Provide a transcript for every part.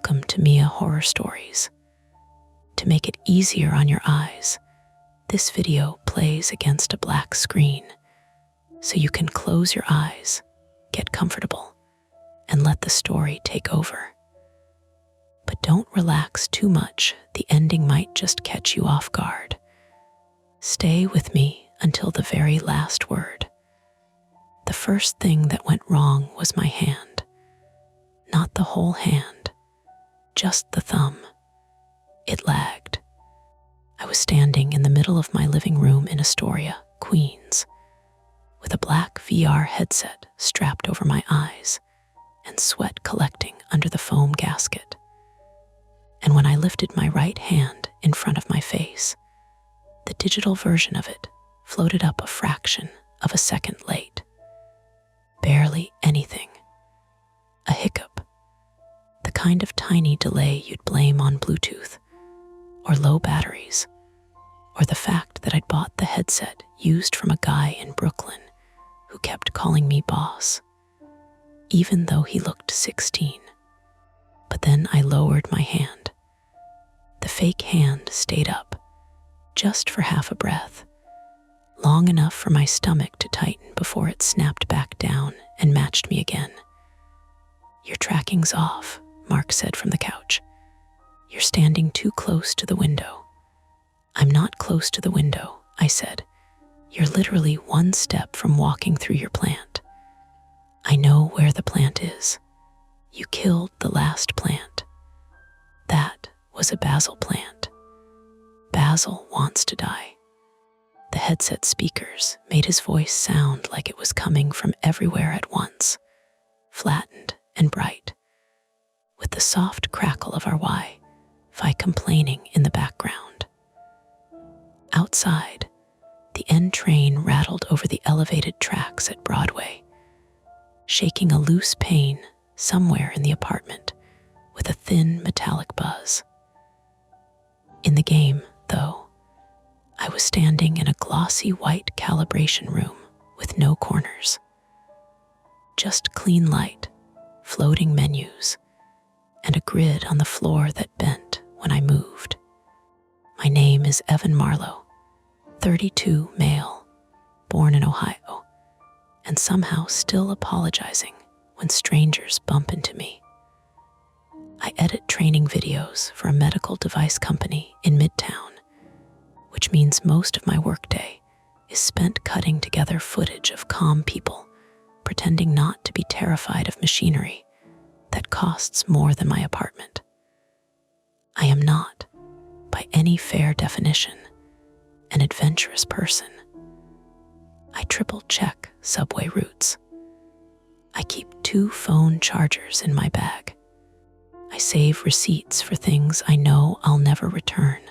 Welcome to Mia Horror Stories. To make it easier on your eyes, this video plays against a black screen, so you can close your eyes, get comfortable, and let the story take over. But don't relax too much, the ending might just catch you off guard. Stay with me until the very last word. The first thing that went wrong was my hand. Not the whole hand, just the thumb. It lagged. I was standing in the middle of my living room in Astoria, Queens, with a black VR headset strapped over my eyes and sweat collecting under the foam gasket. And when I lifted my right hand in front of my face, the digital version of it floated up a fraction of a second late. Barely anything. A hiccup. The kind of tiny delay you'd blame on Bluetooth, or low batteries, or the fact that I'd bought the headset used from a guy in Brooklyn who kept calling me boss, even though he looked 16. But then I lowered my hand. The fake hand stayed up, just for half a breath, long enough for my stomach to tighten before it snapped back down and matched me again. "Your tracking's off," Mark said from the couch. "You're standing too close to the window." "I'm not close to the window," I said. "You're literally one step from walking through your plant." "I know where the plant is. You killed the last plant." "That was a basil plant. Basil wants to die." The headset speakers made his voice sound like it was coming from everywhere at once, flattened and bright, with the soft crackle of our Wi-Fi complaining in the background. Outside, the N train rattled over the elevated tracks at Broadway, shaking a loose pane somewhere in the apartment with a thin metallic buzz. In the game, though, I was standing in a glossy white calibration room with no corners. Just clean light, floating menus, and a grid on the floor that bent when I moved. My name is Evan Marlowe, 32, male, born in Ohio, and somehow still apologizing when strangers bump into me. I edit training videos for a medical device company in Midtown, which means most of my workday is spent cutting together footage of calm people pretending not to be terrified of machinery that costs more than my apartment. I am not, by any fair definition, an adventurous person. I triple-check subway routes. I keep 2 phone chargers in my bag. I save receipts for things I know I'll never return.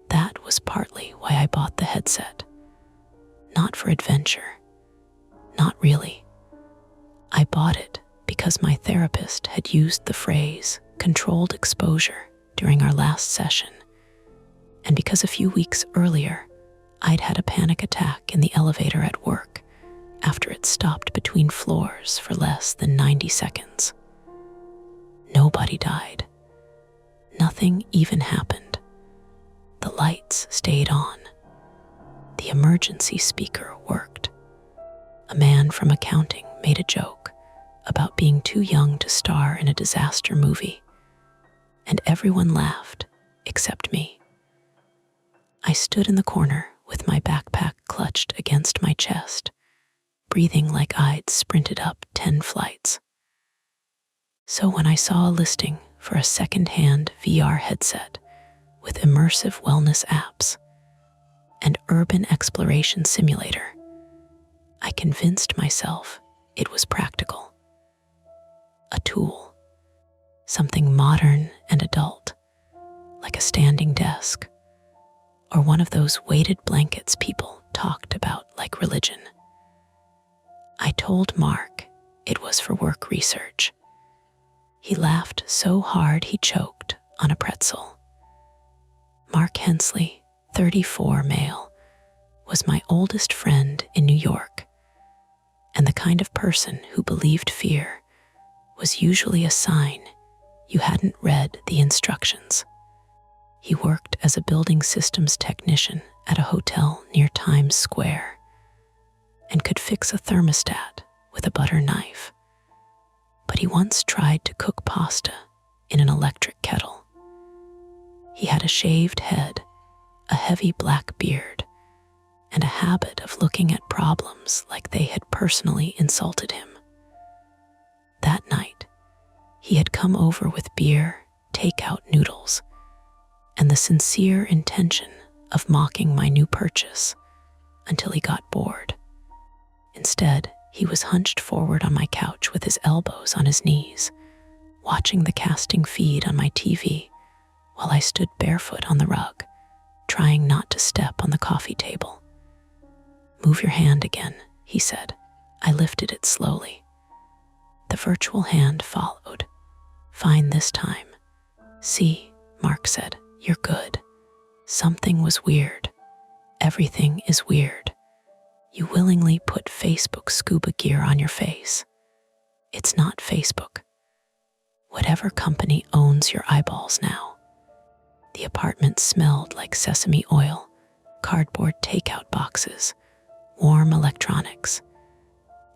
That was partly why I bought the headset. Not for adventure. Not really. I bought it because my therapist had used the phrase controlled exposure during our last session, and because a few weeks earlier, I'd had a panic attack in the elevator at work after it stopped between floors for less than 90 seconds. Nobody died. Nothing even happened. The lights stayed on. The emergency speaker worked. A man from accounting made a joke about being too young to star in a disaster movie, and everyone laughed except me. I stood in the corner with my backpack clutched against my chest, breathing like I'd sprinted up 10 flights. So when I saw a listing for a second-hand VR headset with immersive wellness apps and urban exploration simulator, I convinced myself it was practical. A tool, something modern and adult, like a standing desk, or one of those weighted blankets people talked about like religion. I told Mark it was for work research. He laughed so hard he choked on a pretzel. Mark Hensley, 34, male, was my oldest friend in New York, and the kind of person who believed fear was usually a sign You hadn't read the instructions. He worked as a building systems technician at a hotel near Times Square and could fix a thermostat with a butter knife. But he once tried to cook pasta in an electric kettle. He had a shaved head, a heavy black beard, and a habit of looking at problems like they had personally insulted him. That night, he had come over with beer, takeout noodles, and the sincere intention of mocking my new purchase until he got bored. Instead, he was hunched forward on my couch with his elbows on his knees, watching the casting feed on my TV while I stood barefoot on the rug, trying not to step on the coffee table. "Move your hand again," he said. I lifted it slowly. The virtual hand followed. "Fine this time." "See," Mark said, "you're good." Something was weird. Everything is weird. You willingly put Facebook scuba gear on your face. It's not Facebook. Whatever company owns your eyeballs now. The apartment smelled like sesame oil, cardboard takeout boxes, warm electronics,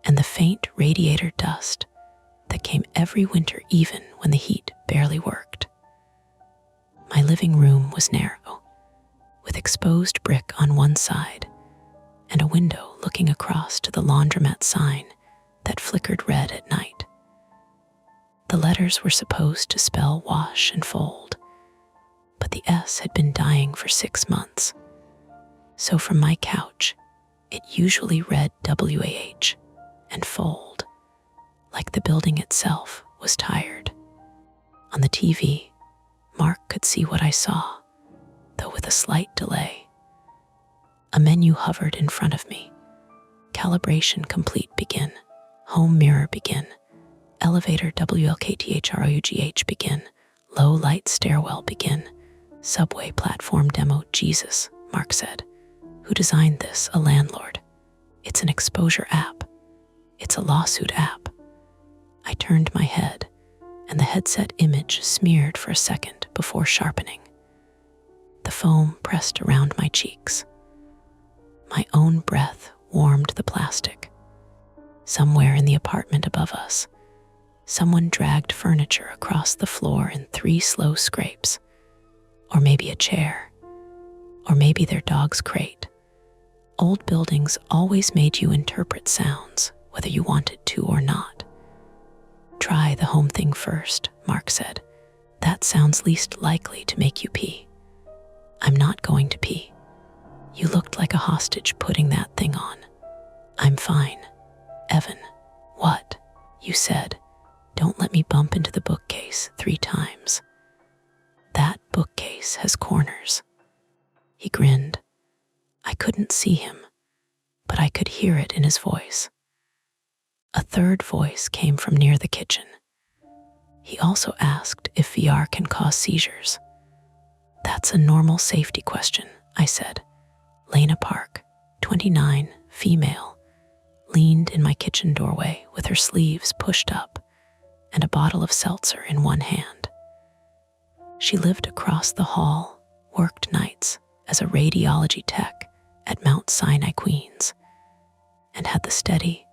and the faint radiator dust that came every winter even when the heat barely worked. My living room was narrow, with exposed brick on one side and a window looking across to the laundromat sign that flickered red at night. The letters were supposed to spell wash and fold, but the S had been dying for 6 months. So from my couch, it usually read WAH and fold, like the building itself was tired. On the TV, Mark could see what I saw, though with a slight delay. A menu hovered in front of me. Calibration complete begin. Home mirror begin. Elevator WLKTHROUGH begin. Low light stairwell begin. Subway platform demo Jesus, Mark said. Who designed this? A landlord. It's an exposure app. It's a lawsuit app. I turned my head, and the headset image smeared for a second before sharpening. The foam pressed around my cheeks. My own breath warmed the plastic. Somewhere in the apartment above us, someone dragged furniture across the floor in 3 slow scrapes. Or maybe a chair. Or maybe their dog's crate. Old buildings always made you interpret sounds, whether you wanted to or not. Try the home thing first, Mark said. That sounds least likely to make you pee. I'm not going to pee. You looked like a hostage putting that thing on. I'm fine. Evan, what? You said, don't let me bump into the bookcase 3 times. That bookcase has corners. He grinned. I couldn't see him, but I could hear it in his voice. A third voice came from near the kitchen. He also asked if VR can cause seizures. That's a normal safety question, I said. Lena Park, 29, female, leaned in my kitchen doorway with her sleeves pushed up and a bottle of seltzer in one hand. She lived across the hall, worked nights as a radiology tech at Mount Sinai, Queens, and had the steady,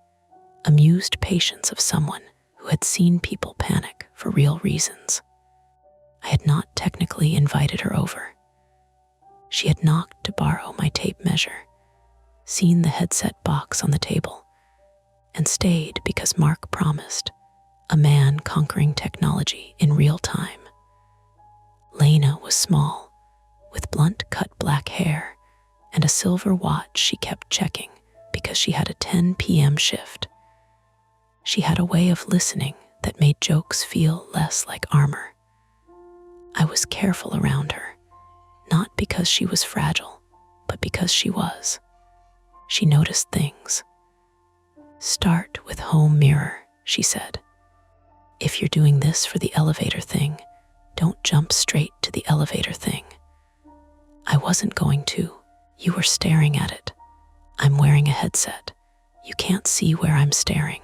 amused patience of someone who had seen people panic for real reasons. I had not technically invited her over. She had knocked to borrow my tape measure, seen the headset box on the table, and stayed because Mark promised, a man conquering technology in real time. Lena was small, with blunt-cut black hair and a silver watch she kept checking because she had a 10 p.m. shift. She had a way of listening that made jokes feel less like armor. I was careful around her, not because she was fragile, but because she was. She noticed things. Start with home mirror, she said. If you're doing this for the elevator thing, don't jump straight to the elevator thing. I wasn't going to. You were staring at it. I'm wearing a headset. You can't see where I'm staring.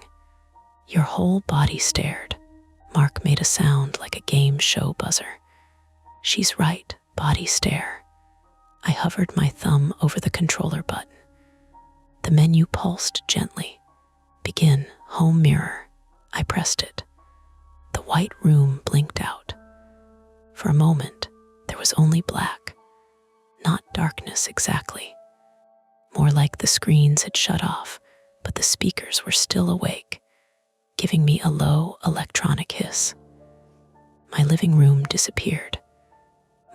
Your whole body stared. Mark made a sound like a game show buzzer. She's right, body stare. I hovered my thumb over the controller button. The menu pulsed gently. Begin, home mirror. I pressed it. The white room blinked out. For a moment, there was only black. Not darkness exactly. More like the screens had shut off, but the speakers were still awake, giving me a low electronic hiss. My living room disappeared.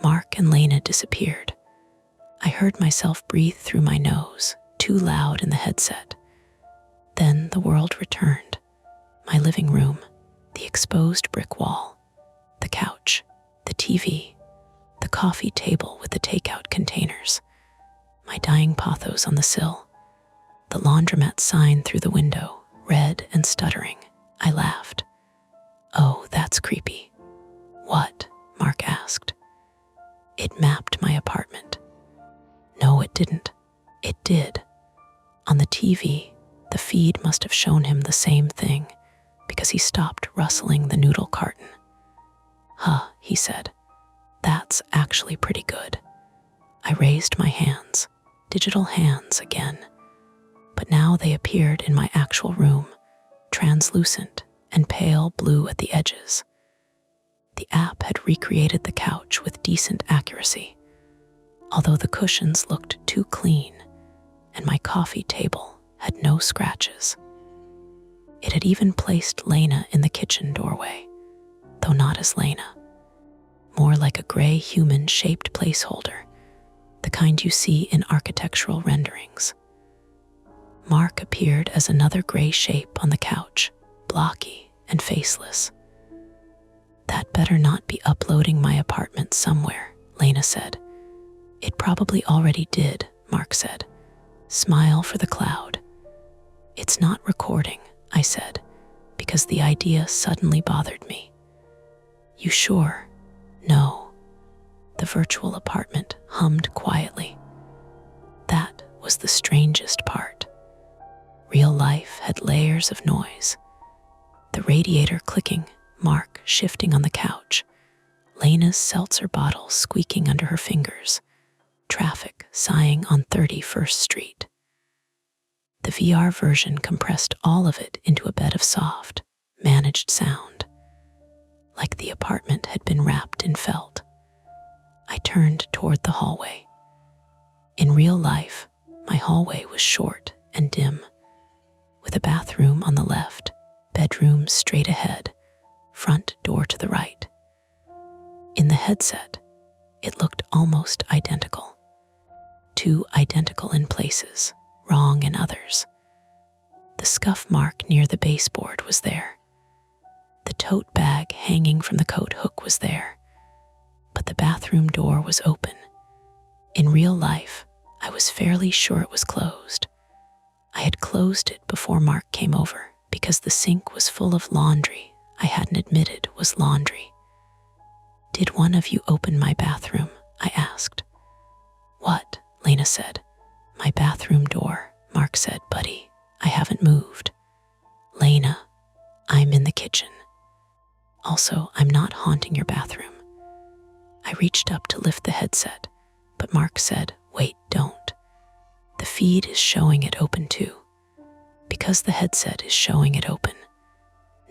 Mark and Lena disappeared. I heard myself breathe through my nose, too loud in the headset. Then the world returned. My living room, the exposed brick wall, the couch, the TV, the coffee table with the takeout containers, my dying pothos on the sill, the laundromat sign through the window, red and stuttering. I laughed. Oh, that's creepy. What? Mark asked. It mapped my apartment. No, it didn't. It did. On the TV, the feed must have shown him the same thing because he stopped rustling the noodle carton. Huh, he said. That's actually pretty good. I raised my hands, digital hands again, but now they appeared in my actual room, translucent and pale blue at the edges. The app had recreated the couch with decent accuracy, although the cushions looked too clean and my coffee table had no scratches. It had even placed Lena in the kitchen doorway, though not as Lena. More like a gray human-shaped placeholder, the kind you see in architectural renderings. Mark appeared as another gray shape on the couch, blocky and faceless. That better not be uploading my apartment somewhere, Lena said. It probably already did, Mark said. Smile for the cloud. It's not recording, I said, because the idea suddenly bothered me. You sure? No. The virtual apartment hummed quietly. That was the strangest part. Real life had layers of noise. The radiator clicking, Mark shifting on the couch, Lena's seltzer bottle squeaking under her fingers, traffic sighing on 31st Street. The VR version compressed all of it into a bed of soft, managed sound, like the apartment had been wrapped in felt. I turned toward the hallway. In real life, my hallway was short and dim, with a bathroom on the left, bedroom straight ahead, front door to the right. In the headset, it looked almost identical. Too identical in places, wrong in others. The scuff mark near the baseboard was there. The tote bag hanging from the coat hook was there, but the bathroom door was open. In real life, I was fairly sure it was closed. I had closed it before Mark came over because the sink was full of laundry I hadn't admitted was laundry. Did one of you open my bathroom? I asked. What? Lena said. My bathroom door, Mark said, buddy. I haven't moved. Lena, I'm in the kitchen. Also, I'm not haunting your bathroom. I reached up to lift the headset, but Mark said, wait, don't. The feed is showing it open too. Because the headset is showing it open.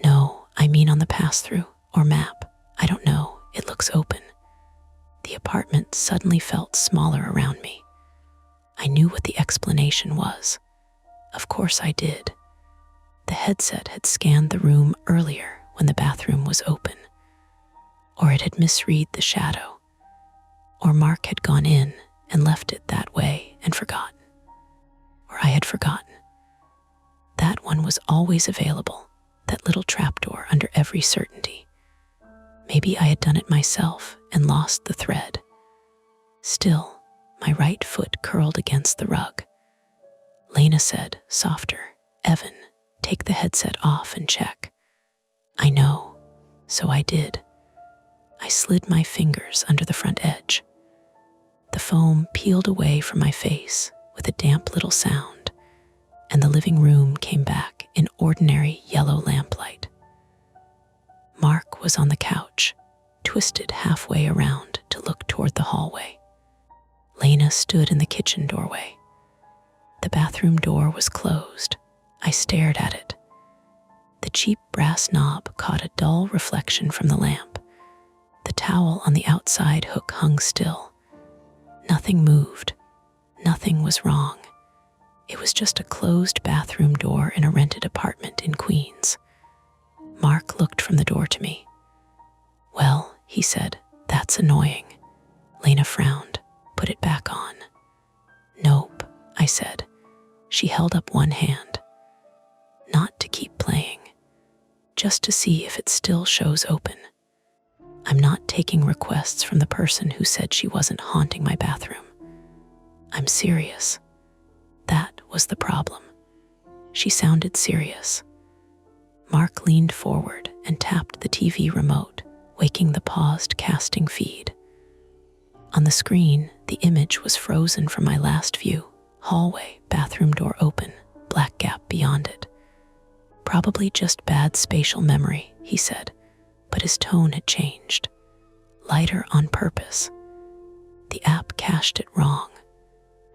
No, I mean on the pass-through or map. I don't know, it looks open. The apartment suddenly felt smaller around me. I knew what the explanation was. Of course I did. The headset had scanned the room earlier when the bathroom was open. Or it had misread the shadow. Or Mark had gone in and left it that way and forgotten. Or I had forgotten. That one was always available, that little trapdoor under every certainty. Maybe I had done it myself and lost the thread. Still, my right foot curled against the rug. Lena said, softer, Evan, take the headset off and check. I know, so I did. I slid my fingers under the front edge. The foam peeled away from my face with a damp little sound, and the living room came back in ordinary yellow lamplight. Mark was on the couch, twisted halfway around to look toward the hallway. Lena stood in the kitchen doorway. The bathroom door was closed. I stared at it. The cheap brass knob caught a dull reflection from the lamp. The towel on the outside hook hung still. Nothing moved. Nothing was wrong. It was just a closed bathroom door in a rented apartment in Queens. Mark looked from the door to me. "Well," he said, "that's annoying." Lena frowned. "Put it back on." "Nope," I said. She held up one hand. "Not to keep playing, just to see if it still shows open. I'm not taking requests from the person who said she wasn't haunting my bathroom. I'm serious." That was the problem. She sounded serious. Mark leaned forward and tapped the TV remote, waking the paused casting feed. On the screen, the image was frozen from my last view. Hallway, bathroom door open, black gap beyond it. "Probably just bad spatial memory," he said, but his tone had changed. "Lighter on purpose. The app cached it wrong."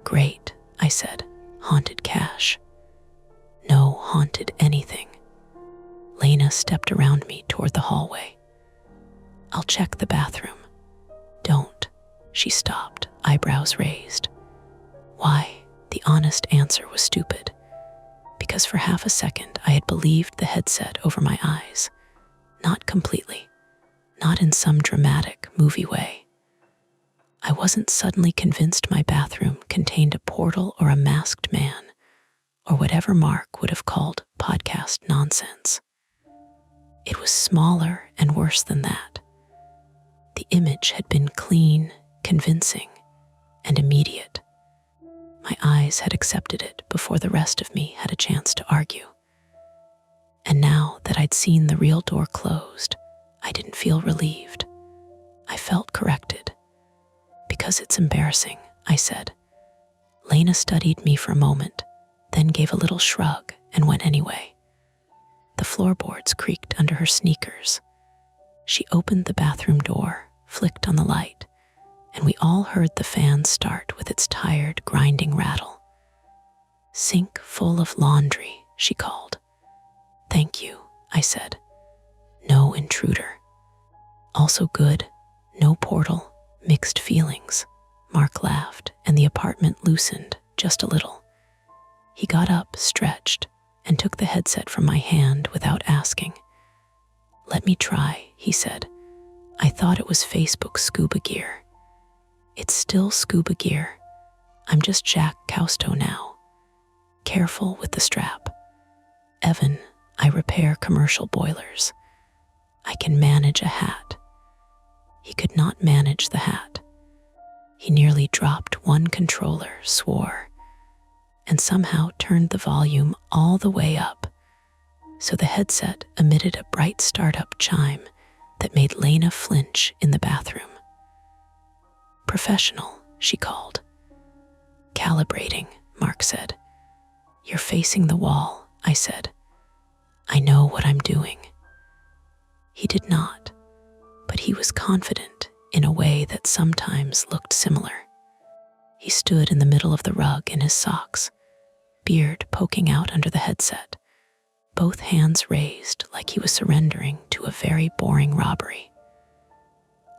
"Great," I said. "Haunted cache." "No haunted anything." Lena stepped around me toward the hallway. "I'll check the bathroom." "Don't." She stopped, eyebrows raised. "Why?" The honest answer was stupid, because for half a second I had believed the headset over my eyes. Not completely, not in some dramatic movie way. I wasn't suddenly convinced my bathroom contained a portal or a masked man, or whatever Mark would have called podcast nonsense. It was smaller and worse than that. The image had been clean, convincing, and immediate. My eyes had accepted it before the rest of me had a chance to argue. And now that I'd seen the real door closed, I didn't feel relieved. I felt corrected. "Because it's embarrassing," I said. Lena studied me for a moment, then gave a little shrug and went anyway. The floorboards creaked under her sneakers. She opened the bathroom door, flicked on the light, and we all heard the fan start with its tired, grinding rattle. "Sink full of laundry," she called. "Thank you," I said. "No intruder." "Also good, no portal, mixed feelings." Mark laughed, and the apartment loosened just a little. He got up, stretched, and took the headset from my hand without asking. "Let me try," he said. "I thought it was Facebook scuba gear." "It's still scuba gear. I'm just Jack Cousteau now. Careful with the strap. Evan, I repair commercial boilers. I can manage a hat." He could not manage the hat. He nearly dropped one controller, swore, and somehow turned the volume all the way up, so the headset emitted a bright startup chime that made Lena flinch in the bathroom. "Professional," she called. "Calibrating," Mark said. "You're facing the wall," I said. "I know what I'm doing." He did not, but he was confident in a way that sometimes looked similar. He stood in the middle of the rug in his socks, beard poking out under the headset, both hands raised like he was surrendering to a very boring robbery.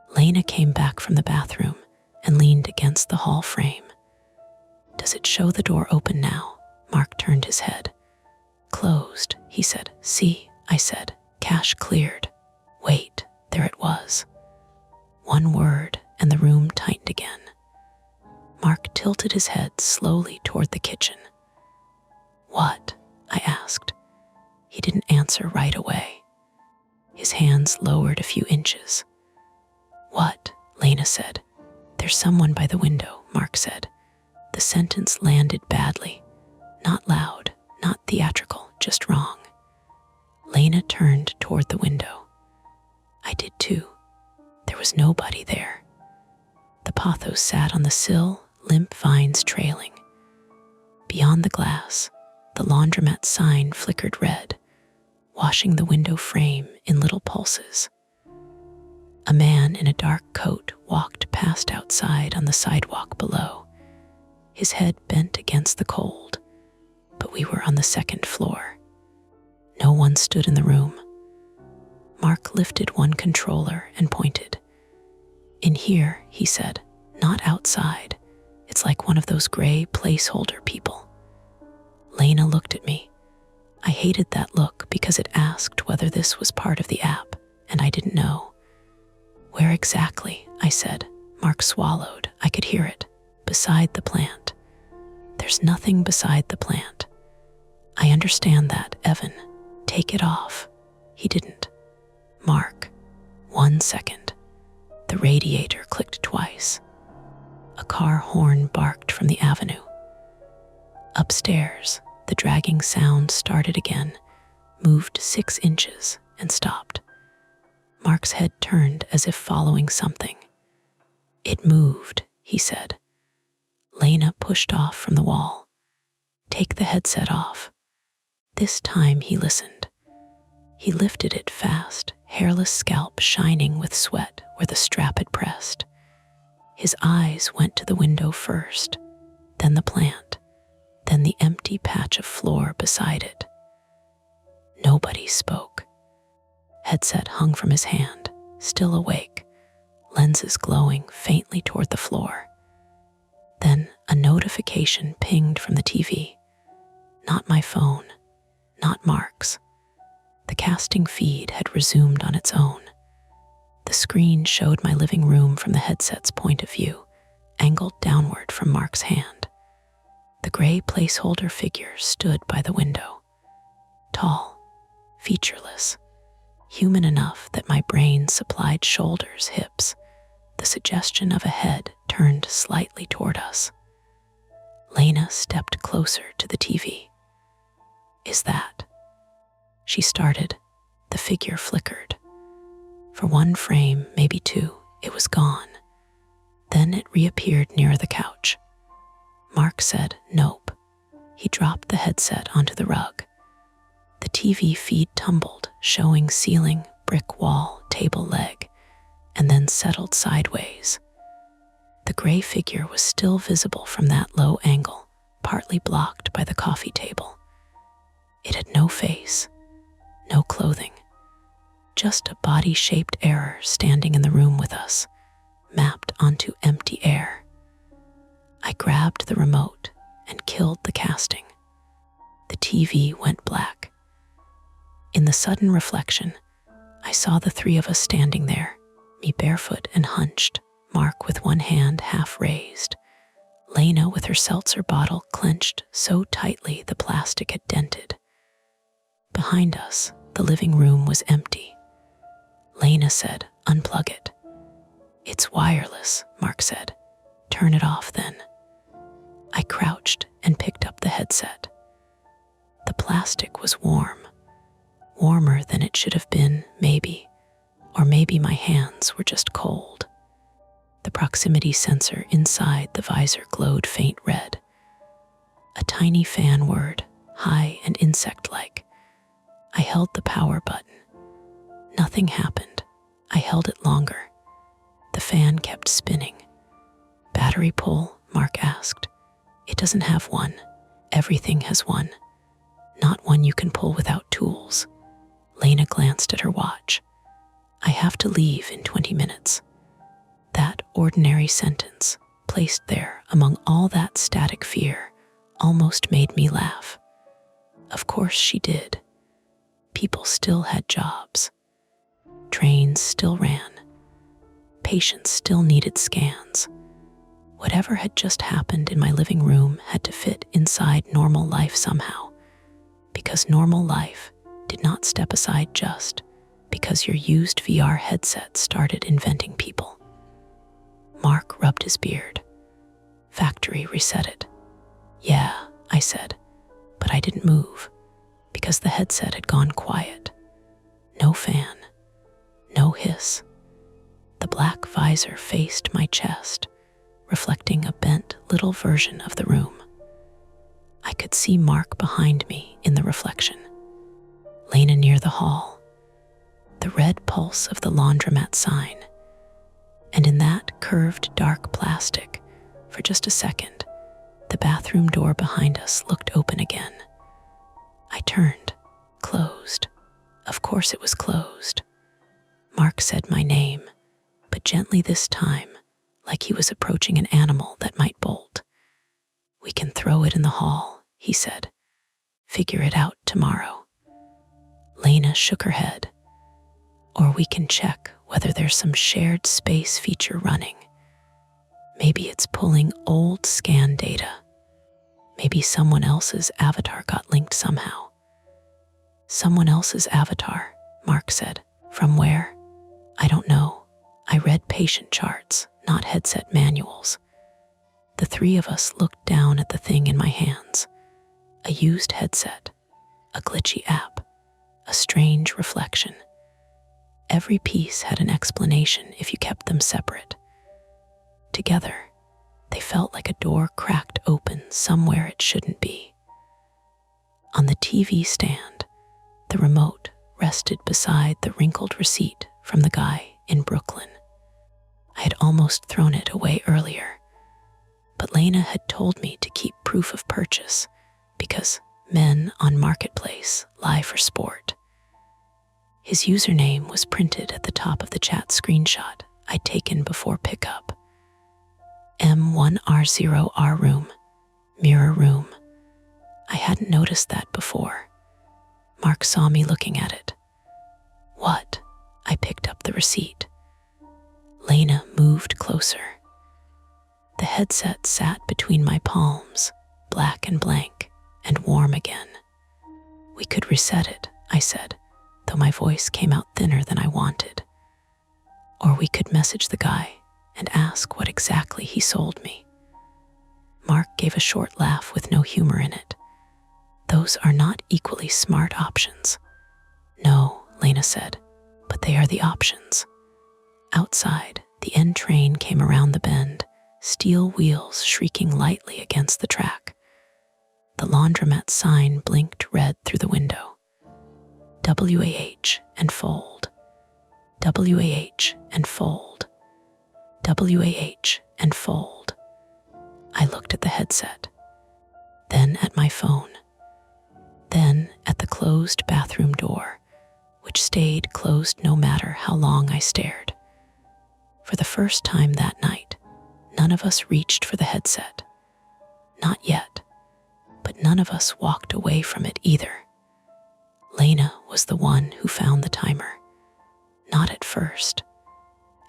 Lena came back from the bathroom and leaned against the hall frame. "Does it show the door open now?" Mark turned his head. "Closed," he said. "See," I said. "Cache cleared." Wait, there it was. One word, and the room tightened again. Mark tilted his head slowly toward the kitchen. "What?" I asked. He didn't answer right away. His hands lowered a few inches. "What?" Lena said. "There's someone by the window," Mark said. The sentence landed badly. Not loud, not theatrical, just wrong. Lena turned toward the window. I did too. There was nobody there. The pothos sat on the sill, limp vines trailing. Beyond the glass, the laundromat sign flickered red, washing the window frame in little pulses. A man in a dark coat walked past outside on the sidewalk below, his head bent against the cold, but we were on the second floor. No one stood in the room. Mark lifted one controller and pointed. "In here," he said, "not outside. It's like one of those gray placeholder people." Lena looked at me. I hated that look because it asked whether this was part of the app, and I didn't know. "Where exactly?" I said. Mark swallowed. I could hear it. "Beside the plant." "There's nothing beside the plant." "I understand that, Evan. Take it off." He didn't. "Mark, 1 second." The radiator clicked twice. A car horn barked from the avenue. Upstairs, the dragging sound started again, moved 6 inches, and stopped. Mark's head turned as if following something. "It moved," he said. Lena pushed off from the wall. "Take the headset off." This time he listened. He lifted it fast, hairless scalp shining with sweat where the strap had pressed. His eyes went to the window first, then the plant, then the empty patch of floor beside it. Nobody spoke. Headset hung from his hand, still awake, lenses glowing faintly toward the floor. Then a notification pinged from the TV. Not my phone, not Mark's. The casting feed had resumed on its own. The screen showed my living room from the headset's point of view, angled downward from Mark's hand. The gray placeholder figure stood by the window. Tall, featureless, human enough that my brain supplied shoulders, hips, the suggestion of a head turned slightly toward us. Lena stepped closer to the TV. "Is that?" She started. The figure flickered. For 1 frame, maybe 2, it was gone. Then it reappeared near the couch. Mark said, "Nope." He dropped the headset onto the rug. The TV feed tumbled, showing ceiling, brick wall, table leg, and then settled sideways. The gray figure was still visible from that low angle, partly blocked by the coffee table. It had no face, no clothing, just a body-shaped error standing in the room with us, mapped onto empty air. I grabbed the remote and killed the casting. The TV went black. In the sudden reflection, I saw the 3 of us standing there, me barefoot and hunched, Mark with one hand half raised, Lena with her seltzer bottle clenched so tightly the plastic had dented. Behind us, the living room was empty. Lena said, "Unplug it." "It's wireless," Mark said. "Turn it off then." I crouched and picked up the headset. The plastic was warm, warmer than it should have been, maybe, or maybe my hands were just cold. The proximity sensor inside the visor glowed faint red. A tiny fan word, high and insect-like. I held the power button. Nothing happened. I held it longer. The fan kept spinning. "Battery pull?" Mark asked. "It doesn't have one. Everything has one. Not one you can pull without tools." Lena glanced at her watch. "I have to leave in 20 minutes. That ordinary sentence, placed there among all that static fear, almost made me laugh. Of course she did. People still had jobs. Trains still ran. Patients still needed scans. Whatever had just happened in my living room had to fit inside normal life somehow, because normal life did not step aside just because your used VR headset started inventing people. Mark rubbed his beard. "Factory reset it." "Yeah," I said, but I didn't move because the headset had gone quiet. No fan, no hiss. The black visor faced my chest, reflecting a bent little version of the room. I could see Mark behind me in the reflection. Lena near the hall, the red pulse of the laundromat sign, and in that curved dark plastic, for just a second, the bathroom door behind us looked open again. I turned, closed. Of course it was closed. Mark said my name, but gently this time, like he was approaching an animal that might bolt. "We can throw it in the hall," he said. "Figure it out tomorrow." Lena shook her head. "Or we can check whether there's some shared space feature running. Maybe it's pulling old scan data. Maybe someone else's avatar got linked somehow." "Someone else's avatar," Mark said. "From where?" "I don't know. I read patient charts, not headset manuals." The three of us looked down at the thing in my hands. A used headset, a glitchy app, a strange reflection. Every piece had an explanation if you kept them separate. Together, they felt like a door cracked open somewhere it shouldn't be. On the TV stand, the remote rested beside the wrinkled receipt from the guy in Brooklyn. I had almost thrown it away earlier, but Lena had told me to keep proof of purchase because men on Marketplace lie for sport. His username was printed at the top of the chat screenshot I'd taken before pickup. M1R0R room, mirror room. I hadn't noticed that before. Mark saw me looking at it. "What?" I picked up the receipt. Lena moved closer. The headset sat between my palms, black and blank, and warm again. "We could reset it," I said, though my voice came out thinner than I wanted. "Or we could message the guy and ask what exactly he sold me." Mark gave a short laugh with no humor in it. "Those are not equally smart options." "No," Lena said, "but they are the options." Outside, the N train came around the bend, steel wheels shrieking lightly against the track. The laundromat sign blinked red through the window. WAH and fold. WAH and fold. WAH and fold. I looked at the headset, then at my phone, then at the closed bathroom door, which stayed closed no matter how long I stared. For the first time that night, none of us reached for the headset. Not yet, but none of us walked away from it either. Lena was the one who found the timer. Not at first.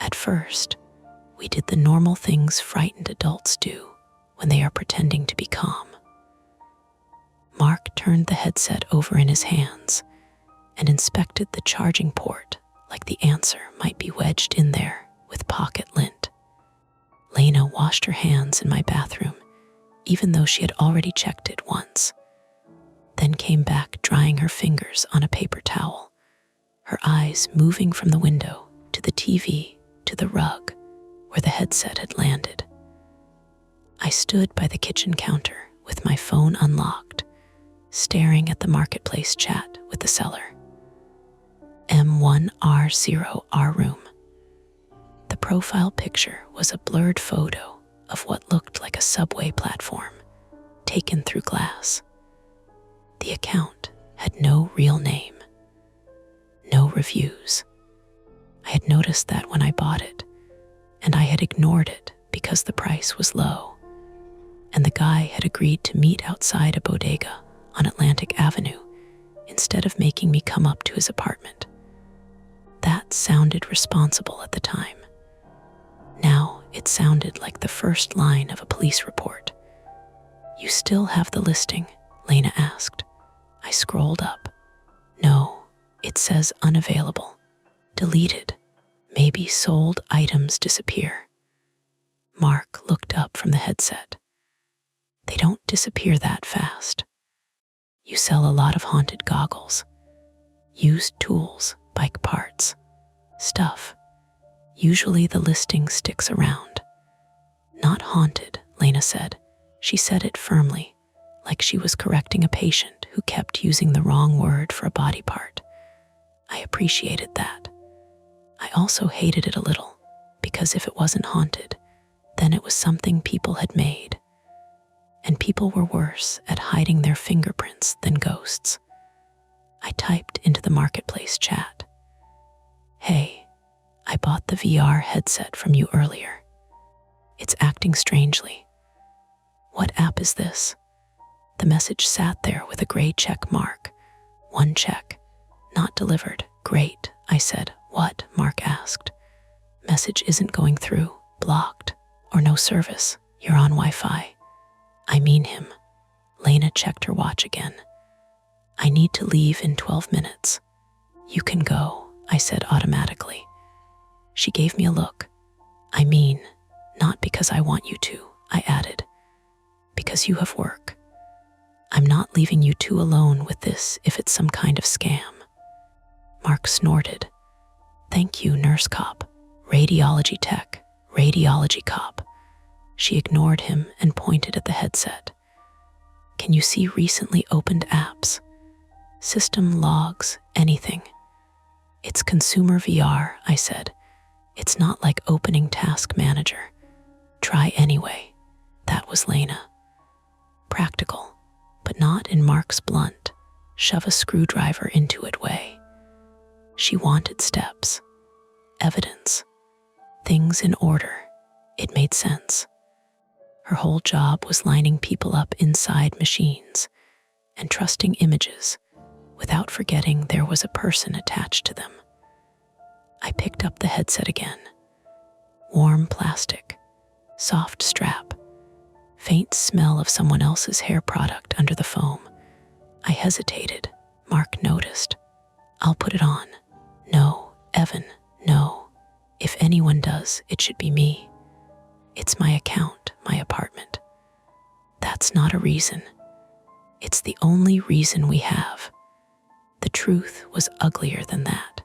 At first, we did the normal things frightened adults do when they are pretending to be calm. Mark turned the headset over in his hands and inspected the charging port like the answer might be wedged in there with pocket lint. Lena washed her hands in my bathroom, even though she had already checked it once, then came back drying her fingers on a paper towel, her eyes moving from the window to the TV to the rug where the headset had landed. I stood by the kitchen counter with my phone unlocked, staring at the Marketplace chat with the seller. M1R0R room. The profile picture was a blurred photo of what looked like a subway platform, taken through glass. The account had no real name, no reviews. I had noticed that when I bought it, and I had ignored it because the price was low, and the guy had agreed to meet outside a bodega on Atlantic Avenue instead of making me come up to his apartment. That sounded responsible at the time. Now it sounded like the first line of a police report. "You still have the listing?" Lena asked. I scrolled up. "No, it says unavailable. Deleted. Maybe sold items disappear." Mark looked up from the headset. "They don't disappear that fast. You sell a lot of haunted goggles, used tools, bike parts, stuff. Usually the listing sticks around." "Not haunted," Lena said. She said it firmly, like she was correcting a patient who kept using the wrong word for a body part. I appreciated that. I also hated it a little, because if it wasn't haunted, then it was something people had made. And people were worse at hiding their fingerprints than ghosts. I typed into the marketplace chat. "Hey, I bought the VR headset from you earlier. It's acting strangely. What app is this?" The message sat there with a gray check mark. 1 check. Not delivered. Great, I said. What? Mark asked. Message isn't going through. Blocked. Or no service. You're on Wi-Fi. I mean him. Lena checked her watch again. I need to leave in 12 minutes. You can go, I said automatically. She gave me a look. I mean, not because I want you to, I added. Because you have work. I'm not leaving you two alone with this if it's some kind of scam. Mark snorted. Thank you, nurse cop. Radiology tech. Radiology cop. She ignored him and pointed at the headset. Can you see recently opened apps? System logs, anything. It's consumer VR, I said. It's not like opening Task Manager. Try anyway. That was Lena. Practical, but not in Mark's blunt, shove a screwdriver into it way. She wanted steps, evidence, things in order. It made sense. Her whole job was lining people up inside machines and trusting images without forgetting there was a person attached to them. I picked up the headset again. Warm plastic, soft strap, faint smell of someone else's hair product under the foam. I hesitated. Mark noticed. I'll put it on. No, Evan, no. If anyone does, it should be me. It's my account, my apartment. That's not a reason. It's the only reason we have. The truth was uglier than that.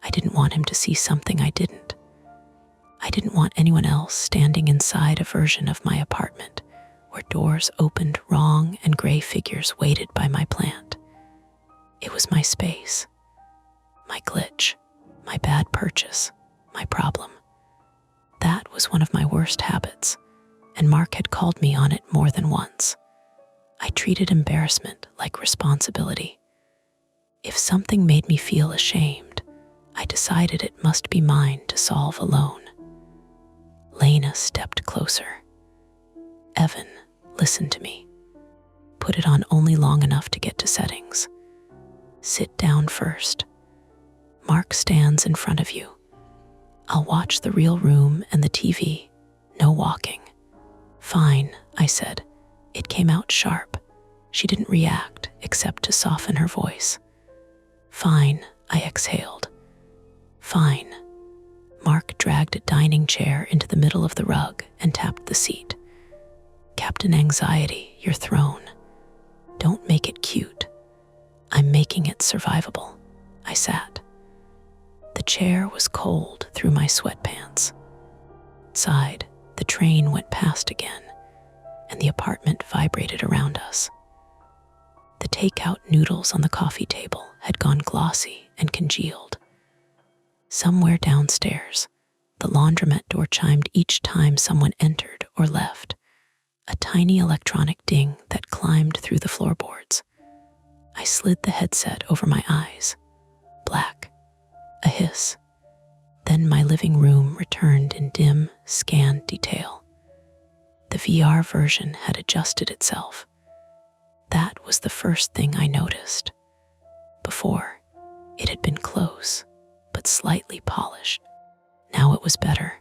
I didn't want him to see something I didn't. I didn't want anyone else standing inside a version of my apartment where doors opened wrong and gray figures waited by my plant. It was my space, my glitch, my bad purchase, my problem. That was one of my worst habits, and Mark had called me on it more than once. I treated embarrassment like responsibility. If something made me feel ashamed, I decided it must be mine to solve alone. Lena stepped closer. Evan, listen to me. Put it on only long enough to get to settings. Sit down first. Mark stands in front of you. I'll watch the real room and the TV. No walking. Fine, I said. It came out sharp. She didn't react except to soften her voice. Fine, I exhaled. Fine. Mark dragged a dining chair into the middle of the rug and tapped the seat. Captain Anxiety, you're thrown. Don't make it cute. I'm making it survivable. I sat. The chair was cold through my sweatpants. Outside, the train went past again, and the apartment vibrated around us. The takeout noodles on the coffee table had gone glossy and congealed. Somewhere downstairs, the laundromat door chimed each time someone entered or left, a tiny electronic ding that climbed through the floorboards. I slid the headset over my eyes. Black. A hiss. Then my living room returned in dim, scanned detail. The VR version had adjusted itself. That was the first thing I noticed. Before, it had been close, but slightly polished. Now it was better.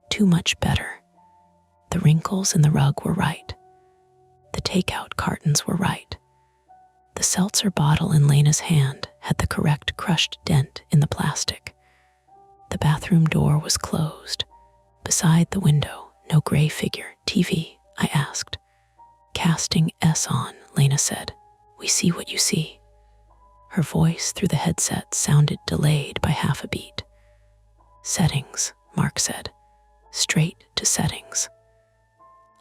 Too much better. The wrinkles in the rug were right. The takeout cartons were right. The seltzer bottle in Lena's hand had the correct crushed dent in the plastic. The bathroom door was closed. Beside the window, no gray figure. TV, I asked. Casting S on, Lena said. We see what you see. Her voice through the headset sounded delayed by half a beat. Settings, Mark said. Straight to settings.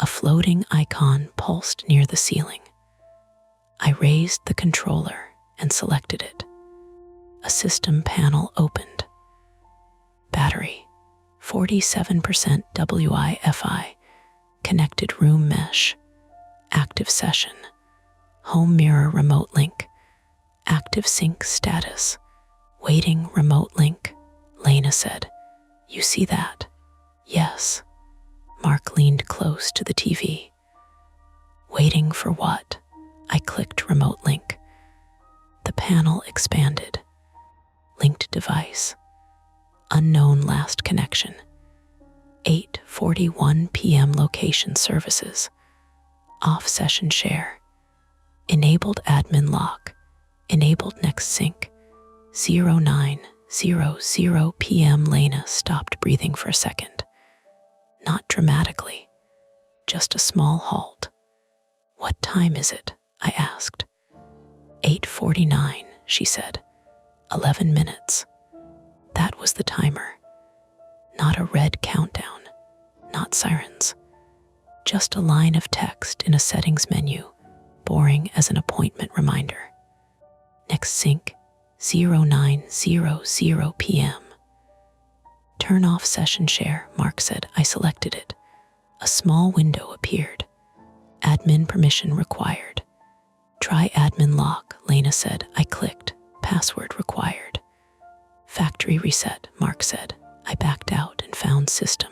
A floating icon pulsed near the ceiling. I raised the controller and selected it. A system panel opened. Battery, 47% Wi-Fi, connected room mesh, active session, home mirror remote link, active sync status, waiting remote link, Lena said. You see that? Yes. Mark leaned close to the TV. Waiting for what? I clicked remote link. The panel expanded. Linked device. Unknown last connection. 8:41 p.m. location services. Off session share. Enabled admin lock. Enabled next sync. 09:00 p.m. Lena stopped breathing for a second. Not dramatically, just a small halt. What time is it? I asked. 8:49, she said. 11 minutes. That was the timer. Not a red countdown, not sirens. Just a line of text in a settings menu, boring as an appointment reminder. Next sync, 09:00 p.m. Turn off session share, Mark said. I selected it. A small window appeared. Admin permission required. Try admin lock, Lena said. I clicked. Password required. Factory reset, Mark said. I backed out and found system.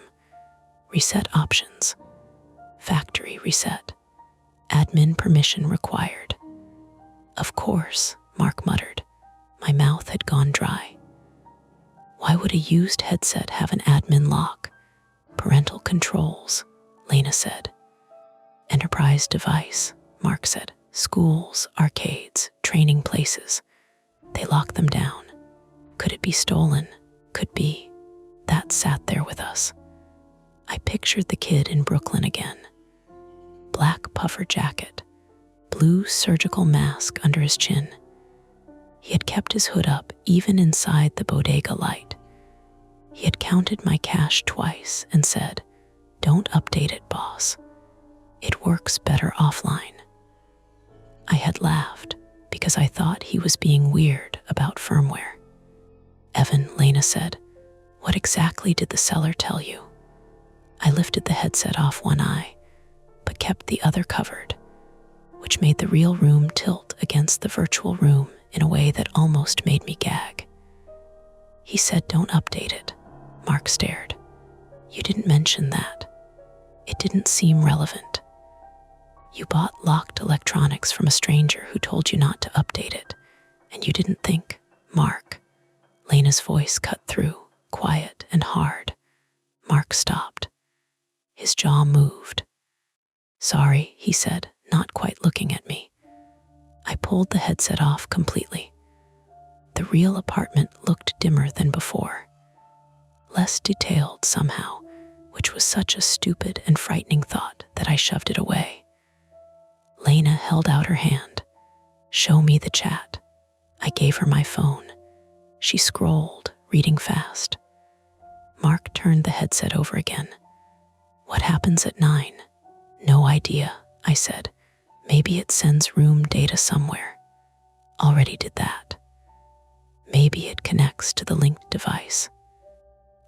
Reset options. Factory reset. Admin permission required. Of course, Mark muttered. My mouth had gone dry. Why would a used headset have an admin lock? Parental controls, Lena said. Enterprise device, Mark said. Schools, arcades, training places. They lock them down. Could it be stolen? Could be. That sat there with us. I pictured the kid in Brooklyn again. Black puffer jacket, blue surgical mask under his chin. He had kept his hood up even inside the bodega light. He had counted my cash twice and said, "Don't update it, boss. It works better offline." I had laughed because I thought he was being weird about firmware. Evan, Lena said, "What exactly did the seller tell you?" I lifted the headset off one eye, but kept the other covered, which made the real room tilt against the virtual room in a way that almost made me gag. He said, "Don't update it." Mark stared. "You didn't mention that. It didn't seem relevant. You bought locked electronics from a stranger who told you not to update it, and you didn't think, Mark." Lena's voice cut through, quiet and hard. Mark stopped. His jaw moved. "Sorry," he said, not quite looking at me. I pulled the headset off completely. The real apartment looked dimmer than before. Less detailed somehow, which was such a stupid and frightening thought that I shoved it away. Lena held out her hand. "Show me the chat." I gave her my phone. She scrolled, reading fast. Mark turned the headset over again. "What happens at 9? "No idea," I said. "Maybe it sends room data somewhere." "Already did that." "Maybe it connects to the linked device."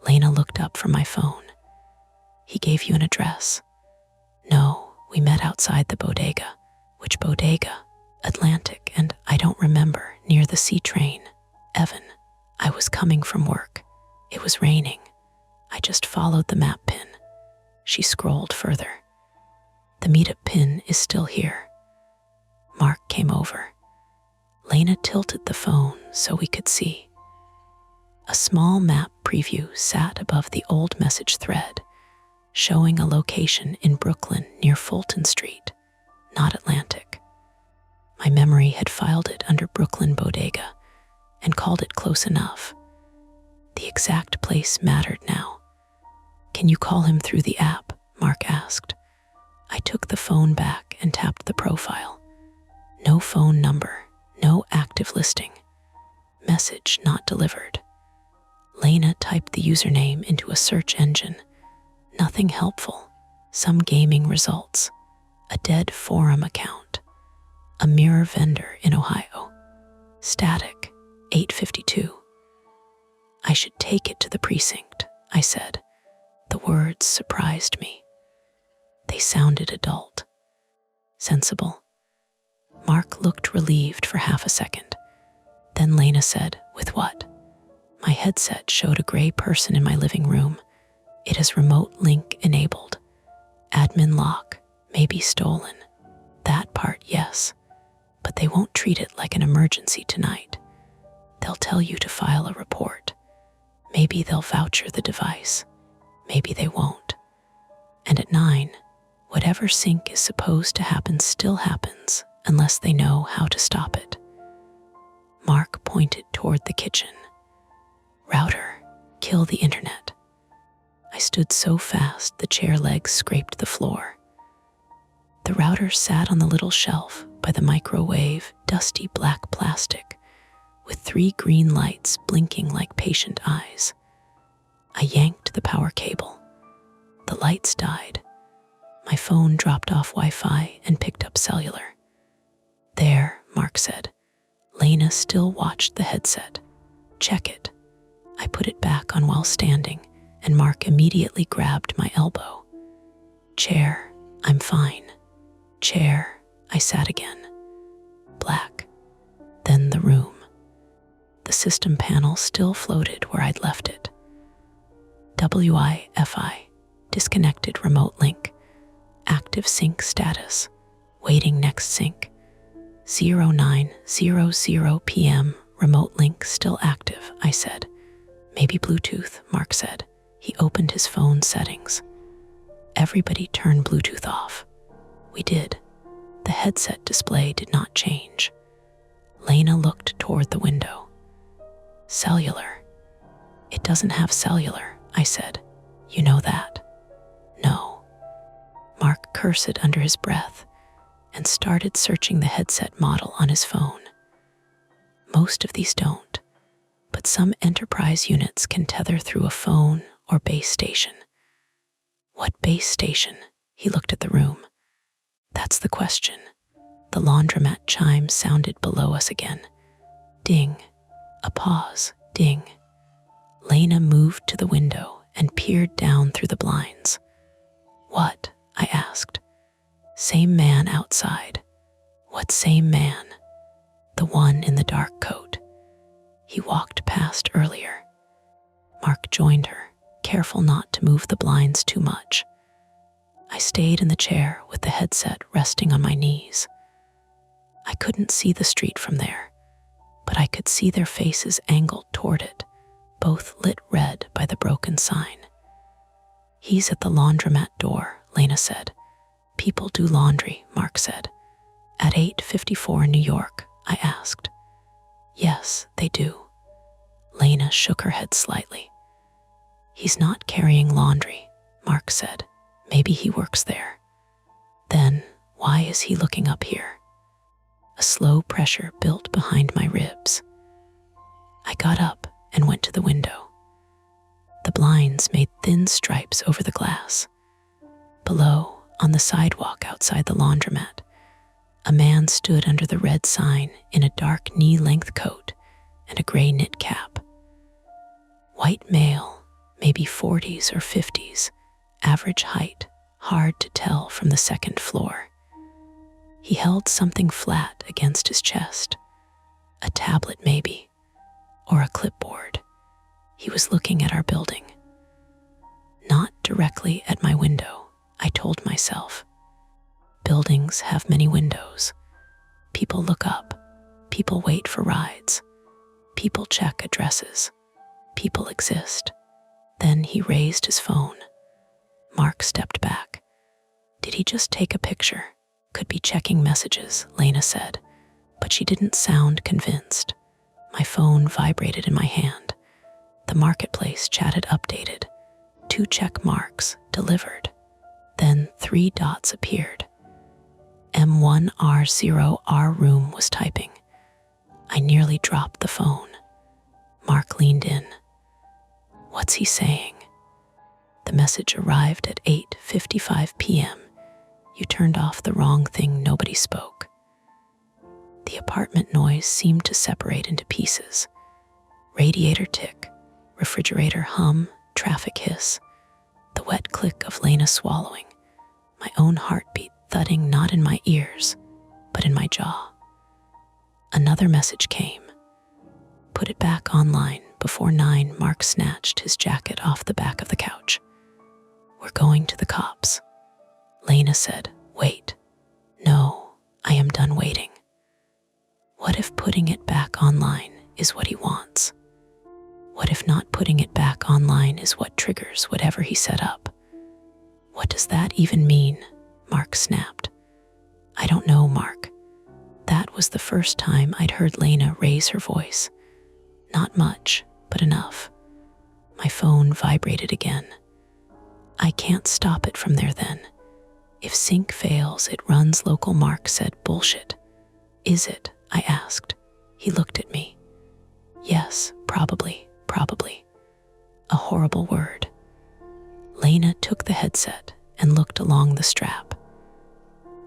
Lena looked up from my phone. "He gave you an address?" "No, we met outside the bodega." "Which bodega?" "Atlantic, and I don't remember, near the C train." "Evan, I was coming from work. It was raining. I just followed the map pin." She scrolled further. "The meetup pin is still here." Mark came over. Lena tilted the phone so we could see. A small map preview sat above the old message thread, showing a location in Brooklyn near Fulton Street, not Atlantic. My memory had filed it under Brooklyn Bodega and called it close enough. The exact place mattered now. "Can you call him through the app?" Mark asked. I took the phone back and tapped the profile. No phone number, no active listing. Message not delivered. Lena typed the username into a search engine. Nothing helpful. Some gaming results, a dead forum account, a mirror vendor in Ohio, static, 8:52. I should take it to the precinct, I said. The words surprised me. They sounded adult, sensible. Mark looked relieved for half a second. Then Lena said, "With what?" My headset showed a gray person in my living room. "It is remote link enabled. Admin lock may be stolen." That part, yes, but they won't treat it like an emergency tonight. They'll tell you to file a report. Maybe they'll voucher the device. Maybe they won't. And at 9, whatever sync is supposed to happen still happens unless they know how to stop it. Mark pointed toward the kitchen. "Router, kill the internet." I stood so fast the chair legs scraped the floor. The router sat on the little shelf by the microwave, dusty black plastic, with 3 green lights blinking like patient eyes. I yanked the power cable. The lights died. My phone dropped off Wi-Fi and picked up cellular. "There," Mark said. Lena still watched the headset. "Check it." I put it back on while standing, and Mark immediately grabbed my elbow. "Chair, I'm fine." "Chair," I sat again. Black. Then the room. The system panel still floated where I'd left it. WIFI, disconnected remote link. Active sync status. Waiting next sync. 09:00 p.m. Remote link still active, I said. "Maybe Bluetooth," Mark said. He opened his phone settings. "Everybody turn Bluetooth off." We did. The headset display did not change. Lena looked toward the window. "Cellular." "It doesn't have cellular," I said. "You know that." "No." Mark cursed under his breath and started searching the headset model on his phone. Most of these don't, but some enterprise units can tether through a phone or base station. "What base station?" He looked at the room. "That's the question." The laundromat chime sounded below us again. Ding. A pause. Ding. Lena moved to the window and peered down through the blinds. "What?" I asked. "Same man outside." "What same man?" "The one in the dark coat. He walked past earlier." Mark joined her, careful not to move the blinds too much. I stayed in the chair with the headset resting on my knees. I couldn't see the street from there, but I could see their faces angled toward it, both lit red by the broken sign. "He's at the laundromat door," Lena said. "People do laundry," Mark said. "At 8:54 in New York?" I asked. "Yes, they do." Lena shook her head slightly. "He's not carrying laundry," Mark said. "Maybe he works there." "Then why is he looking up here?" A slow pressure built behind my ribs. I got up and went to the window. The blinds made thin stripes over the glass. Below, on the sidewalk outside the laundromat, a man stood under the red sign in a dark knee-length coat and a gray knit cap. White male, maybe 40s or 50s, average height, hard to tell from the second floor. He held something flat against his chest, a tablet maybe, or a clipboard. He was looking at our building. Not directly at my window, I told myself. Buildings have many windows. People look up. People wait for rides. People check addresses. People exist. Then he raised his phone. Mark stepped back. "Did he just take a picture?" "Could be checking messages," Lena said, but she didn't sound convinced. My phone vibrated in my hand. The marketplace chatted updated. 2 check marks, delivered. Then 3 dots appeared. M1R0 our room was typing. I nearly dropped the phone. Mark leaned in. "What's he saying?" The message arrived at 8:55 p.m. You turned off the wrong thing, nobody spoke. The apartment noise seemed to separate into pieces. Radiator tick, refrigerator hum, traffic hiss, the wet click of Lena swallowing, my own heartbeat thudding not in my ears, but in my jaw. Another message came. Put it back online before 9. Mark snatched his jacket off the back of the couch. We're going to the cops. Lena said, wait. No, I am done waiting. What if putting it back online is what he wants? What if not putting it back online is what triggers whatever he set up? What does that even mean? Mark snapped. I don't know, Mark. That was the first time I'd heard Lena raise her voice. Not much, but enough. My phone vibrated again. I can't stop it from there then. If sync fails, it runs local. Mark said, bullshit. Is it? I asked. He looked at me. Yes, probably. A horrible word. Lena took the headset and looked along the strap.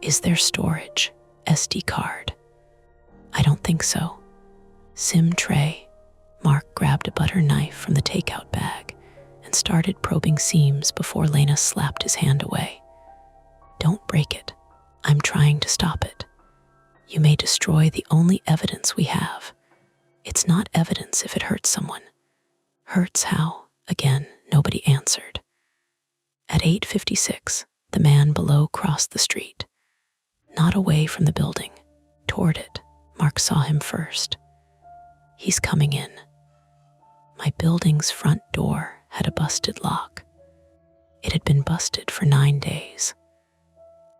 Is there storage? SD card? I don't think so. SIM tray. Mark grabbed a butter knife from the takeout bag and started probing seams before Lena slapped his hand away. Don't break it. I'm trying to stop it. You may destroy the only evidence we have. It's not evidence if it hurts someone. Hurts how? Again, nobody answered. At 8:56, the man below crossed the street. Not away from the building, toward it. Mark saw him first. He's coming in. My building's front door had a busted lock. It had been busted for 9 days.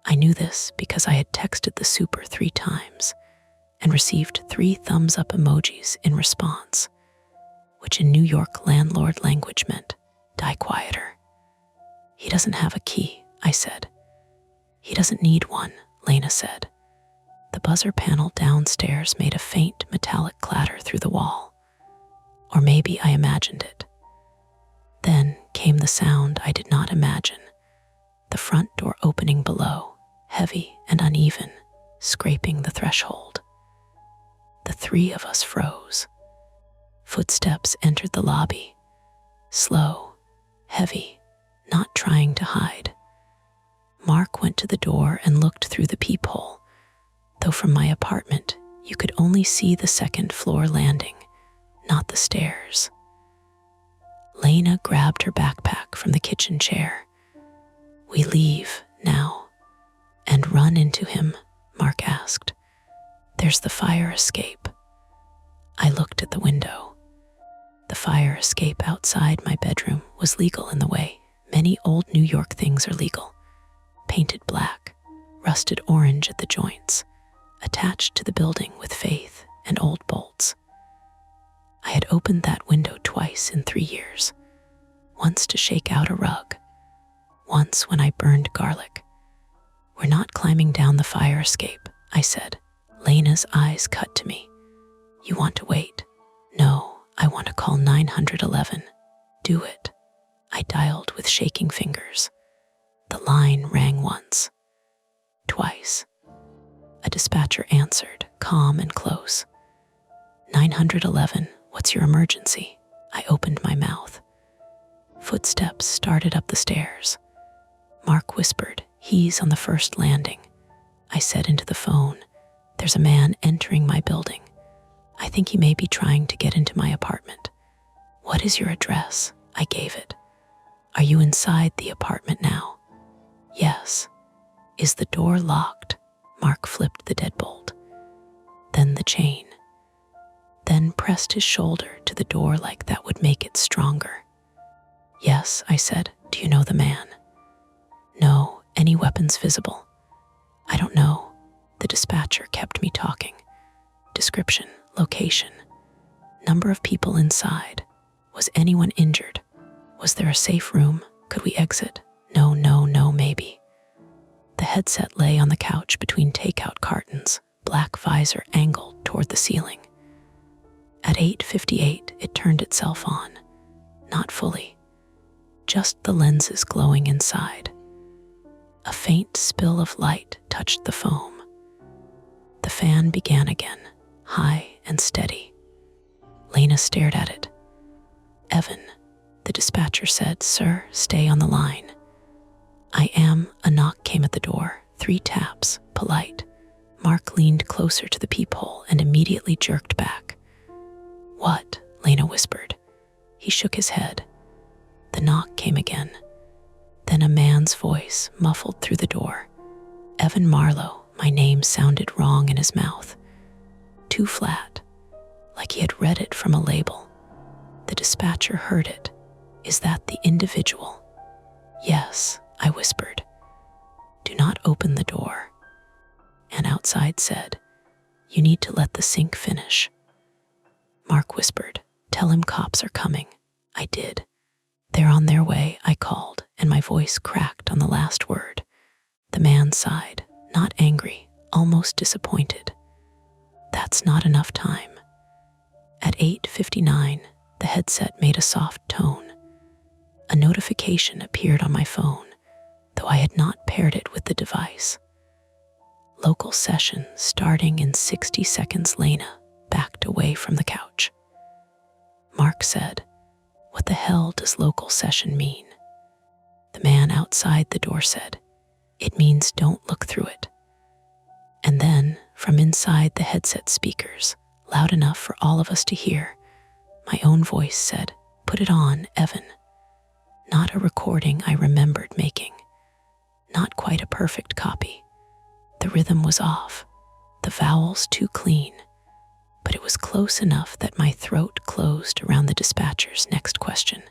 I knew this because I had texted the super 3 times and received 3 thumbs up emojis in response, which in New York landlord language meant, die quieter. He doesn't have a key, I said. He doesn't need one, Lena said. The buzzer panel downstairs made a faint metallic clatter through the wall. Or maybe I imagined it. Then came the sound I did not imagine, the front door opening below, heavy and uneven, scraping the threshold. The 3 of us froze. Footsteps entered the lobby, slow, heavy, not trying to hide. Mark went to the door and looked through the peephole, though from my apartment you could only see the 2nd floor landing, not the stairs. Lena grabbed her backpack from the kitchen chair. We leave now and run into him, Mark asked. There's the fire escape. I looked at the window. The fire escape outside my bedroom was legal in the way many old New York things are legal. Painted black, rusted orange at the joints, attached to the building with faith and old bolts. I had opened that window twice in 3 years, once to shake out a rug, once when I burned garlic. We're not climbing down the fire escape, I said. Lena's eyes cut to me. You want to wait? No, I want to call 911. Do it. I dialed with shaking fingers. The line rang once, twice. A dispatcher answered, calm and close. 911, what's your emergency? I opened my mouth. Footsteps started up the stairs. Mark whispered, he's on the 1st landing. I said into the phone, there's a man entering my building. I think he may be trying to get into my apartment. What is your address? I gave it. Are you inside the apartment now? Yes. Is the door locked? Mark flipped the deadbolt. Then the chain. Then pressed his shoulder to the door like that would make it stronger. Yes, I said. Do you know the man? No. Any weapons visible? I don't know. The dispatcher kept me talking. Description, location, number of people inside. Was anyone injured? Was there a safe room? Could we exit? No, maybe. The headset lay on the couch between takeout cartons, black visor angled toward the ceiling. At 8:58, it turned itself on. Not fully. just the lenses glowing inside. A faint spill of light touched the foam. The fan began again, high and steady. Lena stared at it. "Evan," the dispatcher said. "Sir, stay on the line." "I am." A knock came at the door, 3 taps, polite. Mark leaned closer to the peephole and immediately jerked back. "What?" Lena whispered. He shook his head. The knock came again. Then a man's voice muffled through the door. "Evan Marlowe." My name sounded wrong in his mouth. Too flat, like he had read it from a label. The dispatcher heard it. "Is that the individual?" "Yes," I whispered. "Do not open the door." And outside said, "You need to let the sink finish." Mark whispered, "Tell him cops are coming." I did. "They're on their way," I called, and my voice cracked on the last word. The man sighed, not angry, almost disappointed. "That's not enough time." At 8:59, the headset made a soft tone. A notification appeared on my phone, though I had not paired it with the device. "Local session starting in 60 seconds." Lena backed away from the couch. Mark said, "What the hell does local session mean?" The man outside the door said, "It means don't look through it." And then, from inside the headset speakers, loud enough for all of us to hear, my own voice said, "Put it on, Evan." Not a recording I remembered making. Not quite a perfect copy. The rhythm was off, the vowels too clean, but it was close enough that my throat closed around the dispatcher's next question.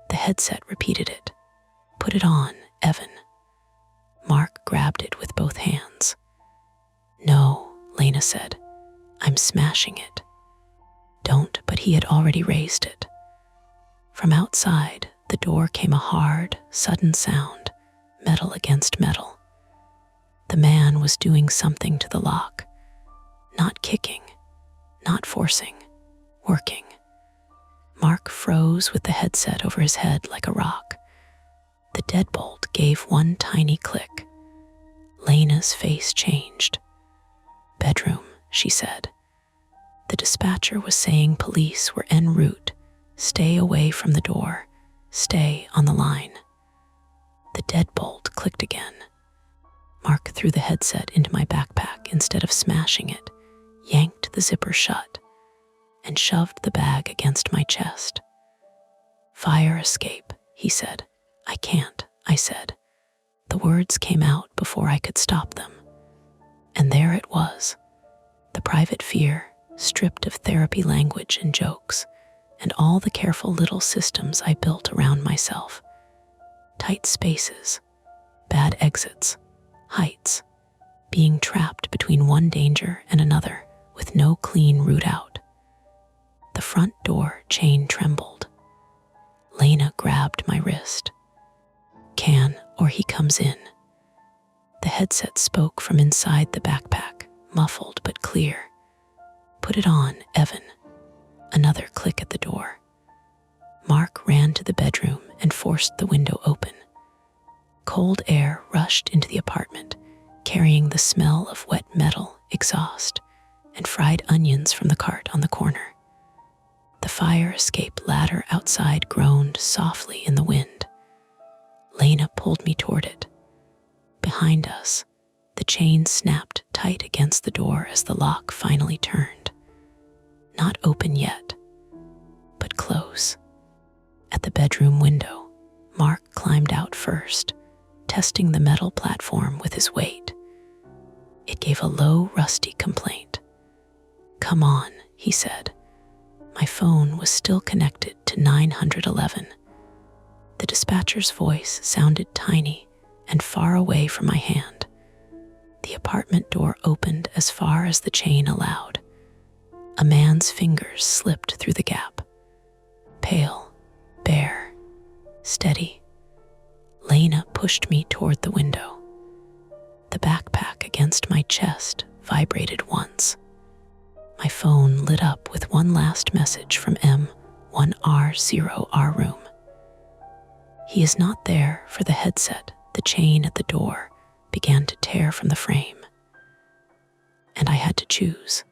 The headset repeated it. "Put it on, Evan." Mark grabbed it with both hands. "No," Lena said. "I'm smashing it." "Don't," but he had already raised it. From outside, the door came a hard, sudden sound, metal against metal. The man was doing something to the lock. Not kicking, not forcing, working. Mark froze with the headset over his head like a rock. The deadbolt gave one tiny click. Lena's face changed. "Bedroom," she said. The dispatcher was saying police were en route. Stay away from the door. Stay on the line. The deadbolt clicked again. Mark threw the headset into my backpack instead of smashing it, yanked the zipper shut, and shoved the bag against my chest. "Fire escape," he said. "I can't," I said. The words came out before I could stop them. And there it was, the private fear, stripped of therapy language and jokes, and all the careful little systems I built around myself. Tight spaces, bad exits, heights, being trapped between one danger and another with no clean route out. The front door chain trembled. Lena grabbed my wrist. "Can, or he comes in." The headset spoke from inside the backpack, muffled but clear. "Put it on, Evan." Another click at the door. Mark ran to the bedroom and forced the window open. Cold air rushed into the apartment, carrying the smell of wet metal, exhaust, and fried onions from the cart on the corner. The fire escape ladder outside groaned softly in the wind. Lena pulled me toward it. Behind us, the chain snapped tight against the door as the lock finally turned. Not open yet, but close. At the bedroom window, Mark climbed out first, testing the metal platform with his weight. It gave a low, rusty complaint. "Come on," he said. My phone was still connected to 911. The dispatcher's voice sounded tiny and far away from my hand. The apartment door opened as far as the chain allowed. A man's fingers slipped through the gap. Pale, bare, steady. Lena pushed me toward the window. The backpack against my chest vibrated once. My phone lit up with one last message from M1R0R room. He is not there for the headset. The chain at the door began to tear from the frame, and I had to choose.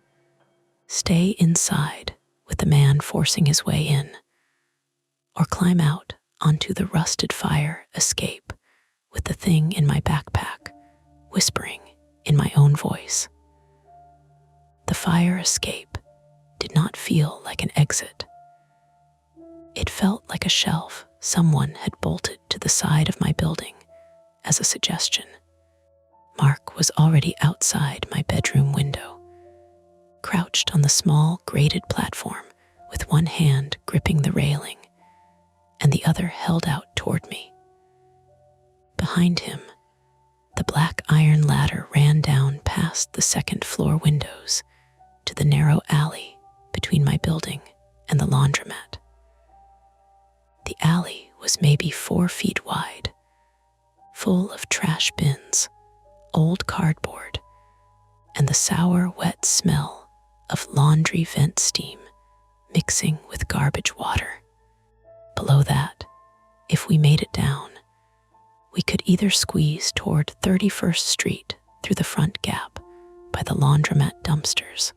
Stay inside with the man forcing his way in, or climb out onto the rusted fire escape with the thing in my backpack, whispering in my own voice. The fire escape did not feel like an exit. It felt like a shelf someone had bolted to the side of my building as a suggestion. Mark was already outside my bedroom window, crouched on the small grated platform with one hand gripping the railing and the other held out toward me. Behind him, the black iron ladder ran down past the second-floor windows to the narrow alley between my building and the laundromat. The alley was maybe 4 feet wide, full of trash bins, old cardboard, and the sour, wet smell of laundry vent steam mixing with garbage water. Below that, if we made it down, we could either squeeze toward 31st Street through the front gap by the laundromat dumpsters,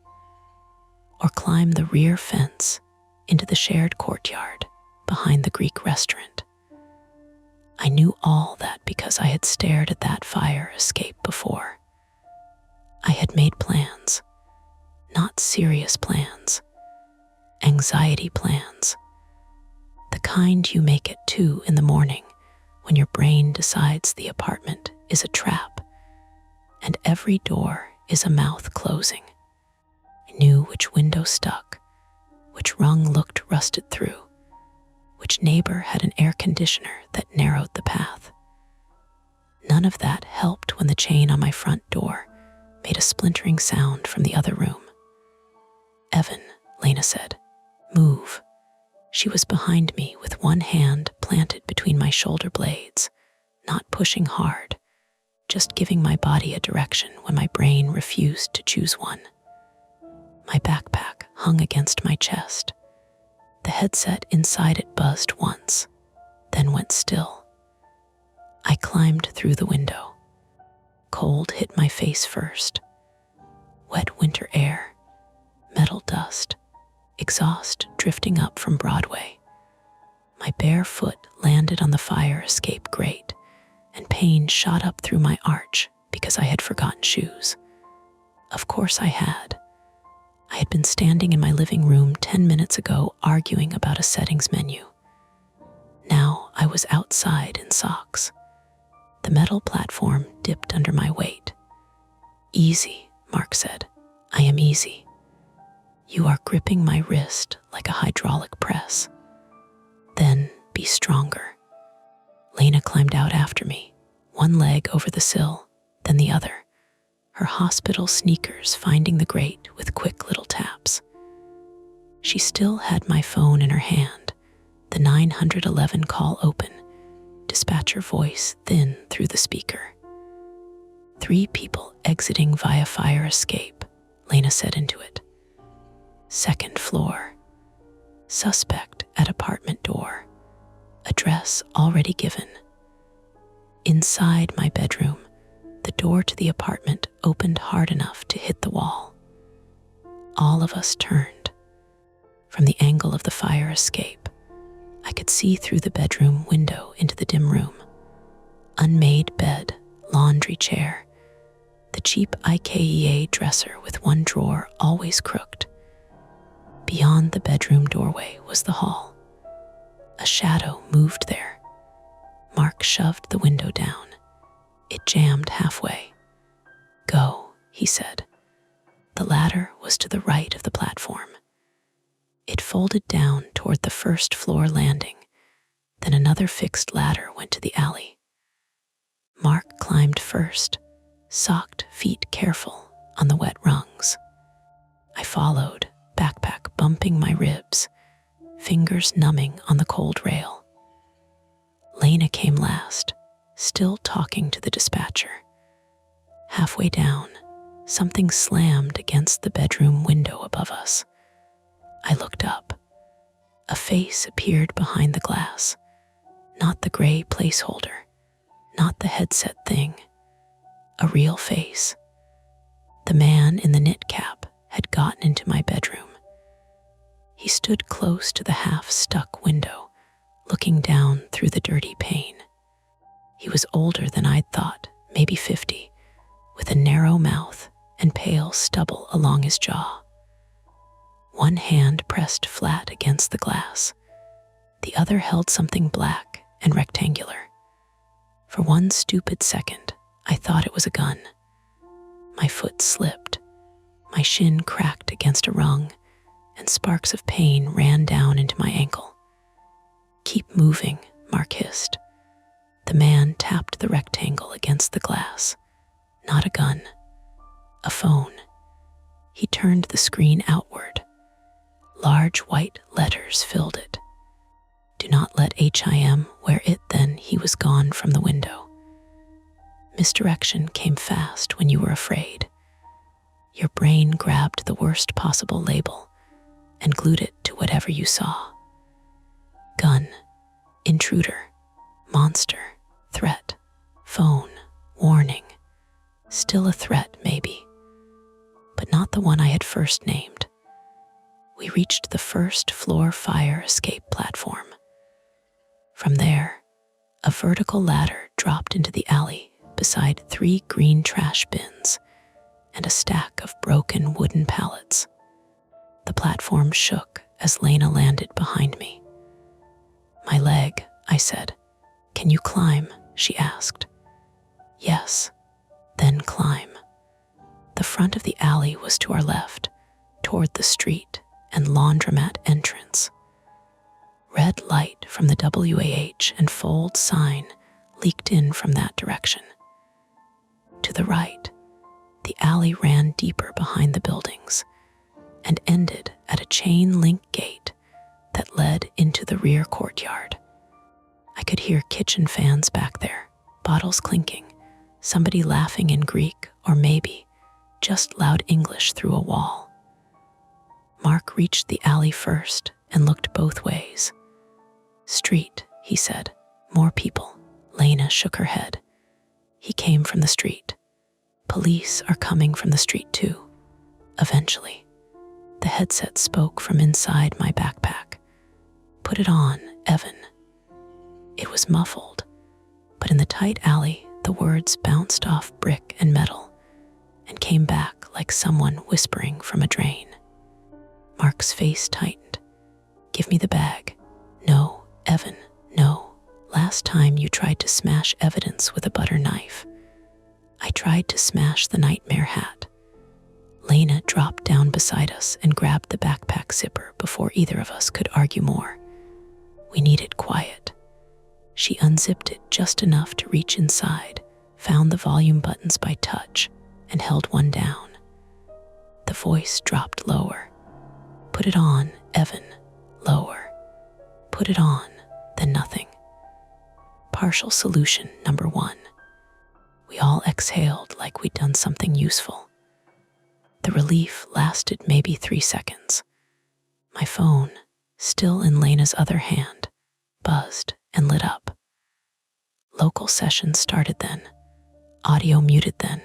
or climb the rear fence into the shared courtyard behind the Greek restaurant. I knew all that because I had stared at that fire escape before. I had made plans, not serious plans, anxiety plans, the kind you make at 2 in the morning when your brain decides the apartment is a trap and every door is a mouth closing. I knew which window stuck, which rung looked rusted through, which neighbor had an air conditioner that narrowed the path. None of that helped when the chain on my front door made a splintering sound from the other room. "Evan," Lena said, "move." She was behind me with one hand planted between my shoulder blades, not pushing hard, just giving my body a direction when my brain refused to choose one. My backpack hung against my chest. The headset inside it buzzed once, then went still. I climbed through the window. Cold hit my face first. Wet winter air, metal dust, exhaust drifting up from Broadway. My bare foot landed on the fire escape grate, and pain shot up through my arch because I had forgotten shoes. Of course I had. I had been standing in my living room 10 minutes ago arguing about a settings menu. Now I was outside in socks. The metal platform dipped under my weight. "Easy," Mark said. "I am easy. You are gripping my wrist like a hydraulic press. Then be stronger." Lena climbed out after me, one leg over the sill, then the other, her hospital sneakers finding the grate with quick little taps. She still had my phone in her hand, the 911 call open, dispatcher voice thin through the speaker. "3 people exiting via fire escape," Lena said into it. "2nd floor. Suspect at apartment door. Address already given." Inside my bedroom, the door to the apartment opened hard enough to hit the wall. All of us turned. From the angle of the fire escape, I could see through the bedroom window into the dim room. Unmade bed, laundry chair, the cheap IKEA dresser with one drawer always crooked. Beyond the bedroom doorway was the hall. A shadow moved there. Mark shoved the window down. It jammed halfway. "Go," he said. The ladder was to the right of the platform. It folded down toward the 1st floor landing, then another fixed ladder went to the alley. Mark climbed first, socked feet careful on the wet rungs. I followed, backpack bumping my ribs, fingers numbing on the cold rail. Lena came last, still talking to the dispatcher. Halfway down, something slammed against the bedroom window above us. I looked up. A face appeared behind the glass, Not the gray placeholder, not the headset thing. A real face. The man in the knit cap had gotten into my bedroom. He stood close to the half-stuck window, looking down through the dirty pane. He was older than I'd thought, maybe 50, with a narrow mouth and pale stubble along his jaw. One hand pressed flat against the glass. The other held something black and rectangular. For one stupid second, I thought it was a gun. My foot slipped. My shin cracked against a rung, and sparks of pain ran down into my ankle. "Keep moving," Mark hissed. The man tapped the rectangle against the glass. Not a gun. A phone. He turned the screen outward. Large white letters filled it. "Do not let HIM wear it." Then he was gone from the window. Misdirection came fast when you were afraid. Your brain grabbed the worst possible label and glued it to whatever you saw. Gun, intruder, monster, threat, phone, warning. Still a threat, maybe, but not the one I had first named. We reached the first floor fire escape platform. From there, a vertical ladder dropped into the alley beside 3 green trash bins and a stack of broken wooden pallets. The platform shook as Lena landed behind me. "My leg," I said. "Can you climb?" she asked. "Yes." "Then climb." The front of the alley was to our left, toward the street and laundromat entrance. Red light from the WAH and Fold sign leaked in from that direction. To the right, the alley ran deeper behind the buildings and ended at a chain-link gate that led into the rear courtyard. I could hear kitchen fans back there, bottles clinking, somebody laughing in Greek, or maybe just loud English through a wall. Mark reached the alley first and looked both ways. "Street," he said. "More people." Lena shook her head. "He came from the street. Police are coming from the street too. Eventually." The headset spoke from inside my backpack. "Put it on, Evan." It was muffled, but in the tight alley, the words bounced off brick and metal and came back like someone whispering from a drain. Mark's face tightened. "Give me the bag." "No, Evan, no. Last time you tried to smash evidence with a butter knife. I tried to smash the nightmare hat." Lena dropped down beside us and grabbed the backpack zipper before either of us could argue more. We needed quiet. She unzipped it just enough to reach inside, found the volume buttons by touch, and held one down. The voice dropped lower. "Put it on, Evan." Lower. "Put it on." Then nothing. Partial solution number 1. We all exhaled like we'd done something useful. The relief lasted maybe 3 seconds. My phone, still in Lena's other hand, buzzed and lit up. Local session started then. Audio muted then.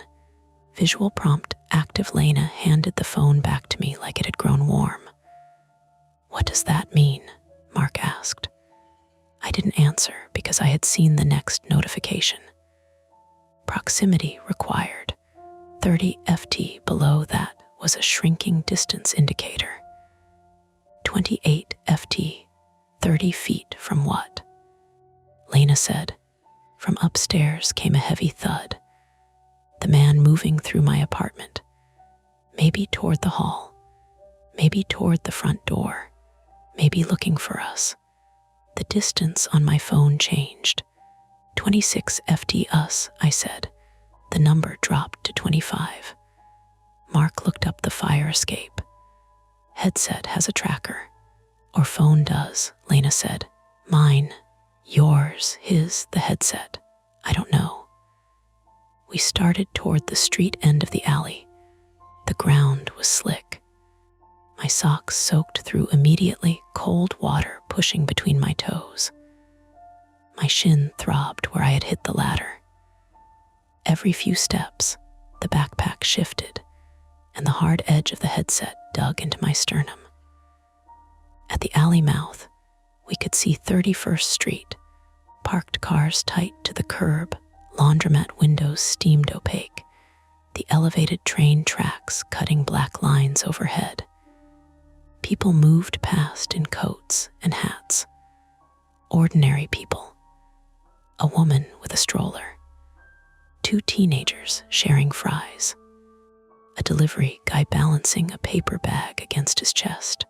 Visual prompt active. Lena handed the phone back to me like it had grown warm. "What does that mean?" Mark asked. I didn't answer because I had seen the next notification. Proximity required. 30 FT below that was a shrinking distance indicator. 28 FT, 30 feet from what? Lena said. From upstairs came a heavy thud. The man moving through my apartment. Maybe toward the hall. Maybe toward the front door. Maybe looking for us. The distance on my phone changed. 26 FT us, I said. The number dropped to 25. Mark looked up the fire escape. Headset has a tracker. Or phone does, Lena said. Mine, yours, his, the headset. I don't know. We started toward the street end of the alley. The ground was slick. My socks soaked through immediately, cold water pushing between my toes. My shin throbbed where I had hit the ladder. Every few steps, the backpack shifted, and the hard edge of the headset dug into my sternum. At the alley mouth, we could see 31st Street, parked cars tight to the curb, laundromat windows steamed opaque, the elevated train tracks cutting black lines overhead. People moved past in coats and hats. Ordinary people. A woman with a stroller. 2 teenagers sharing fries. A delivery guy balancing a paper bag against his chest.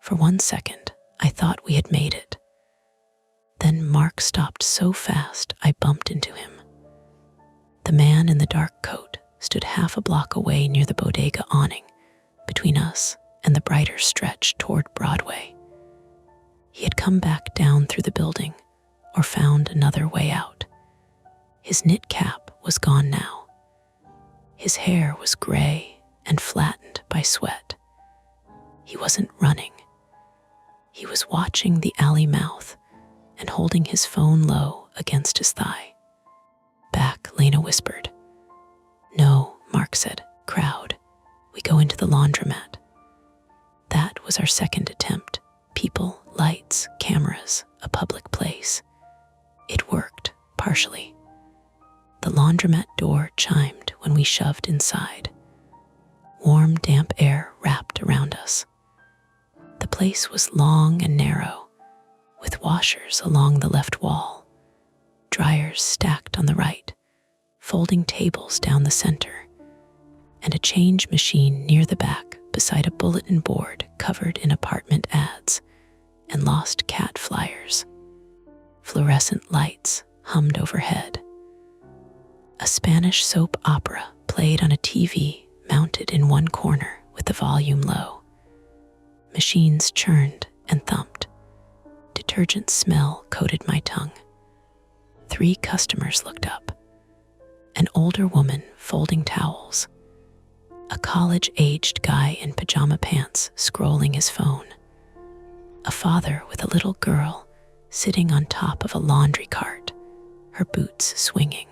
For 1 second, I thought we had made it. Then Mark stopped so fast I bumped into him. The man in the dark coat stood half a block away near the bodega awning, between us and the brighter stretch toward Broadway. He had come back down through the building or found another way out. His knit cap was gone now. His hair was gray and flattened by sweat. He wasn't running. He was watching the alley mouth and holding his phone low against his thigh. "Back," Lena whispered. "No," Mark said. "Crowd. We go into the laundromat." That was our second attempt. People, lights, cameras, a public place. It worked, partially. The laundromat door chimed when we shoved inside. Warm, damp air wrapped around us. The place was long and narrow, with washers along the left wall, dryers stacked on the right, folding tables down the center, and a change machine near the back beside a bulletin board covered in apartment ads and lost cat flyers. Fluorescent lights hummed overhead. A Spanish soap opera played on a TV mounted in one corner with the volume low. Machines churned and thumped. Detergent smell coated my tongue. 3 customers looked up. An older woman folding towels. A college-aged guy in pajama pants scrolling his phone. A father with a little girl sitting on top of a laundry cart, her boots swinging.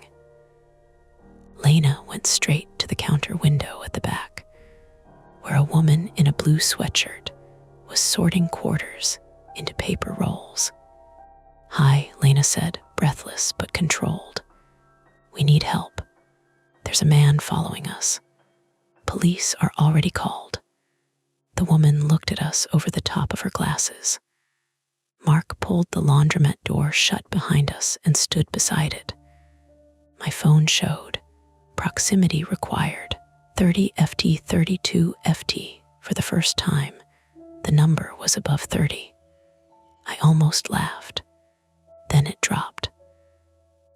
Lena went straight to the counter window at the back, where a woman in a blue sweatshirt was sorting quarters into paper rolls. "Hi," Lena said, breathless but controlled. "We need help. There's a man following us. Police are already called." The woman looked at us over the top of her glasses. Mark pulled the laundromat door shut behind us and stood beside it. My phone showed proximity required, 30 FT 32 FT. For the first time, the number was above 30. I almost laughed. Then it dropped.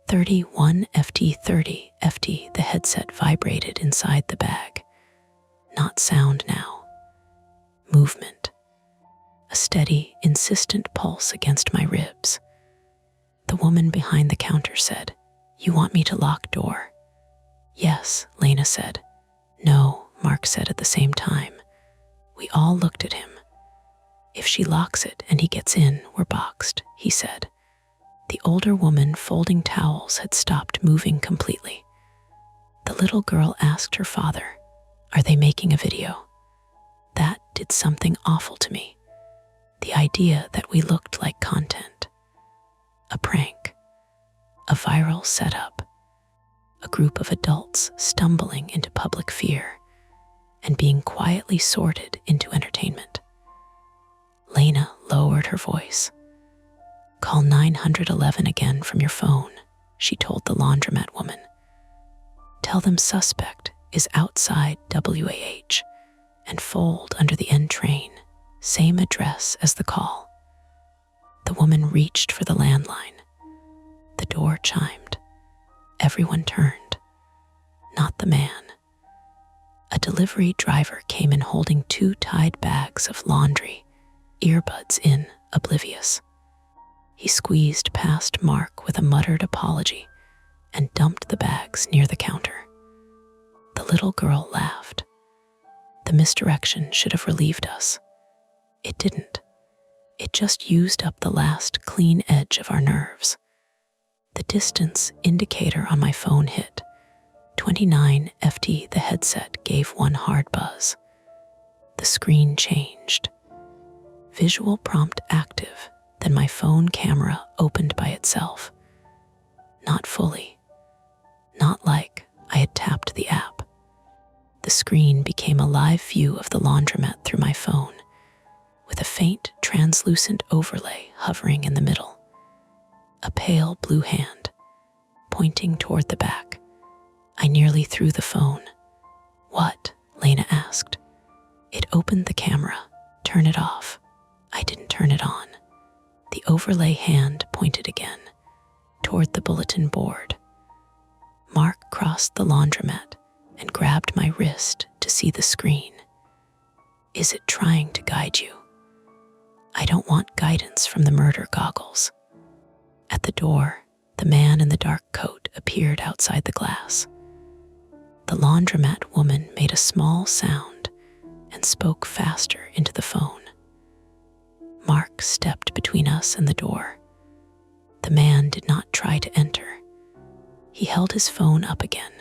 31 FT 30 FT. The headset vibrated inside the bag. Not sound now. Movement. A steady, insistent pulse against my ribs. The woman behind the counter said, "You want me to lock door?" "Yes," Lena said. "No," Mark said at the same time. We all looked at him. "If she locks it and he gets in, we're boxed," he said. The older woman folding towels had stopped moving completely. The little girl asked her father, "Are they making a video?" That did something awful to me. The idea that we looked like content. A prank. A viral setup. A group of adults stumbling into public fear and being quietly sorted into entertainment. Lena lowered her voice. "Call 911 again from your phone," she told the laundromat woman. "Tell them suspect is outside WAH and fold under the N train, same address as the call." The woman reached for the landline. The door chimed. Everyone turned. Not the man. A delivery driver came in holding 2 tied bags of laundry, earbuds in, oblivious. He squeezed past Mark with a muttered apology and dumped the bags near the counter. The little girl laughed. The misdirection should have relieved us. It didn't. It just used up the last clean edge of our nerves. The distance indicator on my phone hit 29 FT. The headset gave one hard buzz. The screen changed. Visual prompt active, then my phone camera opened by itself. Not fully. Not like I had tapped the app. The screen became a live view of the laundromat through my phone, with a faint, translucent overlay hovering in the middle. A pale blue hand, pointing toward the back. I nearly threw the phone. "What?" Lena asked. "It opened the camera. Turn it off." I didn't turn it on. The overlay hand pointed again, toward the bulletin board. Mark crossed the laundromat and grabbed my wrist to see the screen. "Is it trying to guide you?" "I don't want guidance from the murder goggles." At the door, the man in the dark coat appeared outside the glass. The laundromat woman made a small sound and spoke faster into the phone. Mark stepped between us and the door. The man did not try to enter. He held his phone up again,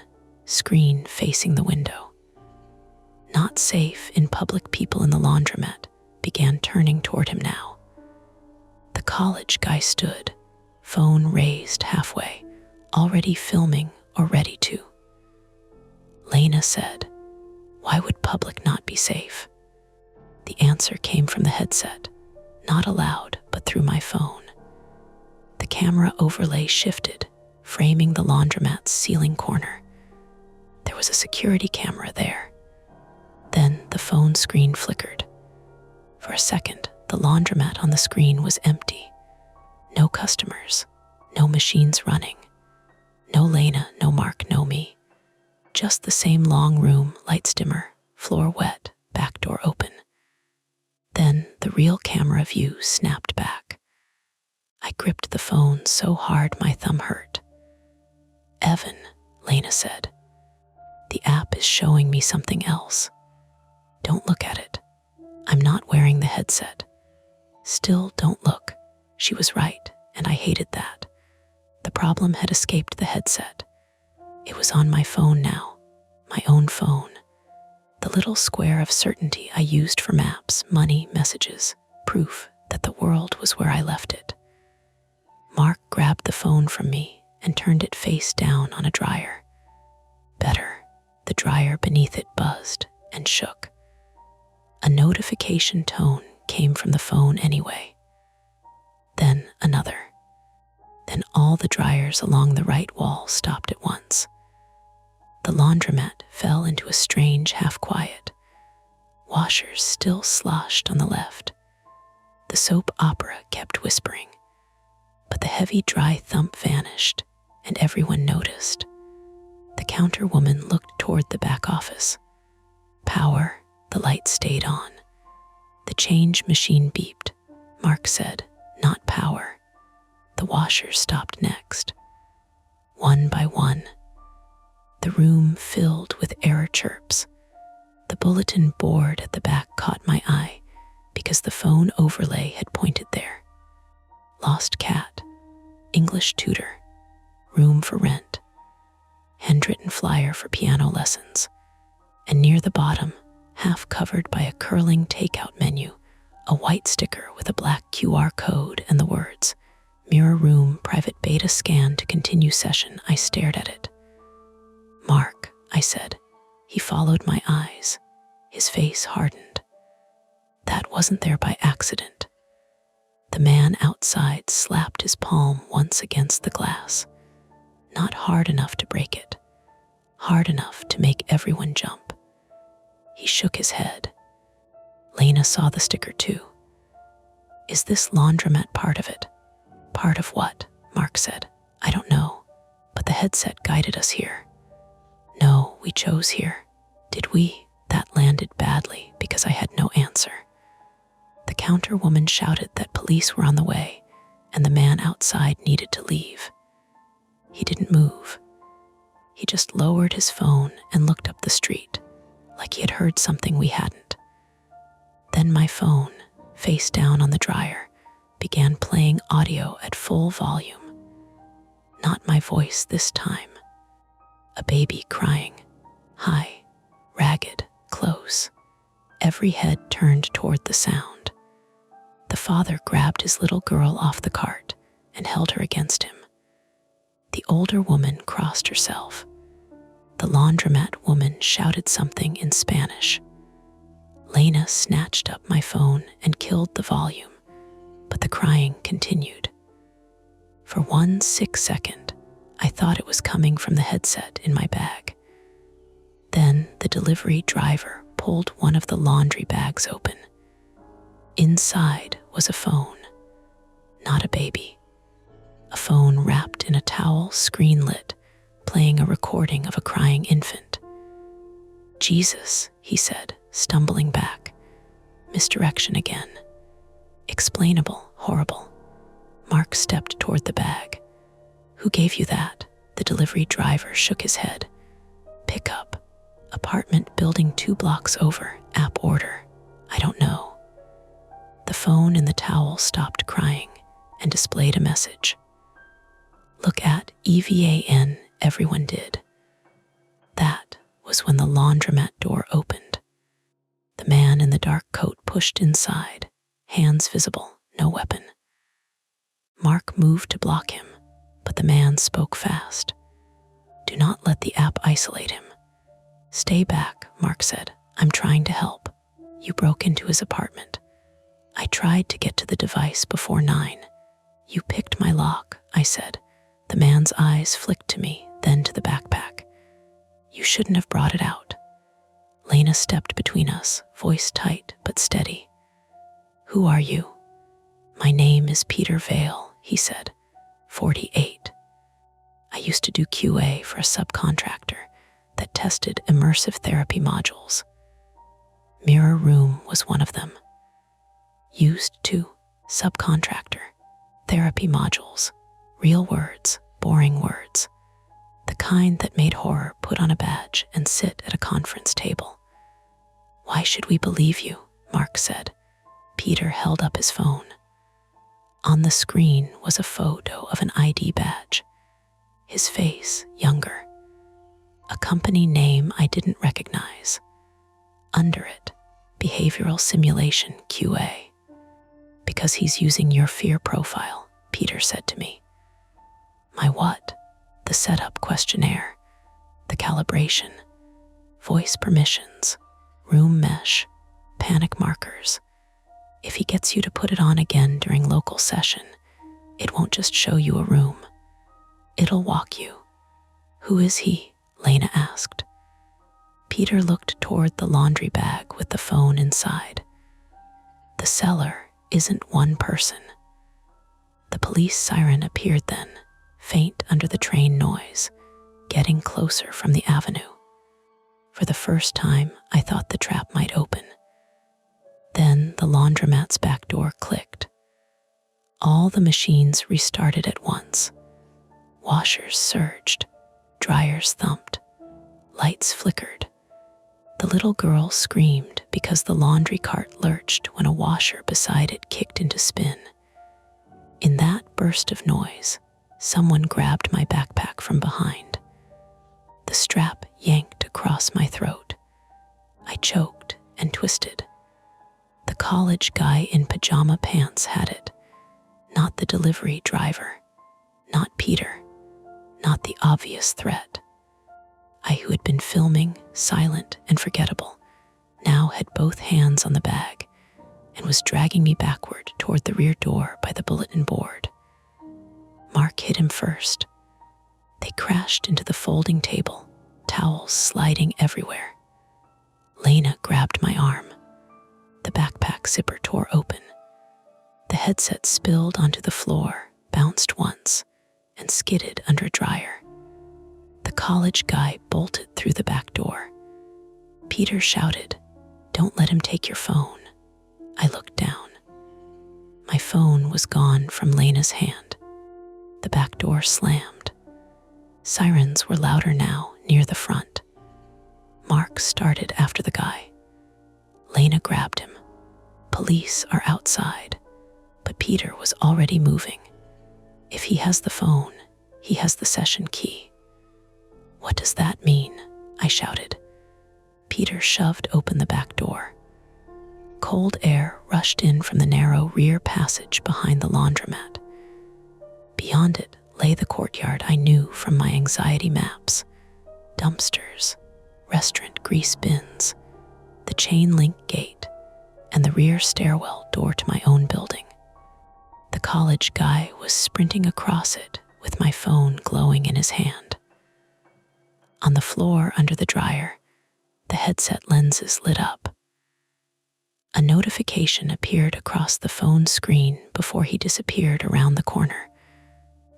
screen facing the window. "Not safe in public." People in the laundromat began turning toward him now. The college guy stood, phone raised halfway, already filming or ready to. Lena said, "Why would public not be safe?" The answer came from the headset, not aloud, but through my phone. The camera overlay shifted, framing the laundromat's ceiling corner. There was a security camera there. Then the phone screen flickered. For a second, the laundromat on the screen was empty. No customers, no machines running. No Lena, no Mark, no me. Just the same long room, lights dimmer, floor wet, back door open. Then the real camera view snapped back. I gripped the phone so hard my thumb hurt. "Evan," Lena said, "the app is showing me something else. Don't look at it. I'm not wearing the headset." "Still, don't look." She was right, and I hated that. The problem had escaped the headset. It was on my phone now, my own phone. The little square of certainty I used for maps, money, messages, proof that the world was where I left it. Mark grabbed the phone from me and turned it face down on a dryer. Better, the dryer beneath it buzzed and shook. A notification tone came from the phone anyway. Then another. Then all the dryers along the right wall stopped at once. The laundromat fell into a strange half-quiet. Washers still sloshed on the left. The soap opera kept whispering. But the heavy, dry thump vanished, and everyone noticed. The counter woman looked toward the back office. Power, the light stayed on. The change machine beeped. Mark said, "Not power." The washers stopped next. One by one, the room filled with error chirps. The bulletin board at the back caught my eye because the phone overlay had pointed there. Lost cat, English tutor, room for rent, handwritten flyer for piano lessons, and near the bottom, half covered by a curling takeout menu, a white sticker with a black QR code and the words, "Mirror room, private beta scan to continue session." I stared at it. "Mark," I said. He followed my eyes. His face hardened. That wasn't there by accident. The man outside slapped his palm once against the glass. Not hard enough to break it. Hard enough to make everyone jump. He shook his head. Lena saw the sticker too. "Is this laundromat part of it?" "Part of what?" Mark said. "I don't know, but the headset guided us here." "No, we chose here." "Did we?" That landed badly because I had no answer. The counter woman shouted that police were on the way and the man outside needed to leave. He didn't move. He just lowered his phone and looked up the street, like he had heard something we hadn't. Then my phone, face down on the dryer, began playing audio at full volume. Not my voice this time. A baby crying, high, ragged, close. Every head turned toward the sound. The father grabbed his little girl off the cart and held her against him. The older woman crossed herself. The laundromat woman shouted something in Spanish. Lena snatched up my phone and killed the volume, but the crying continued. For 1 second, I thought it was coming from the headset in my bag. Then the delivery driver pulled one of the laundry bags open. Inside was a phone, not a baby. A phone wrapped in a towel, screen lit, playing a recording of a crying infant. Jesus, he said, stumbling back. Misdirection again. Explainable, horrible. Mark stepped toward the bag. Who gave you that? The delivery driver shook his head. Pick up. Apartment building 2 blocks over. App order. I don't know. The phone in the towel stopped crying and displayed a message. Look at EVAN, everyone did. That was when the laundromat door opened. The man in the dark coat pushed inside, hands visible, no weapon. Mark moved to block him, but the man spoke fast. Do not let the app isolate him. Stay back, Mark said. I'm trying to help. You broke into his apartment. I tried to get to the device before 9. You picked my lock, I said. The man's eyes flicked to me, then to the backpack. You shouldn't have brought it out. Lena stepped between us, voice tight but steady. Who are you? My name is Peter Vale, he said, 48. I used to do QA for a subcontractor that tested immersive therapy modules. Mirror Room was one of them. Used to subcontractor, therapy modules, real words, boring words, the kind that made horror put on a badge and sit at a conference table. Why should we believe you? Mark said. Peter held up his phone. On the screen was a photo of an ID badge. His face, younger. A company name I didn't recognize. Under it, Behavioral Simulation QA. Because he's using your fear profile, Peter said to me. My what? The setup questionnaire, the calibration, voice permissions, room mesh, panic markers. If he gets you to put it on again during local session, it won't just show you a room. It'll walk you. Who is he? Lena asked. Peter looked toward the laundry bag with the phone inside. The seller isn't one person. The police siren appeared then, faint under the train noise, getting closer from the avenue. For the first time, I thought the trap might open. Then the laundromat's back door clicked. All the machines restarted at once. Washers surged, dryers thumped, lights flickered. The little girl screamed because the laundry cart lurched when a washer beside it kicked into spin. In that burst of noise, someone grabbed my backpack from behind. The strap yanked across my throat. I choked and twisted. The college guy in pajama pants had it, not the delivery driver, not Peter, not the obvious threat. I, who had been filming, silent and forgettable, now had both hands on the bag and was dragging me backward toward the rear door by the bulletin board. Mark hit him first. They crashed into the folding table, towels sliding everywhere. Lena grabbed my arm. The backpack zipper tore open. The headset spilled onto the floor, bounced once, and skidded under a dryer. The college guy bolted through the back door. Peter shouted, "Don't let him take your phone." I looked down. My phone was gone from Lena's hand. The back door slammed. Sirens were louder now, near the front. Mark started after the guy. Lena grabbed him. Police are outside. but Peter was already moving. If he has the phone, he has the session key. What does that mean? I shouted. Peter shoved open the back door. Cold air rushed in from the narrow rear passage behind the laundromat. Beyond it lay the courtyard I knew from my anxiety maps. Dumpsters, restaurant grease bins, the chain-link gate, and the rear stairwell door to my own building. The college guy was sprinting across it with my phone glowing in his hand. On the floor under the dryer, the headset lenses lit up. A notification appeared across the phone screen before he disappeared around the corner,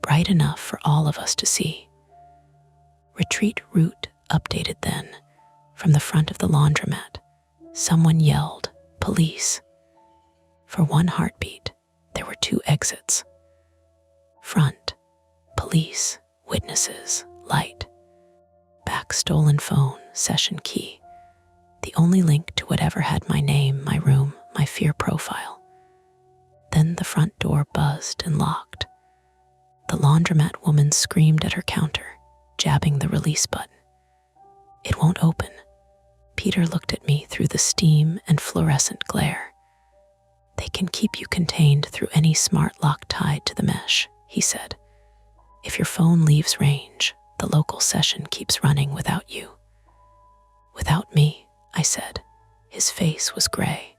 bright enough for all of us to see. Retreat route updated then. From the front of the laundromat, someone yelled, "Police." For one heartbeat, there were 2 exits. Front, police, witnesses, light. Back, stolen phone, session key. The only link to whatever had my name, my room, my fear profile. Then the front door buzzed and locked. The laundromat woman screamed at her counter, jabbing the release button. "It won't open." Peter looked at me through the steam and fluorescent glare. "They can keep you contained through any smart lock tied to the mesh," he said. "If your phone leaves range, the local session keeps running without you." "Without me," I said. His face was gray.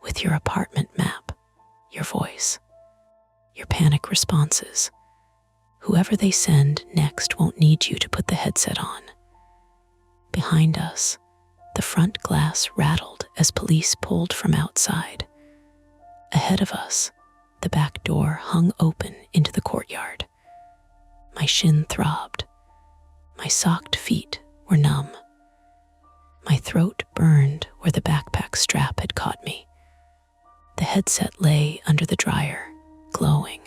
"With your apartment map, your voice, your panic responses. Whoever they send next won't need you to put the headset on." Behind us, the front glass rattled as police pulled from outside. Ahead of us, the back door hung open into the courtyard. My shin throbbed. My socked feet were numb. My throat burned where the backpack strap had caught me. The headset lay under the dryer, glowing.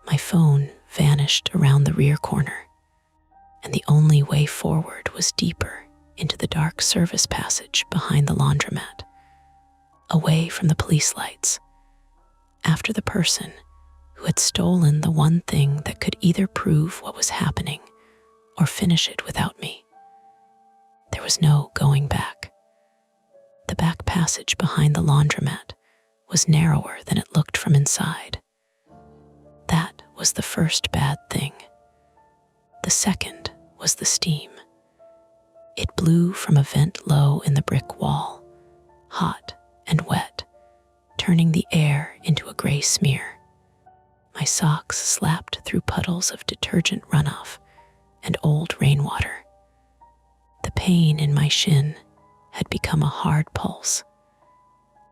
My phone vanished around the rear corner, and the only way forward was deeper into the dark service passage behind the laundromat, away from the police lights, after the person who had stolen the one thing that could either prove what was happening or finish it without me. There was no going back. The back passage behind the laundromat was narrower than it looked from inside. That was the first bad thing. The second was the steam. It blew from a vent low in the brick wall, hot and wet, turning the air into a gray smear. My socks slapped through puddles of detergent runoff and old rainwater. The pain in my shin had become a hard pulse.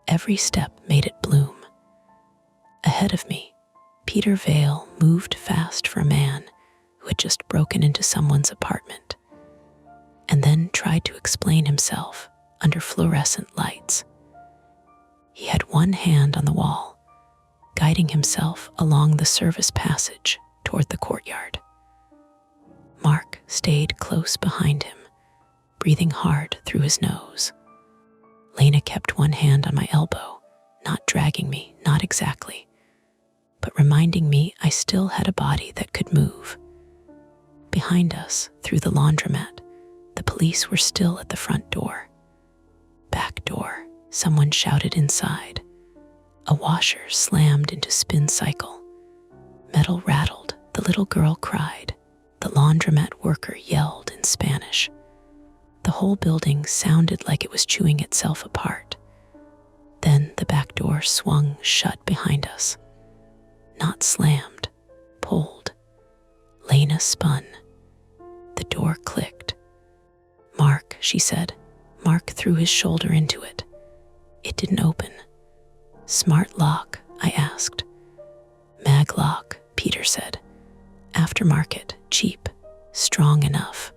Every step made it bloom. Ahead of me, Peter Vale moved fast for a man who had just broken into someone's apartment, and then tried to explain himself under fluorescent lights. He had one hand on the wall, guiding himself along the service passage toward the courtyard. Mark stayed close behind him, breathing hard through his nose. Lena kept one hand on my elbow, not dragging me, not exactly, but reminding me I still had a body that could move. Behind us, through the laundromat, the police were still at the front door. "Back door," someone shouted inside. A washer slammed into spin cycle. Metal rattled, the little girl cried. The laundromat worker yelled in Spanish. The whole building sounded like it was chewing itself apart. Then the back door swung shut behind us. Not slammed, pulled. Lena spun. The door clicked. "Mark," she said. Mark threw his shoulder into it. It didn't open. "Smart lock?" I asked. "Mag lock," Peter said. "Aftermarket, cheap, strong enough."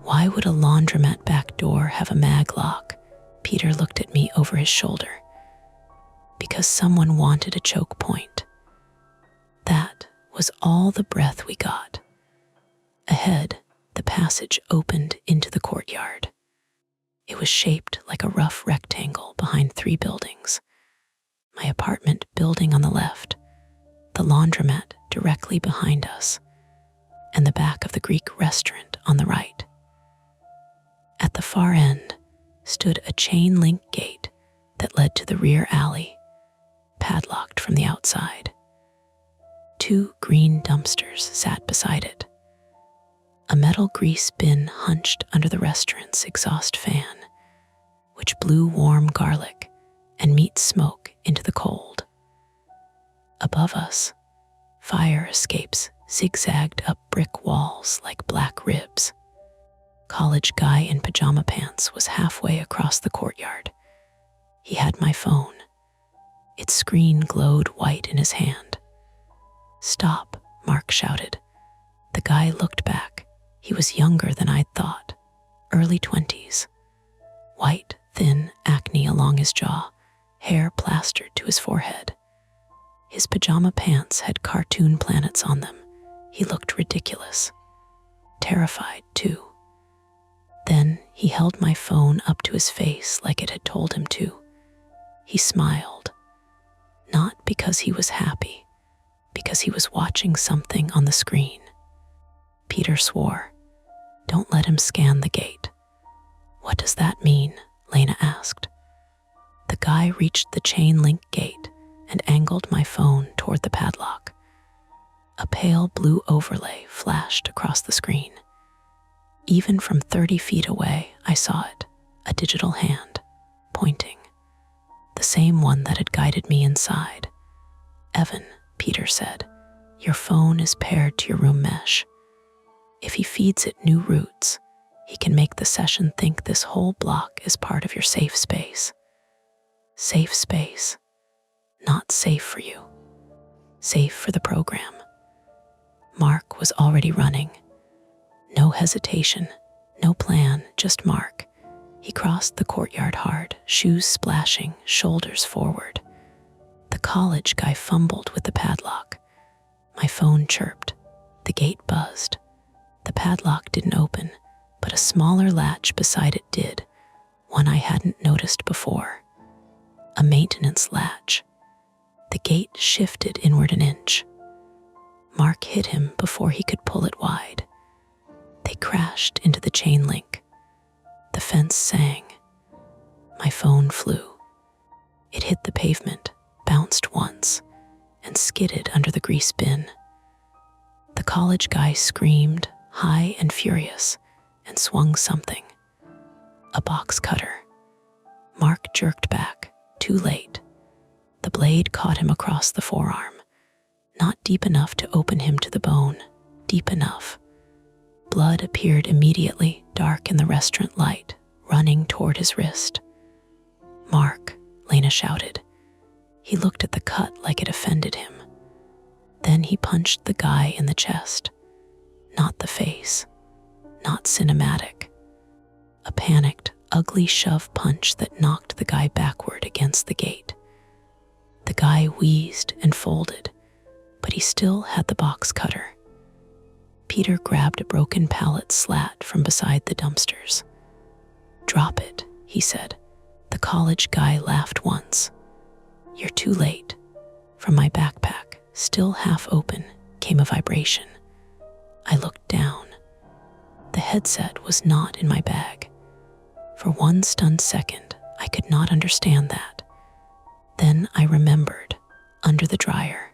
"Why would a laundromat back door have a mag lock?" Peter looked at me over his shoulder. "Because someone wanted a choke point." That was all the breath we got. Ahead, the passage opened into the courtyard. It was shaped like a rough rectangle behind 3 buildings. My apartment building on the left, the laundromat directly behind us, and the back of the Greek restaurant on the right. At the far end stood a chain-link gate that led to the rear alley, padlocked from the outside. 2 green dumpsters sat beside it. A metal grease bin hunched under the restaurant's exhaust fan, which blew warm garlic and meat smoke into the cold. Above us, fire escapes zigzagged up brick walls like black ribs. College guy in pajama pants was halfway across the courtyard. He had my phone. Its screen glowed white in his hand. "Stop," Mark shouted. The guy looked back. He was younger than I'd thought, early 20s. White, thin acne along his jaw, hair plastered to his forehead. His pajama pants had cartoon planets on them. He looked ridiculous. Terrified, too. Then he held my phone up to his face like it had told him to. He smiled. Not because he was happy, because he was watching something on the screen. Peter swore. "Don't let him scan the gate." "What does that mean?" Lena asked. The guy reached the chain-link gate and angled my phone toward the padlock. A pale blue overlay flashed across the screen. Even from 30 feet away, I saw it, a digital hand, pointing. The same one that had guided me inside. "Evan," Peter said, "your phone is paired to your room mesh. If he feeds it new routes, he can make the session think this whole block is part of your safe space." Safe space. Not safe for you. Safe for the program. Mark was already running. No hesitation, no plan, just Mark. He crossed the courtyard hard, shoes splashing, shoulders forward. The college guy fumbled with the padlock. My phone chirped. The gate buzzed. The padlock didn't open, but a smaller latch beside it did, one I hadn't noticed before. A maintenance latch. The gate shifted inward an inch. Mark hit him before he could pull it wide. They crashed into the chain link. The fence sang. My phone flew. It hit the pavement, bounced once, and skidded under the grease bin. The college guy screamed, high and furious, and swung something. A box cutter. Mark jerked back, too late. The blade caught him across the forearm. Not deep enough to open him to the bone, deep enough. Blood appeared immediately, dark in the restaurant light, running toward his wrist. "Mark," Lena shouted. He looked at the cut like it offended him. Then he punched the guy in the chest. Not the face. Not cinematic. A panicked, ugly shove punch that knocked the guy backward against the gate. The guy wheezed and folded, but he still had the box cutter. Peter grabbed a broken pallet slat from beside the dumpsters. "Drop it," he said. The college guy laughed once. "You're too late." From my backpack, still half open, came a vibration. I looked down. The headset was not in my bag. For one stunned second, I could not understand that. Then I remembered, under the dryer.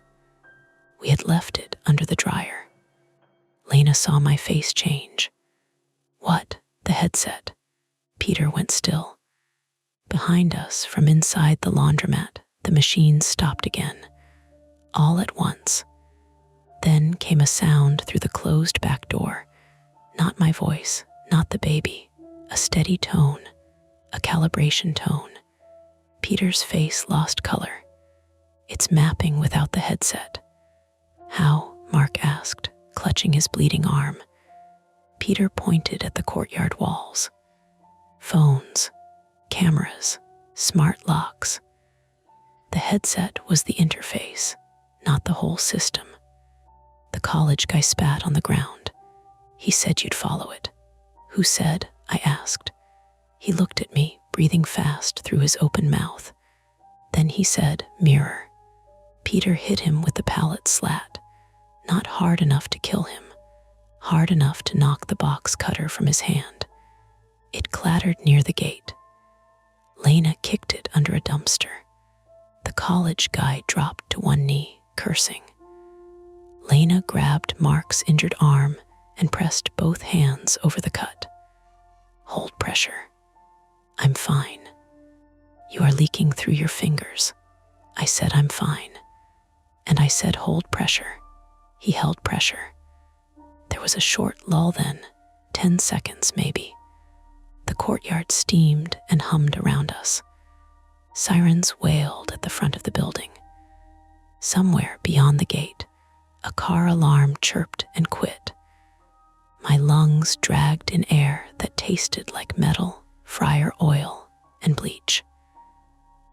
We had left it under the dryer. Lena saw my face change. "What?" "The headset." Peter went still. Behind us, from inside the laundromat, the machine stopped again, all at once. Then came a sound through the closed back door. Not my voice, not the baby. A steady tone, a calibration tone. Peter's face lost color. "It's mapping without the headset." "How?" Mark asked, clutching his bleeding arm. Peter pointed at the courtyard walls. Phones, cameras, smart locks. The headset was the interface, not the whole system. The college guy spat on the ground. "He said you'd follow it." "Who said?" I asked. He looked at me, breathing fast through his open mouth. Then he said, "Mirror." Peter hit him with the pallet slat, not hard enough to kill him, hard enough to knock the box cutter from his hand. It clattered near the gate. Lena kicked it under a dumpster. The college guy dropped to one knee, cursing. Lena grabbed Mark's injured arm and pressed both hands over the cut. "Hold pressure." "I'm fine." "You are leaking through your fingers." I said, "I'm fine." And I said, "Hold pressure." He held pressure. There was a short lull then, 10 seconds maybe. The courtyard steamed and hummed around us. Sirens wailed at the front of the building. Somewhere beyond the gate, a car alarm chirped and quit. My lungs dragged in air that tasted like metal, fryer oil, and bleach.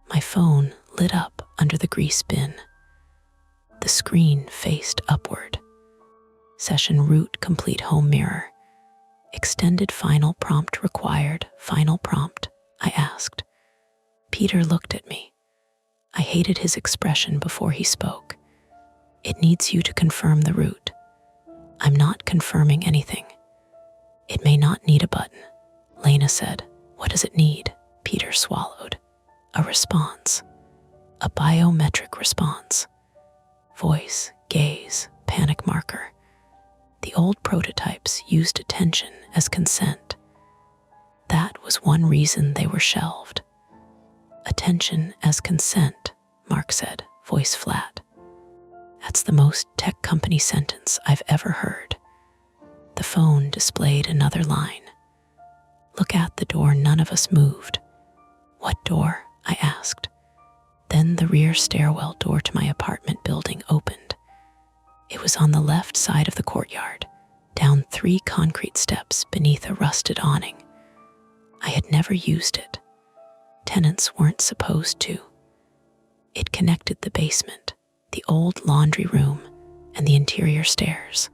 My phone lit up under the grease bin. The screen faced upward. Session root complete home mirror. Extended final prompt required. Final prompt, I asked. Peter looked at me. I hated his expression before he spoke. "It needs you to confirm the root." "I'm not confirming anything." "It may not need a button," Lena said. "What does it need?" Peter swallowed. "A response. A biometric response. Voice, gaze, panic marker. The old prototypes used attention as consent. That was one reason they were shelved. "Attention as consent," Mark said, voice flat. That's the most tech company sentence I've ever heard. The phone displayed another line. "Look at the door none of us moved." "What door?" I asked. Then the rear stairwell door to my apartment building opened. It was on the left side of the courtyard, down 3 concrete steps beneath a rusted awning. I had never used it. Tenants weren't supposed to. It connected the basement, the old laundry room, and the interior stairs.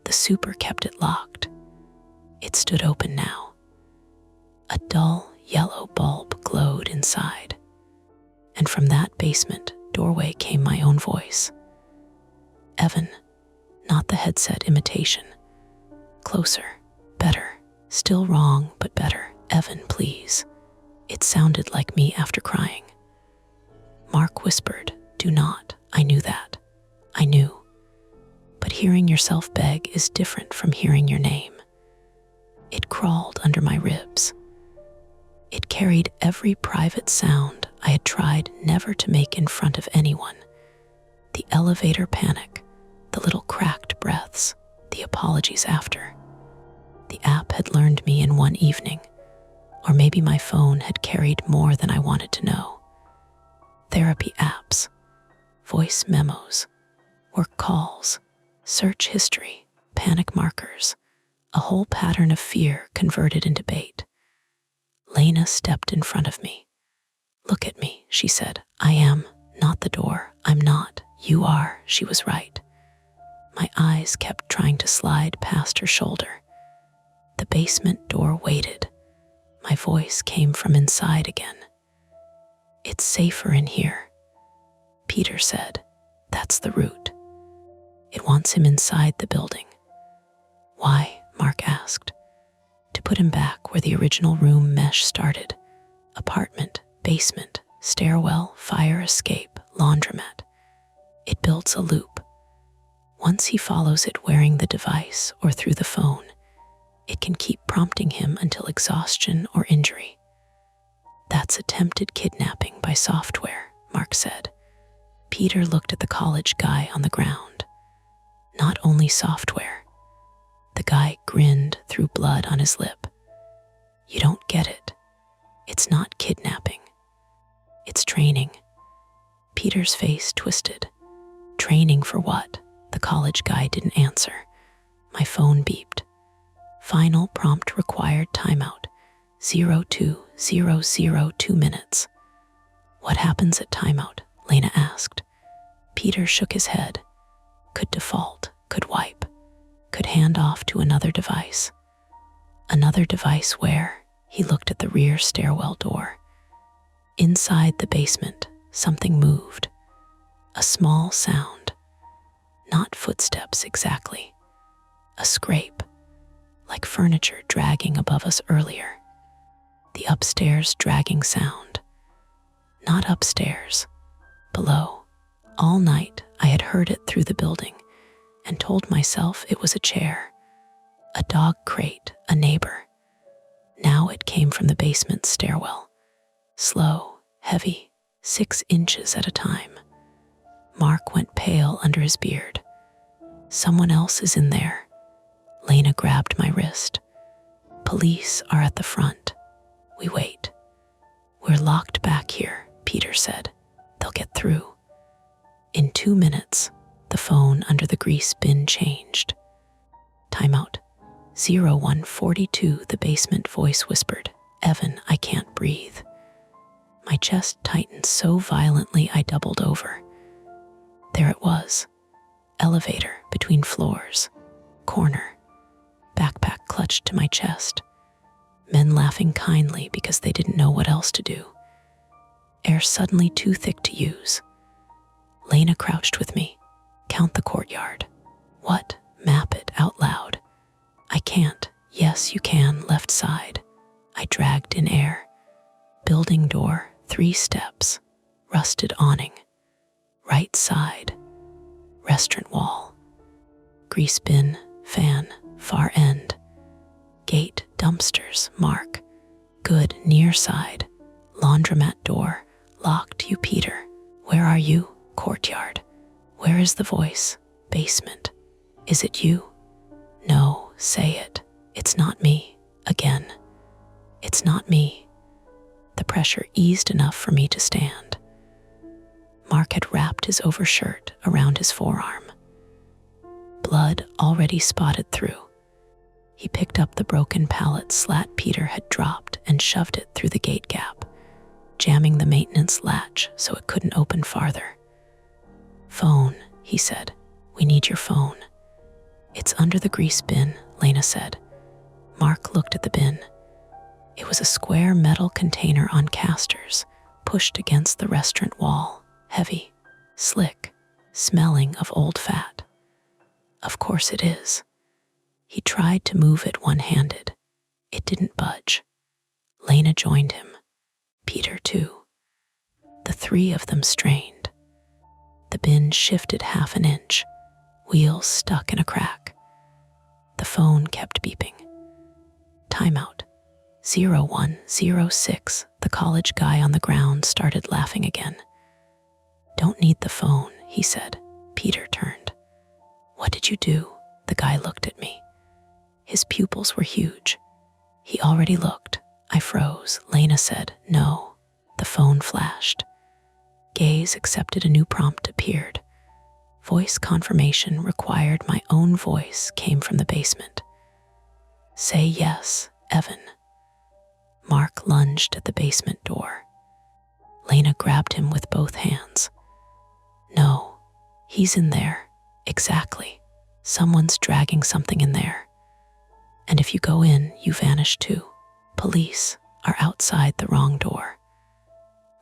The super kept it locked. It stood open now. A dull yellow bulb glowed inside. And from that basement doorway came my own voice. "Evan," not the headset imitation. Closer, better, still wrong, but better. "Evan, please." It sounded like me after crying. Mark whispered, "Do not." I knew that. I knew. But hearing yourself beg is different from hearing your name. It crawled under my ribs. It carried every private sound I had tried never to make in front of anyone. The elevator panic, the little cracked breaths, the apologies after. The app had learned me in one evening, or maybe my phone had carried more than I wanted to know. Therapy apps, voice memos, work calls, search history, panic markers, a whole pattern of fear converted into bait. Lena stepped in front of me. "Look at me," she said. "I am, not the door. I'm not. You are." She was right. My eyes kept trying to slide past her shoulder. The basement door waited. My voice came from inside again. "It's safer in here," Peter said. "That's the root. It wants him inside the building." "Why?" Mark asked. "To put him back where the original room mesh started. Apartment, basement, stairwell, fire escape, laundromat. It builds a loop. Once he follows it wearing the device or through the phone, it can keep prompting him until exhaustion or injury. That's attempted kidnapping by software," Mark said. Peter looked at the college guy on the ground. "Not only software." The guy grinned through blood on his lip. "You don't get it. It's not kidnapping. It's training." Peter's face twisted. "Training for what?" The college guy didn't answer. My phone beeped. "Final prompt required timeout. 02:002 minutes." "What happens at timeout?" Lena asked. Peter shook his head. "Could default, could wipe, could hand off to another device." "Another device where?" He looked at the rear stairwell door. Inside the basement, something moved. A small sound. Not footsteps exactly. A scrape, like furniture dragging above us earlier. The upstairs dragging sound. Not upstairs, below. All night I had heard it through the building and told myself it was a chair, a dog crate, a neighbor. Now it came from the basement stairwell. Slow, heavy, 6 inches at a time. Mark went pale under his beard. Someone else is in there. Lena grabbed my wrist. Police are at the front. We wait. We're locked back here, Peter said. They'll get through. In 2 minutes, the phone under the grease bin changed. Timeout. 0142, the basement voice whispered. Evan, I can't breathe. My chest tightened so violently I doubled over. There it was. Elevator between floors. Corner. Backpack clutched to my chest. Men laughing kindly because they didn't know what else to do. Air suddenly too thick to use. Lena crouched with me. Count the courtyard. What? Map it out loud. I can't. Yes, you can. Left side. I dragged in air. Building door, 3 steps. Rusted awning. Right side. Restaurant wall. Grease bin, fan, far end. Gate, dumpsters, mark. Good, near side. Laundromat door, locked. You, Peter. Where are you? Courtyard. Where is the voice? Basement. Is it you? No, say it. It's not me. Again. It's not me. The pressure eased enough for me to stand. Mark had wrapped his overshirt around his forearm. Blood already spotted through. He picked up the broken pallet slat Peter had dropped and shoved it through the gate gap, jamming the maintenance latch so it couldn't open farther. Phone, he said. We need your phone. It's under the grease bin, Lena said. Mark looked at the bin. It was a square metal container on casters, pushed against the restaurant wall, heavy, slick, smelling of old fat. Of course it is. He tried to move it one-handed. It didn't budge. Lena joined him. Peter, too. The 3 of them strained. The bin shifted half an inch, wheels stuck in a crack. The phone kept beeping. Timeout. 0106, the college guy on the ground started laughing again. Don't need the phone, he said. Peter turned. What did you do? The guy looked at me. His pupils were huge. He already looked. I froze. Lena said, no. The phone flashed. Gaze accepted a new prompt appeared. Voice confirmation required my own voice came from the basement. Say yes, Evan. Mark lunged at the basement door. Lena grabbed him with both hands. No, he's in there. Exactly. Someone's dragging something in there. And if you go in, you vanish too. Police are outside the wrong door.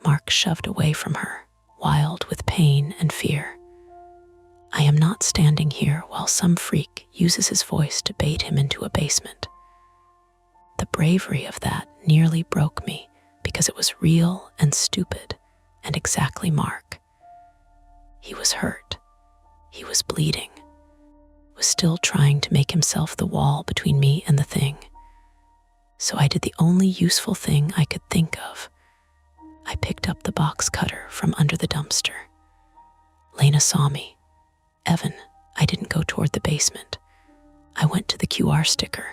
Mark shoved away from her, wild with pain and fear. I am not standing here while some freak uses his voice to bait him into a basement. The bravery of that nearly broke me because it was real and stupid and exactly Mark. He was hurt. He was bleeding. Was still trying to make himself the wall between me and the thing. So I did the only useful thing I could think of. I picked up the box cutter from under the dumpster. Lena saw me. Evan, I didn't go toward the basement. I went to the QR sticker,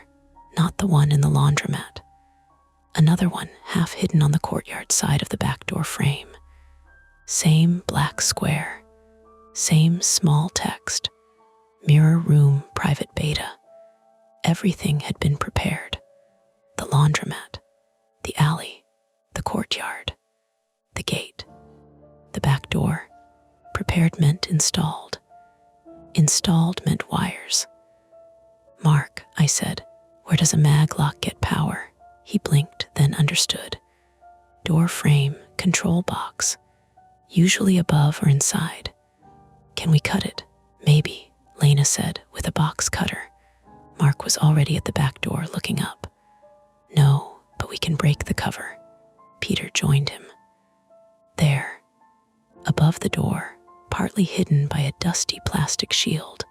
not the one in the laundromat. Another one half hidden on the courtyard side of the back door frame. Same black square. Same small text. Mirror room private beta. Everything had been prepared. The laundromat, the alley, the courtyard, the gate, the back door. Prepared meant installed. Installed meant wires. Mark, I said, where does a mag lock get power? He blinked, then understood. Door frame, control box, usually above or inside. Can we cut it? Maybe, Lena said with a box cutter. Mark was already at the back door looking up. No, but we can break the cover. Peter joined him. There, above the door, partly hidden by a dusty plastic shield,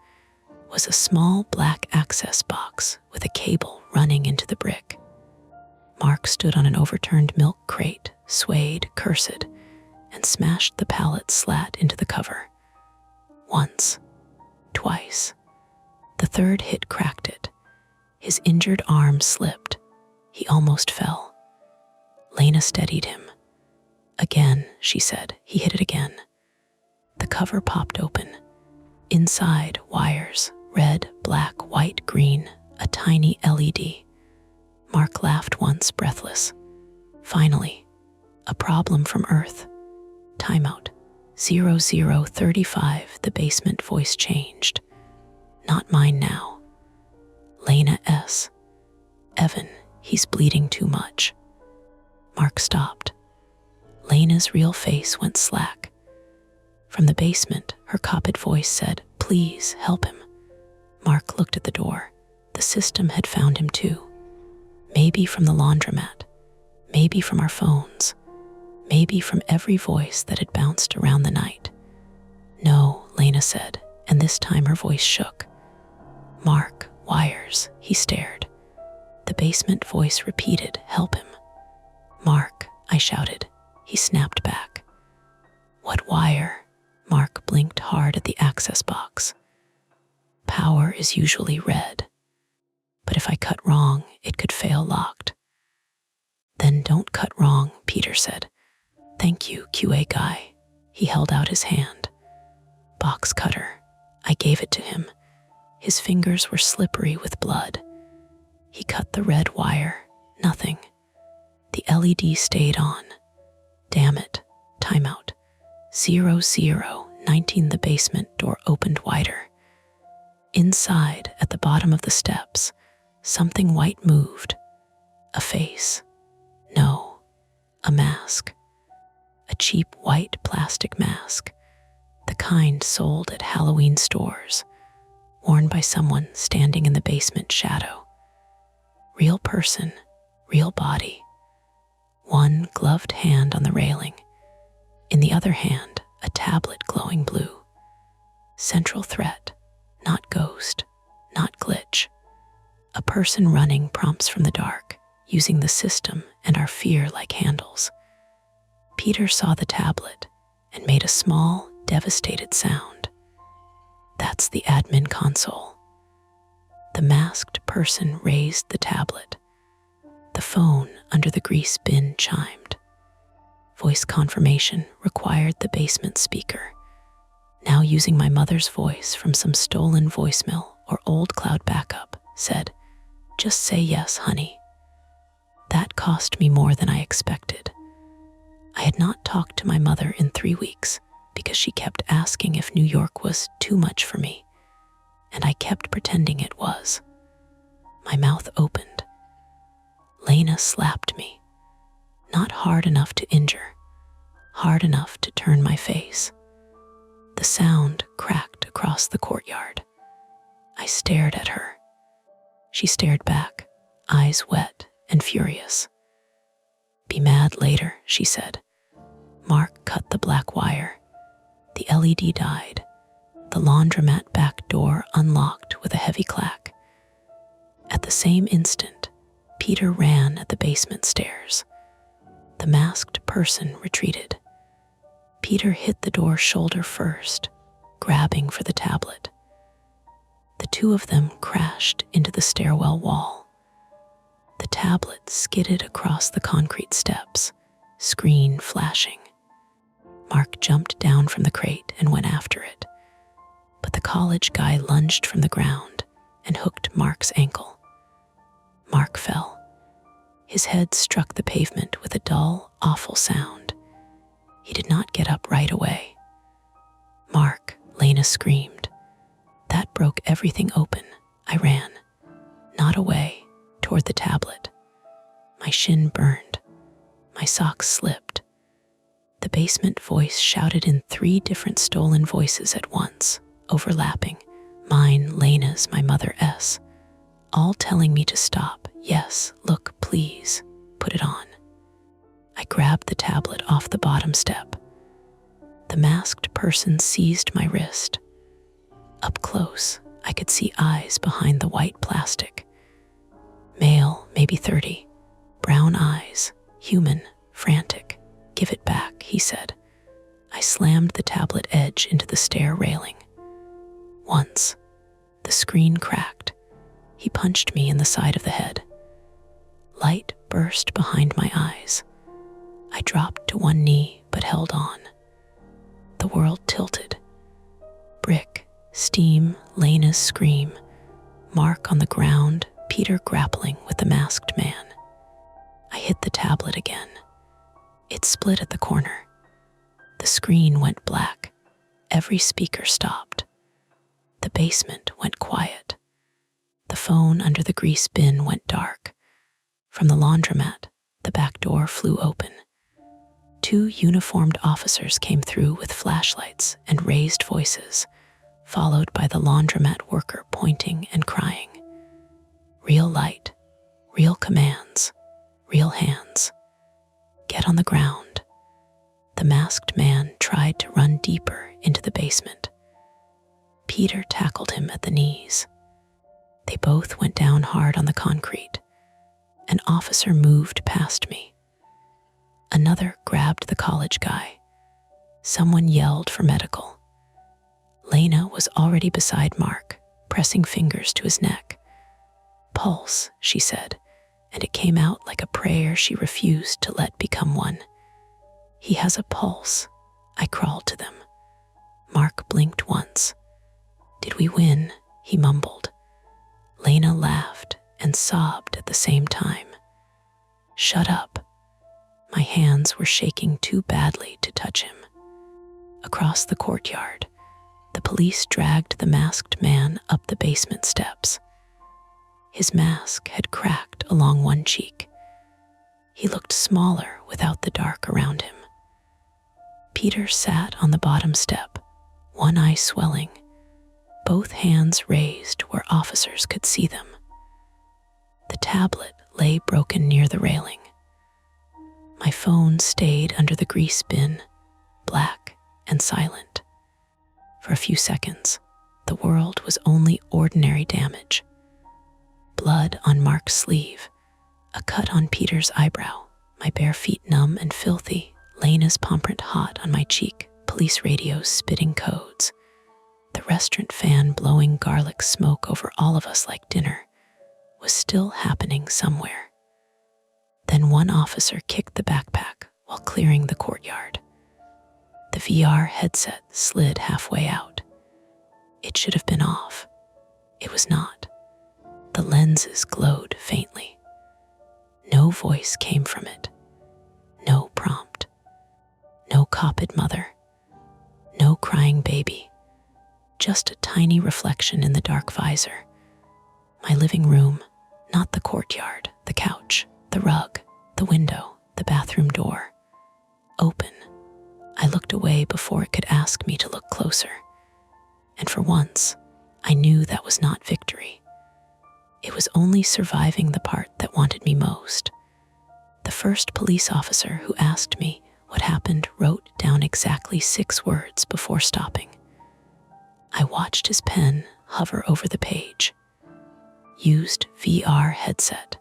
was a small black access box with a cable running into the brick. Mark stood on an overturned milk crate, swayed, cursed, and smashed the pallet slat into the cover. Once, twice. The third hit cracked it. His injured arm slipped. He almost fell. Lena steadied him. Again, she said. He hit it again. The cover popped open. Inside, wires, red, black, white, green, a tiny LED. Mark laughed once, breathless. Finally, a problem from Earth. Timeout. 0035, the basement voice changed. Not mine now. Lena S. Evan, he's bleeding too much. Mark stopped. Lena's real face went slack. From the basement, her copied voice said, "Please help him." Mark looked at the door. The system had found him too. Maybe from the laundromat, maybe from our phones, maybe from every voice that had bounced around the night. "No," Lena said, and this time her voice shook. "Mark, wires," he stared. The basement voice repeated, "Help him." "Mark," I shouted. He snapped back. "What wire?" Mark blinked hard at the access box. "Power is usually red, but if I cut wrong, it could fail locked." "Then don't cut wrong," Peter said. "Thank you, QA guy." He held out his hand. "Box cutter." I gave it to him. His fingers were slippery with blood. He cut the red wire. Nothing. The LED stayed on. Damn it. Timeout. 0019, the basement door opened wider. Inside, at the bottom of the steps, something white moved. A face. No. A mask. A cheap white plastic mask. The kind sold at Halloween stores, worn by someone standing in the basement shadow. Real person, real body. One gloved hand on the railing. In the other hand, a tablet glowing blue. Central threat, not ghost, not glitch. A person running prompts from the dark, using the system and our fear like handles. Peter saw the tablet and made a small, devastated sound. That's the admin console. The masked person raised the tablet. The phone under the grease bin chimed. Voice confirmation required the basement speaker. Now using my mother's voice from some stolen voicemail or old cloud backup, said, "Just say yes, honey." That cost me more than I expected. I had not talked to my mother in 3 weeks because she kept asking if New York was too much for me, and I kept pretending it was. My mouth opened. Lena slapped me. Not hard enough to injure, hard enough to turn my face. The sound cracked across the courtyard. I stared at her. She stared back, eyes wet and furious. "Be mad later," she said. Mark cut the black wire. The LED died. The laundromat back door unlocked with a heavy clack. At the same instant, Peter ran at the basement stairs. The masked person retreated. Peter hit the door shoulder first, grabbing for the tablet. The two of them crashed into the stairwell wall. The tablet skidded across the concrete steps, screen flashing. Mark jumped down from the crate and went after it. But the college guy lunged from the ground and hooked Mark's ankle. Mark fell. His head struck the pavement with a dull, awful sound. He did not get up right away. "Mark," Lena screamed. That broke everything open. I ran. Not away, toward the tablet. My shin burned. My socks slipped. The basement voice shouted in 3 different stolen voices at once, overlapping. Mine, Lena's, my mother S. All telling me to stop. Yes, look, please, put it on. I grabbed the tablet off the bottom step. The masked person seized my wrist. Up close, I could see eyes behind the white plastic. Male, maybe 30. Brown eyes, human, frantic. Give it back, he said. I slammed the tablet edge into the stair railing. Once, the screen cracked. He punched me in the side of the head. Light burst behind my eyes. I dropped to one knee, but held on. The world tilted. Brick, steam, Lena's scream. Mark on the ground, Peter grappling with the masked man. I hit the tablet again. It split at the corner. The screen went black. Every speaker stopped. The basement went quiet. The phone under the grease bin went dark. From the laundromat, the back door flew open. 2 uniformed officers came through with flashlights and raised voices, followed by the laundromat worker pointing and crying. Real light, real commands, real hands. Get on the ground. The masked man tried to run deeper into the basement. Peter tackled him at the knees. They both went down hard on the concrete. An officer moved past me. Another grabbed the college guy. Someone yelled for medical. Lena was already beside Mark, pressing fingers to his neck. Pulse, she said, and it came out like a prayer she refused to let become one. He has a pulse. I crawled to them. Mark blinked once. Did we win? He mumbled. Lena laughed and sobbed at the same time. Shut up. My hands were shaking too badly to touch him. Across the courtyard, the police dragged the masked man up the basement steps. His mask had cracked along one cheek. He looked smaller without the dark around him. Peter sat on the bottom step, one eye swelling, both hands raised where officers could see them. The tablet lay broken near the railing. My phone stayed under the grease bin, black and silent. For a few seconds, the world was only ordinary damage. Blood on Mark's sleeve, a cut on Peter's eyebrow, my bare feet numb and filthy, Lena's palm print hot on my cheek, police radios spitting codes, the restaurant fan blowing garlic smoke over all of us like dinner, was still happening somewhere. Then one officer kicked the backpack while clearing the courtyard. The VR headset slid halfway out. It should have been off. It was not. The lenses glowed faintly. No voice came from it. No prompt. No copped mother. No crying baby. Just a tiny reflection in the dark visor. My living room, not the courtyard, the couch, the rug, the window, the bathroom door. Open. I looked away before it could ask me to look closer. And for once, I knew that was not victory. It was only surviving the part that wanted me most. The first police officer who asked me what happened wrote down exactly 6 words before stopping. I watched his pen hover over the page. Used VR headset.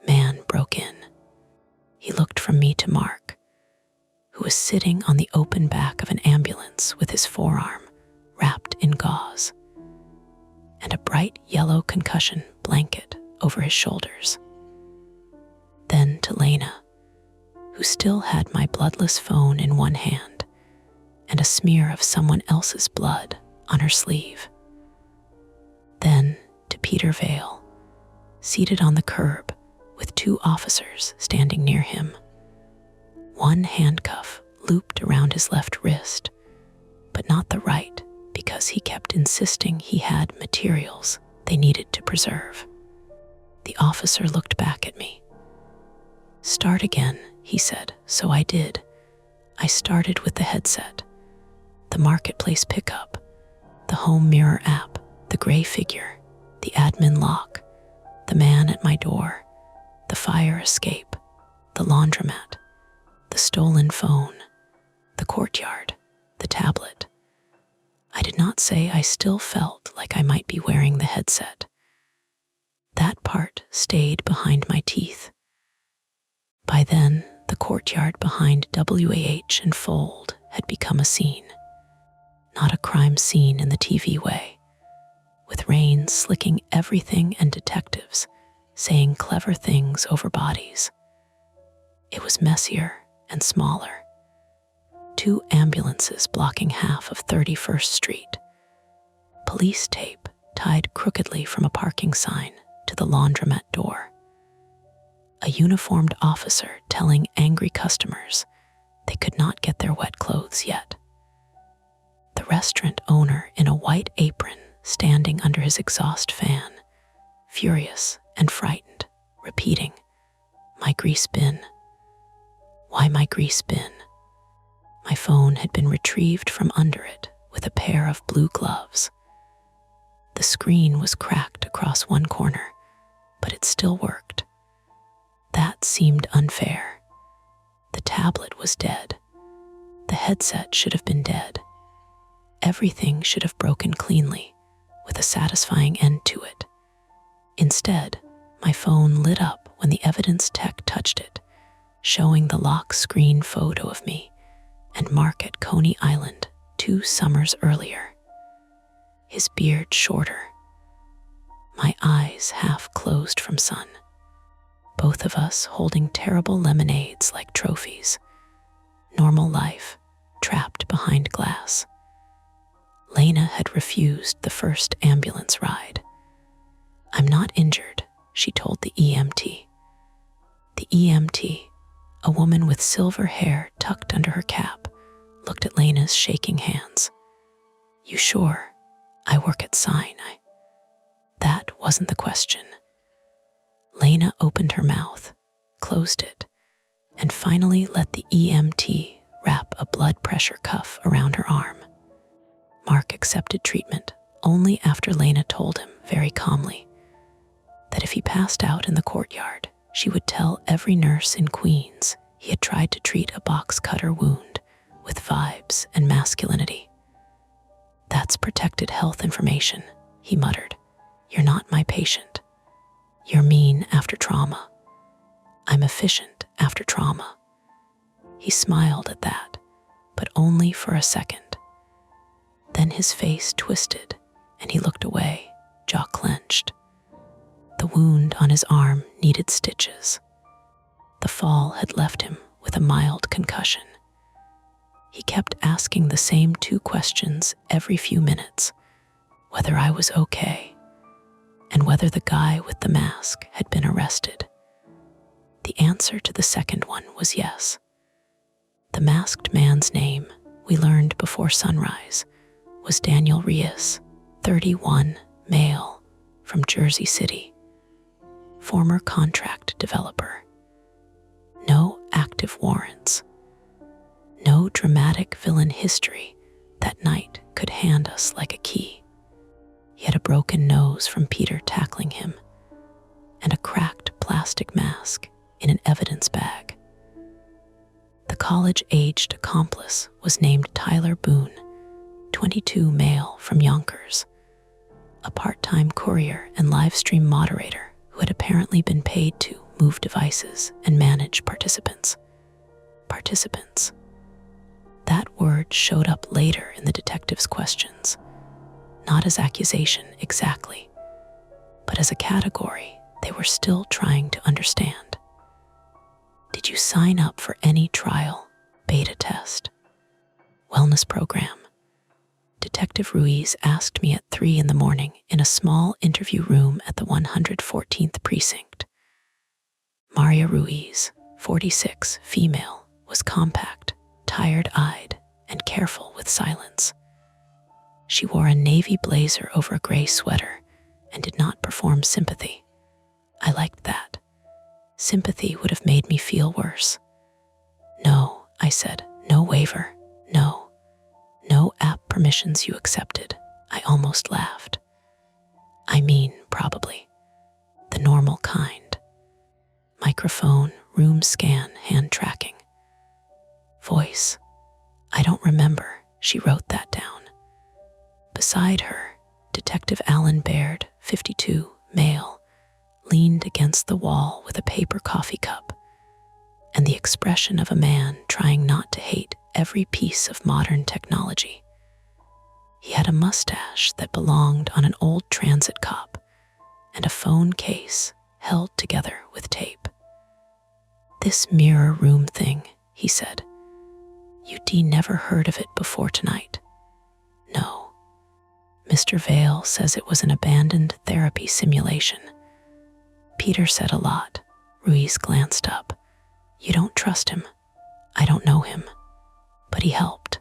Man broke in. He looked from me to Mark, who was sitting on the open back of an ambulance with his forearm wrapped in gauze, and a bright yellow concussion blanket over his shoulders. Then to Lena, who still had my bloodless phone in one hand and a smear of someone else's blood on her sleeve. Then to Peter Vale, seated on the curb with 2 officers standing near him. One handcuff looped around his left wrist, but not the right, because he kept insisting he had materials they needed to preserve. The officer looked back at me. Start again, he said, so I did. I started with the headset, the marketplace pickup, the home mirror app, the gray figure, the admin lock, the man at my door, the fire escape, the laundromat, the stolen phone, the courtyard, the tablet. I did not say I still felt like I might be wearing the headset. That part stayed behind my teeth. By then, the courtyard behind WAH and Fold had become a scene. Not a crime scene in the TV way, with rain slicking everything and detectives saying clever things over bodies. It was messier and smaller. 2 ambulances blocking half of 31st Street. Police tape tied crookedly from a parking sign to the laundromat door. A uniformed officer telling angry customers they could not get their wet clothes yet. The restaurant owner in a white apron standing under his exhaust fan, furious and frightened, repeating, "My grease bin. Why my grease bin?" My phone had been retrieved from under it with a pair of blue gloves. The screen was cracked across one corner, but it still worked. That seemed unfair. The tablet was dead. The headset should have been dead. Everything should have broken cleanly, with a satisfying end to it. Instead, my phone lit up when the evidence tech touched it, showing the lock screen photo of me and Mark at Coney Island 2 summers earlier. His beard shorter, my eyes half closed from sun. Both of us holding terrible lemonades like trophies. Normal life, trapped behind glass. Lena had refused the first ambulance ride. "I'm not injured," she told the EMT. The EMT, a woman with silver hair tucked under her cap, looked at Lena's shaking hands. "You sure? I work at Sinai." That wasn't the question. Lena opened her mouth, closed it, and finally let the EMT wrap a blood pressure cuff around her arm. Mark accepted treatment only after Lena told him very calmly that if he passed out in the courtyard, she would tell every nurse in Queens he had tried to treat a box cutter wound with vibes and masculinity. "That's protected health information," he muttered. "You're not my patient. You're mean after trauma. I'm efficient after trauma." He smiled at that, but only for a second. Then his face twisted and he looked away, jaw clenched. The wound on his arm needed stitches. The fall had left him with a mild concussion. He kept asking the same 2 questions every few minutes, whether I was okay, and whether the guy with the mask had been arrested. The answer to the second one was yes. The masked man's name, we learned before sunrise, was Daniel Rios, 31, male, from Jersey City. Former contract developer. No active warrants. No dramatic villain history that night could hand us like a key. He had a broken nose from Peter tackling him, and a cracked plastic mask in an evidence bag. The college-aged accomplice was named Tyler Boone, 22, male, from Yonkers, a part-time courier and livestream moderator who had apparently been paid to move devices and manage participants. Participants. That word showed up later in the detective's questions, not as accusation exactly, but as a category they were still trying to understand. Did you sign up for any trial, beta test, wellness program? Detective Ruiz asked me at 3 a.m. in a small interview room at the 114th Precinct. Maria Ruiz, 46, female, was compact, tired-eyed, and careful with silence. She wore a navy blazer over a gray sweater and did not perform sympathy. I liked that. Sympathy would have made me feel worse. "No," I said, No waiver, no app permissions you accepted. I almost laughed. I mean, probably. The normal kind. Microphone, room scan, hand tracking. Voice. I don't remember. She wrote that down. Beside her, Detective Alan Baird, 52, male, leaned against the wall with a paper coffee cup and the expression of a man trying not to hate every piece of modern technology. He had a mustache that belonged on an old transit cop and a phone case held together with tape. This mirror room thing, he said. UD never heard of it before tonight. No. Mr. Vale says it was an abandoned therapy simulation. Peter said a lot. Ruiz glanced up. You don't trust him. I don't know him. But he helped.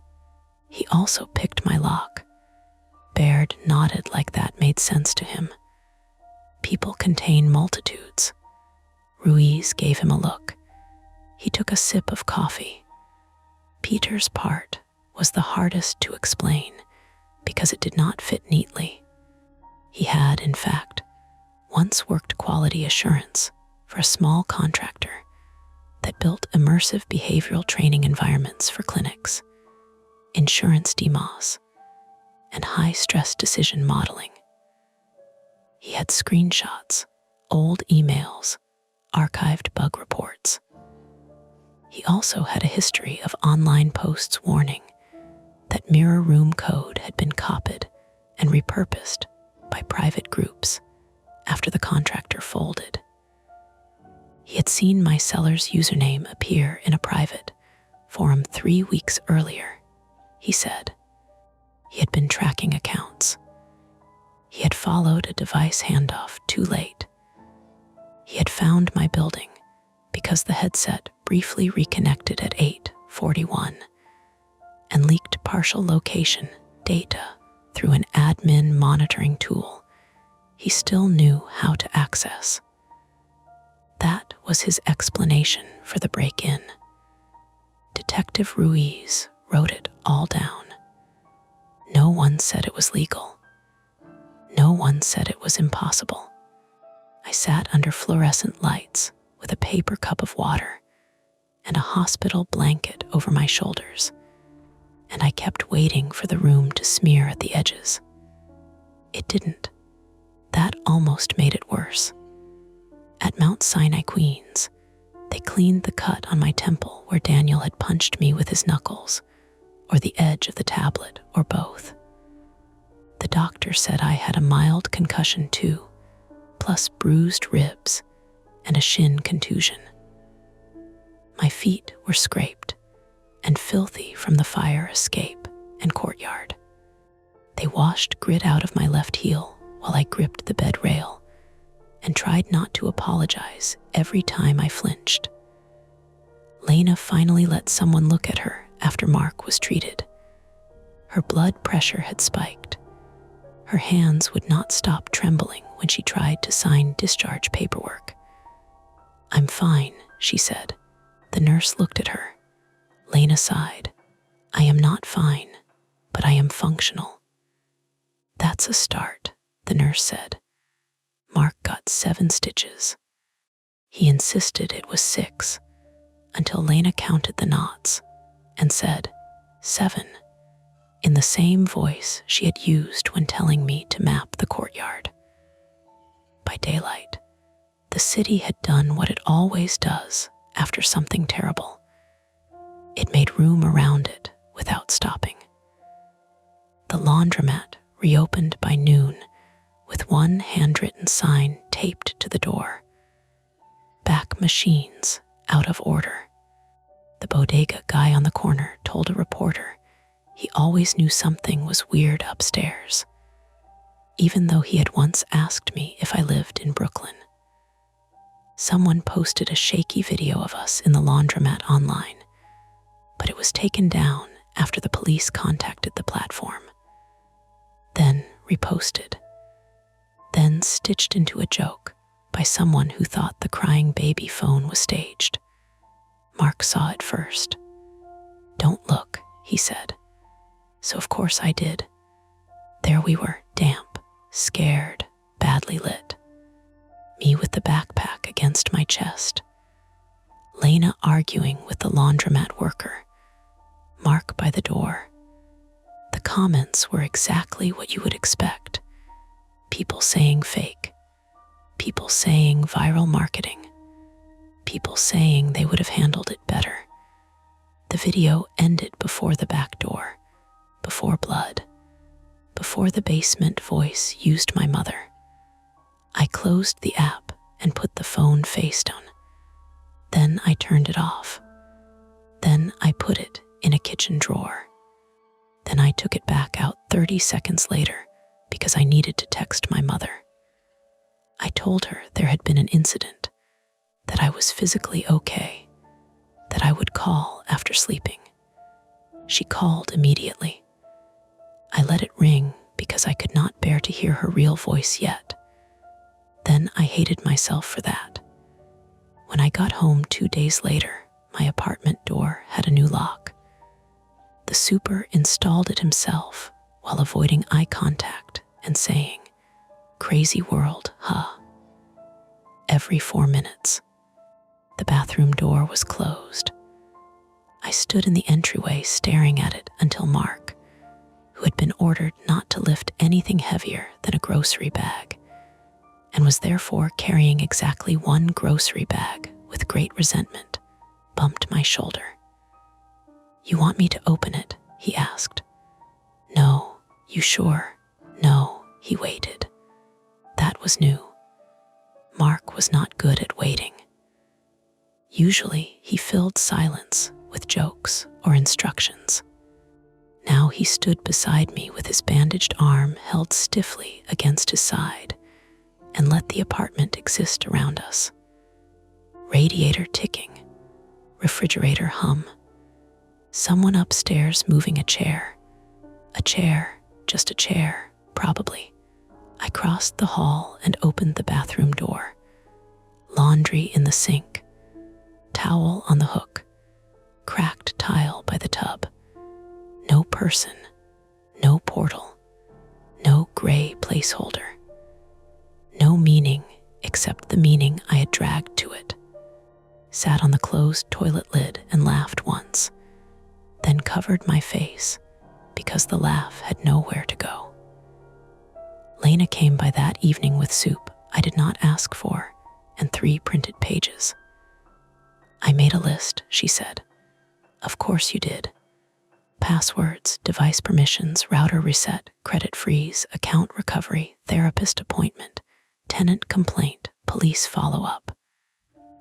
He also picked my lock. Baird nodded like that made sense to him. People contain multitudes. Ruiz gave him a look. He took a sip of coffee. Peter's part was the hardest to explain because it did not fit neatly. He had, in fact, once worked quality assurance for a small contractor that built immersive behavioral training environments for clinics, insurance DMOS, and high-stress decision modeling. He had screenshots, old emails, archived bug reports. He also had a history of online posts warning that mirror room code had been copied and repurposed by private groups after the contractor folded. He had seen my seller's username appear in a private forum 3 weeks earlier, he said. He had been tracking accounts. He had followed a device handoff too late. He had found my building because the headset briefly reconnected at 8:41 and leaked partial location data through an admin monitoring tool he still knew how to access. That was his explanation for the break-in. Detective Ruiz wrote it all down. No one said it was legal. No one said it was impossible. I sat under fluorescent lights with a paper cup of water and a hospital blanket over my shoulders, and I kept waiting for the room to smear at the edges. It didn't. That almost made it worse. At Mount Sinai, Queens, they cleaned the cut on my temple where Daniel had punched me with his knuckles, or the edge of the tablet, or both. The doctor said I had a mild concussion too, plus bruised ribs and a shin contusion. My feet were scraped and filthy from the fire escape and courtyard. They washed grit out of my left heel while I gripped the bed rail and tried not to apologize every time I flinched. Lena finally let someone look at her after Mark was treated. Her blood pressure had spiked. Her hands would not stop trembling when she tried to sign discharge paperwork. I'm fine, she said. The nurse looked at her. Lena sighed. I am not fine, but I am functional. That's a start, the nurse said. Mark got 7 stitches. He insisted it was 6, until Lena counted the knots and said, 7, in the same voice she had used when telling me to map the courtyard. By daylight, the city had done what it always does after something terrible. It made room around it without stopping. The laundromat reopened by noon with one handwritten sign taped to the door. Back machines out of order. The bodega guy on the corner told a reporter he always knew something was weird upstairs, even though he had once asked me if I lived in Brooklyn. Someone posted a shaky video of us in the laundromat online, but it was taken down after the police contacted the platform. Then reposted. Then stitched into a joke by someone who thought the crying baby phone was staged. Mark saw it first. "Don't look," he said. So of course I did. There we were, damp, scared, badly lit. Me with the backpack against my chest. Lena arguing with the laundromat worker. Mark by the door. The comments were exactly what you would expect. People saying fake. People saying viral marketing. People saying they would have handled it better. The video ended before the back door, before blood, before the basement voice used my mother. I closed the app and put the phone face down. Then I turned it off. Then I put it in a kitchen drawer. Then I took it back out 30 seconds later because I needed to text my mother. I told her there had been an incident, that I was physically okay, that I would call after sleeping. She called immediately. I let it ring because I could not bear to hear her real voice yet. Then I hated myself for that. When I got home 2 days later, my apartment door had a new lock. The super installed it himself while avoiding eye contact and saying, "Crazy world, huh?" Every 4 minutes. The bathroom door was closed. I stood in the entryway staring at it until Mark, who had been ordered not to lift anything heavier than a grocery bag, and was therefore carrying exactly 1 grocery bag with great resentment, bumped my shoulder. "You want me to open it?" he asked. "No, you sure?" "No," he waited. That was new. Mark was not good at waiting. Usually he filled silence with jokes or instructions. Now he stood beside me with his bandaged arm held stiffly against his side and let the apartment exist around us. Radiator ticking, refrigerator hum, someone upstairs moving a chair, just a chair, probably. I crossed the hall and opened the bathroom door. Laundry in the sink, towel on the hook, cracked tile by the tub. No person, no portal, no gray placeholder. No meaning except the meaning I had dragged to it. Sat on the closed toilet lid and laughed once, then covered my face because the laugh had nowhere to go. Lena came by that evening with soup I did not ask for and 3 printed pages. "I made a list," she said. "Of course you did. Passwords, device permissions, router reset, credit freeze, account recovery, therapist appointment, tenant complaint, police follow-up.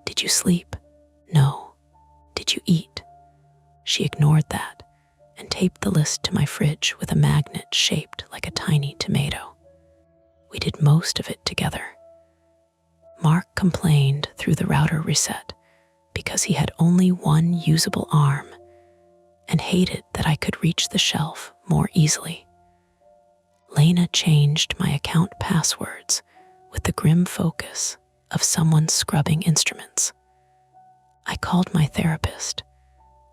Did you sleep? No. Did you eat?" She ignored that and taped the list to my fridge with a magnet shaped like a tiny tomato. We did most of it together. Mark complained through the router reset because he had only 1 usable arm and hated that I could reach the shelf more easily. Lena changed my account passwords with the grim focus of someone scrubbing instruments. I called my therapist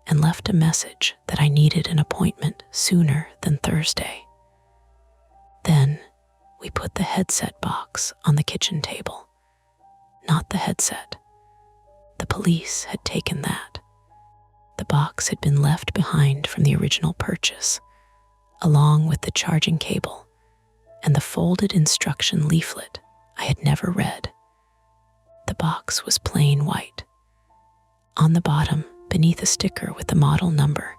and left a message that I needed an appointment sooner than Thursday. Then we put the headset box on the kitchen table. Not the headset. The police had taken that. The box had been left behind from the original purchase, along with the charging cable and the folded instruction leaflet I had never read. The box was plain white. On the bottom, beneath a sticker with the model number,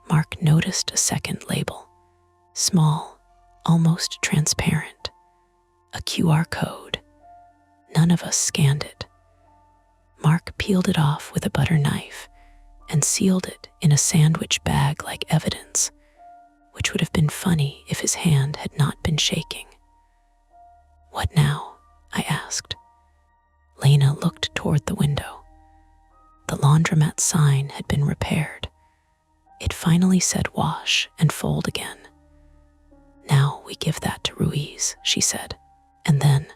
Mark noticed a second label. Small, almost transparent. A QR code. None of us scanned it. Mark peeled it off with a butter knife and sealed it in a sandwich bag like evidence, which would have been funny if his hand had not been shaking. "What now?" I asked. Lena looked toward the window. The laundromat sign had been repaired. It finally said wash and fold again. "Now we give that to Ruiz," she said. "And then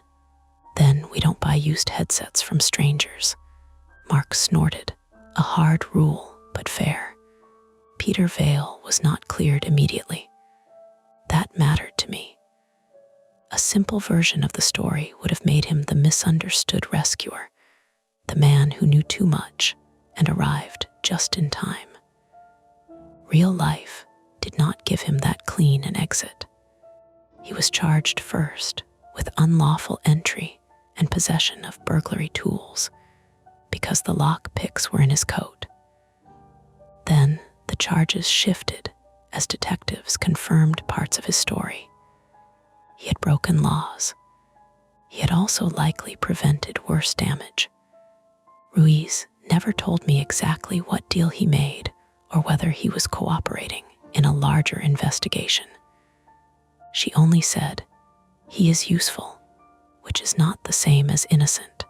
we don't buy used headsets from strangers." Mark snorted. A hard rule, but fair. Peter Vale was not cleared immediately. That mattered to me. A simple version of the story would have made him the misunderstood rescuer, the man who knew too much and arrived just in time. Real life did not give him that clean an exit. He was charged first with unlawful entry and possession of burglary tools because the lock picks were in his coat. Then the charges shifted as detectives confirmed parts of his story. He had broken laws. He had also likely prevented worse damage. Ruiz never told me exactly what deal he made or whether he was cooperating in a larger investigation. She only said, "He is useful," which is not the same as innocent.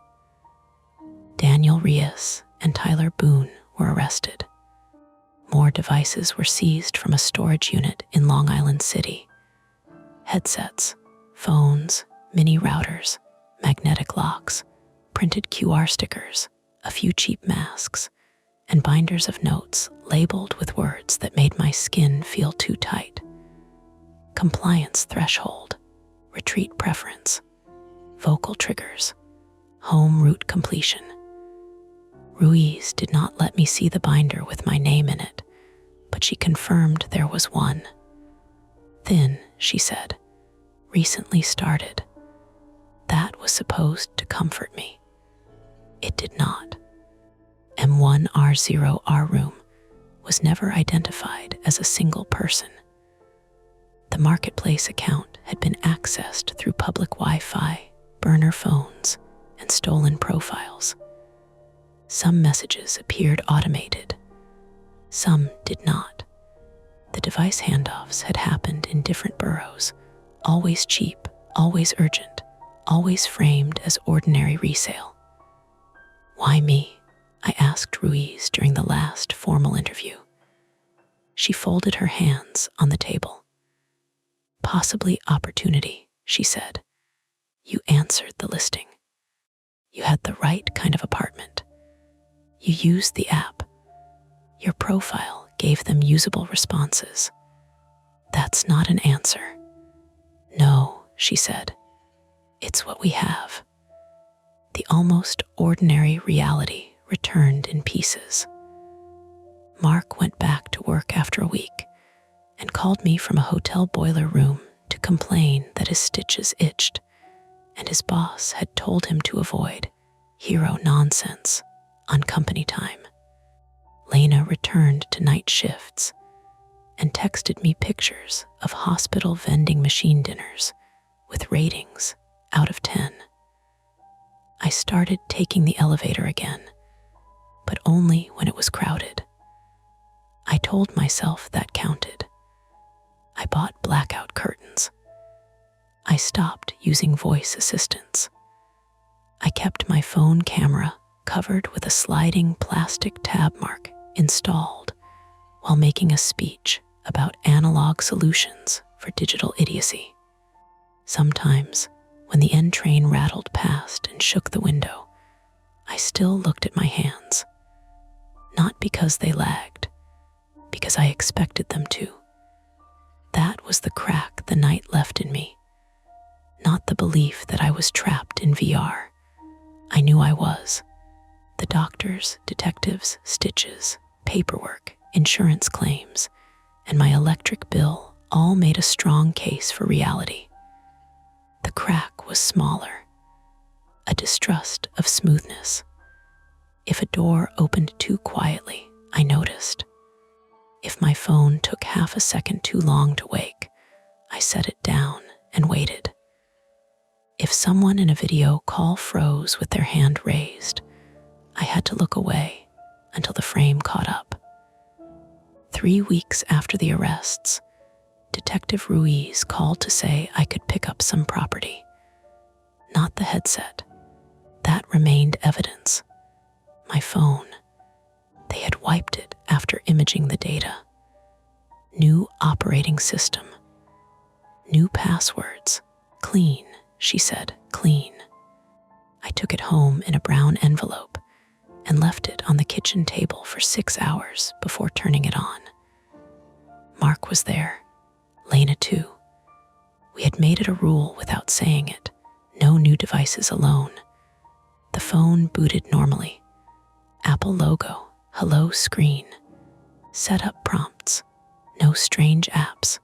Daniel Reyes and Tyler Boone were arrested. More devices were seized from a storage unit in Long Island City. Headsets, phones, mini routers, magnetic locks, printed QR stickers, a few cheap masks, and binders of notes labeled with words that made my skin feel too tight. Compliance threshold, retreat preference, vocal triggers, home route completion. Ruiz did not let me see the binder with my name in it, but she confirmed there was one. Thin, she said, recently started. That was supposed to comfort me. It did not. M1R0R room was never identified as a single person. The marketplace account had been accessed through public Wi-Fi, burner phones, and stolen profiles. Some messages appeared automated. Some did not. The device handoffs had happened in different boroughs, always cheap, always urgent, always framed as ordinary resale. "Why me?" I asked Ruiz during the last formal interview. She folded her hands on the table. "Possibly opportunity," she said. "You answered the listing. You had the right kind of apartment. You used the app. Your profile gave them usable responses. That's not an answer." "No," she said. "It's what we have." The almost ordinary reality returned in pieces. Mark went back to work after a week and called me from a hotel boiler room to complain that his stitches itched, and his boss had told him to avoid hero nonsense on company time. Lena returned to night shifts and texted me pictures of hospital vending machine dinners with ratings out of 10. I started taking the elevator again, but only when it was crowded. I told myself that counted. I bought blackout curtains. I stopped using voice assistants. I kept my phone camera covered with a sliding plastic tab mark installed while making a speech about analog solutions for digital idiocy. Sometimes, when the N train rattled past and shook the window, I still looked at my hands. Not because they lagged, because I expected them to. That was the crack the night left in me. Not the belief that I was trapped in VR. I knew I was. The doctors, detectives, stitches, paperwork, insurance claims, and my electric bill all made a strong case for reality. The crack was smaller, a distrust of smoothness. If a door opened too quietly, I noticed. If my phone took half a second too long to wake, I set it down and waited. If someone in a video call froze with their hand raised, I had to look away until the frame caught up. 3 weeks after the arrests, Detective Ruiz called to say I could pick up some property. Not the headset. That remained evidence. My phone. They had wiped it after imaging the data. New operating system. New passwords. Clean, she said, clean. I took it home in a brown envelope and left it on the kitchen table for 6 hours before turning it on. Mark was there. Lena too. We had made it a rule without saying it. No new devices alone. The phone booted normally. Apple logo, hello screen. Setup prompts. No strange apps.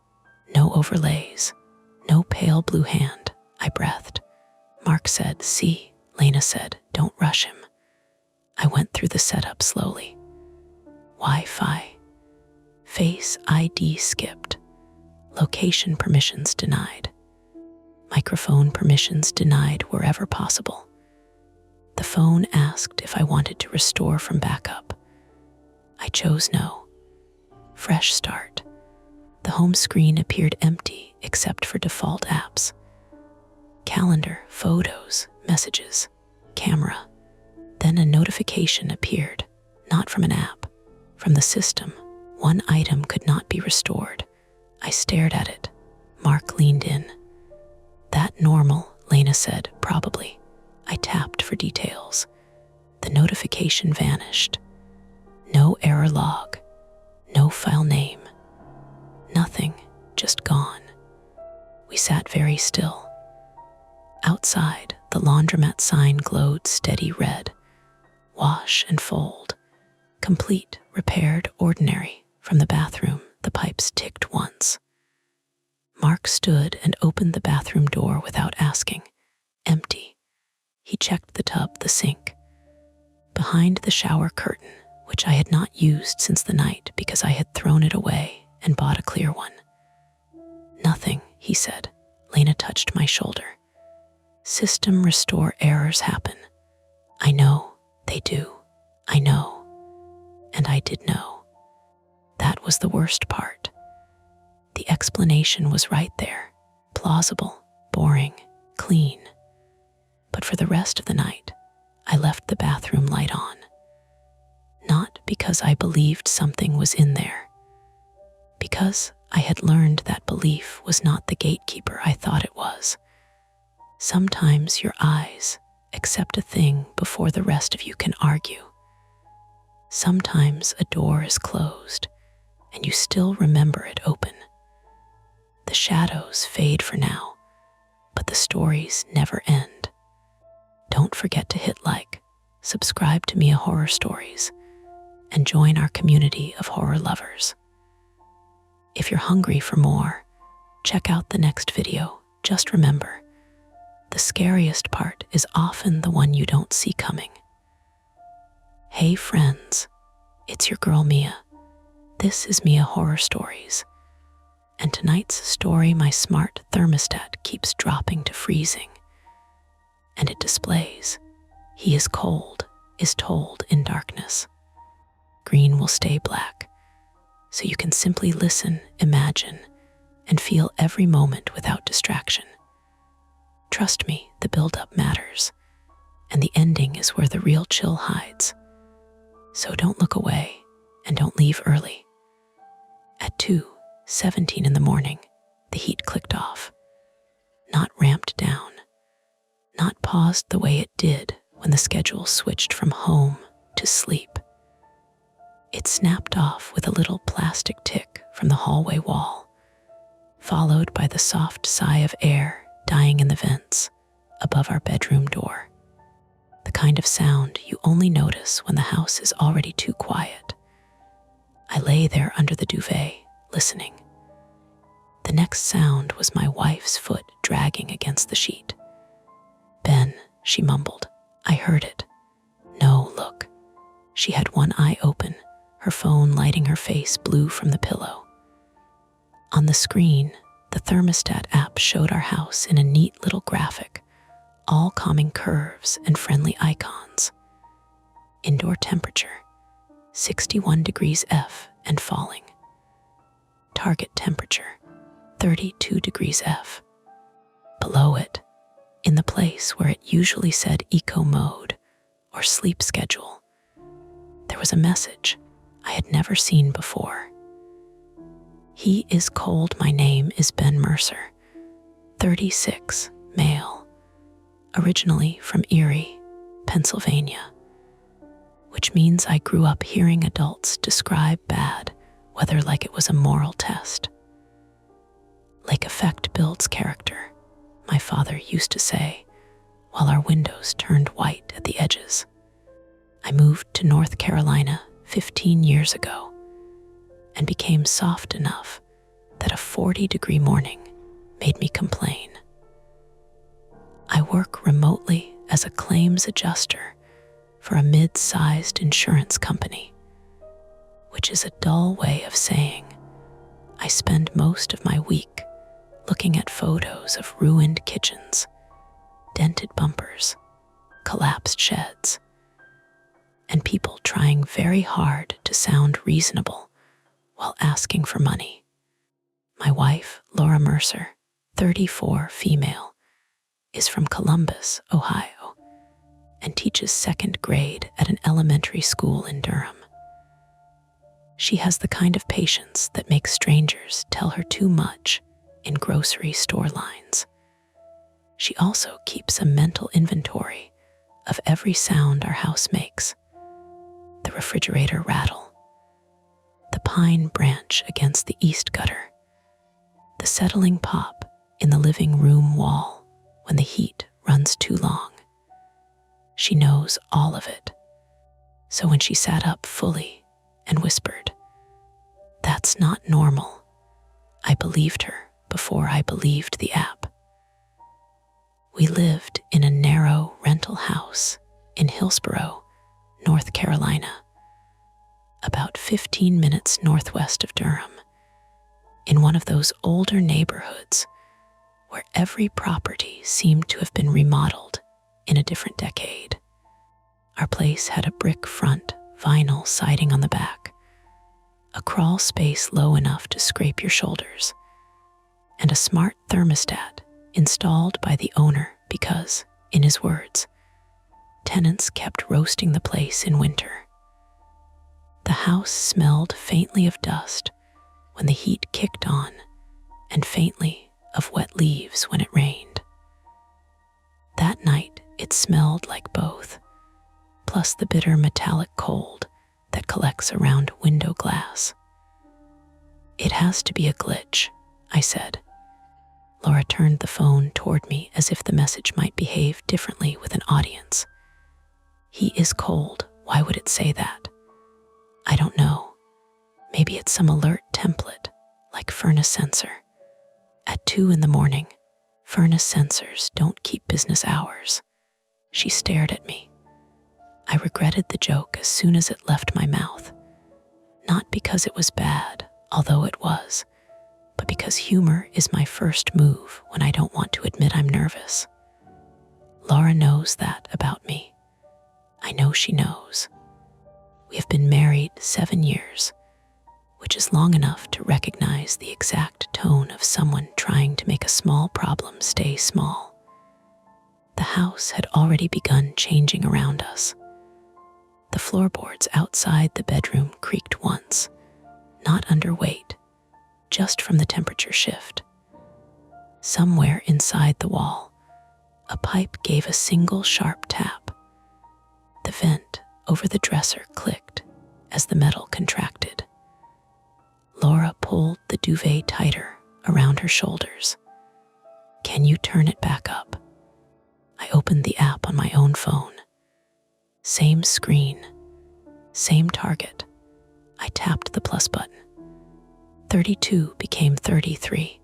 No overlays. No pale blue hand. I breathed. Mark said, see. Lena said, don't rush him. I went through the setup slowly. Wi-Fi. Face ID skipped. Location permissions denied. Microphone permissions denied wherever possible. The phone asked if I wanted to restore from backup. I chose no. Fresh start. The home screen appeared empty except for default apps. Calendar, photos, messages, camera. Then a notification appeared, not from an app, from the system. One item could not be restored. I stared at it. Mark leaned in. That normal, Lena said, probably. I tapped for details. The notification vanished. No error log. No file name. Nothing, just gone. We sat very still. Outside, the laundromat sign glowed steady red. Wash and fold. Complete, repaired, ordinary. From the bathroom, the pipes ticked once. Mark stood and opened the bathroom door without asking. Empty. He checked the tub, the sink. Behind the shower curtain, which I had not used since the night because I had thrown it away and bought a clear one. Nothing, he said. Lena touched my shoulder. System restore errors happen. I know, they do. I know. And I did know. That was the worst part. The explanation was right there. Plausible, boring, clean. But for the rest of the night, I left the bathroom light on. Not because I believed something was in there. Because I had learned that belief was not the gatekeeper I thought it was. Sometimes your eyes accept a thing before the rest of you can argue. Sometimes a door is closed and you still remember it open. The shadows fade for now, but the stories never end. Don't forget to hit like, subscribe to Mia Horror Stories, and join our community of horror lovers. If you're hungry for more, check out the next video. Just remember, the scariest part is often the one you don't see coming. Hey friends, it's your girl Mia. This is Mia Horror Stories. And tonight's story, my smart thermostat keeps dropping to freezing. And it displays, he is cold, is told in darkness. Green will stay black, so you can simply listen, imagine, and feel every moment without distraction. Trust me, the build-up matters, and the ending is where the real chill hides. So don't look away, and don't leave early. At 2:17 in the morning, the heat clicked off. Not ramped down, not paused the way it did when the schedule switched from home to sleep. It snapped off with a little plastic tick from the hallway wall, followed by the soft sigh of air dying in the vents above our bedroom door. The kind of sound you only notice when the house is already too quiet. I lay there under the duvet, listening. The next sound was my wife's foot dragging against the sheet. Ben, she mumbled. I heard it. No, look. She had one eye open, her phone lighting her face blue from the pillow. On the screen, the thermostat app showed our house in a neat little graphic, all calming curves and friendly icons. Indoor temperature, 61 degrees F and falling. Target temperature, 32 degrees F. Below it, in the place where it usually said eco mode or sleep schedule, there was a message I had never seen before. He is cold. My name is Ben Mercer, 36, male, originally from Erie, Pennsylvania, which means I grew up hearing adults describe bad whether like it was a moral test. Lake effect builds character, my father used to say, while our windows turned white at the edges. I moved to North Carolina 15 years ago and became soft enough that a 40-degree morning made me complain. I work remotely as a claims adjuster for a mid-sized insurance company, which is a dull way of saying I spend most of my week looking at photos of ruined kitchens, dented bumpers, collapsed sheds, and people trying very hard to sound reasonable while asking for money. My wife, Laura Mercer, 34, female, is from Columbus, Ohio, and teaches second grade at an elementary school in Durham. She has the kind of patience that makes strangers tell her too much in grocery store lines. She also keeps a mental inventory of every sound our house makes: the refrigerator rattle, the pine branch against the east gutter, the settling pop in the living room wall when the heat runs too long. She knows all of it. So when she sat up fully and whispered, "That's not normal," I believed her before I believed the app. We lived in a narrow rental house in Hillsborough, North Carolina, about 15 minutes northwest of Durham, in one of those older neighborhoods where every property seemed to have been remodeled in a different decade. Our place had a brick front, vinyl siding on the back, a crawl space low enough to scrape your shoulders, and a smart thermostat installed by the owner because, in his words, tenants kept roasting the place in winter. The house smelled faintly of dust when the heat kicked on, and faintly of wet leaves when it rained. That night it smelled like both, plus the bitter metallic cold that collects around window glass. "It has to be a glitch," I said. Laura turned the phone toward me as if the message might behave differently with an audience. "He is cold. Why would it say that?" "I don't know. Maybe it's some alert template, like furnace sensor. At 2 a.m, furnace sensors don't keep business hours." She stared at me. I regretted the joke as soon as it left my mouth, not because it was bad, although it was, but because humor is my first move when I don't want to admit I'm nervous. Laura knows that about me. I know she knows. We have been married 7 years, which is long enough to recognize the exact tone of someone trying to make a small problem stay small. The house had already begun changing around us. The floorboards outside the bedroom creaked once, not under weight, just from the temperature shift. Somewhere inside the wall, a pipe gave a single sharp tap. The vent over the dresser clicked as the metal contracted. Laura pulled the duvet tighter around her shoulders. "Can you turn it back up?" I opened the app on my own phone. Same screen, same target. I tapped the plus button. 32 became 33.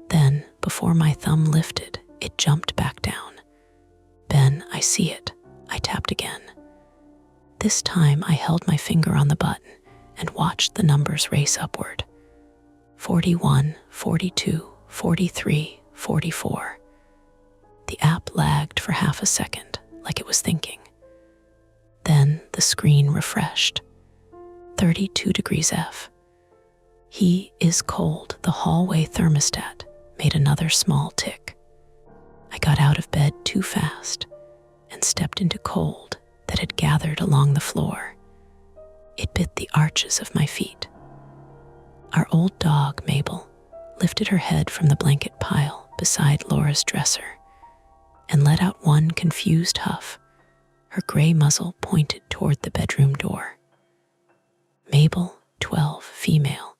Then, before my thumb lifted, it jumped back down. "Ben, I see it." I tapped again. This time I held my finger on the button and watched the numbers race upward. 41, 42, 43, 44. The app lagged for half a second, like it was thinking. Then the screen refreshed. 32 degrees F. "He is cold." The hallway thermostat made another small tick. I got out of bed too fast and stepped into cold that had gathered along the floor. It bit the arches of my feet. Our old dog, Mabel, lifted her head from the blanket pile beside Laura's dresser and let out one confused huff, her gray muzzle pointed toward the bedroom door. Mabel 12, female,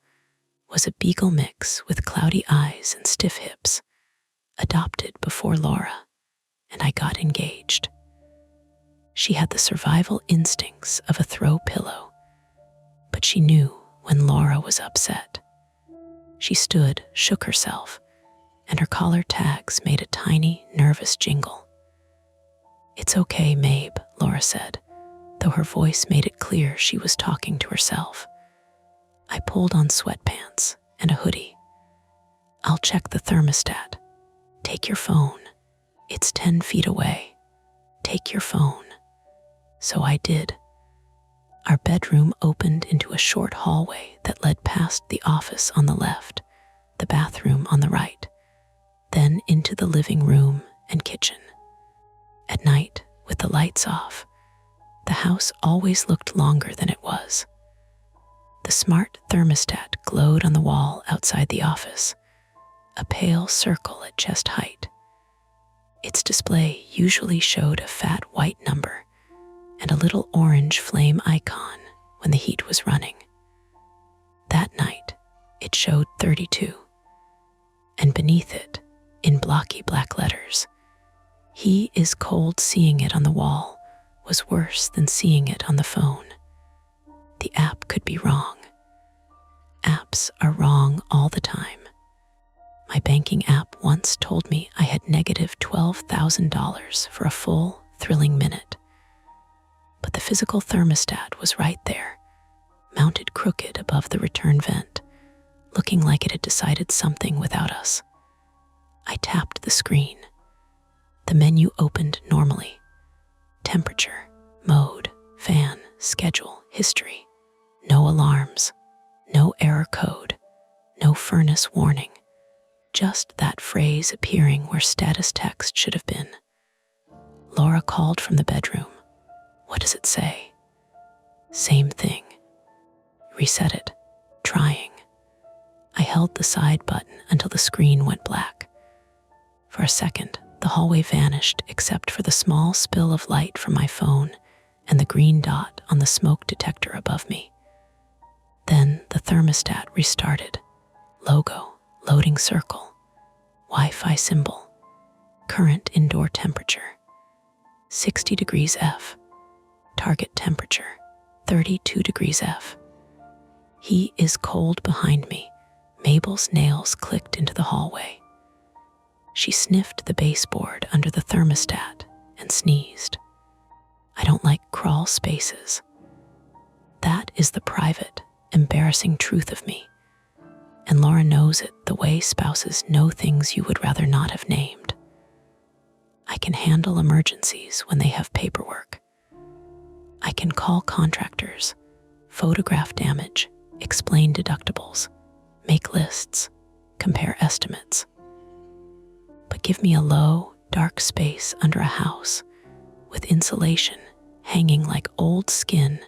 was a beagle mix with cloudy eyes and stiff hips, adopted before Laura and I got engaged. She had the survival instincts of a throw pillow, but she knew when Laura was upset. She stood, shook herself, and her collar tags made a tiny, nervous jingle. "It's okay, Mabe," Laura said, though her voice made it clear she was talking to herself. I pulled on sweatpants and a hoodie. "I'll check the thermostat. Take your phone. It's 10 feet away. Take your phone." So I did. Our bedroom opened into a short hallway that led past the office on the left, the bathroom on the right, then into the living room and kitchen. At night, with the lights off, the house always looked longer than it was. The smart thermostat glowed on the wall outside the office, a pale circle at chest height. Its display usually showed a fat white number and a little orange flame icon when the heat was running. That night, it showed 32, and beneath it, in blocky black letters, "He is cold." Seeing it on the wall was worse than seeing it on the phone. The app could be wrong. Apps are wrong all the time. My banking app once told me I had negative $12,000 for a full, thrilling minute. But the physical thermostat was right there, mounted crooked above the return vent, looking like it had decided something without us. I tapped the screen. The menu opened normally. Temperature, mode, fan, schedule, history. No alarms, no error code, no furnace warning. Just that phrase appearing where status text should have been. Laura called from the bedroom. "What does it say?" "Same thing." "Reset it." "Trying." I held the side button until the screen went black. For a second, the hallway vanished except for the small spill of light from my phone and the green dot on the smoke detector above me. Then the thermostat restarted. Logo, loading circle, Wi-Fi symbol, current indoor temperature, 60 degrees F, target temperature, 32 degrees F. "He is cold." Behind me, Mabel's nails clicked into the hallway. She sniffed the baseboard under the thermostat and sneezed. "I don't like crawl spaces." That is the private, embarrassing truth of me. And Laura knows it the way spouses know things you would rather not have named. I can handle emergencies when they have paperwork. I can call contractors, photograph damage, explain deductibles, make lists, compare estimates. But give me a low, dark space under a house with insulation hanging like old skin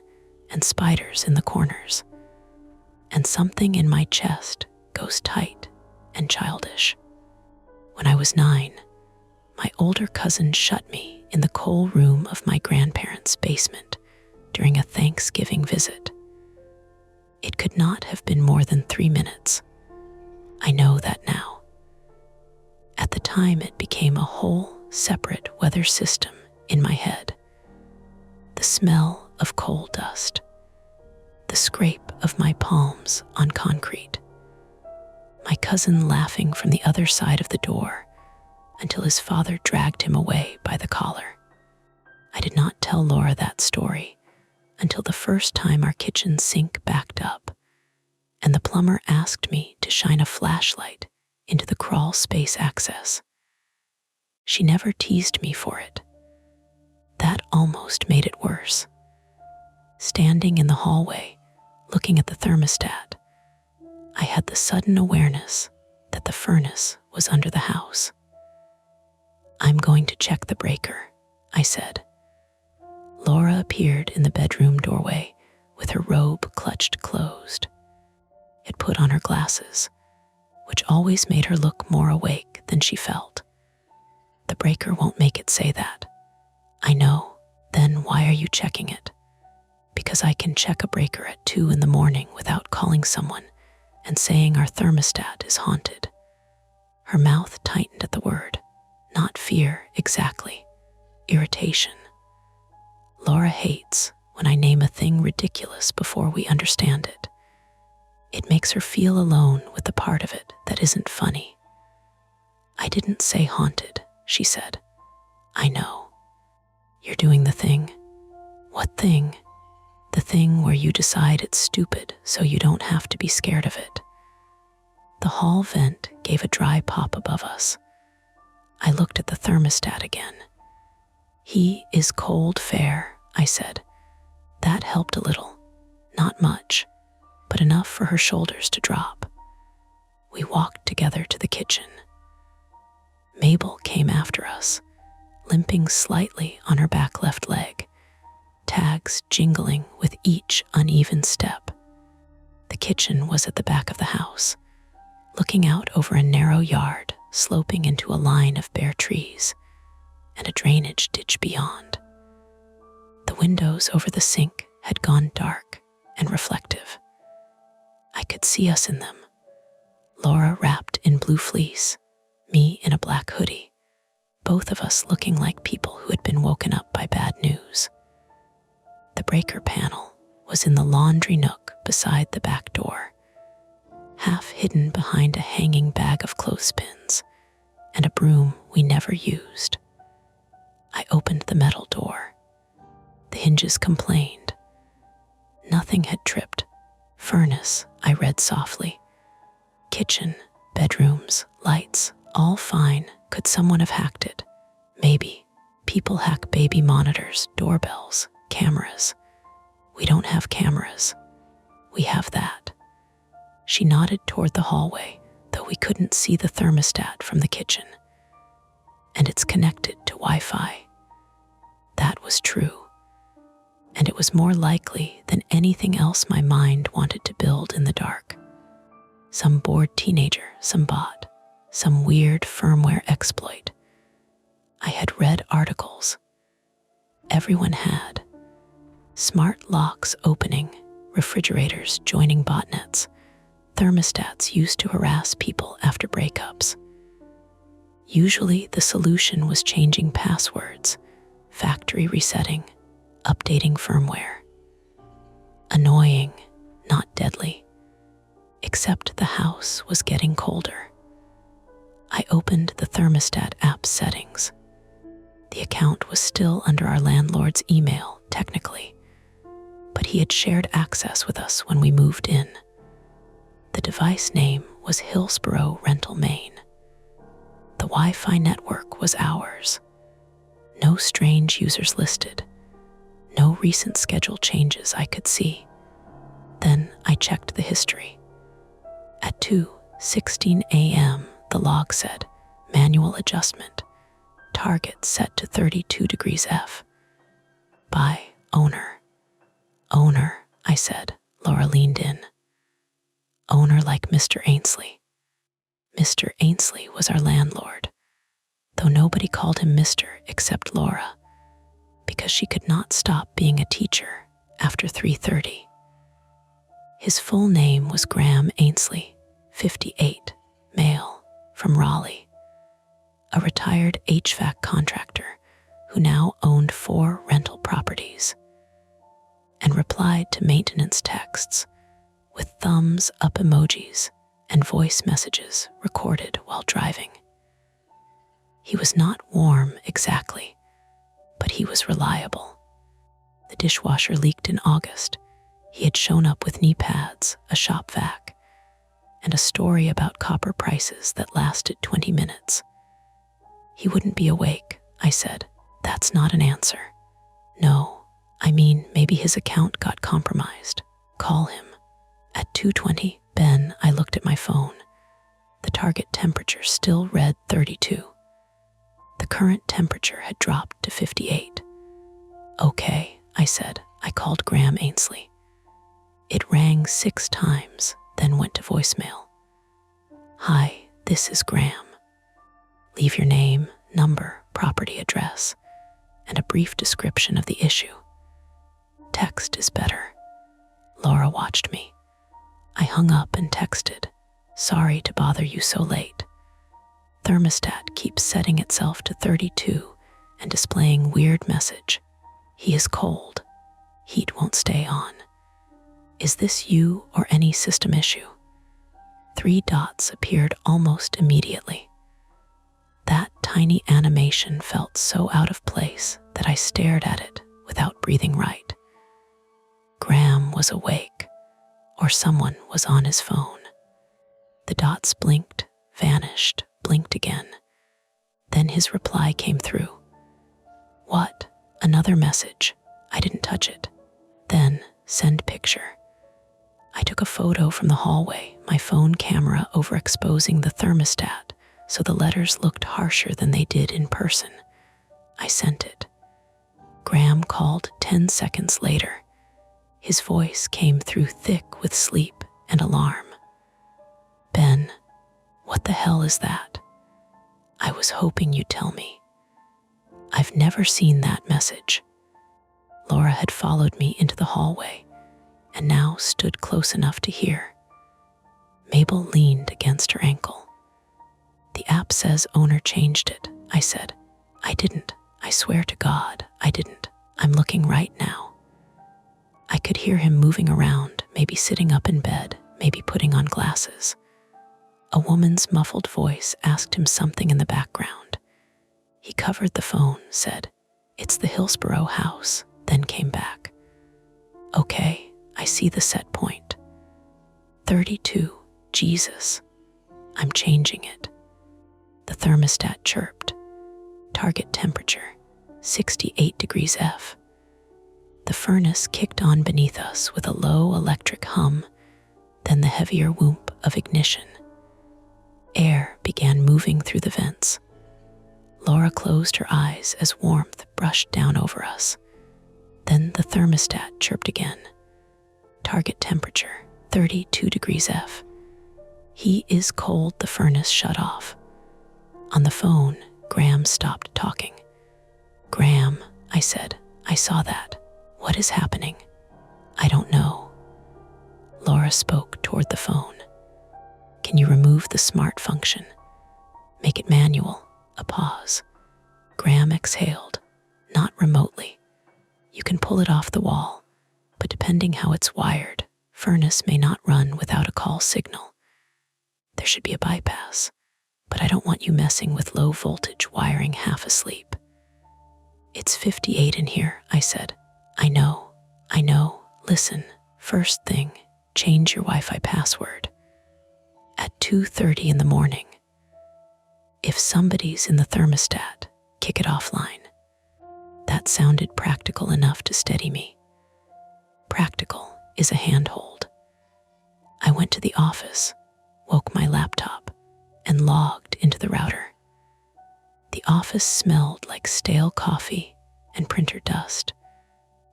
and spiders in the corners, and something in my chest goes tight and childish. When I was 9, my older cousin shut me in the coal room of my grandparents' basement during a Thanksgiving visit. It could not have been more than 3 minutes. I know that now. At the time, it became a whole separate weather system in my head. The smell of coal dust, the scrape of my palms on concrete, my cousin laughing from the other side of the door until his father dragged him away by the collar. I did not tell Laura that story until the first time our kitchen sink backed up and the plumber asked me to shine a flashlight into the crawl space access. She never teased me for it. That almost made it worse. Standing in the hallway, looking at the thermostat, I had the sudden awareness that the furnace was under the house. "I'm going to check the breaker," I said. Laura appeared in the bedroom doorway with her robe clutched closed. Had put on her glasses, which always made her look more awake than she felt. "The breaker won't make it say that." "I know. Then why are you checking it?" because I can check a breaker at 2 in the morning without calling someone and saying our thermostat is haunted. Her mouth tightened at the word. Not fear, exactly. Irritation. Laura hates when I name a thing ridiculous before we understand it. It makes her feel alone with the part of it that isn't funny. I didn't say haunted, she said. I know. You're doing the thing. What thing? The thing where you decide it's stupid so you don't have to be scared of it. The hall vent gave a dry pop above us. I looked at the thermostat again. He is cold fair, I said. That helped a little. Not much, but enough for her shoulders to drop. We walked together to the kitchen. Mabel came after us, limping slightly on her back left leg, tags jingling with each uneven step. The kitchen was at the back of the house, looking out over a narrow yard sloping into a line of bare trees and a drainage ditch beyond. The windows over the sink had gone dark and reflective. I could see us in them, Laura wrapped in blue fleece, me in a black hoodie, both of us looking like people who had been woken up by bad news. The breaker panel was in the laundry nook beside the back door, half hidden behind a hanging bag of clothespins and a broom we never used. I opened the metal door. The hinges complained. Nothing had tripped. Furnace, I read softly. Kitchen, bedrooms, lights, all fine. Could someone have hacked it? Maybe. People hack baby monitors, doorbells, cameras. We don't have cameras. We have that. She nodded toward the hallway, though we couldn't see the thermostat from the kitchen. And it's connected to Wi-Fi. That was true. And it was more likely than anything else my mind wanted to build in the dark. Some bored teenager, some bot, some weird firmware exploit. I had read articles. Everyone had. Smart locks opening, refrigerators joining botnets, thermostats used to harass people after breakups. Usually the solution was changing passwords, factory resetting, updating firmware. Annoying, not deadly. Except the house was getting colder. I opened the thermostat app settings. The account was still under our landlord's email, technically, but he had shared access with us when we moved in. The device name was Hillsborough Rental Maine. The Wi-Fi network was ours. No strange users listed. No recent schedule changes I could see. Then I checked the history. At 2:16 a.m., the log said, manual adjustment, target set to 32 degrees F. By owner. Owner, I said. Laura leaned in. Owner like Mr. Ainsley. Mr. Ainsley was our landlord, though nobody called him Mr. except Laura, because she could not stop being a teacher after 3:30. His full name was Graham Ainsley, 58, male, from Raleigh, a retired HVAC contractor who now owned 4 rental properties, and replied to maintenance texts with thumbs up emojis and voice messages recorded while driving. He was not warm exactly, but he was reliable. The dishwasher leaked in August. He had shown up with knee pads, a shop vac, and a story about copper prices that lasted 20 minutes. He wouldn't be awake, I said. That's not an answer. No, I mean, maybe his account got compromised. Call him. At 2:20, Ben, I looked at my phone. The target temperature still read 32. The current temperature had dropped to 58. Okay, I said. I called Graham Ainsley. It rang 6 times, then went to voicemail. Hi, this is Graham. Leave your name, number, property address, and a brief description of the issue. Text is better. Laura watched me. I hung up and texted, "Sorry to bother you so late. Thermostat keeps setting itself to 32 and displaying weird message. He is cold. Heat won't stay on. Is this you or any system issue?" 3 dots appeared almost immediately. That tiny animation felt so out of place that I stared at it without breathing right. Graham was awake, or someone was on his phone. The dots blinked, vanished, blinked again. Then his reply came through. "What? Another message. I didn't touch it." Then, "Send picture." I took a photo from the hallway, my phone camera overexposing the thermostat so the letters looked harsher than they did in person. I sent it. Graham called 10 seconds later. His voice came through thick with sleep and alarm. "Ben, what the hell is that? I was hoping you'd tell me. I've never seen that message." Laura had followed me into the hallway and now stood close enough to hear. Mabel leaned against her ankle. "The app says owner changed it," I said. "I didn't. I swear to God, I didn't. I'm looking right now." I could hear him moving around, maybe sitting up in bed, maybe putting on glasses. A woman's muffled voice asked him something in the background. He covered the phone, said, "It's the Hillsborough house," then came back. "Okay, I see the set point. 32, Jesus. I'm changing it." The thermostat chirped. Target temperature, 68 degrees F. The furnace kicked on beneath us with a low electric hum, then the heavier whoop of ignition. Air began moving through the vents. Laura closed her eyes as warmth brushed down over us. Then the thermostat chirped again. Target temperature, 32 degrees F. "He is cold," the furnace shut off. On the phone, Graham stopped talking. "Graham," I said, "I saw that. What is happening?" "I don't know." Laura spoke toward the phone. "Can you remove the smart function? Make it manual." A pause. Graham exhaled. "Not remotely. You can pull it off the wall, but depending how it's wired, furnace may not run without a call signal. There should be a bypass, but I don't want you messing with low voltage wiring half asleep." "It's 58 in here," I said. I know. Listen, first thing, change your Wi-Fi password. At 2:30 in the morning. If somebody's in the thermostat, kick it offline. That sounded practical enough to steady me. Practical is a handhold. I went to the office, woke my laptop, and logged into the router. The office smelled like stale coffee and printer dust,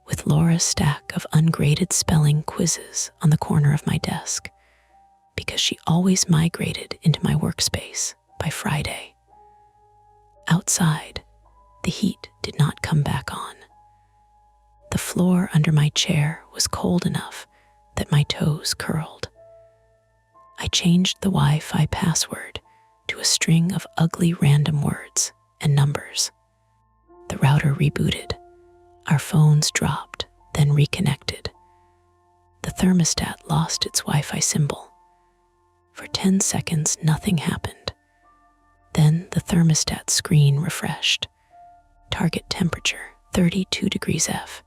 with Laura's stack of ungraded spelling quizzes on the corner of my desk, because she always migrated into my workspace by Friday. Outside, the heat did not come back on. The floor under my chair was cold enough that my toes curled. I changed the Wi-Fi password to a string of ugly random words and numbers. The router rebooted. Our phones dropped, then reconnected. The thermostat lost its Wi-Fi symbol. For 10 seconds, nothing happened. Then the thermostat screen refreshed. Target temperature, 32 degrees F.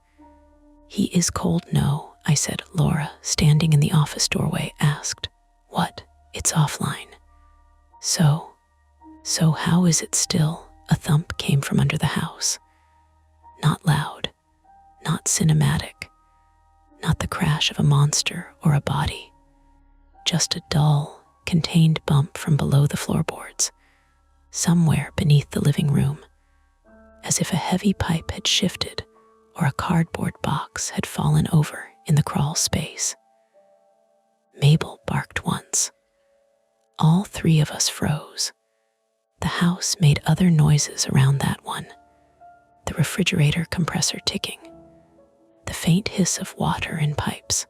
"He is cold, no," I said. Laura, standing in the office doorway, asked, "What? It's offline." So how is it still?" A thump came from under the house. Not loud, not cinematic, not the crash of a monster or a body. Just a dull, contained bump from below the floorboards, somewhere beneath the living room, as if a heavy pipe had shifted or a cardboard box had fallen over in the crawl space. Mabel barked once. All 3 of us froze. The house made other noises around that one. The refrigerator compressor ticking, the faint hiss of water in pipes,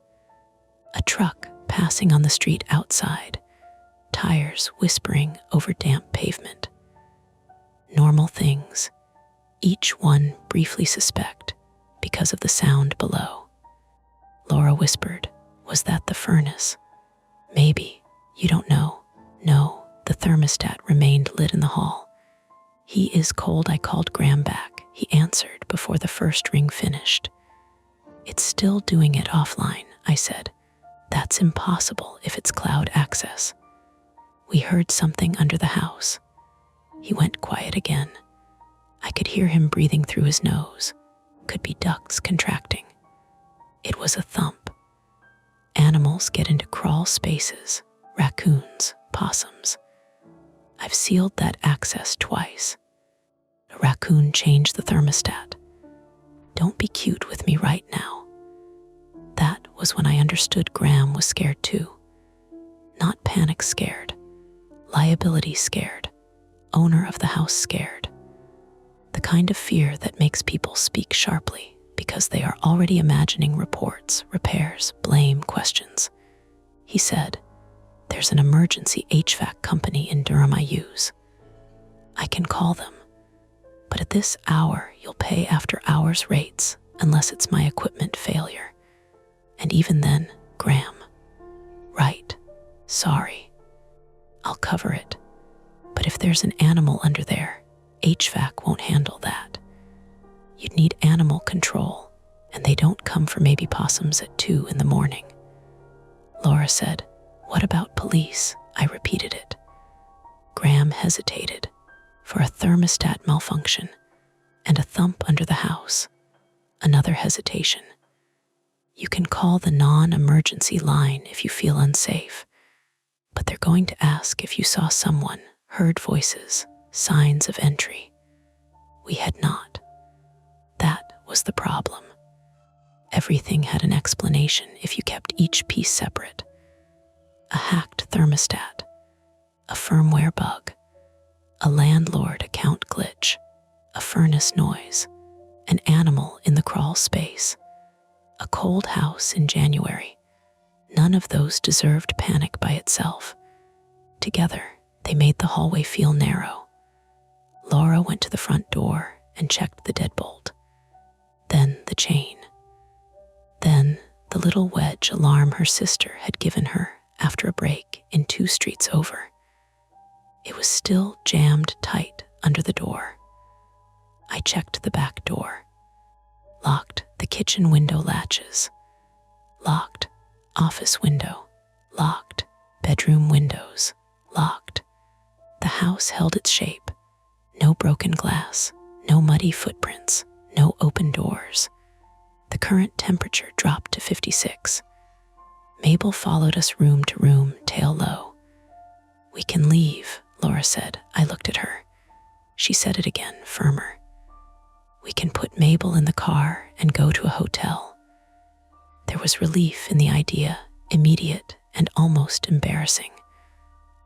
a truck passing on the street outside, tires whispering over damp pavement. Normal things, each one briefly suspect because of the sound below. Laura whispered, "Was that the furnace?" "Maybe. You don't know." "No." The thermostat remained lit in the hall. "He is cold." I called Graham back. He answered before the first ring finished. "It's still doing it offline," I said. "That's impossible if it's cloud access." "We heard something under the house." He went quiet again. I could hear him breathing through his nose. Could be ducts contracting. It was a thump. Animals get into crawl spaces, raccoons, possums. I've sealed that access twice. A raccoon changed the thermostat. "Don't be cute with me right now." That was when I understood Graham was scared too. Not panic scared, liability scared, owner of the house scared. The kind of fear that makes people speak sharply because they are already imagining reports, repairs, blame, questions. He said, "There's an emergency HVAC company in Durham I use. I can call them, but at this hour you'll pay after hours rates unless it's my equipment failure. And even then, Graham." "Right. Sorry. I'll cover it. But if there's an animal under there, HVAC won't handle that. You'd need animal control, and they don't come for maybe possums at 2 in the morning." Laura said, "What about police?" I repeated it. Graham hesitated. For a thermostat malfunction and a thump under the house. Another hesitation. "You can call the non-emergency line if you feel unsafe, but they're going to ask if you saw someone, heard voices, signs of entry." We had not. That was the problem. Everything had an explanation if you kept each piece separate. A hacked thermostat, a firmware bug, a landlord account glitch, a furnace noise, an animal in the crawl space, a cold house in January. None of those deserved panic by itself. Together, they made the hallway feel narrow. Laura went to the front door and checked the deadbolt. Then the chain. Then the little wedge alarm her sister had given her after a break in 2 streets over. It was still jammed tight under the door. I checked the back door. Locked the kitchen window latches. Locked office window. Locked bedroom windows. Locked. The house held its shape. No broken glass. No muddy footprints. No open doors. The current temperature dropped to 56. Mabel followed us room to room, tail low. "We can leave," Laura said. I looked at her. She said it again, firmer. "We can put Mabel in the car and go to a hotel." There was relief in the idea, immediate and almost embarrassing.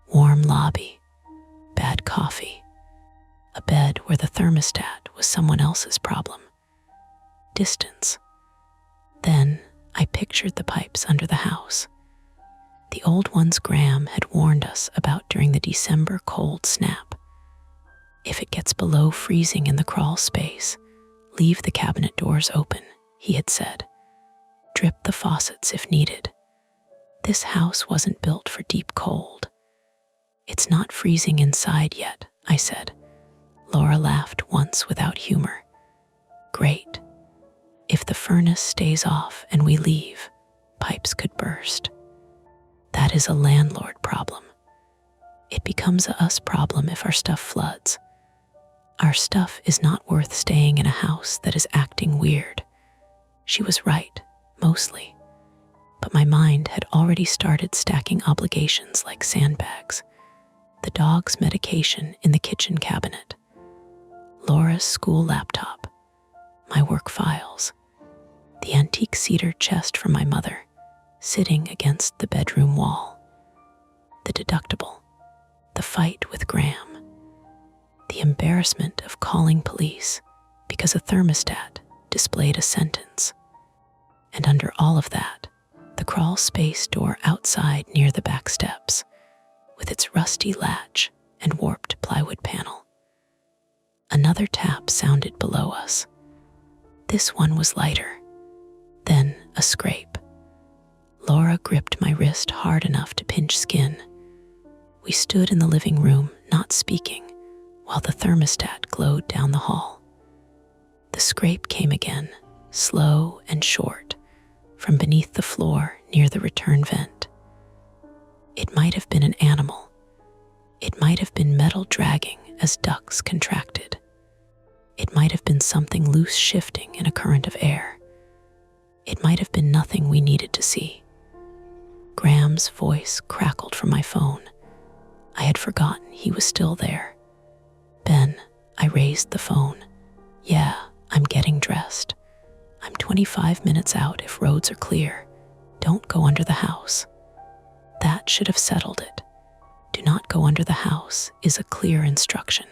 Warm lobby, bad coffee, a bed where the thermostat was someone else's problem. Distance. Then I pictured the pipes under the house. The old ones Graham had warned us about during the December cold snap. If it gets below freezing in the crawl space, leave the cabinet doors open, he had said. Drip the faucets if needed. This house wasn't built for deep cold. "It's not freezing inside yet," I said. Laura laughed once without humor. "Great. If the furnace stays off and we leave, pipes could burst. That is a landlord problem. It becomes a us problem if our stuff floods. Our stuff is not worth staying in a house that is acting weird." She was right, mostly. But my mind had already started stacking obligations like sandbags. The dog's medication in the kitchen cabinet. Laura's school laptop. My work files. The antique cedar chest from my mother, sitting against the bedroom wall. The deductible. The fight with Graham. The embarrassment of calling police because a thermostat displayed a sentence. And under all of that, the crawl space door outside near the back steps, with its rusty latch and warped plywood panel. Another tap sounded below us. This one was lighter. Then a scrape. Laura gripped my wrist hard enough to pinch skin. We stood in the living room, not speaking, while the thermostat glowed down the hall. The scrape came again, slow and short, from beneath the floor near the return vent. It might have been an animal. It might have been metal dragging as ducts contracted. It might have been something loose shifting in a current of air. It might have been nothing we needed to see. Graham's voice crackled from my phone. I had forgotten he was still there. Ben, I raised the phone. Yeah, I'm getting dressed. I'm 25 minutes out if roads are clear. Don't go under the house. That should have settled it. Do not go under the house is a clear instruction.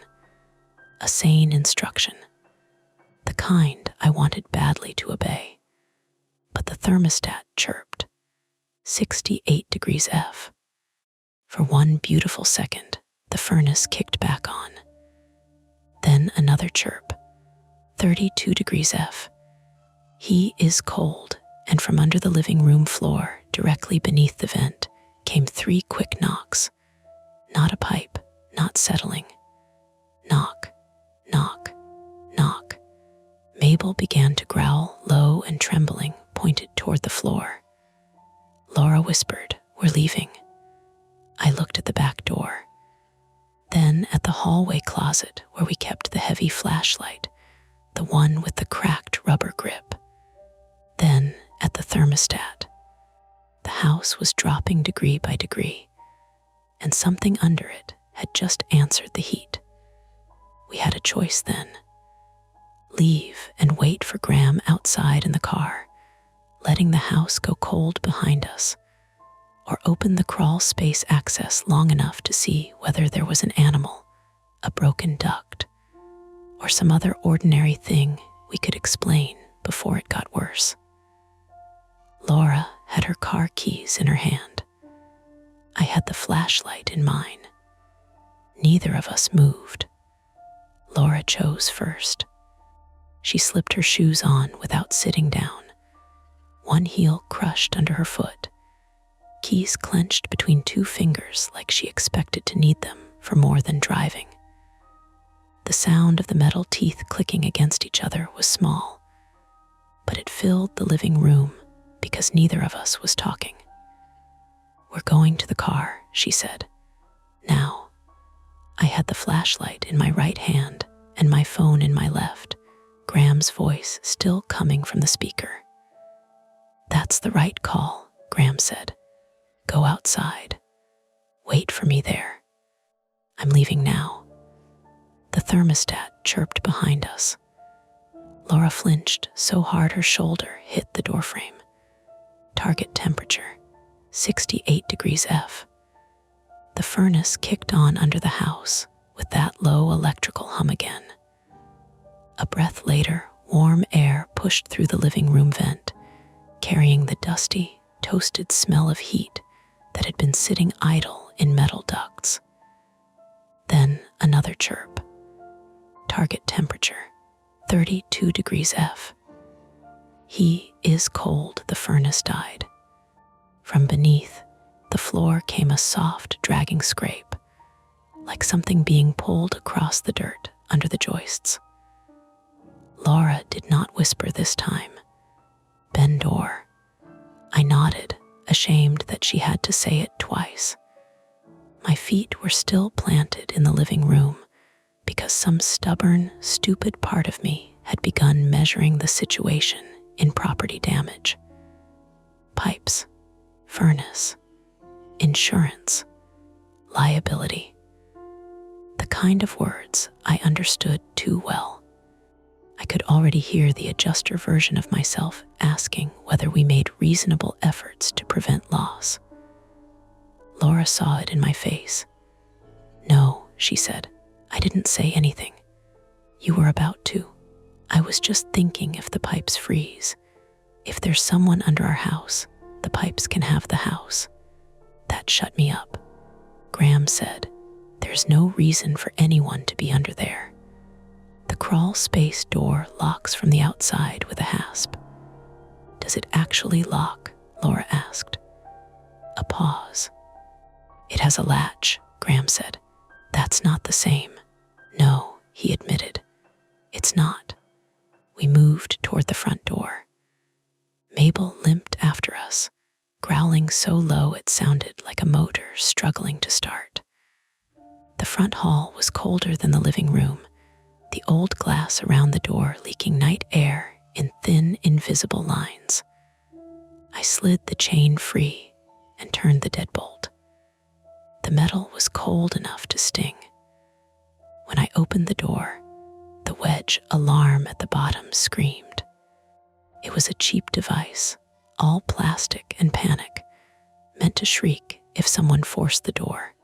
A sane instruction. The kind I wanted badly to obey. But the thermostat chirped. 68 degrees F. For one beautiful second, the furnace kicked back on. Then another chirp. 32 degrees F. He is cold, and from under the living room floor, directly beneath the vent, came 3 quick knocks. Not a pipe, not settling. Knock, knock, knock. Mabel began to growl, low and trembling, pointed toward the floor. Laura whispered, "We're leaving." I looked at the back door, then at the hallway closet where we kept the heavy flashlight, the one with the cracked rubber grip. Then at the thermostat. The house was dropping degree by degree, and something under it had just answered the heat. We had a choice then. Leave and wait for Graham outside in the car, letting the house go cold behind us, or open the crawl space access long enough to see whether there was an animal, a broken duct, or some other ordinary thing we could explain before it got worse. Laura had her car keys in her hand. I had the flashlight in mine. Neither of us moved. Laura chose first. She slipped her shoes on without sitting down, one heel crushed under her foot, keys clenched between 2 fingers like she expected to need them for more than driving. The sound of the metal teeth clicking against each other was small, but it filled the living room because neither of us was talking. "We're going to the car," she said. "Now." I had the flashlight in my right hand and my phone in my left, Graham's voice still coming from the speaker. "That's the right call," Graham said. "Go outside. Wait for me there. I'm leaving now." The thermostat chirped behind us. Laura flinched so hard her shoulder hit the doorframe. Target temperature, 68 degrees F. The furnace kicked on under the house with that low electrical hum again. A breath later, warm air pushed through the living room vent, carrying the dusty, toasted smell of heat that had been sitting idle in metal ducts. Then another chirp. Target temperature, 32 degrees F. He is cold, the furnace died. From beneath, the floor came a soft, dragging scrape, like something being pulled across the dirt under the joists. Laura did not whisper this time. "Ben door." I nodded, ashamed that she had to say it twice. My feet were still planted in the living room because some stubborn, stupid part of me had begun measuring the situation in property damage. Pipes, furnace, insurance, liability. The kind of words I understood too well. I could already hear the adjuster version of myself asking whether we made reasonable efforts to prevent loss. Laura saw it in my face. "No," she said. "I didn't say anything. You were about to. I was just thinking if the pipes freeze. If there's someone under our house, the pipes can have the house. That shut me up. Graham said, "There's no reason for anyone to be under there." The crawl space door locks from the outside with a hasp. "Does it actually lock?" Laura asked. A pause. "It has a latch," Graham said. "That's not the same." "No," he admitted. "It's not." We moved toward the front door. Mabel limped after us, growling so low it sounded like a motor struggling to start. The front hall was colder than the living room, the old glass around the door leaking night air in thin, invisible lines. I slid the chain free and turned the deadbolt. The metal was cold enough to sting. When I opened the door, the wedge alarm at the bottom screamed. It was a cheap device, all plastic and panic, meant to shriek if someone forced the door.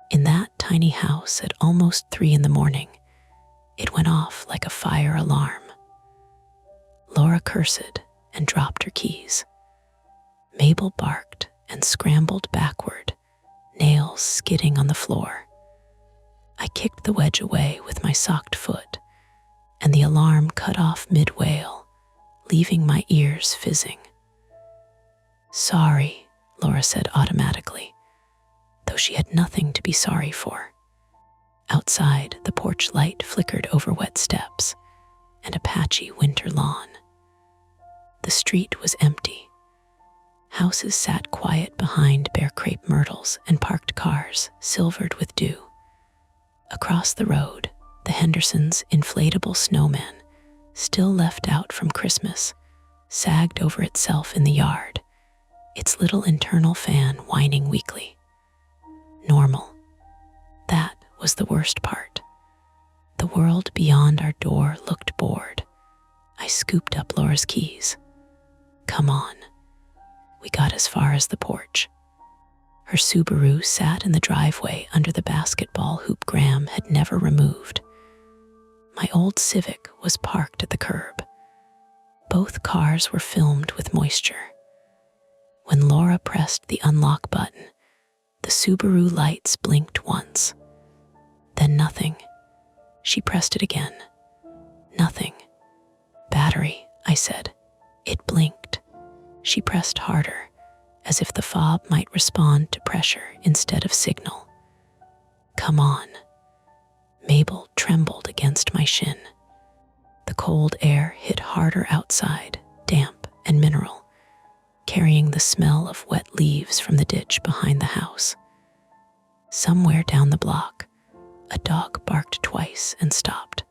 In that tiny house at almost 3 a.m, it went off like a fire alarm. Laura cursed and dropped her keys. Mabel barked and scrambled backward, nails skidding on the floor. I kicked the wedge away with my socked foot, and the alarm cut off mid-wail, leaving my ears fizzing. "Sorry," Laura said automatically, though she had nothing to be sorry for. Outside, the porch light flickered over wet steps and a patchy winter lawn. The street was empty. Houses sat quiet behind bare crepe myrtles and parked cars silvered with dew. Across the road, the Hendersons' inflatable snowman, still left out from Christmas, sagged over itself in the yard, its little internal fan whining weakly. Normal. That was the worst part. The world beyond our door looked bored. I scooped up Laura's keys. "Come on." We got as far as the porch. Her Subaru sat in the driveway under the basketball hoop Graham had never removed. My old Civic was parked at the curb. Both cars were filmed with moisture. When Laura pressed the unlock button, the Subaru lights blinked once. Then nothing. She pressed it again. Nothing. "Battery," I said. It blinked. She pressed harder, as if the fob might respond to pressure instead of signal. "Come on." Mabel trembled against my shin. The cold air hit harder outside, damp and mineral, carrying the smell of wet leaves from the ditch behind the house. Somewhere down the block, a dog barked twice and stopped.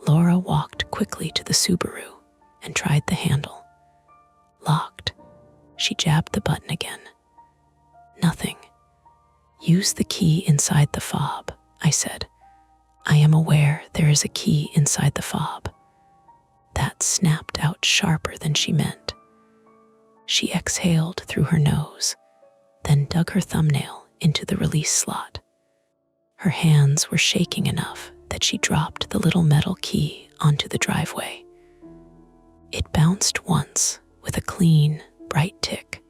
Laura walked quickly to the Subaru and tried the handle. Locked. She jabbed the button again. Nothing. "Use the key inside the fob," I said. "I am aware there is a key inside the fob." That snapped out sharper than she meant. She exhaled through her nose, then dug her thumbnail into the release slot. Her hands were shaking enough that she dropped the little metal key onto the driveway. It bounced once with a clean, bright tick.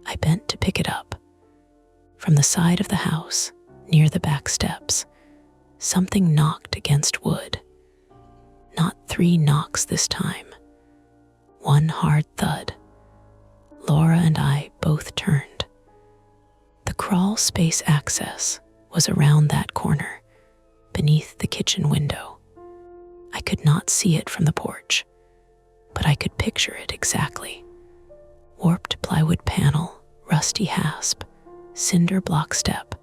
I bent to pick it up. From the side of the house, near the back steps, something knocked against wood. Not 3 knocks this time. One hard thud. Laura and I both turned. The crawl space access was around that corner, beneath the kitchen window. I could not see it from the porch, but I could picture it exactly. Warped plywood panel, rusty hasp, cinder block step,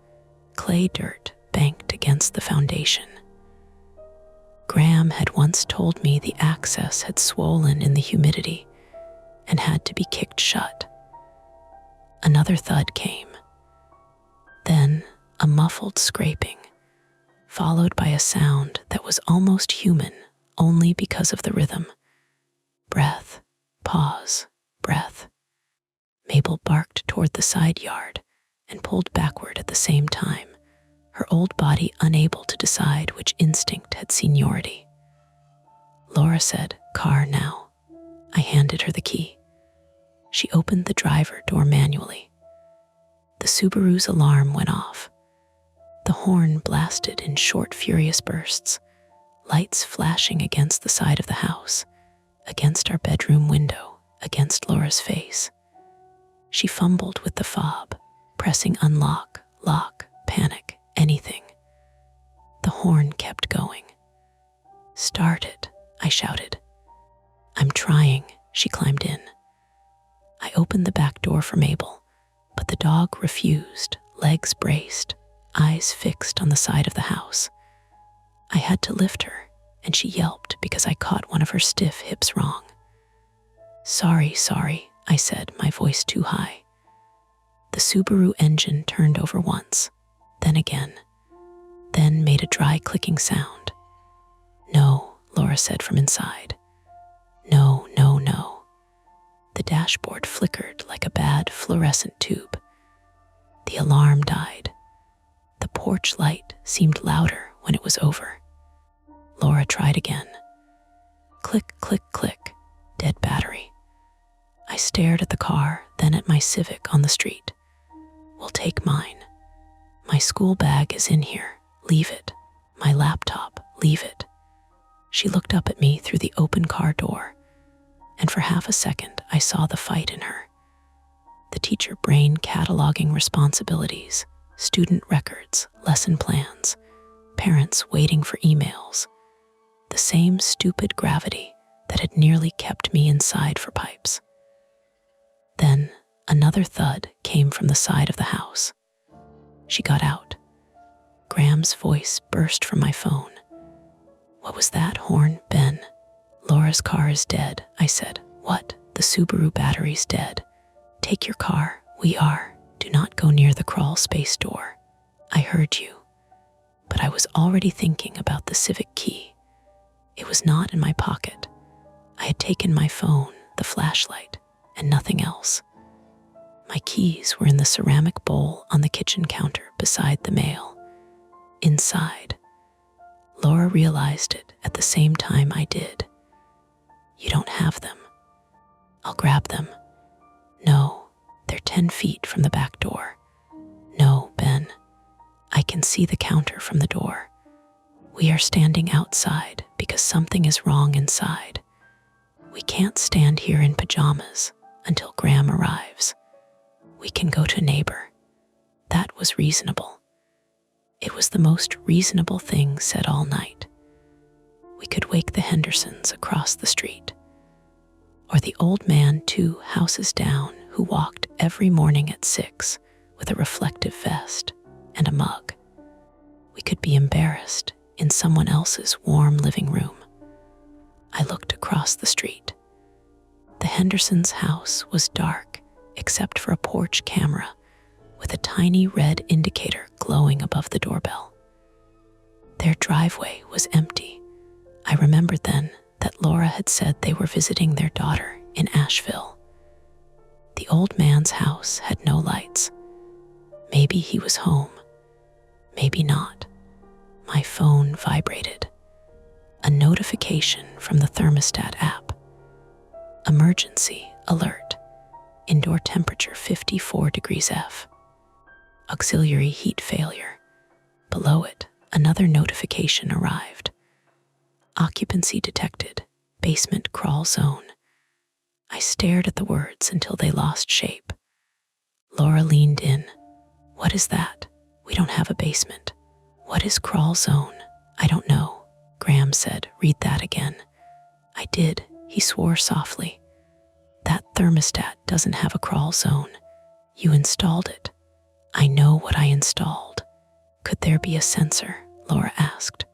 clay dirt banked against the foundation. Graham had once told me the access had swollen in the humidity and had to be kicked shut. Another thud came. Then a muffled scraping, followed by a sound that was almost human only because of the rhythm. Breath, pause, breath. Mabel barked toward the side yard and pulled backward at the same time, her old body unable to decide which instinct had seniority. Laura said, "Car now." I handed her the key. She opened the driver door manually. The Subaru's alarm went off. The horn blasted in short, furious bursts, lights flashing against the side of the house, against our bedroom window, against Laura's face. She fumbled with the fob, pressing unlock, lock, panic, anything. The horn kept going. "Start it," I shouted. "I'm trying," she climbed in. I opened the back door for Mabel, but the dog refused, legs braced, eyes fixed on the side of the house. I had to lift her, and she yelped because I caught one of her stiff hips wrong. Sorry, I said, my voice too high. The Subaru engine turned over once, then again, then made a dry clicking sound. "No," Laura said from inside. No. The dashboard flickered like a bad fluorescent tube. The alarm died. The porch light seemed louder when it was over. Laura tried again. Click, click, click, dead battery. I stared at the car, then at my Civic on the street. "We'll take mine. My school bag is in here. Leave it. My laptop, leave it." She looked up at me through the open car door, and for half a second I saw the fight in her. The teacher brain cataloging responsibilities, student records, lesson plans, parents waiting for emails. The same stupid gravity that had nearly kept me inside for pipes. Then another thud came from the side of the house. She got out. Graham's voice burst from my phone. "What was that horn, Ben?" "Laura's car is dead," I said. "What? The Subaru battery's dead. Take your car. We are. Do not go near the crawl space door." I heard you. But I was already thinking about the Civic key. It was not in my pocket. I had taken my phone, the flashlight, and nothing else. My keys were in the ceramic bowl on the kitchen counter beside the mail. Inside. Laura realized it at the same time I did. "You don't have them." "I'll grab them." "No, they're 10 feet from the back door." "No, Ben. I can see the counter from the door. We are standing outside because something is wrong inside. We can't stand here in pajamas until Graham arrives. We can go to neighbor." That was reasonable. It was the most reasonable thing said all night. We could wake the Hendersons across the street. Or the old man 2 houses down who walked every morning at 6 with a reflective vest and a mug. We could be embarrassed in someone else's warm living room. I looked across the street. The Hendersons' house was dark except for a porch camera with a tiny red indicator glowing above the doorbell. Their driveway was empty. I remembered then that Laura had said they were visiting their daughter in Asheville. The old man's house had no lights. Maybe he was home. Maybe not. My phone vibrated. A notification from the thermostat app. Emergency alert. Indoor temperature 54 degrees F. Auxiliary heat failure. Below it, another notification arrived. Occupancy detected. Basement crawl zone. I stared at the words until they lost shape. Laura leaned in. "What is that? We don't have a basement." "What is crawl zone?" "I don't know." Graham said, "Read that again." I did. He swore softly. "That thermostat doesn't have a crawl zone. You installed it." "I know what I installed." "Could there be a sensor?" Laura asked.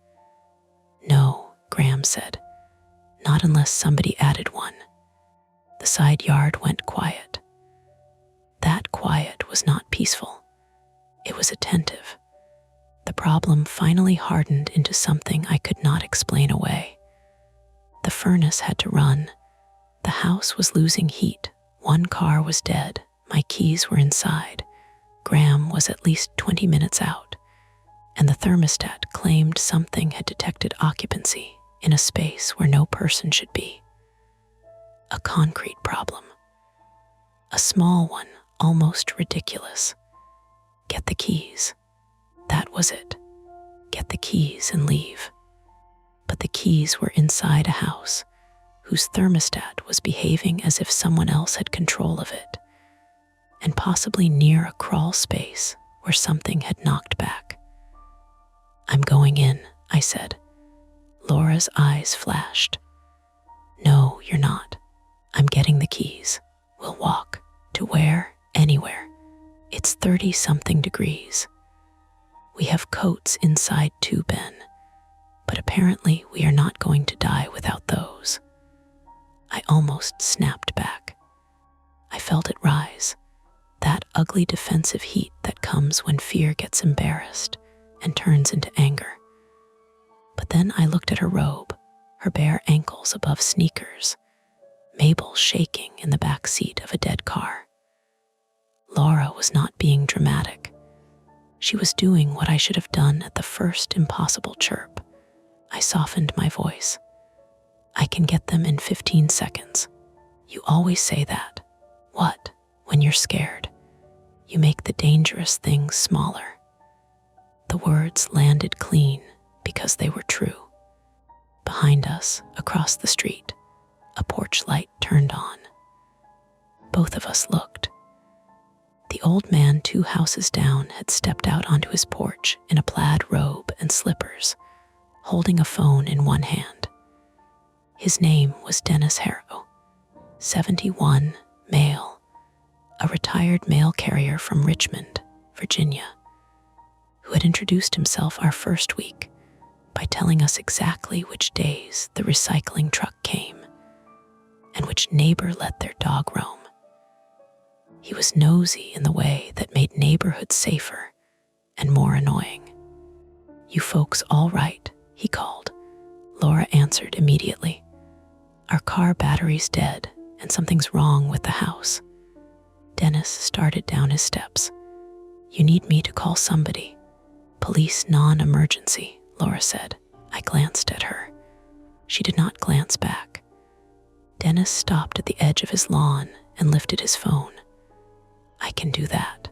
"No," Graham said. "Not unless somebody added one." The side yard went quiet. That quiet was not peaceful. It was attentive. The problem finally hardened into something I could not explain away. The furnace had to run. The house was losing heat. One car was dead. My keys were inside. Graham was at least 20 minutes out. And the thermostat claimed something had detected occupancy in a space where no person should be. A concrete problem. A small one, almost ridiculous. Get the keys. That was it. Get the keys and leave. But the keys were inside a house whose thermostat was behaving as if someone else had control of it, and possibly near a crawl space where something had knocked back. I'm going in, I said. Laura's eyes flashed. No, you're not. I'm getting the keys. We'll walk. To where? Anywhere. It's 30-something degrees. We have coats inside too, Ben. But apparently we are not going to die without those. I almost snapped back. I felt it rise, that ugly defensive heat that comes when fear gets embarrassed and turns into anger. But then I looked at her robe, her bare ankles above sneakers, Mabel shaking in the back seat of a dead car. Laura was not being dramatic. She was doing what I should have done at the first impossible chirp. I softened my voice. I can get them in 15 seconds. You always say that. What? When you're scared. You make the dangerous things smaller. The words landed clean because they were true. Behind us, across the street, a porch light turned on. Both of us looked. The old man 2 houses down had stepped out onto his porch in a plaid robe and slippers, holding a phone in one hand. His name was Dennis Harrow, 71, male, a retired mail carrier from Richmond, Virginia, who had introduced himself our first week by telling us exactly which days the recycling truck came and which neighbor let their dog roam. He was nosy in the way that made neighborhoods safer and more annoying. You folks all right? He called. Laura answered immediately. Our car battery's dead and something's wrong with the house. Dennis started down his steps. You need me to call somebody. Police non-emergency, Laura said. I glanced at her. She did not glance back. Dennis stopped at the edge of his lawn and lifted his phone. I can do that.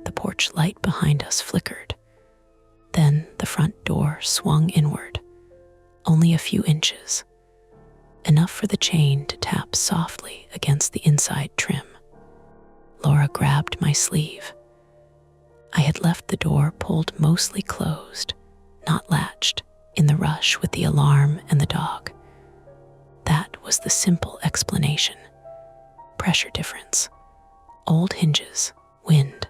The porch light behind us flickered. Then the front door swung inward, only a few inches, enough for the chain to tap softly against the inside trim. Laura grabbed my sleeve. I had left the door pulled mostly closed, not latched, in the rush with the alarm and the dog. That was the simple explanation. Pressure difference. Old hinges, wind.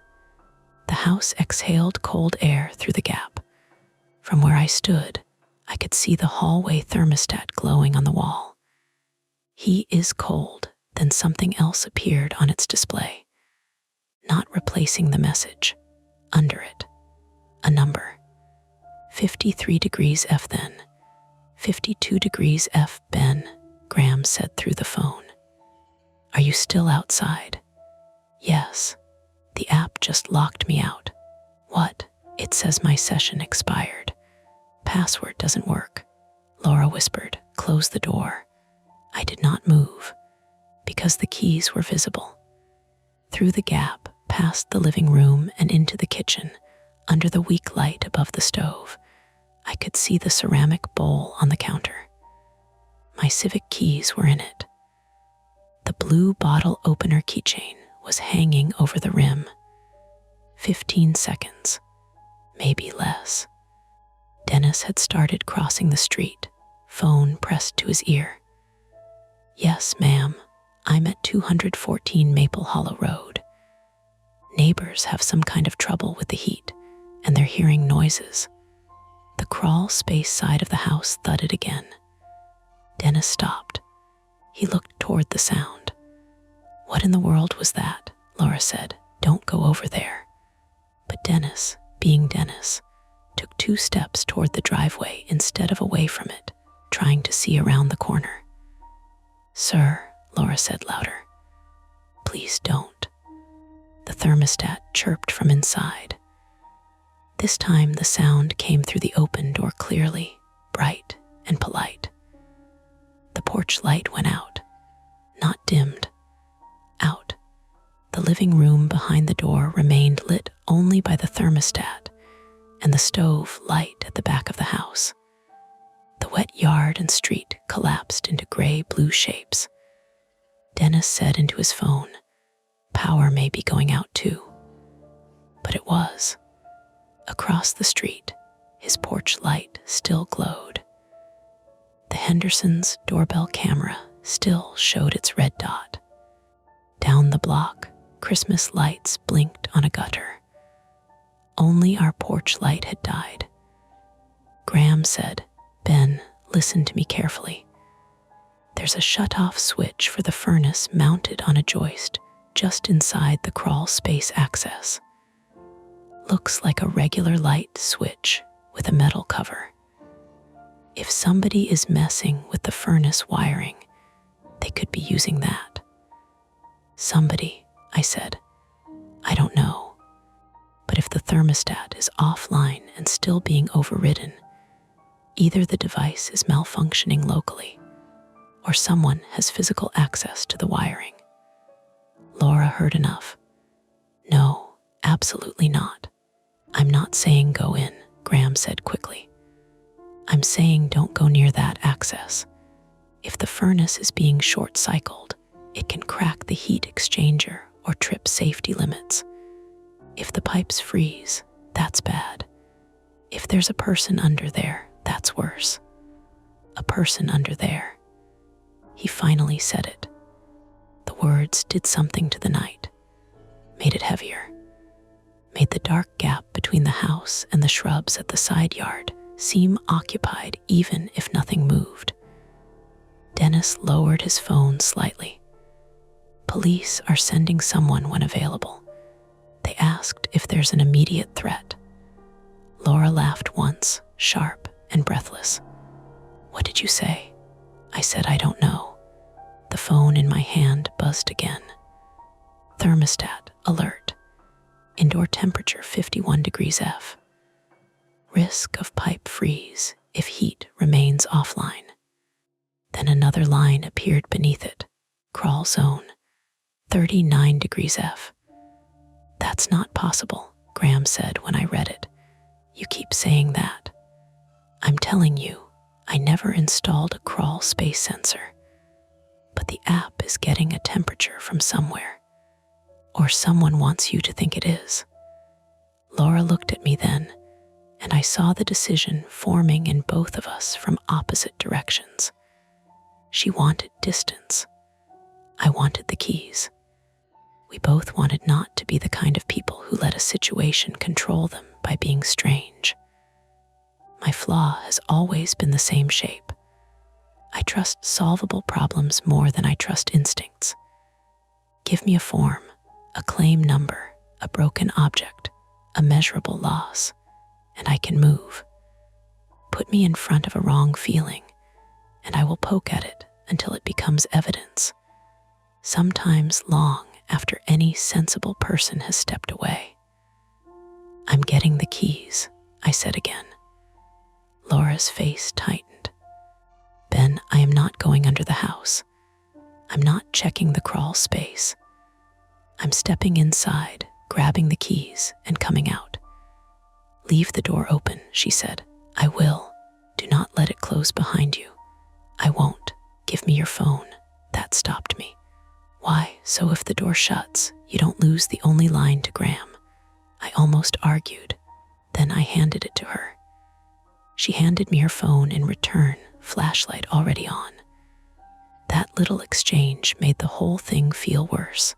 The house exhaled cold air through the gap. From where I stood, I could see the hallway thermostat glowing on the wall. He is cold, then something else appeared on its display, not replacing the message. Under it, a number. 53 degrees F then. 52 degrees F, Ben, Graham said through the phone. Are you still outside? Yes. The app just locked me out. What? It says my session expired. Password doesn't work. Laura whispered, close the door. I did not move, because the keys were visible. Through the gap, past the living room and into the kitchen, under the weak light above the stove, I could see the ceramic bowl on the counter. My civic keys were in it. The blue bottle opener keychain was hanging over the rim. 15 seconds, maybe less. Dennis had started crossing the street, phone pressed to his ear. Yes, ma'am, I'm at 214 Maple Hollow Road. Neighbors have some kind of trouble with the heat, and they're hearing noises. The crawl space side of the house thudded again. Dennis stopped. He looked toward the sound. What in the world was that? Laura said. Don't go over there. But Dennis, being Dennis, took 2 steps toward the driveway instead of away from it, trying to see around the corner. Sir, Laura said louder. Please don't. The thermostat chirped from inside. This time the sound came through the open door clearly, bright and polite. The porch light went out. dimmed out. The living room behind the door remained lit only by the thermostat and the stove light at the back of the house. The wet yard and street collapsed into gray-blue shapes. Dennis said into his phone, "Power may be going out too." But it was. Across the street, his porch light still glowed. The Hendersons' doorbell camera still showed its red dot. Down the block, Christmas lights blinked on a gutter. Only our porch light had died. Graham said, "Ben, listen to me carefully. There's a shut-off switch for the furnace mounted on a joist just inside the crawl space access. Looks like a regular light switch with a metal cover. If somebody is messing with the furnace wiring, they could be using that." "Somebody," I said. "I don't know. But if the thermostat is offline and still being overridden, either the device is malfunctioning locally or someone has physical access to the wiring." Laura heard enough. "No, absolutely not. I'm not saying go in," Graham said quickly. "I'm saying don't go near that access. If the furnace is being short-cycled, it can crack the heat exchanger or trip safety limits. If the pipes freeze, that's bad. If there's a person under there, that's worse. A person under there." He finally said it. The words did something to the night, made it heavier, made the dark gap between the house and the shrubs at the side yard seem occupied even if nothing moved. Dennis lowered his phone slightly. "Police are sending someone when available. They asked if there's an immediate threat." Laura laughed once, sharp and breathless. "What did you say?" I said, "I don't know." The phone in my hand buzzed again. "Thermostat alert. Indoor temperature 51 degrees F. Risk of pipe freeze if heat remains offline." Then another line appeared beneath it. "Crawl zone, 39 degrees F. "That's not possible," Graham said when I read it. "You keep saying that." "I'm telling you, I never installed a crawl space sensor. But the app is getting a temperature from somewhere. Or someone wants you to think it is." Laura looked at me then, and I saw the decision forming in both of us from opposite directions. She wanted distance. I wanted the keys. We both wanted not to be the kind of people who let a situation control them by being strange. My flaw has always been the same shape. I trust solvable problems more than I trust instincts. Give me a form, a claim number, a broken object, a measurable loss, and I can move. Put me in front of a wrong feeling, and I will poke at it until it becomes evidence, sometimes long after any sensible person has stepped away. "I'm getting the keys," I said again. Laura's face tightened. "Ben, I am not going under the house. I'm not checking the crawl space. I'm stepping inside, grabbing the keys, and coming out." "Leave the door open," she said. "I will. Do not let it close behind you." "I won't. Give me your phone." That stopped me. "Why? So if the door shuts, you don't lose the only line to Graham." I almost argued. Then I handed it to her. She handed me her phone in return, flashlight already on. That little exchange made the whole thing feel worse.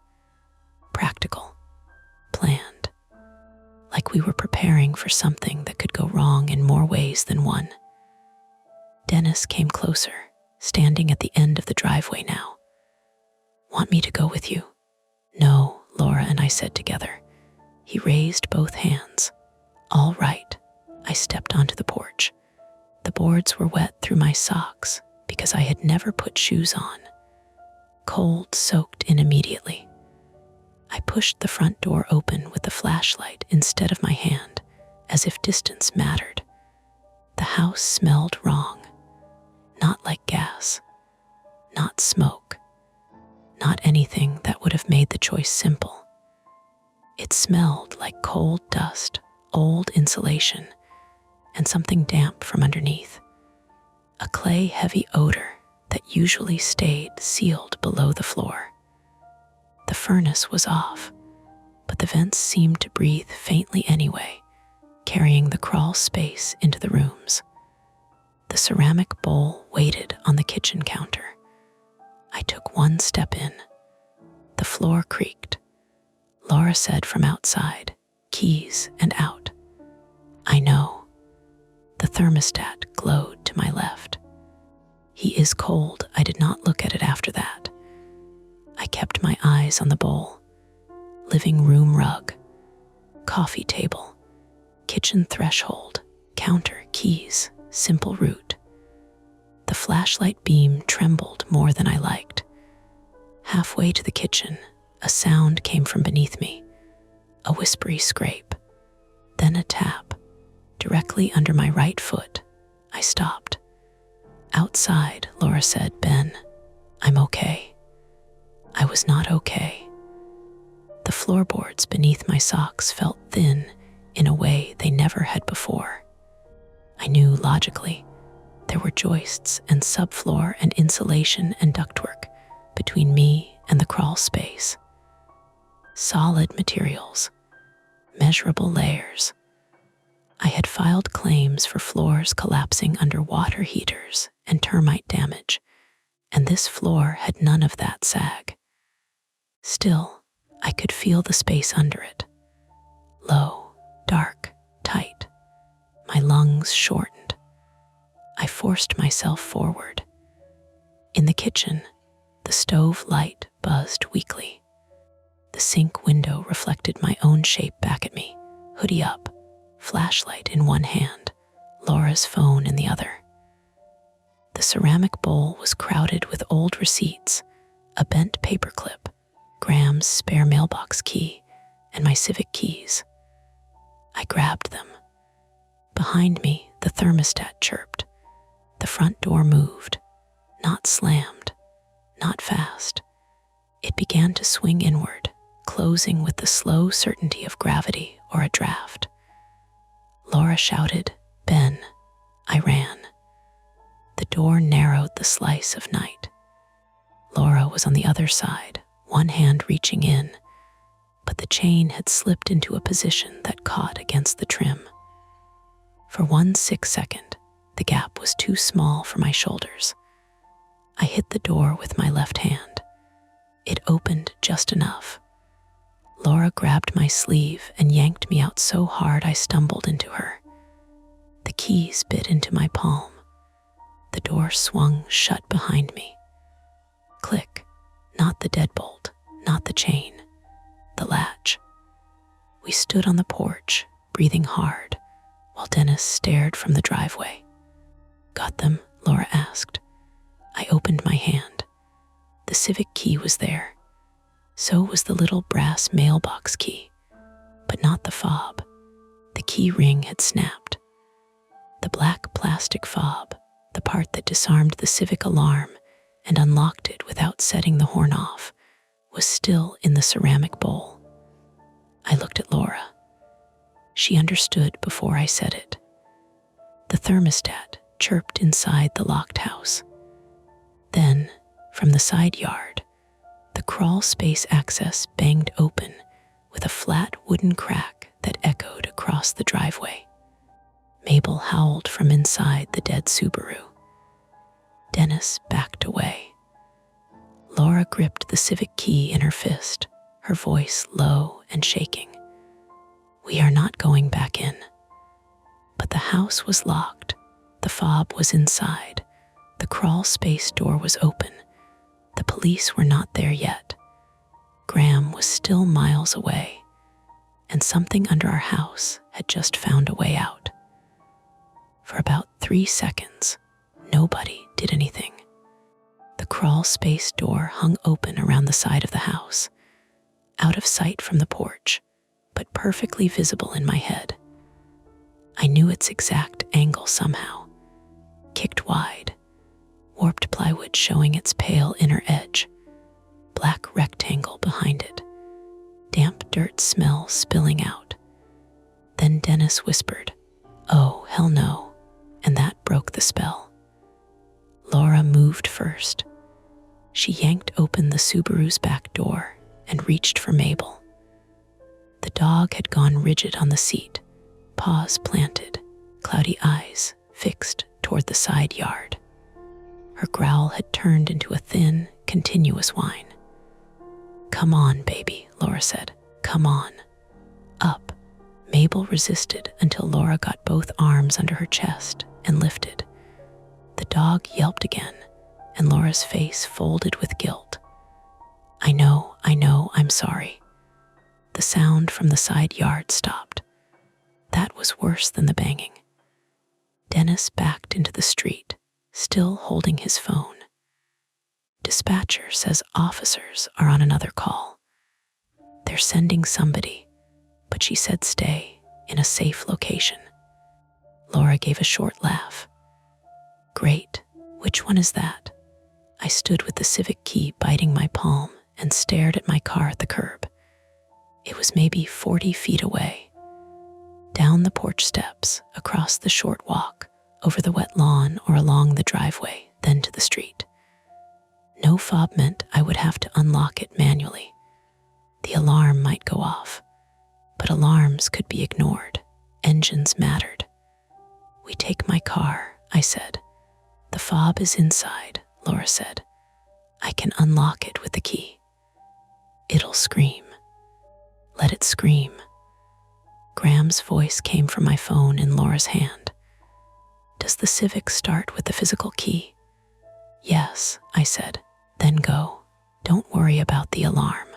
Practical. Planned. Like we were preparing for something that could go wrong in more ways than one. Dennis came closer, standing at the end of the driveway now. "Want me to go with you?" "No," Laura and I said together. He raised both hands. "All right." I stepped onto the porch. The boards were wet through my socks because I had never put shoes on. Cold soaked in immediately. I pushed the front door open with the flashlight instead of my hand, as if distance mattered. The house smelled wrong. Not like gas. Not smoke. not anything that would have made the choice simple. It smelled like cold dust, old insulation, and something damp from underneath. A clay-heavy odor that usually stayed sealed below the floor. The furnace was off, but the vents seemed to breathe faintly anyway, carrying the crawl space into the rooms. The ceramic bowl waited on the kitchen counter. I took one step in. The floor creaked. Laura said from outside, "Keys and out." I know. The thermostat glowed to my left. He is cold. I did not look at it after that. I kept my eyes on the bowl. Living room rug, coffee table, kitchen threshold, counter, keys, simple route. The flashlight beam trembled more than I liked. Halfway to the kitchen, a sound came from beneath me, a whispery scrape, then a tap, directly under my right foot. I stopped. Outside, Laura said, "Ben, I'm okay." I was not okay. The floorboards beneath my socks felt thin in a way they never had before. I knew logically there were joists and subfloor and insulation and ductwork between me and the crawl space. Solid materials, measurable layers. I had filed claims for floors collapsing under water heaters and termite damage, and this floor had none of that sag. Still, I could feel the space under it. Low, dark, tight. My lungs shortened. I forced myself forward. In the kitchen, the stove light buzzed weakly. The sink window reflected my own shape back at me, hoodie up, flashlight in one hand, Laura's phone in the other. The ceramic bowl was crowded with old receipts, a bent paperclip, Graham's spare mailbox key, and my civic keys. I grabbed them. Behind me, the thermostat chirped. The front door moved, not slammed, not fast. It began to swing inward, closing with the slow certainty of gravity or a draft. Laura shouted, "Ben." I ran. The door narrowed the slice of night. Laura was on the other side, one hand reaching in, but the chain had slipped into a position that caught against the trim. For 1 second, the gap was too small for my shoulders. I hit the door with my left hand. It opened just enough. Laura grabbed my sleeve and yanked me out so hard I stumbled into her. The keys bit into my palm. The door swung shut behind me. Click, not the deadbolt, not the chain, the latch. We stood on the porch, breathing hard, while Dennis stared from the driveway. "Got them?" Laura asked. I opened my hand. The civic key was there. So was the little brass mailbox key, but not the fob. The key ring had snapped. The black plastic fob, the part that disarmed the civic alarm and unlocked it without setting the horn off, was still in the ceramic bowl. I looked at Laura. She understood before I said it. The thermostat chirped inside the locked house. Then, from the side yard, the crawl space access banged open with a flat wooden crack that echoed across the driveway. Mabel howled from inside the dead Subaru. Dennis backed away. Laura gripped the civic key in her fist, her voice low and shaking. "We are not going back in." But the house was locked. The fob was inside. The crawl space door was open. The police were not there yet. Graham was still miles away, and something under our house had just found a way out. For about 3 seconds, nobody did anything. The crawl space door hung open around the side of the house, out of sight from the porch, but perfectly visible in my head. I knew its exact angle somehow. Kicked wide, warped plywood showing its pale inner edge, black dirt smell spilling out. Then Dennis whispered, "Oh, hell no," and that broke the spell. Laura moved first. She yanked open the Subaru's back door and reached for Mabel. The dog had gone rigid on the seat, paws planted, cloudy eyes fixed toward the side yard. Her growl had turned into a thin, continuous whine. "Come on, baby," Laura said. "Come on." Up. Mabel resisted until Laura got both arms under her chest and lifted. The dog yelped again, and Laura's face folded with guilt. I know, I'm sorry." The sound from the side yard stopped. That was worse than the banging. Dennis backed into the street, still holding his phone. "Dispatcher says officers are on another call. They're sending somebody, but she said stay in a safe location." Laura gave a short laugh. "Great, which one is that?" I stood with the Civic key biting my palm and stared at my car at the curb. It was maybe 40 feet away. Down the porch steps, across the short walk, over the wet lawn or along the driveway, then to the street. No fob meant I would have to unlock it manually. The alarm might go off, but alarms could be ignored. Engines mattered. "We take my car," I said. "The fob is inside," Laura said. "I can unlock it with the key." "It'll scream." "Let it scream." Graham's voice came from my phone in Laura's hand. "Does the Civic start with the physical key?" "Yes," I said. "Then go. Don't worry about the alarm."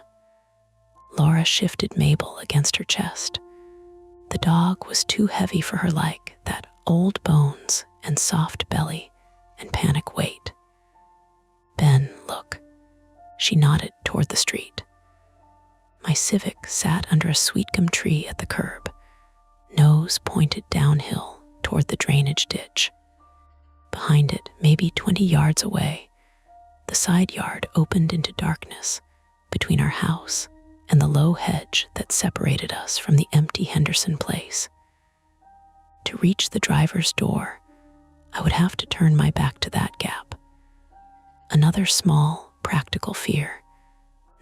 Laura shifted Mabel against her chest. The dog was too heavy for her, like that old bones and soft belly and panic weight. "Ben, look." She nodded toward the street. My Civic sat under a sweet gum tree at the curb, nose pointed downhill toward the drainage ditch. Behind it, maybe 20 yards away, the side yard opened into darkness between our house and the low hedge that separated us from the empty Henderson place. To reach the driver's door, I would have to turn my back to that gap. Another small, practical fear,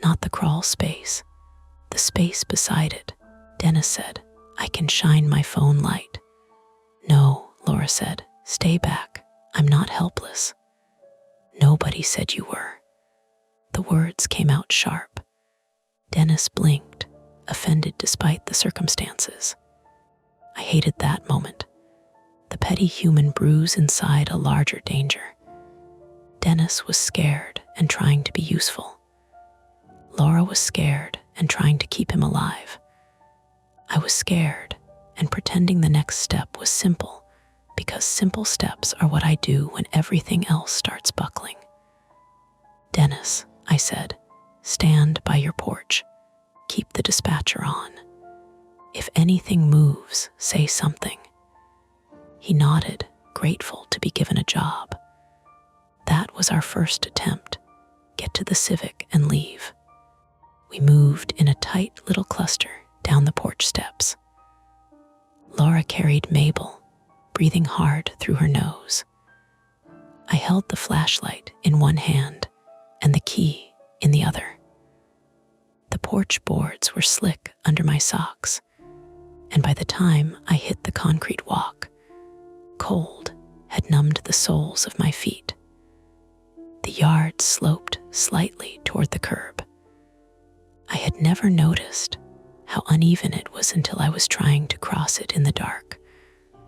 not the crawl space, the space beside it. Dennis said, "I can shine my phone light." "No," Laura said, "stay back. I'm not helpless." "Nobody said you were." The words came out sharp. Dennis blinked, offended despite the circumstances. I hated that moment. The petty human bruise inside a larger danger. Dennis was scared and trying to be useful. Laura was scared and trying to keep him alive. I was scared and pretending the next step was simple, because simple steps are what I do when everything else starts buckling. "Dennis," I said, "stand by your porch. Keep the dispatcher on. If anything moves, say something." He nodded, grateful to be given a job. That was our first attempt. Get to the Civic and leave. We moved in a tight little cluster down the porch steps. Laura carried Mabel, breathing hard through her nose. I held the flashlight in one hand and the key in the other. The porch boards were slick under my socks, and by the time I hit the concrete walk, cold had numbed the soles of my feet. The yard sloped slightly toward the curb. I had never noticed how uneven it was until I was trying to cross it in the dark,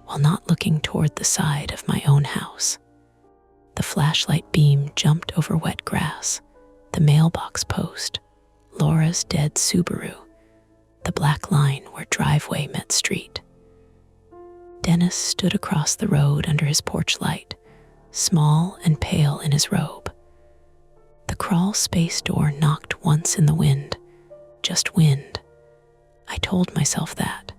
while not looking toward the side of my own house. The flashlight beam jumped over wet grass, the mailbox post, Laura's dead Subaru, the black line where driveway met street. Dennis stood across the road under his porch light, small and pale in his robe. The crawl space door knocked once in the wind, just wind. I told myself that.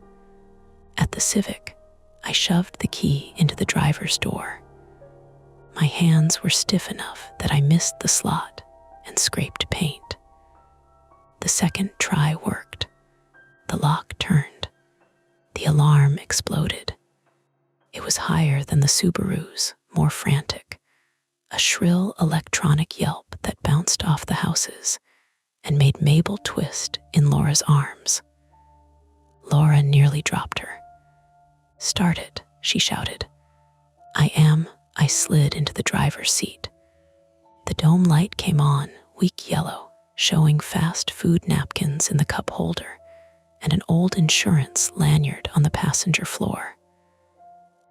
At the Civic, I shoved the key into the driver's door. My hands were stiff enough that I missed the slot and scraped paint. The second try worked. The lock turned. The alarm exploded. It was higher than the Subaru's, more frantic. A shrill electronic yelp that bounced off the houses and made Mabel twist in Laura's arms. Laura nearly dropped her. "Start it," she shouted. I slid into the driver's seat. The dome light came on, weak yellow, showing fast food napkins in the cup holder and an old insurance lanyard on the passenger floor.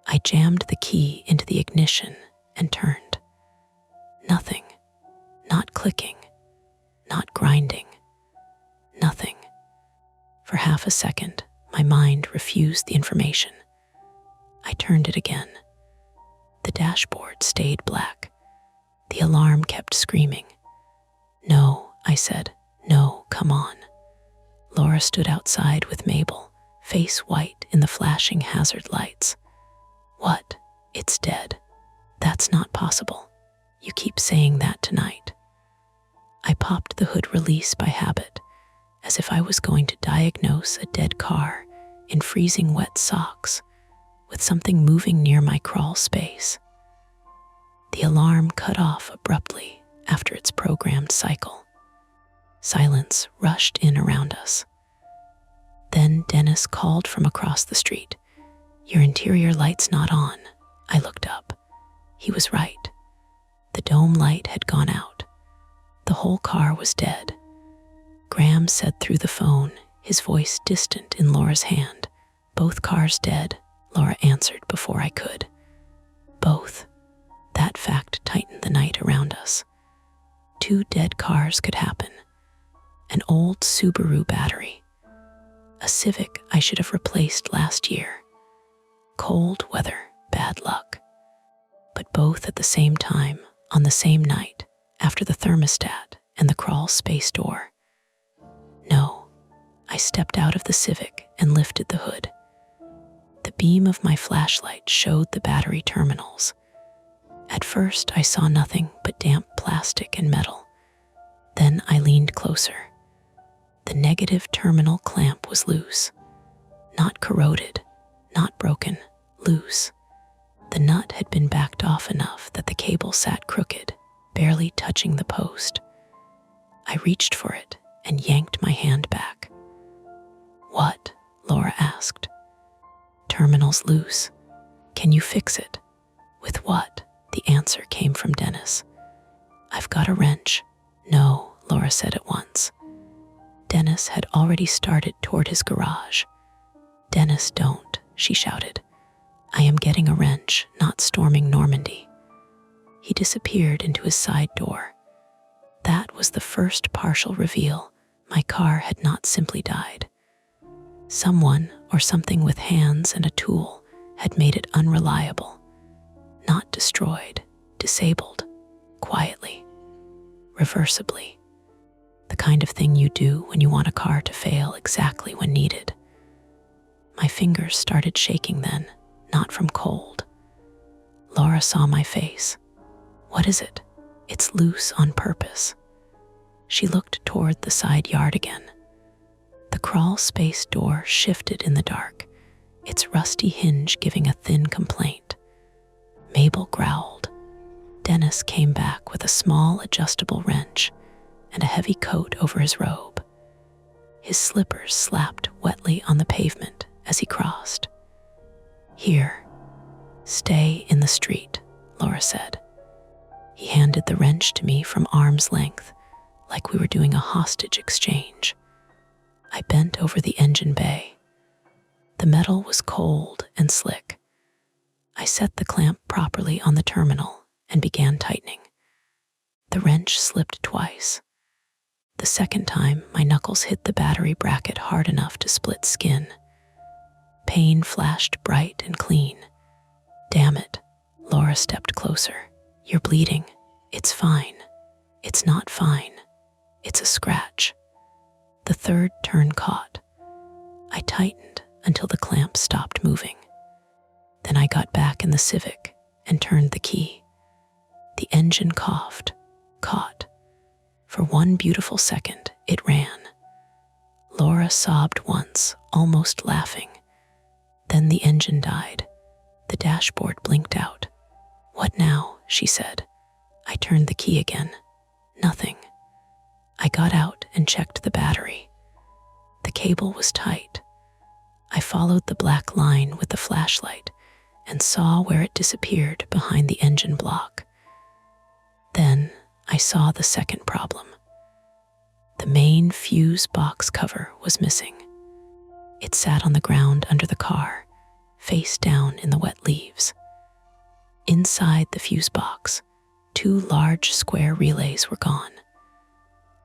I jammed the key into the ignition and turned. Nothing. Not clicking. Not grinding. Nothing. For half a second, my mind refused the information. I turned it again. The dashboard stayed black. The alarm kept screaming. "No," I said. "No, come on." Laura stood outside with Mabel, face white in the flashing hazard lights. "What? It's dead. That's not possible. You keep saying that tonight." I popped the hood release by habit, as if I was going to diagnose a dead car in freezing wet socks with something moving near my crawl space. The alarm cut off abruptly after its programmed cycle. Silence rushed in around us. Then Dennis called from across the street. "Your interior light's not on." I looked up. He was right. The dome light had gone out. The whole car was dead. Graham said through the phone, his voice distant in Laura's hand. "Both cars dead," Laura answered before I could. Both. That fact tightened the night around us. 2 dead cars could happen. An old Subaru battery. A Civic I should have replaced last year. Cold weather, bad luck. But both at the same time, on the same night, after the thermostat and the crawl space door. No, I stepped out of the Civic and lifted the hood. The beam of my flashlight showed the battery terminals. At first, I saw nothing but damp plastic and metal. Then I leaned closer. The negative terminal clamp was loose. Not corroded, not broken, loose. The nut had been backed off enough that the cable sat crooked, barely touching the post. I reached for it and yanked my hand back. "What?" Laura asked. "Terminal's loose. Can you fix it?" "With what?" The answer came from Dennis. "I've got a wrench." "No," Laura said at once. Dennis had already started toward his garage. "Dennis, don't," she shouted. "I am getting a wrench, not storming Normandy." He disappeared into his side door. That was the first partial reveal. My car had not simply died. Someone or something with hands and a tool had made it unreliable. Not destroyed, disabled, quietly, reversibly. The kind of thing you do when you want a car to fail exactly when needed. My fingers started shaking then, not from cold. Laura saw my face. "What is it?" "It's loose on purpose." She looked toward the side yard again. The crawl space door shifted in the dark, its rusty hinge giving a thin complaint. Mabel growled. Dennis came back with a small adjustable wrench and a heavy coat over his robe. His slippers slapped wetly on the pavement as he crossed. "Here, stay in the street," Laura said. He handed the wrench to me from arm's length, like we were doing a hostage exchange. I bent over the engine bay. The metal was cold and slick. I set the clamp properly on the terminal and began tightening. The wrench slipped twice. The second time, my knuckles hit the battery bracket hard enough to split skin. Pain flashed bright and clean. "Damn it," Laura stepped closer. "You're bleeding." "It's fine." "It's not fine. It's a scratch." The third turn caught. I tightened until the clamp stopped moving. Then I got back in the Civic and turned the key. The engine coughed, caught. For one beautiful second, it ran. Laura sobbed once, almost laughing. Then the engine died. The dashboard blinked out. "What now?" she said. I turned the key again. Nothing. I got out and checked the battery. The cable was tight. I followed the black line with the flashlight and saw where it disappeared behind the engine block. Then I saw the second problem. The main fuse box cover was missing. It sat on the ground under the car, face down in the wet leaves. Inside the fuse box, 2 large square relays were gone.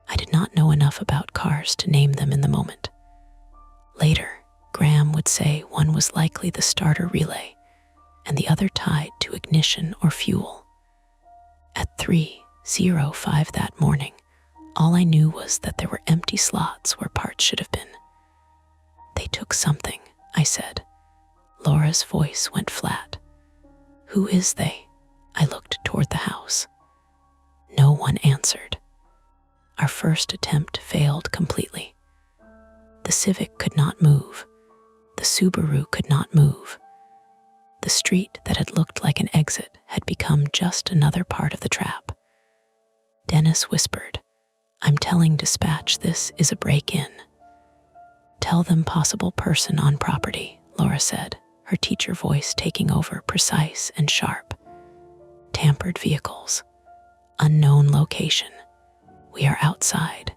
I did not know enough about cars to name them in the moment. Later, Graham would say one was likely the starter relay and the other tied to ignition or fuel. At 3:05 that morning, all I knew was that there were empty slots where parts should have been. "They took something," I said. Laura's voice went flat. "Who is they?" I looked toward the house. No one answered. Our first attempt failed completely. The Civic could not move. The Subaru could not move. The street that had looked like an exit had become just another part of the trap. Dennis whispered, "I'm telling dispatch this is a break-in." "Tell them possible person on property," Laura said, her teacher voice taking over, precise and sharp. "Tampered vehicles. Unknown location. We are outside."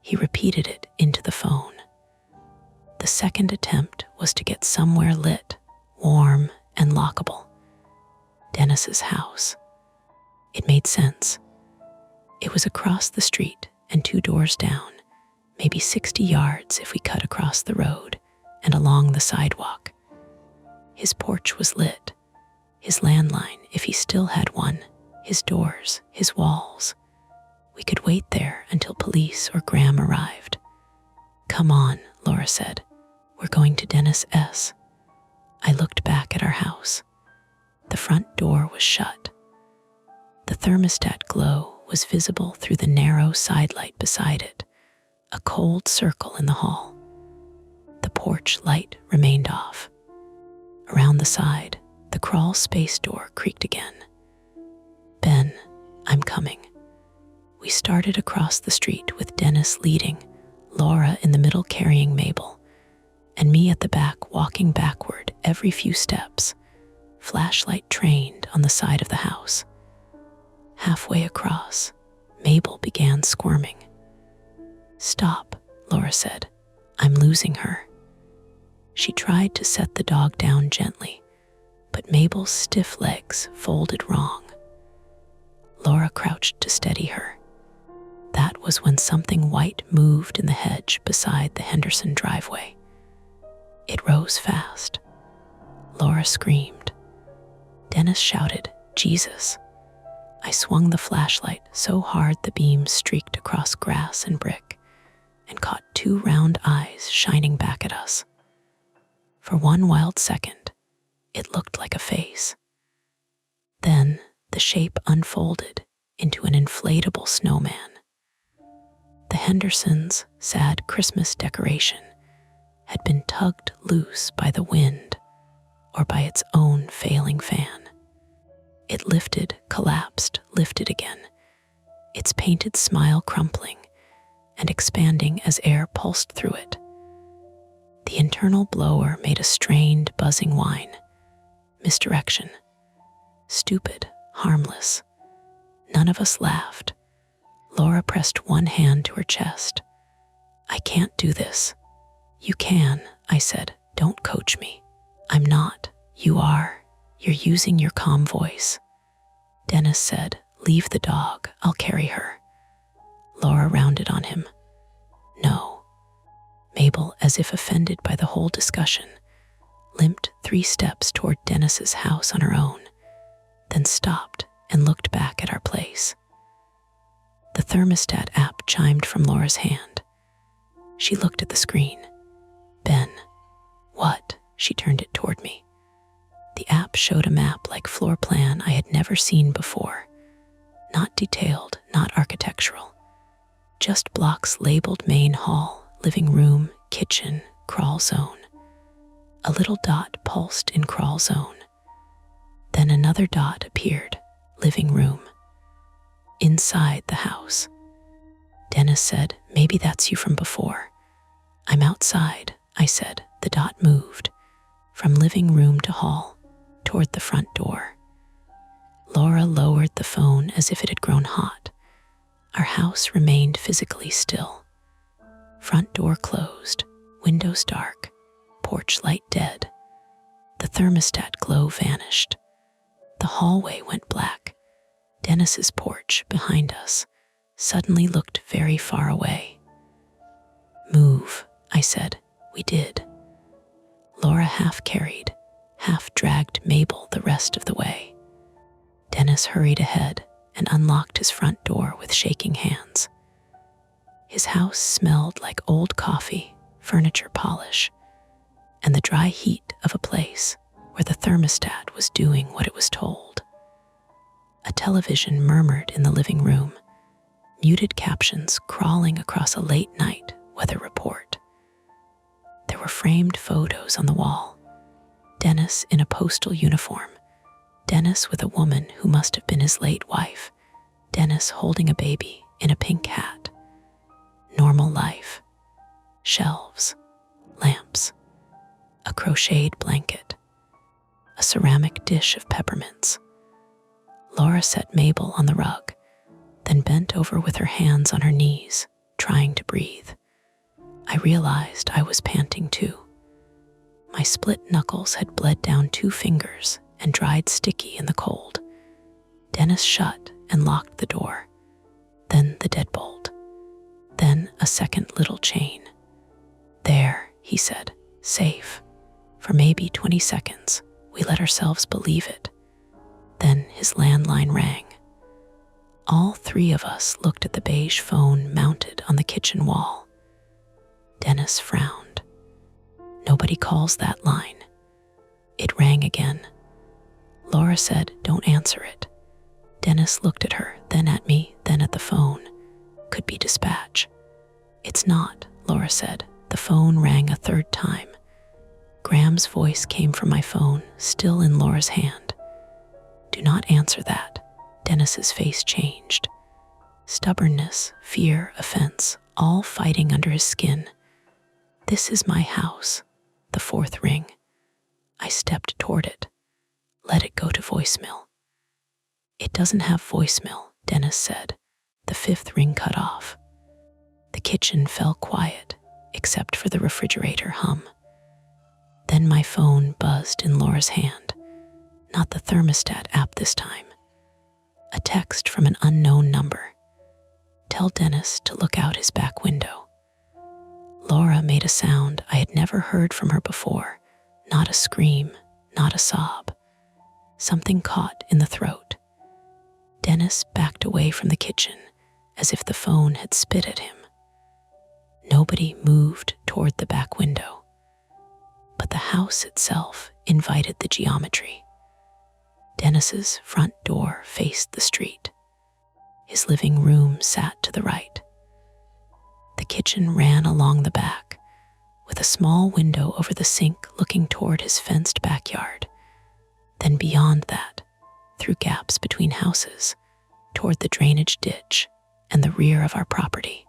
He repeated it into the phone. The second attempt was to get somewhere lit, warm, and lockable. Dennis's house. It made sense. It was across the street and 2 doors down, maybe 60 yards if we cut across the road and along the sidewalk. His porch was lit, his landline, if he still had one, his doors, his walls. We could wait there until police or Graham arrived. "Come on," Laura said. "We're going to Dennis S." I looked back at our house. The front door was shut. The thermostat glow was visible through the narrow sidelight beside it, a cold circle in the hall. The porch light remained off. Around the side, the crawl space door creaked again. "Ben, I'm coming." We started across the street with Dennis leading, Laura in the middle carrying Mabel, and me at the back walking backward every few steps, flashlight trained on the side of the house. Halfway across, Mabel began squirming. "Stop," Laura said. "I'm losing her." She tried to set the dog down gently, but Mabel's stiff legs folded wrong. Laura crouched to steady her. That was when something white moved in the hedge beside the Henderson driveway. It rose fast. Laura screamed. Dennis shouted, "Jesus." I swung the flashlight so hard the beam streaked across grass and brick and caught 2 round eyes shining back at us. For one wild second, it looked like a face. Then the shape unfolded into an inflatable snowman. The Hendersons' sad Christmas decoration had been tugged loose by the wind or by its own failing fan. It lifted, collapsed, lifted again, its painted smile crumpling and expanding as air pulsed through it. The internal blower made a strained, buzzing whine. Misdirection. Stupid, harmless. None of us laughed. Laura pressed one hand to her chest. "I can't do this." "You can," I said. "Don't coach me." "I'm not. You are. You're using your calm voice." Dennis said, "Leave the dog. I'll carry her." Laura rounded on him. "No." Mabel, as if offended by the whole discussion, limped 3 steps toward Dennis's house on her own, then stopped and looked back at our place. The thermostat app chimed from Laura's hand. She looked at the screen. "Ben." "What?" She turned it toward me. The app showed a map like floor plan I had never seen before. Not detailed, not architectural. Just blocks labeled main hall, living room, kitchen, crawl zone. A little dot pulsed in crawl zone. Then another dot appeared, living room. Inside the house. Dennis said, "Maybe that's you from before." "I'm outside," I said. The dot moved from living room to hall, toward the front door. Laura lowered the phone as if it had grown hot. Our house remained physically still. Front door closed, windows dark, porch light dead. The thermostat glow vanished. The hallway went black. Dennis's porch behind us suddenly looked very far away. "Move," I said. We did. Laura half carried, half dragged Mabel the rest of the way. Dennis hurried ahead and unlocked his front door with shaking hands. His house smelled like old coffee, furniture polish, and the dry heat of a place where the thermostat was doing what it was told. A television murmured in the living room, muted captions crawling across a late-night weather report. There were framed photos on the wall. Dennis in a postal uniform, Dennis with a woman who must have been his late wife, Dennis holding a baby in a pink hat. Normal life. Shelves, lamps, a crocheted blanket, a ceramic dish of peppermints. Laura set Mabel on the rug, then bent over with her hands on her knees, trying to breathe. I realized I was panting too. My split knuckles had bled down 2 fingers and dried sticky in the cold. Dennis shut and locked the door, then the deadbolt, then a second little chain. "There," he said, "safe." For maybe 20 seconds, we let ourselves believe it. Then his landline rang. All 3 of us looked at the beige phone mounted on the kitchen wall. Dennis frowned. "Nobody calls that line." It rang again. Laura said, "Don't answer it." Dennis looked at her, then at me, then at the phone. "Could be dispatch." "It's not," Laura said. The phone rang a 3rd time. Graham's voice came from my phone, still in Laura's hand. "Do not answer that." Dennis's face changed. Stubbornness, fear, offense, all fighting under his skin. "This is my house." The 4th ring. I stepped toward it. "Let it go to voicemail." "It doesn't have voicemail," Dennis said. The 5th ring cut off. The kitchen fell quiet, except for the refrigerator hum. Then my phone buzzed in Laura's hand. Not the thermostat app this time. A text from an unknown number. "Tell Dennis to look out his back window." Laura made a sound I had never heard from her before. Not a scream, not a sob. Something caught in the throat. Dennis backed away from the kitchen as if the phone had spit at him. Nobody moved toward the back window, but the house itself invited the geometry. Dennis's front door faced the street. His living room sat to the right. The kitchen ran along the back, with a small window over the sink looking toward his fenced backyard. Then beyond that, through gaps between houses, toward the drainage ditch and the rear of our property.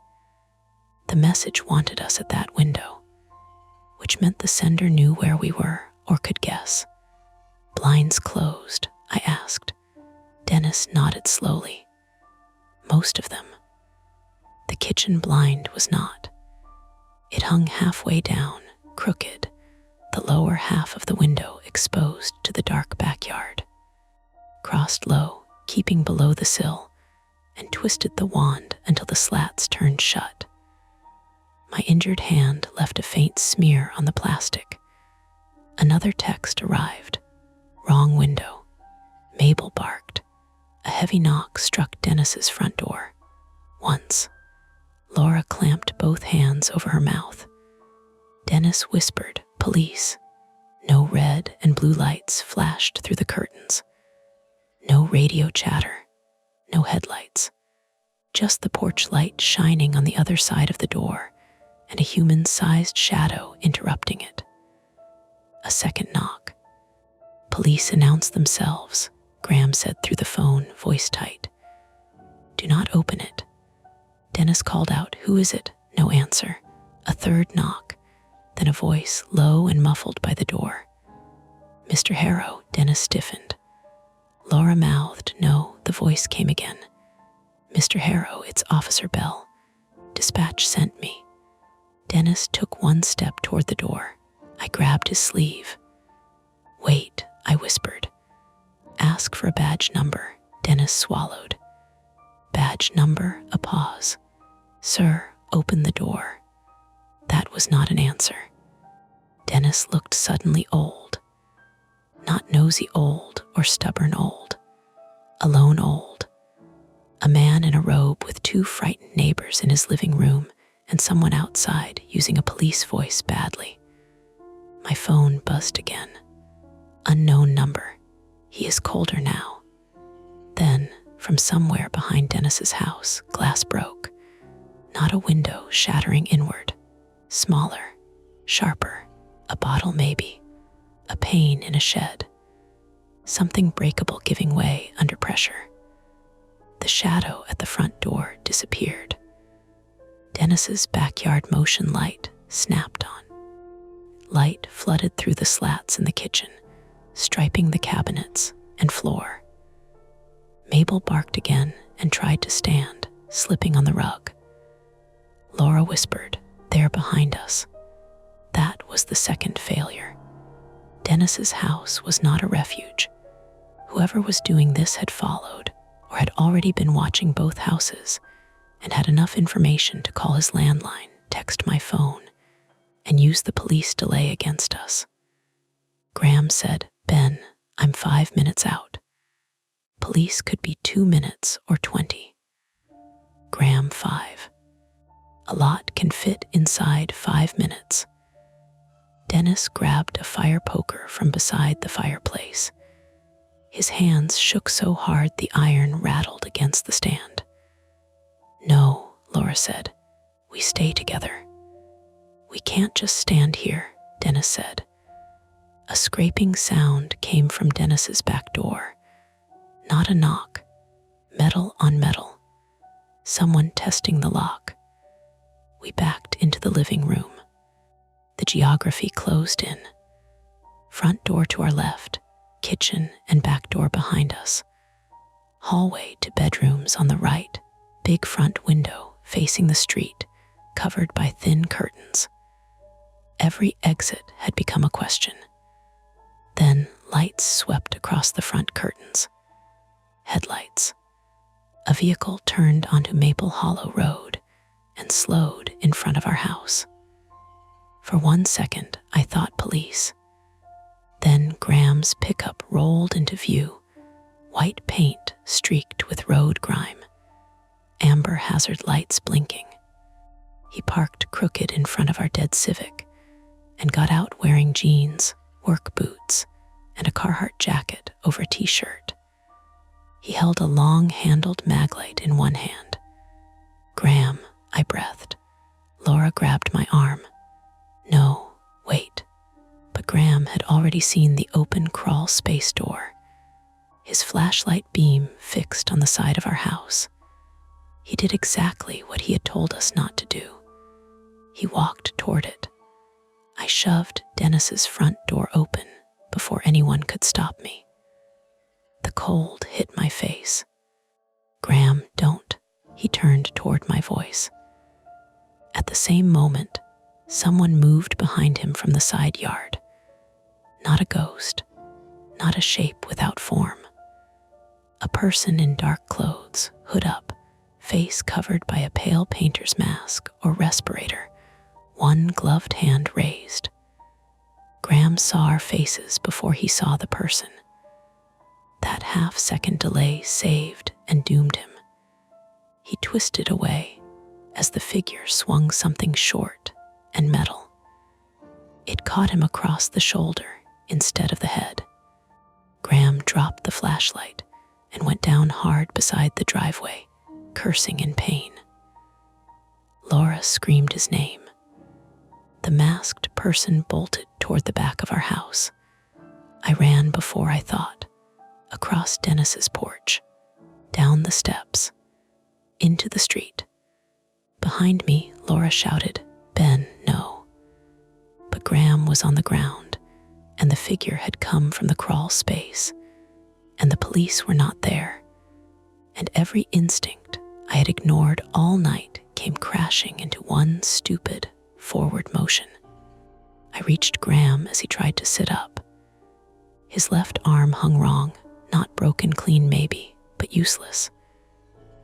The message wanted us at that window, which meant the sender knew where we were or could guess. "Blinds closed?" I asked. Dennis nodded slowly. "Most of them." The kitchen blind was not. It hung halfway down, crooked, the lower half of the window exposed to the dark backyard. Crossed low, keeping below the sill, and twisted the wand until the slats turned shut. My injured hand left a faint smear on the plastic. Another text arrived. "Wrong window." Mabel barked. A heavy knock struck Dennis's front door. Once. Laura clamped both hands over her mouth. Dennis whispered, "Police." No red and blue lights flashed through the curtains. No radio chatter. No headlights. Just the porch light shining on the other side of the door, and a human-sized shadow interrupting it. A second knock. "Police announce themselves," Graham said through the phone, voice tight. "Do not open it." Dennis called out, "Who is it?" No answer. A third knock, then a voice, low and muffled by the door. "Mr. Harrow." Dennis stiffened. Laura mouthed, "No." The voice came again. "Mr. Harrow, it's Officer Bell. Dispatch sent me." Dennis took one step toward the door. I grabbed his sleeve. "Wait," I whispered. "Ask for a badge number." Dennis swallowed. "Badge number?" A pause. "Sir, open the door." That was not an answer. Dennis looked suddenly old. Not nosy old or stubborn old. Alone old. A man in a robe with 2 frightened neighbors in his living room and someone outside using a police voice badly. My phone buzzed again. Unknown number. "He is colder now." Then, from somewhere behind Dennis's house, glass broke. Not a window shattering inward. Smaller, sharper, a bottle maybe, a pane in a shed. Something breakable giving way under pressure. The shadow at the front door disappeared. Dennis's backyard motion light snapped on. Light flooded through the slats in the kitchen, striping the cabinets and floor. Mabel barked again and tried to stand, slipping on the rug. Laura whispered, "They're behind us." That was the second failure. Dennis's house was not a refuge. Whoever was doing this had followed, or had already been watching both houses, and had enough information to call his landline, text my phone, and use the police delay against us. Graham said, "Ben, I'm 5 minutes out." Police could be 2 minutes or 20. Graham 5. A lot can fit inside 5 minutes. Dennis grabbed a fire poker from beside the fireplace. His hands shook so hard the iron rattled against the stand. "No," Laura said. "We stay together." "We can't just stand here," Dennis said. A scraping sound came from Dennis's back door. Not a knock. Metal on metal. Someone testing the lock. We backed into the living room. The geography closed in. Front door to our left, kitchen and back door behind us. Hallway to bedrooms on the right, big front window facing the street, covered by thin curtains. Every exit had become a question. Then lights swept across the front curtains. Headlights. A vehicle turned onto Maple Hollow Road and slowed in front of our house. For 1 second, I thought police. Then Graham's pickup rolled into view, white paint streaked with road grime, amber hazard lights blinking. He parked crooked in front of our dead Civic and got out wearing jeans, work boots, and a Carhartt jacket over a t-shirt. He held a long-handled maglite in one hand. "Graham," I breathed. Laura grabbed my arm. "No, wait." But Graham had already seen the open crawl space door, his flashlight beam fixed on the side of our house. He did exactly what he had told us not to do. He walked toward it. I shoved Dennis's front door open before anyone could stop me. The cold hit my face. "Graham, don't." He turned toward my voice. At the same moment, someone moved behind him from the side yard. Not a ghost, not a shape without form. A person in dark clothes, hood up, face covered by a pale painter's mask or respirator, one gloved hand raised. Graham saw our faces before he saw the person. That half-second delay saved and doomed him. He twisted away as the figure swung something short and metal. It caught him across the shoulder instead of the head. Graham dropped the flashlight and went down hard beside the driveway, cursing in pain. Laura screamed his name. The masked person bolted toward the back of our house. I ran before I thought, across Dennis's porch, down the steps, into the street. Behind me, Laura shouted, "Ben, no." But Graham was on the ground, and the figure had come from the crawl space, and the police were not there, and every instinct I had ignored all night came crashing into one stupid forward motion. I reached Graham as he tried to sit up. His left arm hung wrong, not broken clean maybe, but useless.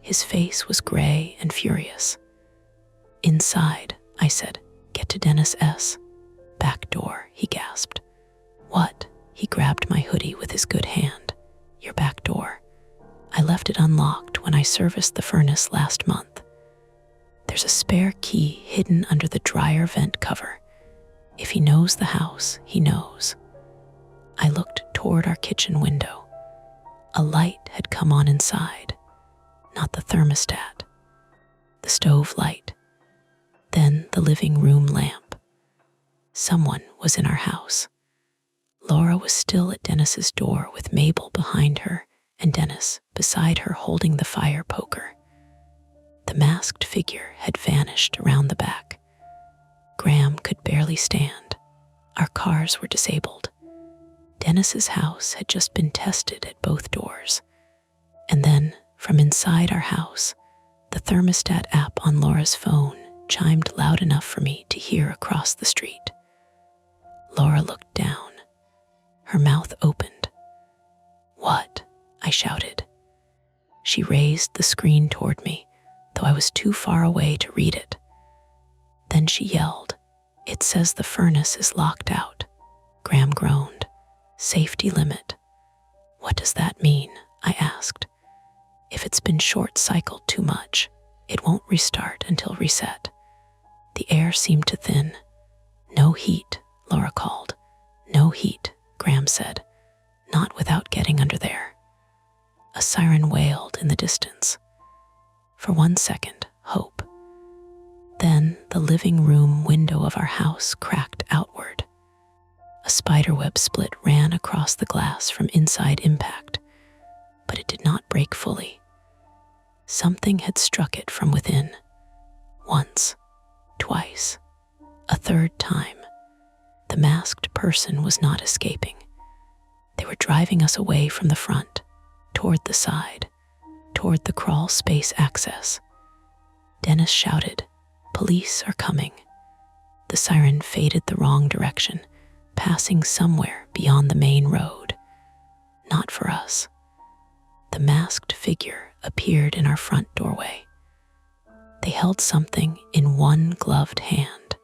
His face was gray and furious. "Inside," I said. "Get to Dennis S." "Back door," he gasped. "What?" He grabbed my hoodie with his good hand. "Your back door. I left it unlocked when I serviced the furnace last month. There's a spare key hidden under the dryer vent cover. If he knows the house, he knows." I looked toward our kitchen window. A light had come on inside, not the thermostat, the stove light, then the living room lamp. Someone was in our house. Laura was still at Dennis's door with Mabel behind her and Dennis beside her holding the fire poker. The masked figure had vanished around the back. Graham could barely stand. Our cars were disabled. Dennis's house had just been tested at both doors. And then, from inside our house, the thermostat app on Laura's phone chimed loud enough for me to hear across the street. Laura looked down. Her mouth opened. "What?" I shouted. She raised the screen toward me, though I was too far away to read it. Then she yelled, "It says the furnace is locked out." Graham groaned. "Safety limit." "What does that mean?" I asked. "If it's been short-cycled too much, it won't restart until reset." The air seemed to thin. "No heat," Laura called. "No heat," Graham said. "Not without getting under there." A siren wailed in the distance. For 1 second, hope. Then the living room window of our house cracked outward. A spiderweb split ran across the glass from inside impact, but it did not break fully. Something had struck it from within. Once, twice, a third time. The masked person was not escaping. They were driving us away from the front, toward the side, toward the crawl space access. Dennis shouted, "Police are coming." The siren faded the wrong direction, passing somewhere beyond the main road. Not for us. The masked figure appeared in our front doorway. They held something in one gloved hand.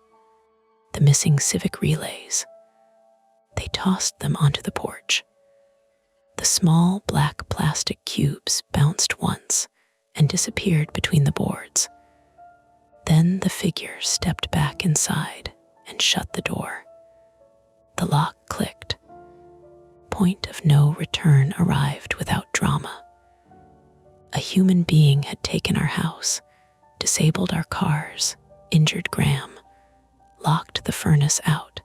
The missing civic relays. They tossed them onto the porch. The small black plastic cubes bounced once and disappeared between the boards. Then the figure stepped back inside and shut the door. The lock clicked. Point of no return arrived without drama. A human being had taken our house, disabled our cars, injured Graham, locked the furnace out,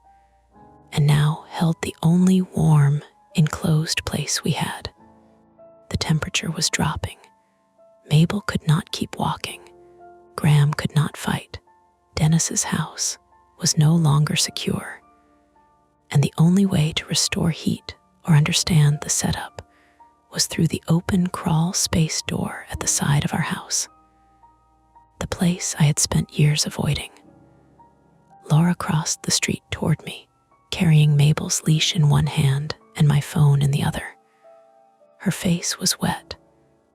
and now held the only warm, enclosed place we had. The temperature was dropping. Mabel could not keep walking. Graham could not fight. Dennis's house was no longer secure. And the only way to restore heat or understand the setup was through the open crawl space door at the side of our house. The place I had spent years avoiding. Laura crossed the street toward me, carrying Mabel's leash in one hand and my phone in the other. Her face was wet,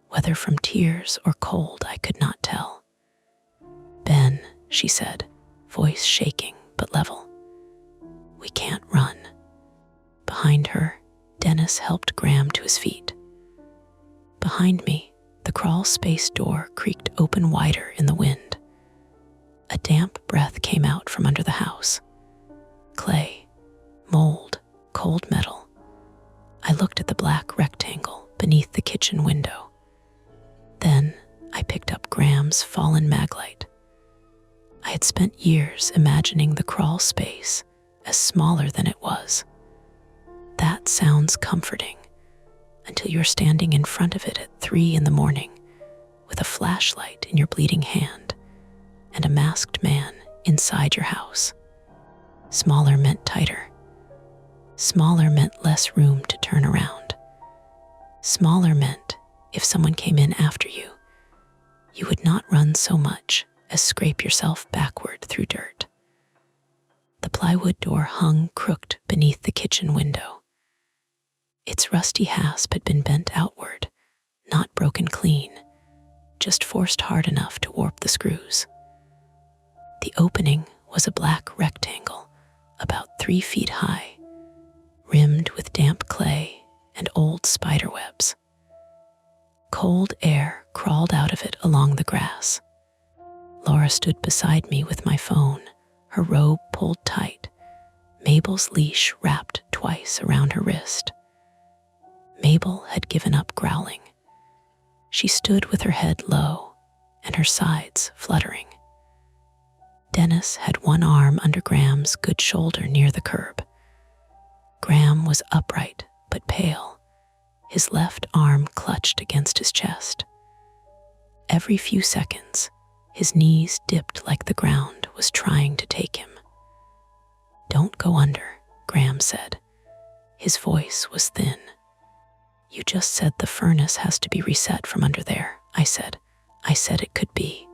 whether from tears or cold I could not tell. "Ben," she said, voice shaking but level. "We can't run." Behind her, Dennis helped Graham to his feet. Behind me, the crawl space door creaked open wider in the wind. A damp breath came out from under the house. Clay, mold, cold metal. I looked at the black rectangle beneath the kitchen window. Then I picked up Graham's fallen maglite. I had spent years imagining the crawl space as smaller than it was. That sounds comforting until you're standing in front of it at 3 a.m. with a flashlight in your bleeding hand and a masked man inside your house. Smaller meant tighter. Smaller meant less room to turn around. Smaller meant if someone came in after you, you would not run so much as scrape yourself backward through dirt. The plywood door hung crooked beneath the kitchen window. Its rusty hasp had been bent outward, not broken clean, just forced hard enough to warp the screws. The opening was a black rectangle about 3 feet high, rimmed with damp clay and old spider webs. Cold air crawled out of it along the grass. Laura stood beside me with my phone, her robe pulled tight, Mabel's leash wrapped twice around her wrist. Mabel had given up growling. She stood with her head low and her sides fluttering. Dennis had one arm under Graham's good shoulder near the curb. Graham was upright but pale, his left arm clutched against his chest. Every few seconds, his knees dipped like the ground was trying to take him. "Don't go under," Graham said. His voice was thin. "You just said the furnace has to be reset from under there," I said. "I said it could be.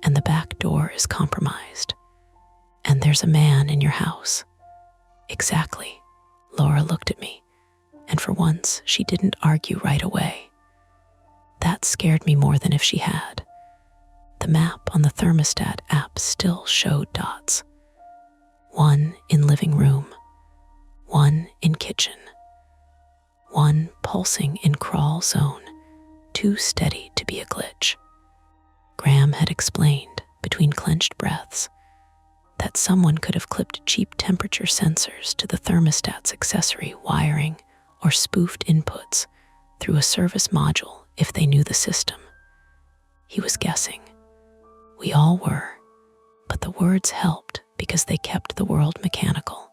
And the back door is compromised. And there's a man in your house." "Exactly." Laura looked at me, and for once she didn't argue right away. That scared me more than if she had. The map on the thermostat app still showed dots. 1 in living room, 1 in kitchen, 1 pulsing in crawl zone, too steady to be a glitch. Graham had explained, between clenched breaths, that someone could have clipped cheap temperature sensors to the thermostat's accessory wiring or spoofed inputs through a service module if they knew the system. He was guessing. We all were, but the words helped because they kept the world mechanical.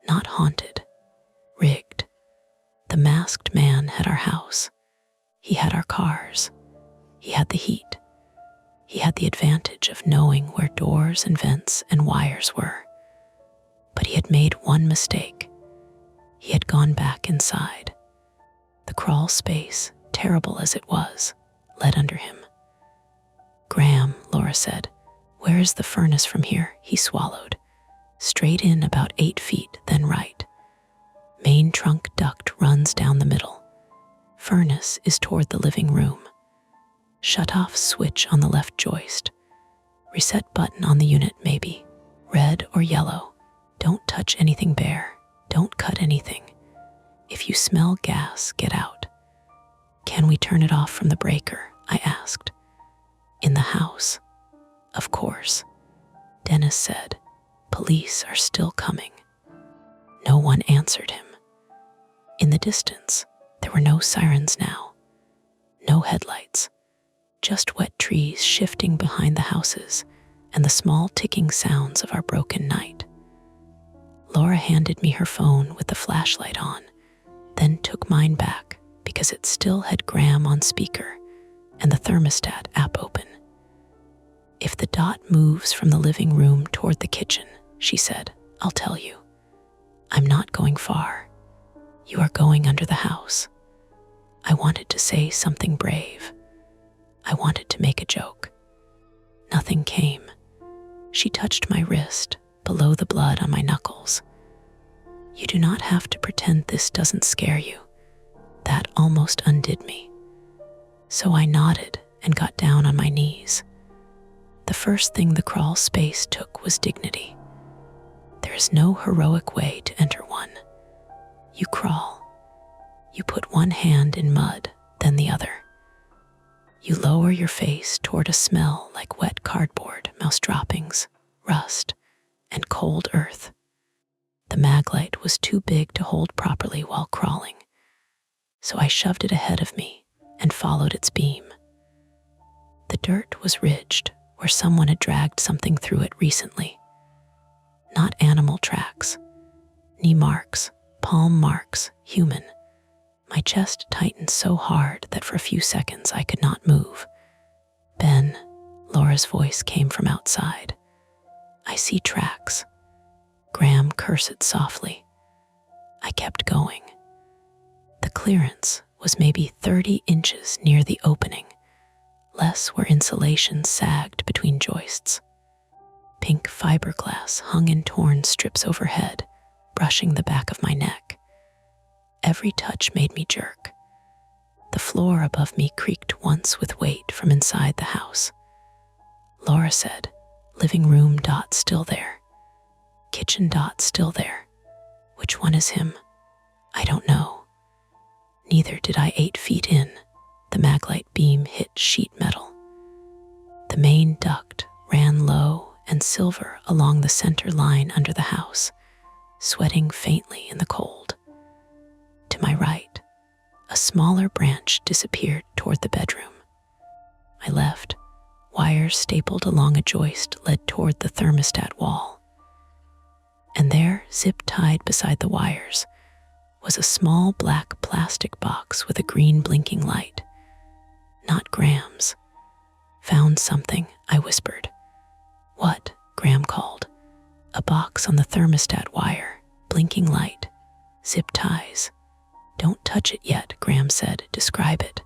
Not haunted, rigged. The masked man had our house. He had our cars. He had the heat. He had the advantage of knowing where doors and vents and wires were. But he had made one mistake. He had gone back inside. The crawl space, terrible as it was, led under him. "Graham," Laura said, "where is the furnace from here?" He swallowed. "Straight in about 8 feet, then right. Main trunk duct runs down the middle. Furnace is toward the living room. Shut-off switch on the left joist. Reset button on the unit maybe. Red or yellow. Don't touch anything bare. Don't cut anything. If you smell gas, get out." "Can we turn it off from the breaker?" I asked. "In the house?" "Of course." Dennis said, "Police are still coming." No one answered him. In the distance, there were no sirens now. No headlights. Just wet trees shifting behind the houses and the small ticking sounds of our broken night. Laura handed me her phone with the flashlight on, then took mine back because it still had Graham on speaker and the thermostat app open. "If the dot moves from the living room toward the kitchen," she said, "I'll tell you. I'm not going far. You are going under the house." I wanted to say something brave. I wanted to make a joke. Nothing came. She touched my wrist, below the blood on my knuckles. "You do not have to pretend this doesn't scare you." That almost undid me. So I nodded and got down on my knees. The first thing the crawl space took was dignity. There is no heroic way to enter one. You crawl. You put one hand in mud, then the other. You lower your face toward a smell like wet cardboard, mouse droppings, rust, and cold earth. The mag light was too big to hold properly while crawling, so I shoved it ahead of me and followed its beam. The dirt was ridged, where someone had dragged something through it recently. Not animal tracks, knee marks, palm marks, human. My chest tightened so hard that for a few seconds I could not move. Ben, Laura's voice came from outside. I see tracks. Graham cursed softly. I kept going. The clearance was maybe 30 inches near the opening, less where insulation sagged between joists. Pink fiberglass hung in torn strips overhead, brushing the back of my neck. Every touch made me jerk. The floor above me creaked once with weight from inside the house. Laura said, living room dot still there. Kitchen dot still there. Which one is him? I don't know. Neither did I 8 feet in. The maglite beam hit sheet metal. The main duct ran low and silver along the center line under the house, sweating faintly in the cold. To my right, a smaller branch disappeared toward the bedroom. My left, wires stapled along a joist led toward the thermostat wall. And there, zip-tied beside the wires, was a small black plastic box with a green blinking light. Not Graham's. Found something, I whispered. What? Graham called. A box on the thermostat wire, blinking light, zip ties. Don't touch it yet, Graham said. Describe it.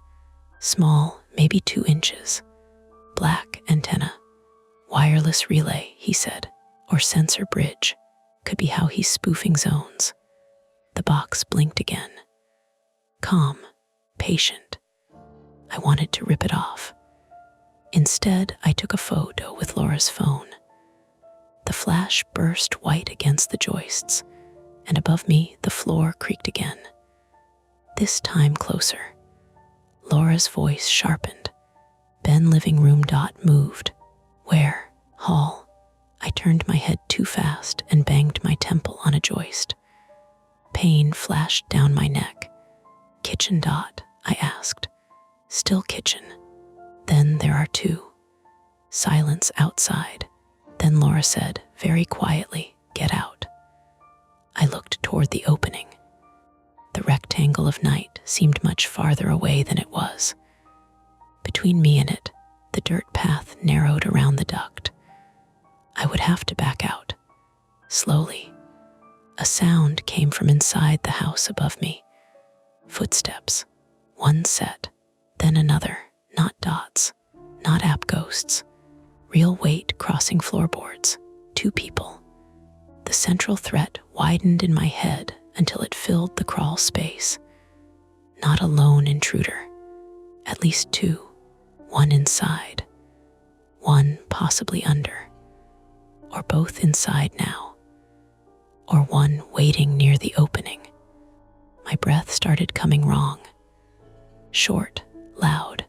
Small, maybe 2 inches. Black antenna. Wireless relay, he said. Or sensor bridge. Could be how he's spoofing zones. The box blinked again. Calm, patient. I wanted to rip it off. Instead, I took a photo with Laura's phone. The flash burst white against the joists, and above me, the floor creaked again. This time closer. Laura's voice sharpened. Ben living room dot moved. Where? Hall. I turned my head too fast and banged my temple on a joist. Pain flashed down my neck. Kitchen dot, I asked. Still kitchen. Then there are 2. Silence outside. Then Laura said, very quietly, get out. I looked toward the opening. The rectangle of night seemed much farther away than it was. Between me and it, the dirt path narrowed around the duct. I would have to back out. Slowly. A sound came from inside the house above me. Footsteps. One set, then another. Not dots, not app ghosts. Real weight crossing floorboards. 2 people. The central threat widened in my head until it filled the crawl space. Not a lone intruder. At least 2. One inside. One possibly under. Or both inside now. Or one waiting near the opening. My breath started coming wrong. Short, loud.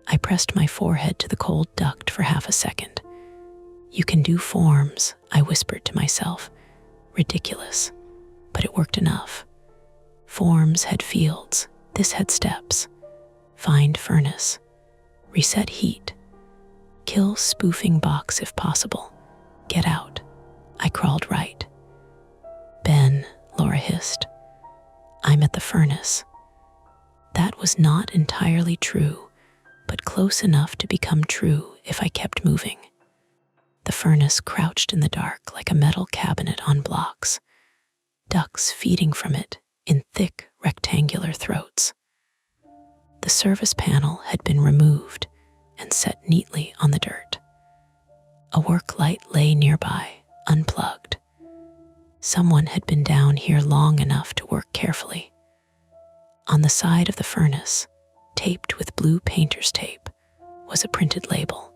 I pressed my forehead to the cold duct for half a second. You can do forms, I whispered to myself. Ridiculous, but it worked enough. Forms had fields, this had steps. Find furnace. Reset heat. Kill spoofing box if possible. Get out. I crawled right. Ben, Laura hissed. I'm at the furnace. That was not entirely true, but close enough to become true if I kept moving. The furnace crouched in the dark like a metal cabinet on blocks, ducks feeding from it in thick rectangular throats. The service panel had been removed and set neatly on the dirt. A work light lay nearby, unplugged. Someone had been down here long enough to work carefully. On the side of the furnace, taped with blue painter's tape, was a printed label.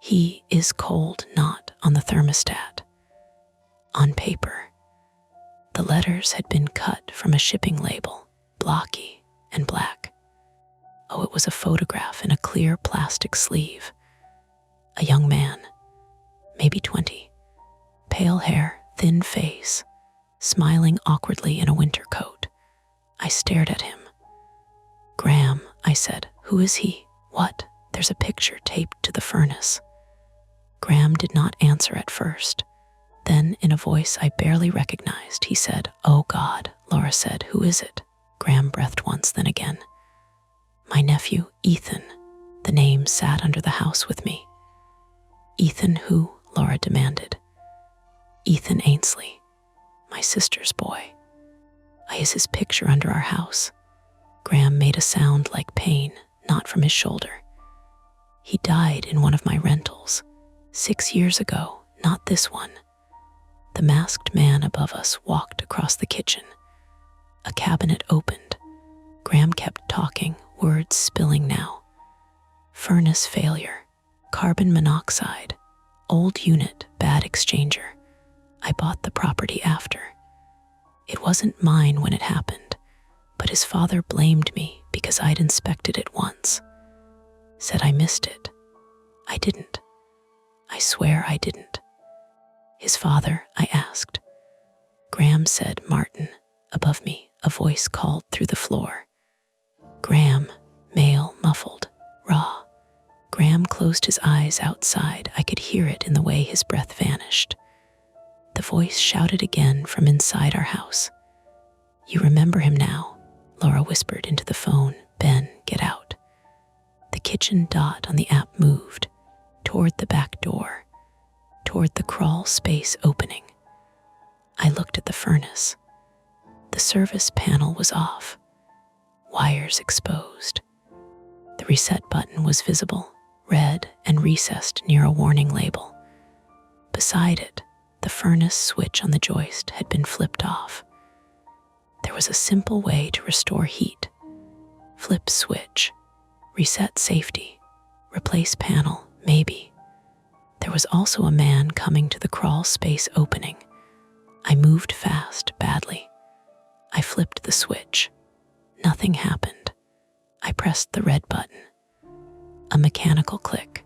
He is cold, not on the thermostat. On paper, the letters had been cut from a shipping label, blocky and black. Oh, it was a photograph in a clear plastic sleeve. A young man, maybe 20, pale hair, thin face, smiling awkwardly in a winter coat. I stared at him. Graham, I said. Who is he? What? There's a picture taped to the furnace. Graham did not answer at first. Then, in a voice I barely recognized, he said, "Oh God," Laura said. "Who is it?" Graham breathed once, then again. "My nephew, Ethan." The name sat under the house with me. "Ethan who?" Laura demanded. "Ethan Ainsley, my sister's boy. I is his picture under our house." Graham made a sound like pain, not from his shoulder. "He died in one of my rentals, 6 years ago, not this one." The masked man above us walked across the kitchen. A cabinet opened. Graham kept talking, words spilling now. "Furnace failure, carbon monoxide, old unit, bad exchanger. I bought the property after. It wasn't mine when it happened, but his father blamed me because I'd inspected it once. Said I missed it. I didn't. I swear I didn't." "His father?" I asked. Graham said, "Martin." Above me, a voice called through the floor. "Graham," male, muffled, raw. Graham closed his eyes outside. I could hear it in the way his breath vanished. The voice shouted again from inside our house. "You remember him now?" Laura whispered into the phone. "Ben, get out." The kitchen dot on the app moved, toward the back door, toward the crawl space opening. I looked at the furnace. The service panel was off, wires exposed. The reset button was visible, red and recessed near a warning label. Beside it, the furnace switch on the joist had been flipped off. There was a simple way to restore heat. Flip switch, reset safety, replace panel, maybe. There was also a man coming to the crawl space opening. I moved fast, badly. I flipped the switch. Nothing happened. I pressed the red button. A mechanical click.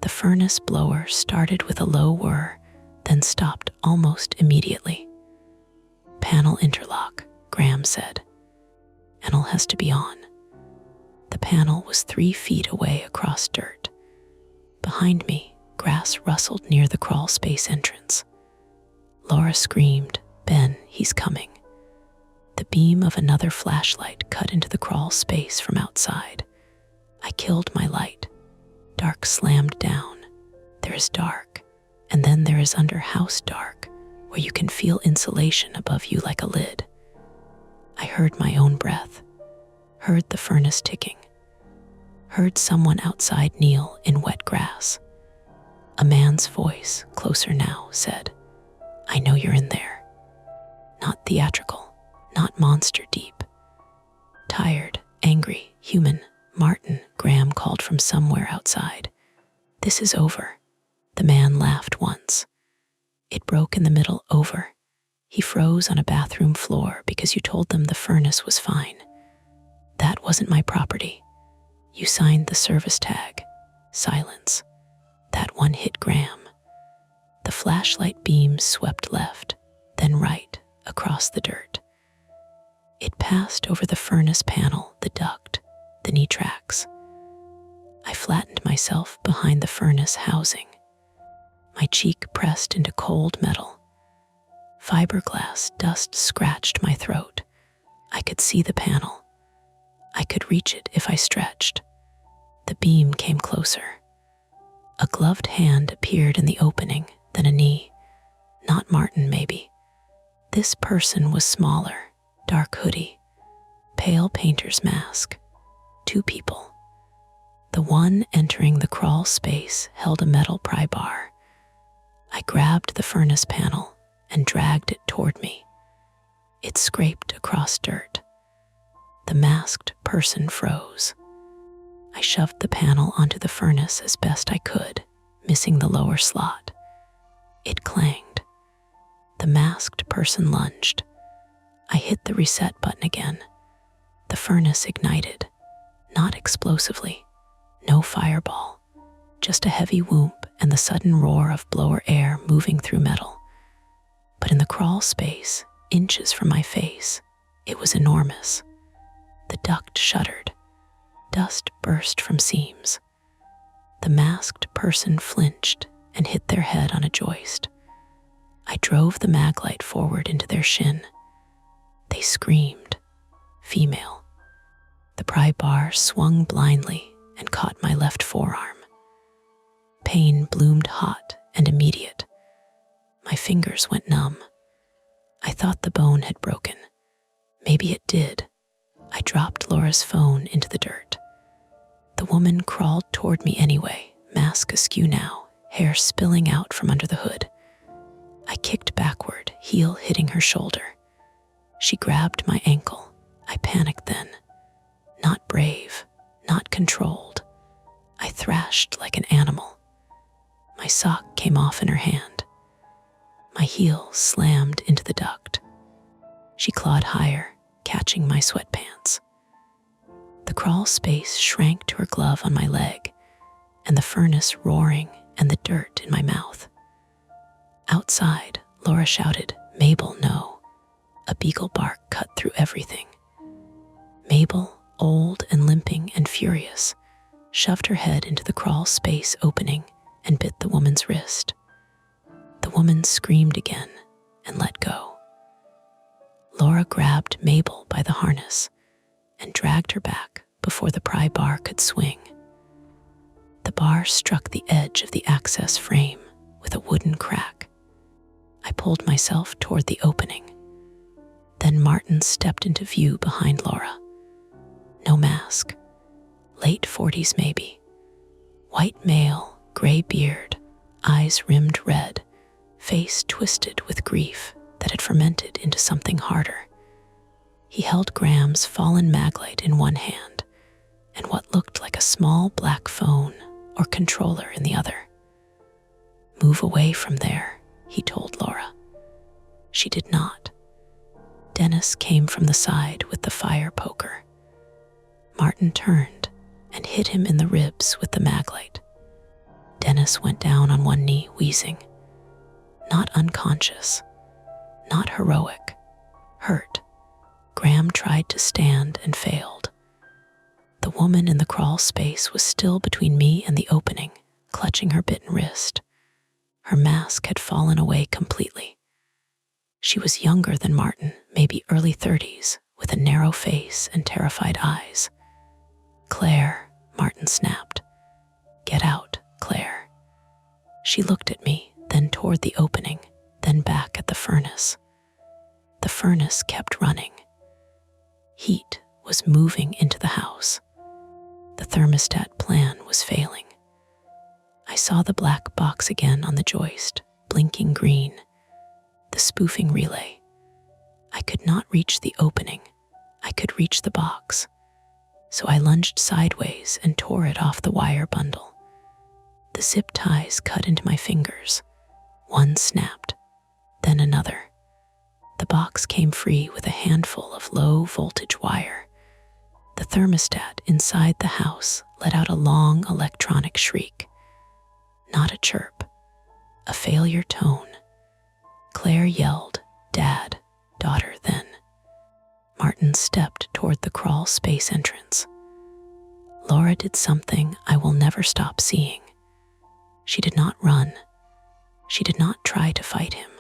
The furnace blower started with a low whir, then stopped almost immediately. "Panel interlock," Graham said. "Panel has to be on." The panel was 3 feet away across dirt. Behind me, grass rustled near the crawl space entrance. Laura screamed, "Ben, he's coming." The beam of another flashlight cut into the crawl space from outside. I killed my light. Dark slammed down. There is dark, and then there is under house dark, where you can feel insulation above you like a lid. I heard my own breath, heard the furnace ticking, heard someone outside kneel in wet grass. A man's voice, closer now, said, "I know you're in there." Not theatrical, not monster deep. Tired, angry, human. "Martin," Graham called from somewhere outside. "This is over." The man laughed once. It broke in the middle. Over. He froze on a bathroom floor because you told them the furnace was fine. That wasn't my property. You signed the service tag. Silence. That one hit Graham. The flashlight beam swept left, then right, across the dirt. It passed over the furnace panel, the duct, the knee tracks. I flattened myself behind the furnace housing. My cheek pressed into cold metal. Fiberglass dust scratched my throat. I could see the panel. I could reach it if I stretched. The beam came closer. A gloved hand appeared in the opening, then a knee. Not Martin, maybe. This person was smaller, dark hoodie, pale painter's mask. 2 people. The one entering the crawl space held a metal pry bar. I grabbed the furnace panel and dragged it toward me. It scraped across dirt. The masked person froze. I shoved the panel onto the furnace as best I could, missing the lower slot. It clanged. The masked person lunged. I hit the reset button again. The furnace ignited. Not explosively. No fireball. Just a heavy whoomp and the sudden roar of blower air moving through metal. But in the crawl space, inches from my face, it was enormous. The duct shuddered. Dust burst from seams. The masked person flinched and hit their head on a joist. I drove the mag light forward into their shin. They screamed. Female. The pry bar swung blindly and caught my left forearm. Pain bloomed hot and immediate. My fingers went numb. I thought the bone had broken. Maybe it did. I dropped Laura's phone into the dirt. The woman crawled toward me anyway, mask askew now, hair spilling out from under the hood. I kicked backward, heel hitting her shoulder. She grabbed my ankle. I panicked then. Not brave, not controlled. I thrashed like an animal. My sock came off in her hand. My heel slammed into the duct. She clawed higher, catching my sweatpants. The crawl space shrank to her glove on my leg, and the furnace roaring and the dirt in my mouth. Outside, Laura shouted, "Mabel, no." A beagle bark cut through everything. Mabel, old and limping and furious, shoved her head into the crawl space opening and bit the woman's wrist. The woman screamed again and let go. Laura grabbed Mabel by the harness and dragged her back before the pry bar could swing. The bar struck the edge of the access frame with a wooden crack. I pulled myself toward the opening. Then Martin stepped into view behind Laura. No mask. Late 40s maybe. White male, gray beard, eyes rimmed red, face twisted with grief that had fermented into something harder. He held Graham's fallen maglite in one hand and what looked like a small black phone or controller in the other. "Move away from there," he told Laura. She did not. Dennis came from the side with the fire poker. Martin turned and hit him in the ribs with the maglite. Dennis went down on one knee, wheezing. Not unconscious, not heroic, hurt. Graham tried to stand and failed. The woman in the crawl space was still between me and the opening, clutching her bitten wrist. Her mask had fallen away completely. She was younger than Martin, maybe early 30s, with a narrow face and terrified eyes. "Claire," Martin snapped. "Get out, Claire." She looked at me, then toward the opening, then back at the furnace. The furnace kept running. Heat was moving into the house. The thermostat plan was failing. I saw the black box again on the joist, blinking green. The spoofing relay. I could not reach the opening. I could reach the box. So I lunged sideways and tore it off the wire bundle. The zip ties cut into my fingers. One snapped, then another. The box came free with a handful of low-voltage wire. The thermostat inside the house let out a long electronic shriek. Not a chirp, a failure tone. Claire yelled, "Dad, daughter," then. Martin stepped toward the crawl space entrance. Laura did something I will never stop seeing. She did not run. She did not try to fight him.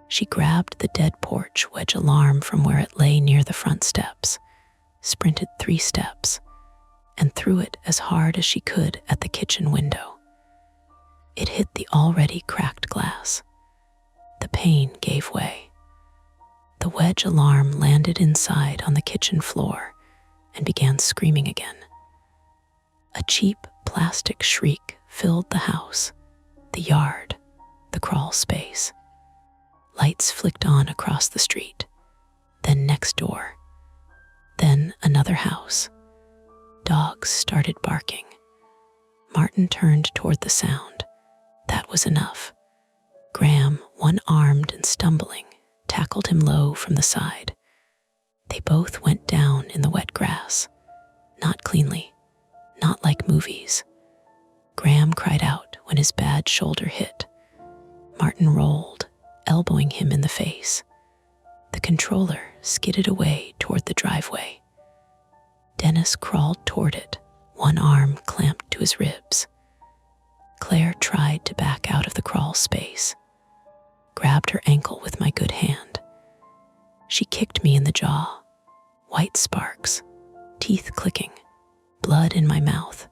She grabbed the dead porch wedge alarm from where it lay near the front steps, sprinted 3 steps, and threw it as hard as she could at the kitchen window. It hit the already cracked glass. The pane gave way. The wedge alarm landed inside on the kitchen floor and began screaming again. A cheap plastic shriek filled the house, the yard, the crawl space. Lights flicked on across the street, then next door, then another house. Dogs started barking. Martin turned toward the sound. That was enough. Graham, one-armed and stumbling, tackled him low from the side. They both went down in the wet grass. Not cleanly, not like movies. Graham cried out when his bad shoulder hit. Martin rolled, elbowing him in the face. The controller skidded away toward the driveway. Dennis crawled toward it, one arm clamped to his ribs. Claire tried to back out of the crawl space, grabbed her ankle with my good hand. She kicked me in the jaw, white sparks, teeth clicking, blood in my mouth.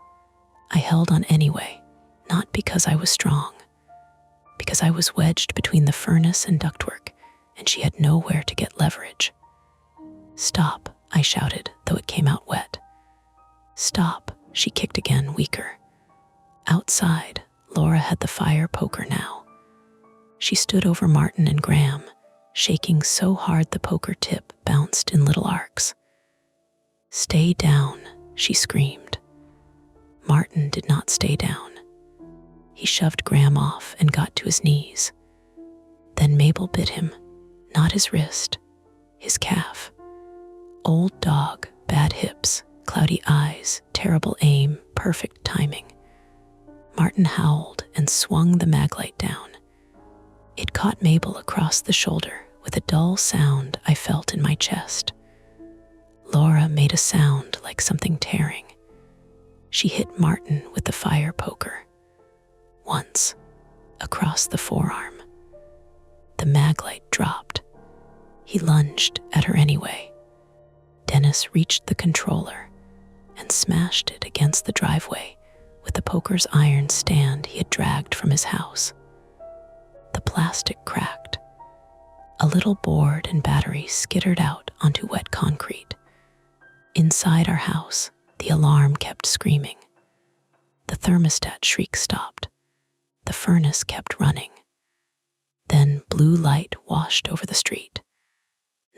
I held on anyway, not because I was strong, because I was wedged between the furnace and ductwork, and she had nowhere to get leverage. "Stop," I shouted, though it came out wet. "Stop," she kicked again, weaker. Outside, Laura had the fire poker now. She stood over Martin and Graham, shaking so hard the poker tip bounced in little arcs. "Stay down," she screamed. Martin did not stay down. He shoved Graham off and got to his knees. Then Mabel bit him, not his wrist, his calf. Old dog, bad hips, cloudy eyes, terrible aim, perfect timing. Martin howled and swung the maglite down. It caught Mabel across the shoulder with a dull sound I felt in my chest. Laura made a sound like something tearing. She hit Martin with the fire poker. Once, across the forearm. The maglite dropped. He lunged at her anyway. Dennis reached the controller and smashed it against the driveway with the poker's iron stand he had dragged from his house. The plastic cracked. A little board and battery skittered out onto wet concrete. Inside our house, the alarm kept screaming. The thermostat shriek stopped. The furnace kept running. Then blue light washed over the street.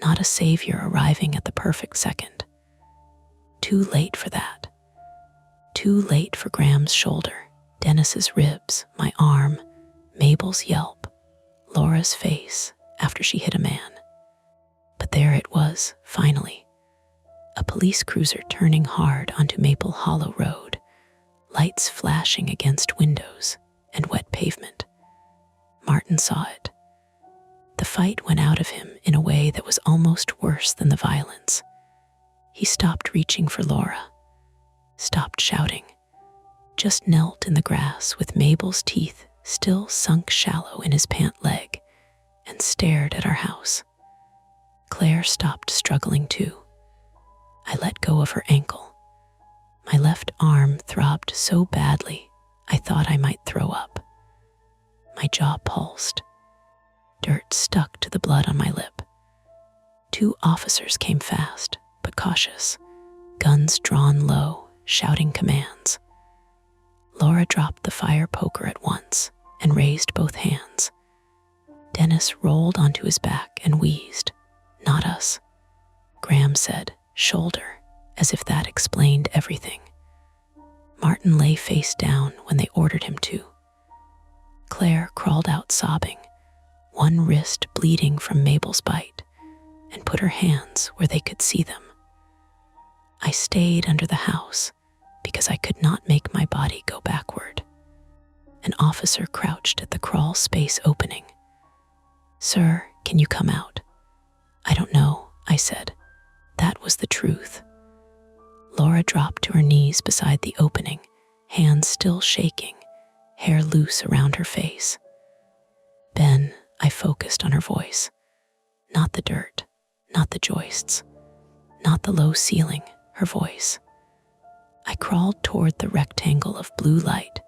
Not a savior arriving at the perfect second. Too late for that. Too late for Graham's shoulder, Dennis's ribs, my arm, Mabel's yelp, Laura's face after she hit a man. But there it was, finally. A police cruiser turning hard onto Maple Hollow Road, lights flashing against windows and wet pavement. Martin saw it. The fight went out of him in a way that was almost worse than the violence. He stopped reaching for Laura, stopped shouting, just knelt in the grass with Mabel's teeth still sunk shallow in his pant leg, and stared at our house. Claire stopped struggling too. I let go of her ankle. My left arm throbbed so badly I thought I might throw up. My jaw pulsed. Dirt stuck to the blood on my lip. 2 officers came fast, but cautious, guns drawn low, shouting commands. Laura dropped the fire poker at once and raised both hands. Dennis rolled onto his back and wheezed. "Not us," Graham said, shoulder, as if that explained everything. Martin lay face down when they ordered him to. Claire crawled out sobbing, one wrist bleeding from Mabel's bite, and put her hands where they could see them. I stayed under the house because I could not make my body go backward. An officer crouched at the crawl space opening. "Sir, can you come out?" "I don't know," I said. That was the truth. Laura dropped to her knees beside the opening, hands still shaking, hair loose around her face. "Ben," I focused on her voice. Not the dirt, not the joists, not the low ceiling, her voice. I crawled toward the rectangle of blue light,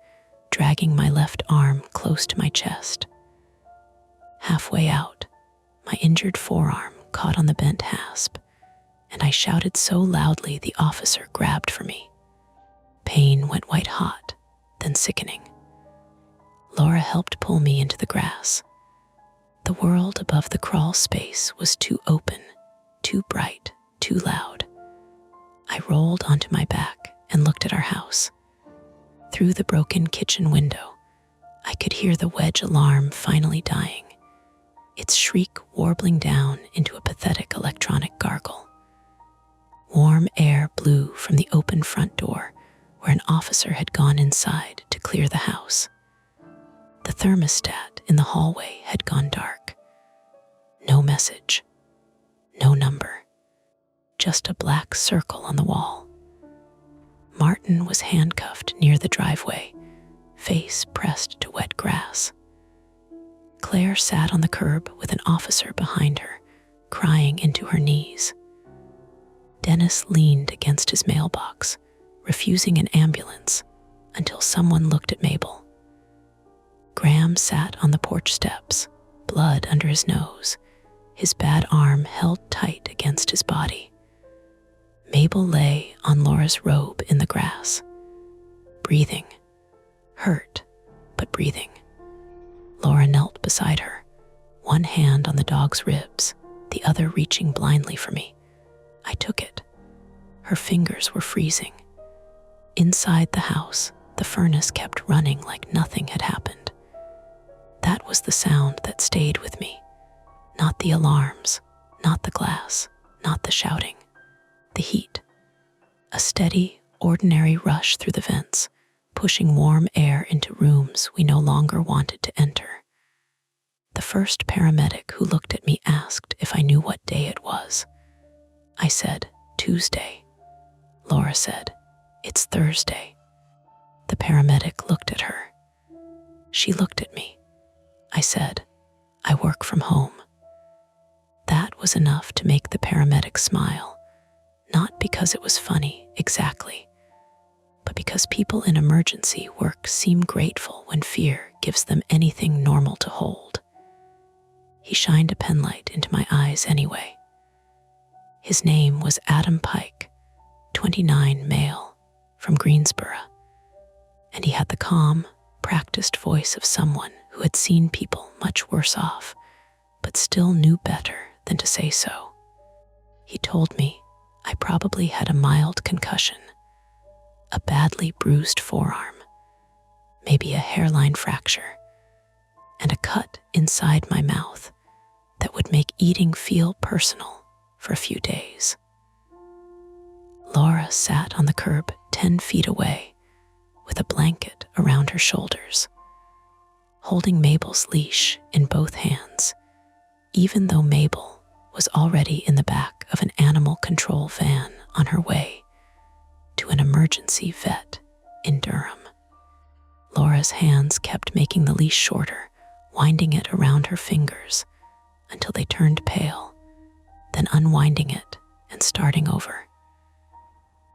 dragging my left arm close to my chest. Halfway out, my injured forearm caught on the bent hasp, and I shouted so loudly the officer grabbed for me. Pain went white hot, then sickening. Laura helped pull me into the grass. The world above the crawl space was too open, too bright, too loud. I rolled onto my back and looked at our house. Through the broken kitchen window, I could hear the wedge alarm finally dying, its shriek warbling down into a pathetic electronic gargle. Warm air blew from the open front door where an officer had gone inside to clear the house. The thermostat in the hallway had gone dark. No message, no number, just a black circle on the wall. Martin was handcuffed near the driveway, face pressed to wet grass. Claire sat on the curb with an officer behind her, crying into her knees. Dennis leaned against his mailbox, refusing an ambulance until someone looked at Mabel. Graham sat on the porch steps, blood under his nose, his bad arm held tight against his body. Mabel lay on Laura's robe in the grass, breathing, hurt, but breathing. Laura knelt beside her, one hand on the dog's ribs, the other reaching blindly for me. I took it. Her fingers were freezing. Inside the house, the furnace kept running like nothing had happened. That was the sound that stayed with me. Not the alarms, not the glass, not the shouting. The heat. A steady, ordinary rush through the vents, pushing warm air into rooms we no longer wanted to enter. The first paramedic who looked at me asked if I knew what day it was. I said, Tuesday. Laura said, it's Thursday. The paramedic looked at her. She looked at me. I said, I work from home. That was enough to make the paramedic smile, not because it was funny, exactly, but because people in emergency work seem grateful when fear gives them anything normal to hold. He shined a penlight into my eyes anyway. His name was Adam Pike, 29, male, from Greensboro, and he had the calm, practiced voice of someone who had seen people much worse off, but still knew better than to say so. He told me I probably had a mild concussion, a badly bruised forearm, maybe a hairline fracture, and a cut inside my mouth that would make eating feel personal for a few days. Laura sat on the curb 10 feet away with a blanket around her shoulders, holding Mabel's leash in both hands, even though Mabel was already in the back of an animal control van on her way to an emergency vet in Durham. Laura's hands kept making the leash shorter, winding it around her fingers until they turned pale, then unwinding it and starting over.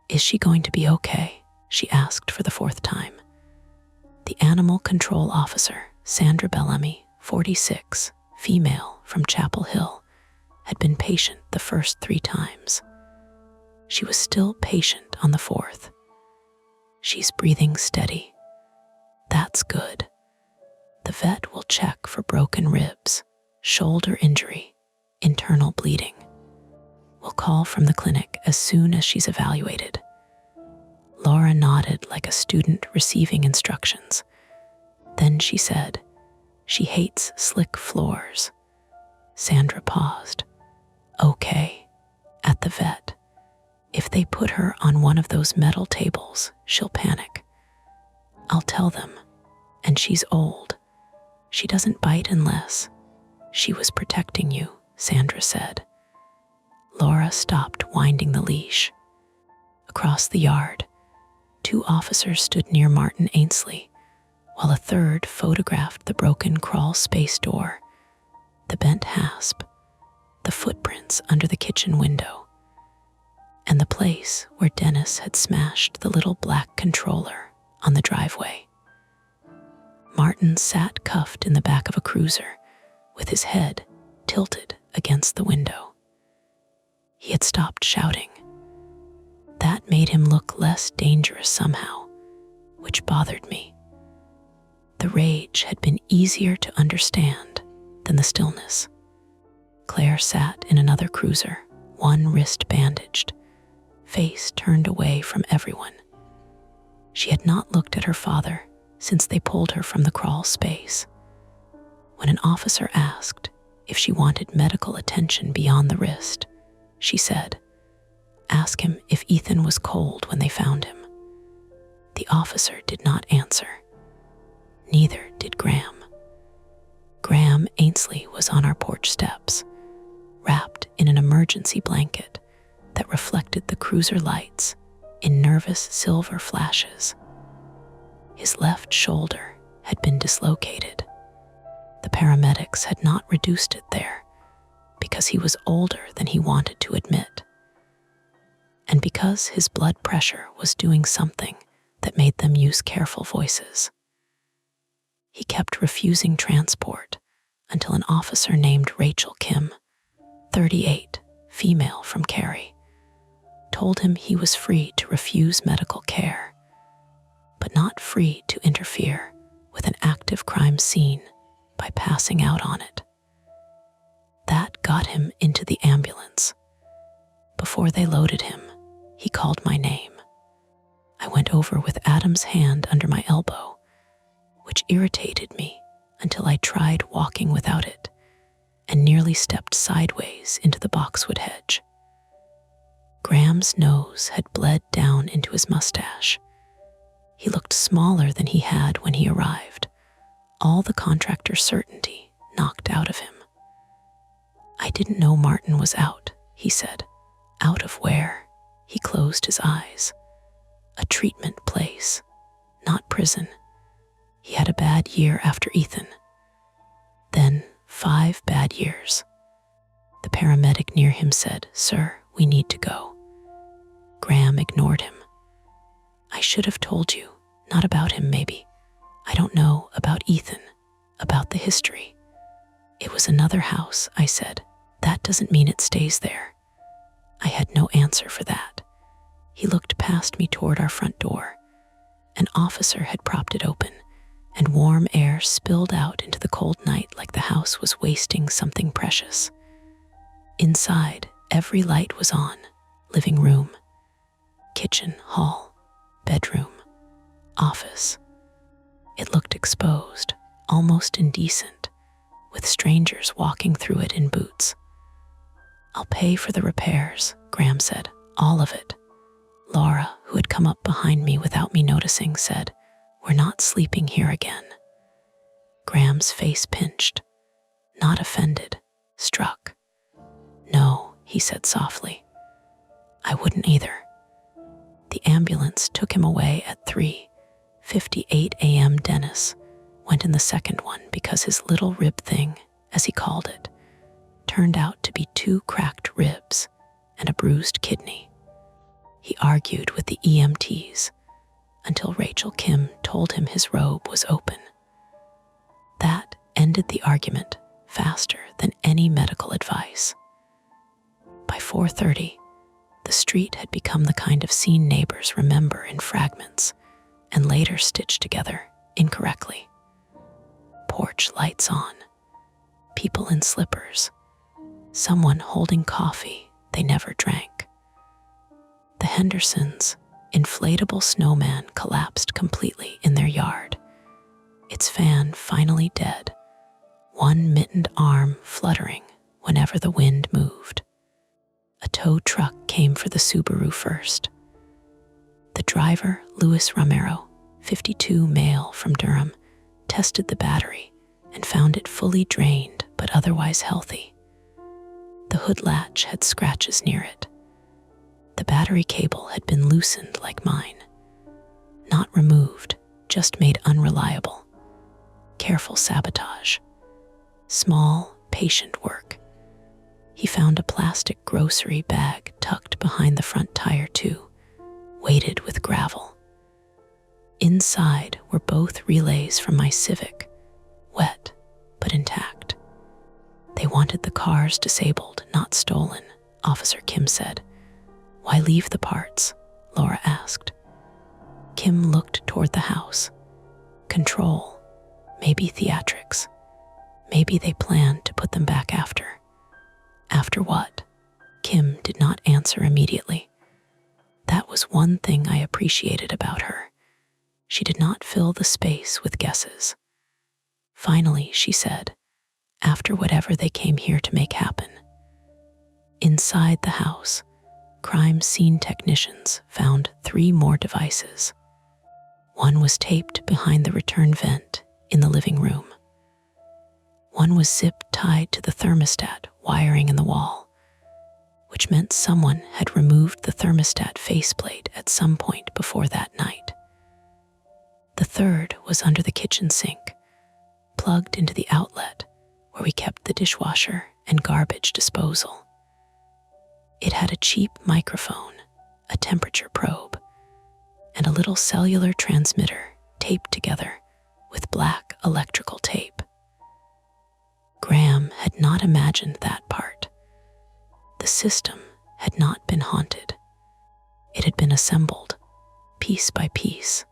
Is she going to be okay? She asked for the 4th time. The animal control officer, Sandra Bellamy, 46, female from Chapel Hill, had been patient the first 3 times. She was still patient on the 4th. She's breathing steady. That's good. The vet will check for broken ribs, shoulder injury, internal bleeding. We'll call from the clinic as soon as she's evaluated. Laura nodded like a student receiving instructions. Then she said, she hates slick floors. Sandra paused. Okay, at the vet. If they put her on one of those metal tables, she'll panic. I'll tell them. And she's old. She doesn't bite unless she was protecting you, Sandra said. Laura stopped winding the leash. Across the yard, 2 officers stood near Martin Ainsley, while a 3rd photographed the broken crawl space door, the bent hasp, the footprints under the kitchen window, and the place where Dennis had smashed the little black controller on the driveway. Martin sat cuffed in the back of a cruiser, with his head tilted against the window. He had stopped shouting. That made him look less dangerous somehow, which bothered me. The rage had been easier to understand than the stillness. Claire sat in another cruiser, one wrist bandaged, face turned away from everyone. She had not looked at her father since they pulled her from the crawl space. When an officer asked if she wanted medical attention beyond the wrist, she said, ask him if Ethan was cold when they found him. The officer did not answer. Neither did Graham. Graham Ainsley was on our porch steps, wrapped in an emergency blanket that reflected the cruiser lights in nervous silver flashes. His left shoulder had been dislocated. The paramedics had not reduced it there because he was older than he wanted to admit, and because his blood pressure was doing something that made them use careful voices. He kept refusing transport until an officer named Rachel Kim, 38, female from Cary, told him he was free to refuse medical care, but not free to interfere with an active crime scene by passing out on it. That got him into the ambulance. Before they loaded him, he called my name. I went over with Adam's hand under my elbow, which irritated me until I tried walking without it and nearly stepped sideways into the boxwood hedge. Graham's nose had bled down into his mustache. He looked smaller than he had when he arrived, all the contractor's certainty knocked out of him. I didn't know Martin was out, he said. Out of where? He closed his eyes. A treatment place, not prison. He had a bad year after Ethan. Then 5 bad years. The paramedic near him said, "Sir, we need to go." Graham ignored him. "I should have told you, not about him maybe. I don't know about Ethan, about the history." "It was another house," I said. "That doesn't mean it stays there." I had no answer for that. He looked past me toward our front door. An officer had propped it open, and warm air spilled out into the cold night like the house was wasting something precious. Inside, every light was on. Living room, kitchen, hall, bedroom, office. It looked exposed, almost indecent, with strangers walking through it in boots. "I'll pay for the repairs," Graham said. "All of it." Laura, who had come up behind me without me noticing, said, "We're not sleeping here again." Graham's face pinched, not offended, struck. "No," he said softly. "I wouldn't either." The ambulance took him away at 3:58 a.m. Dennis went in the second one because his little rib thing, as he called it, turned out to be 2 cracked ribs and a bruised kidney. He argued with the EMTs until Rachel Kim told him his robe was open. That ended the argument faster than any medical advice. By 4:30, the street had become the kind of scene neighbors remember in fragments and later stitch together incorrectly. Porch lights on, people in slippers, someone holding coffee they never drank. The Hendersons' inflatable snowman collapsed completely in their yard, its fan finally dead, one mittened arm fluttering whenever the wind moved. A tow truck came for the Subaru first. The driver, Luis Romero, 52 male from Durham, tested the battery and found it fully drained but otherwise healthy. The hood latch had scratches near it. The battery cable had been loosened like mine. Not removed, just made unreliable. Careful sabotage. Small, patient work. He found a plastic grocery bag tucked behind the front tire too, weighted with gravel. Inside were both relays from my Civic, wet but intact. They wanted the cars disabled, not stolen, Officer Kim said. "Why leave the parts?" Laura asked. Kim looked toward the house. Control, maybe theatrics. Maybe they planned to put them back after. After what? Kim did not answer immediately. That was one thing I appreciated about her. She did not fill the space with guesses. Finally, she said, "After whatever they came here to make happen." Inside the house, crime scene technicians found 3 more devices. One was taped behind the return vent in the living room. One was zip-tied to the thermostat wiring in the wall, which meant someone had removed the thermostat faceplate at some point before that night. The third was under the kitchen sink, plugged into the outlet where we kept the dishwasher and garbage disposal. It had a cheap microphone, a temperature probe, and a little cellular transmitter taped together with black electrical tape. Graham had not imagined that part. The system had not been haunted. It had been assembled, piece by piece.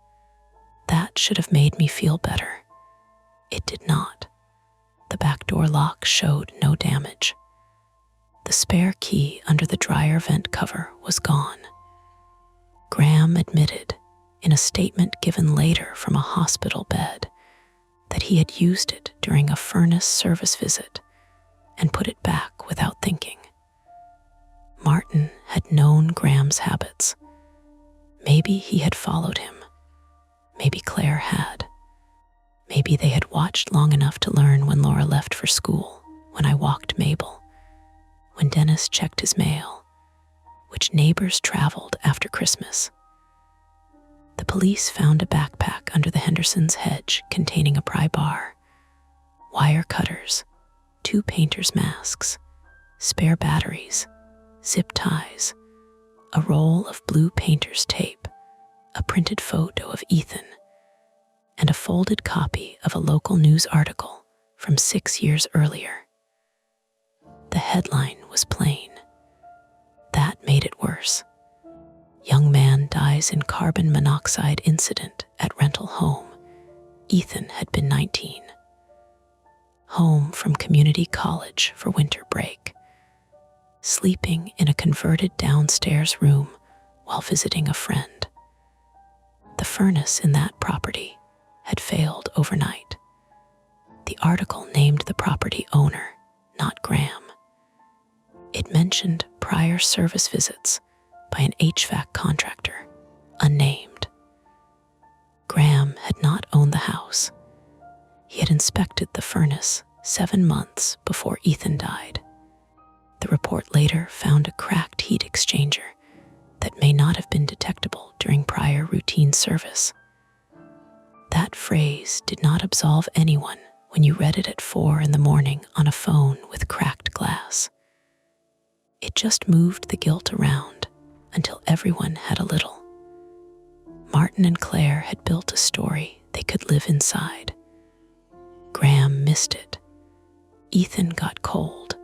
That should have made me feel better. It did not. The back door lock showed no damage. The spare key under the dryer vent cover was gone. Graham admitted, in a statement given later from a hospital bed, that he had used it during a furnace service visit and put it back without thinking. Martin had known Graham's habits. Maybe he had followed him. Maybe Claire had. Maybe they had watched long enough to learn when Laura left for school, when I walked Mabel, when Dennis checked his mail, which neighbors traveled after Christmas. The police found a backpack under the Hendersons' hedge containing a pry bar, wire cutters, 2 painter's masks, spare batteries, zip ties, a roll of blue painter's tape, a printed photo of Ethan, and a folded copy of a local news article from 6 years earlier. The headline was plain. That made it worse. Young man dies in carbon monoxide incident at rental home. Ethan had been 19. Home from community college for winter break. Sleeping in a converted downstairs room while visiting a friend. The furnace in that property had failed overnight. The article named the property owner, not Graham. It mentioned prior service visits by an HVAC contractor, unnamed. Graham had not owned the house. He had inspected the furnace 7 months before Ethan died. The report later found a cracked heat exchanger that may not have been detectable during prior routine service. That phrase did not absolve anyone when you read it at 4 a.m. on a phone with cracked glass. It just moved the guilt around until everyone had a little. Martin and Claire had built a story they could live inside. Graham missed it. Ethan got cold.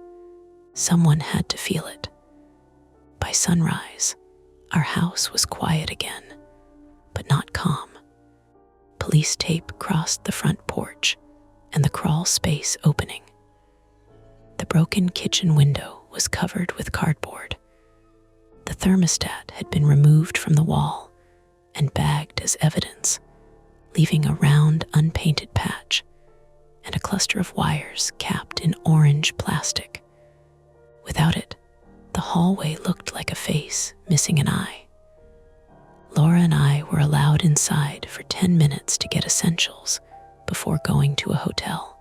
Someone had to feel it. By sunrise, our house was quiet again, but not calm. Police tape crossed the front porch and the crawl space opening. The broken kitchen window was covered with cardboard. The thermostat had been removed from the wall and bagged as evidence, leaving a round, unpainted patch and a cluster of wires capped in orange plastic. Without it, the hallway looked like a face missing an eye. Laura and I were allowed inside for 10 minutes to get essentials before going to a hotel.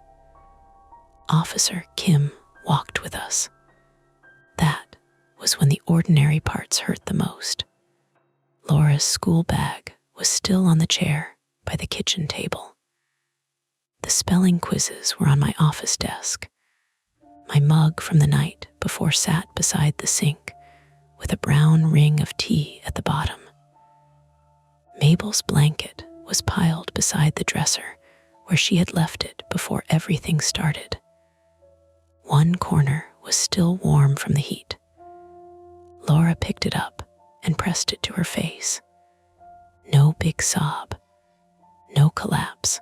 Officer Kim walked with us. That was when the ordinary parts hurt the most. Laura's school bag was still on the chair by the kitchen table. The spelling quizzes were on my office desk. My mug from the night before sat beside the sink with a brown ring of tea at the bottom. Mabel's blanket was piled beside the dresser where she had left it before everything started. One corner was still warm from the heat. Laura picked it up and pressed it to her face. No big sob, no collapse,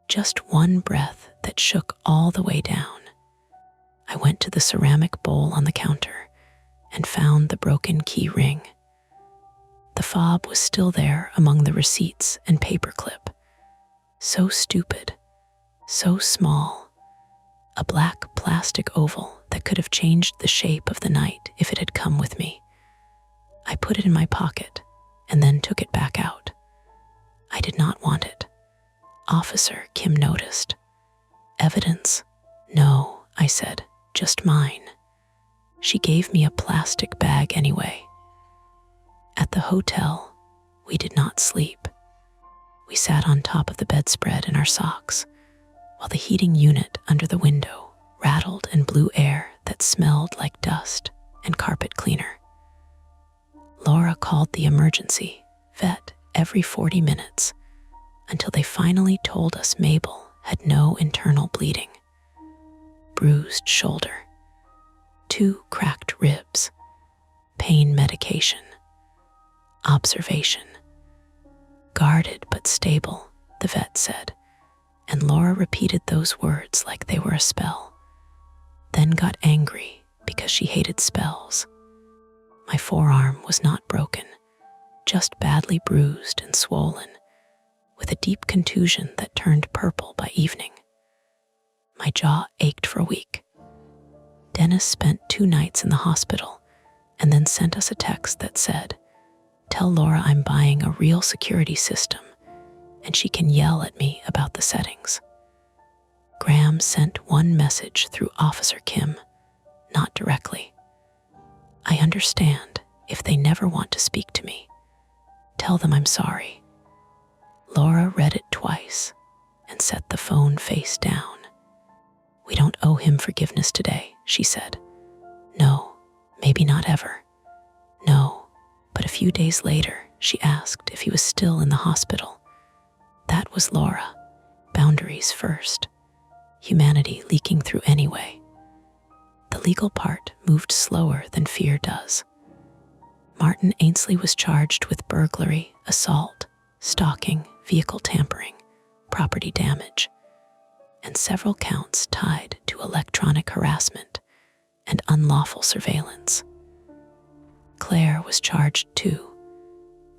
just one breath that shook all the way down. I went to the ceramic bowl on the counter and found the broken key ring. The fob was still there among the receipts and paperclip. So stupid, so small, a black plastic oval that could have changed the shape of the night if it had come with me. I put it in my pocket and then took it back out. I did not want it. Officer Kim noticed. Evidence? No, I said, just mine. She gave me a plastic bag anyway. At the hotel, we did not sleep. We sat on top of the bedspread in our socks, while the heating unit under the window rattled and blew air that smelled like dust and carpet cleaner. Laura called the emergency vet every 40 minutes until they finally told us Mabel had no internal bleeding, bruised shoulder, 2 cracked ribs, pain medication, observation. Guarded but stable, the vet said, and Laura repeated those words like they were a spell, then got angry because she hated spells. My forearm was not broken, just badly bruised and swollen, with a deep contusion that turned purple by evening. My jaw ached for a week. Dennis spent 2 nights in the hospital and then sent us a text that said, "Tell Laura I'm buying a real security system and she can yell at me about the settings." Graham sent one message through Officer Kim, not directly. "I understand if they never want to speak to me. Tell them I'm sorry." Laura read it twice and set the phone face down. "We don't owe him forgiveness today," she said. "No, maybe not ever. No." But a few days later, she asked if he was still in the hospital. That was Laura. Boundaries first. Humanity leaking through anyway. The legal part moved slower than fear does. Martin Ainsley was charged with burglary, assault, stalking, vehicle tampering, property damage, and several counts tied to electronic harassment and unlawful surveillance. Claire was charged too,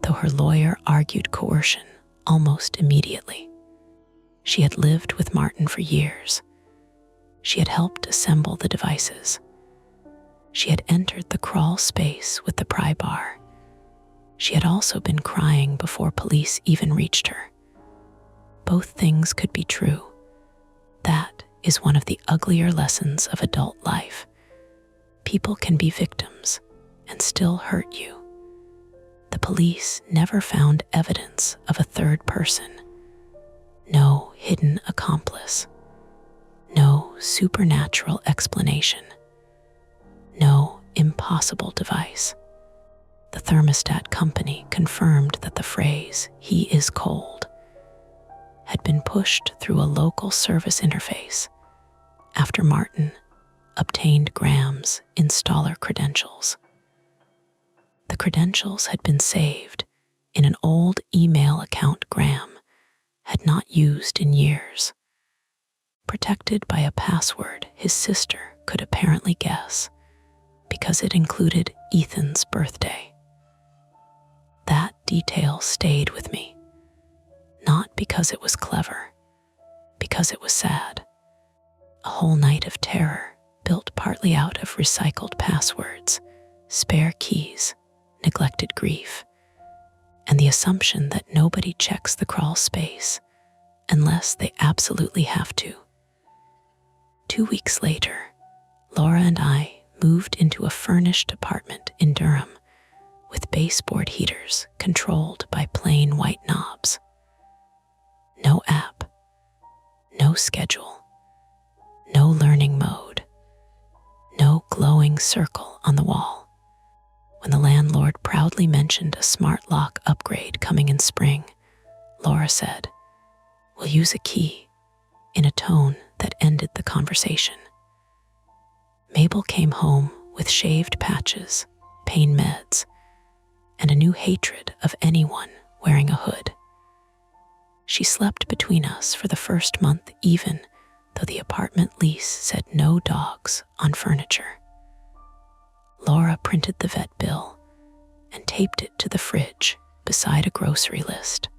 though her lawyer argued coercion almost immediately. She had lived with Martin for years. She had helped assemble the devices. She had entered the crawl space with the pry bar. She had also been crying before police even reached her. Both things could be true. That is one of the uglier lessons of adult life. People can be victims and still hurt you. The police never found evidence of a third person. No hidden accomplice. No supernatural explanation. No impossible device. The thermostat company confirmed that the phrase, "he is cold," had been pushed through a local service interface after Martin obtained Graham's installer credentials. The credentials had been saved in an old email account Graham had not used in years, protected by a password his sister could apparently guess because it included Ethan's birthday. That detail stayed with me, not because it was clever, because it was sad. A whole night of terror built partly out of recycled passwords, spare keys, neglected grief, and the assumption that nobody checks the crawl space unless they absolutely have to. 2 weeks later, Laura and I moved into a furnished apartment in Durham with baseboard heaters controlled by plain white knobs. No app, no schedule, no learning mode, no glowing circle on the wall. When the landlord proudly mentioned a smart lock upgrade coming in spring, Laura said, "We'll use a key," in a tone that ended the conversation. Mabel came home with shaved patches, pain meds, and a new hatred of anyone wearing a hood. She slept between us for the first month even though the apartment lease said no dogs on furniture. Laura printed the vet bill and taped it to the fridge beside a grocery list.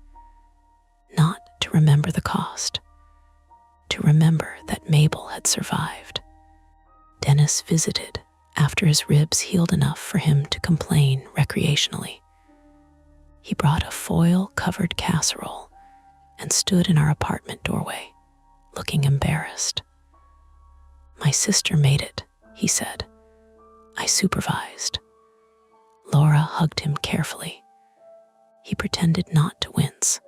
Not to remember the cost, to remember that Mabel had survived. Dennis visited after his ribs healed enough for him to complain recreationally. He brought a foil-covered casserole and stood in our apartment doorway, looking embarrassed. "My sister made it," he said. "I supervised." Laura hugged him carefully. He pretended not to wince.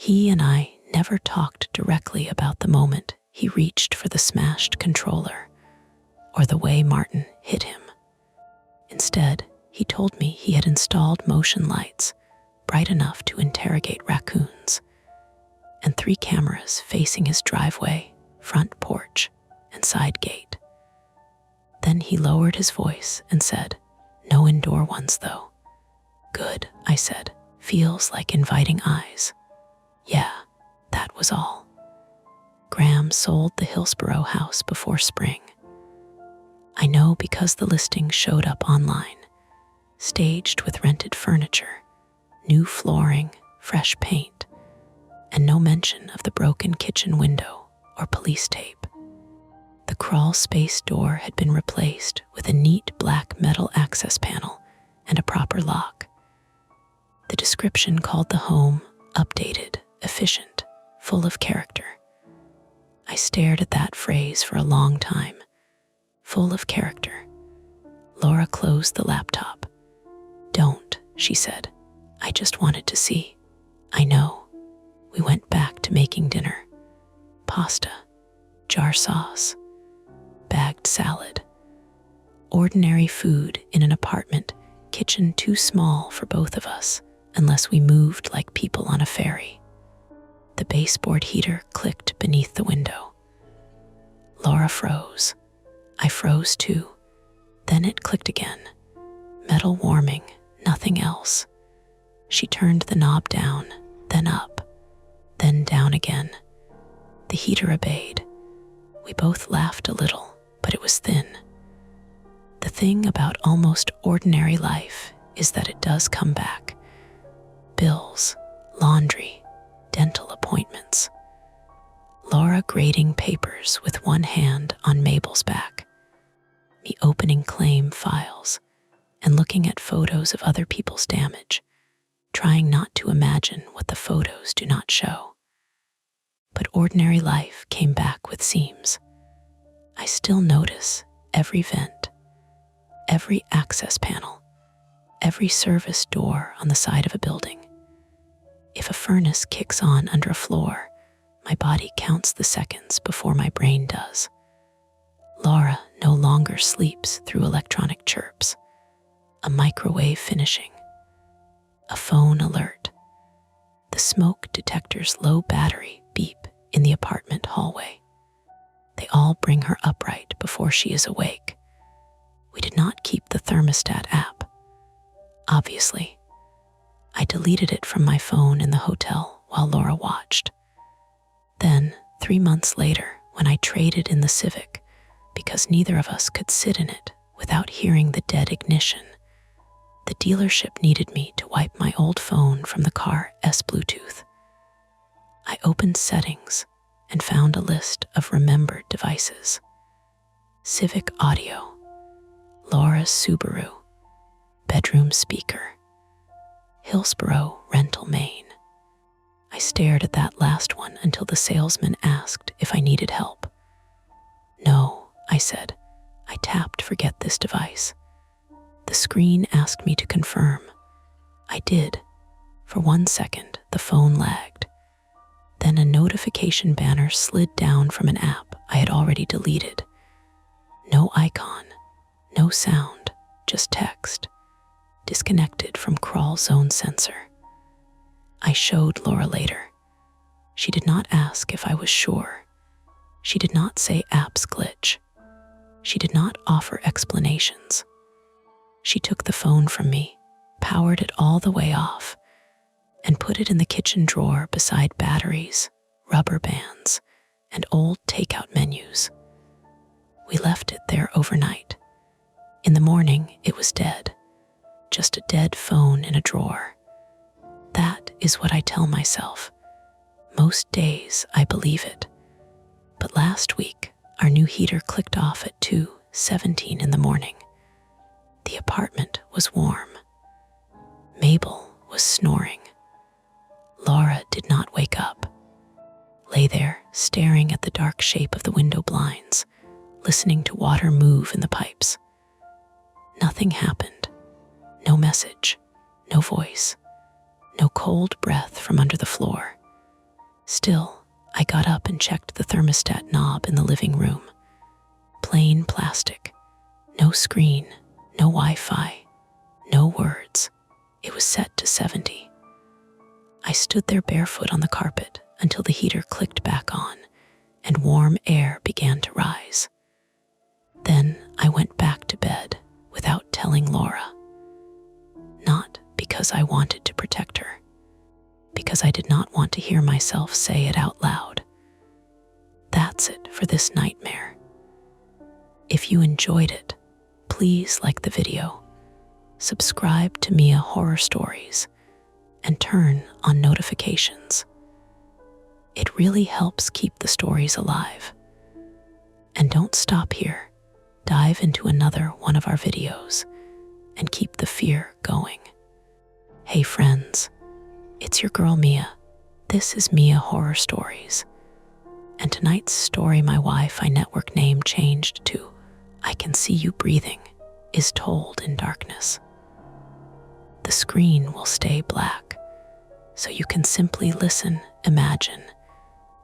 He and I never talked directly about the moment he reached for the smashed controller or the way Martin hit him. Instead, he told me he had installed motion lights bright enough to interrogate raccoons, and 3 cameras facing his driveway, front porch, and side gate. Then he lowered his voice and said, "No indoor ones, though." "Good," I said. "Feels like inviting eyes." Yeah, that was all. Graham sold the Hillsborough house before spring. I know because the listing showed up online, staged with rented furniture, new flooring, fresh paint, and no mention of the broken kitchen window or police tape. The crawl space door had been replaced with a neat black metal access panel and a proper lock. The description called the home updated, efficient, full of character. I stared at that phrase for a long time. Full of character. Laura closed the laptop. "Don't," she said. "I just wanted to see." "I know." We went back to making dinner. Pasta, jar sauce, bagged salad. Ordinary food in an apartment, kitchen too small for both of us, unless we moved like people on a ferry. The baseboard heater clicked beneath the window. Laura froze. I froze too. Then it clicked again. Metal warming, nothing else. She turned the knob down, then up, then down again. The heater obeyed. We both laughed a little, but it was thin. The thing about almost ordinary life is that it does come back. Bills, laundry, dental appointments. Laura grading papers with one hand on Mabel's back. Me opening claim files and looking at photos of other people's damage, trying not to imagine what the photos do not show. But ordinary life came back with seams. I still notice every vent, every access panel, every service door on the side of a building. If a furnace kicks on under a floor, my body counts the seconds before my brain does. Laura no longer sleeps through electronic chirps, a microwave finishing, a phone alert, the smoke detector's low battery beep in the apartment hallway. They all bring her upright before she is awake. We did not keep the thermostat app. Obviously, I deleted it from my phone in the hotel while Laura watched. Then, 3 months later, when I traded in the Civic, because neither of us could sit in it without hearing the dead ignition, the dealership needed me to wipe my old phone from the car's Bluetooth. I opened settings and found a list of remembered devices. Civic audio, Laura's Subaru, bedroom speaker, Hillsborough rental main. I stared at that last one until the salesman asked if I needed help. "No," I said. I tapped forget this device. The screen asked me to confirm. I did. For 1 second, the phone lagged. Then a notification banner slid down from an app I had already deleted. No icon, no sound, just text. Disconnected from crawl zone sensor. I showed Laura later. She did not ask if I was sure. She did not say apps glitch. She did not offer explanations. She took the phone from me, powered it all the way off, and put it in the kitchen drawer beside batteries, rubber bands, and old takeout menus. We left it there overnight. In the morning, it was dead. Just a dead phone in a drawer. That is what I tell myself. Most days, I believe it. But last week, our new heater clicked off at 2:17 in the morning. The apartment was warm. Mabel was snoring. Laura did not wake up. Lay there, staring at the dark shape of the window blinds, listening to water move in the pipes. Nothing happened. No message, no voice, no cold breath from under the floor. Still, I got up and checked the thermostat knob in the living room. Plain plastic. No screen, no Wi-Fi, no words. It was set to 70. I stood there barefoot on the carpet until the heater clicked back on and warm air began to rise. Then I went back to bed without telling Laura. Not because I wanted to protect her, because I did not want to hear myself say it out loud. That's it for this nightmare. If you enjoyed it, please like the video, subscribe to Mia Horror Stories, and turn on notifications. It really helps keep the stories alive. And don't stop here. Dive into another one of our videos and keep the fear going. Hey friends, it's your girl Mia. This is Mia Horror Stories. And tonight's story my Wi-Fi network name changed to I Can See You Breathing is told in darkness. The screen will stay black, so you can simply listen, imagine,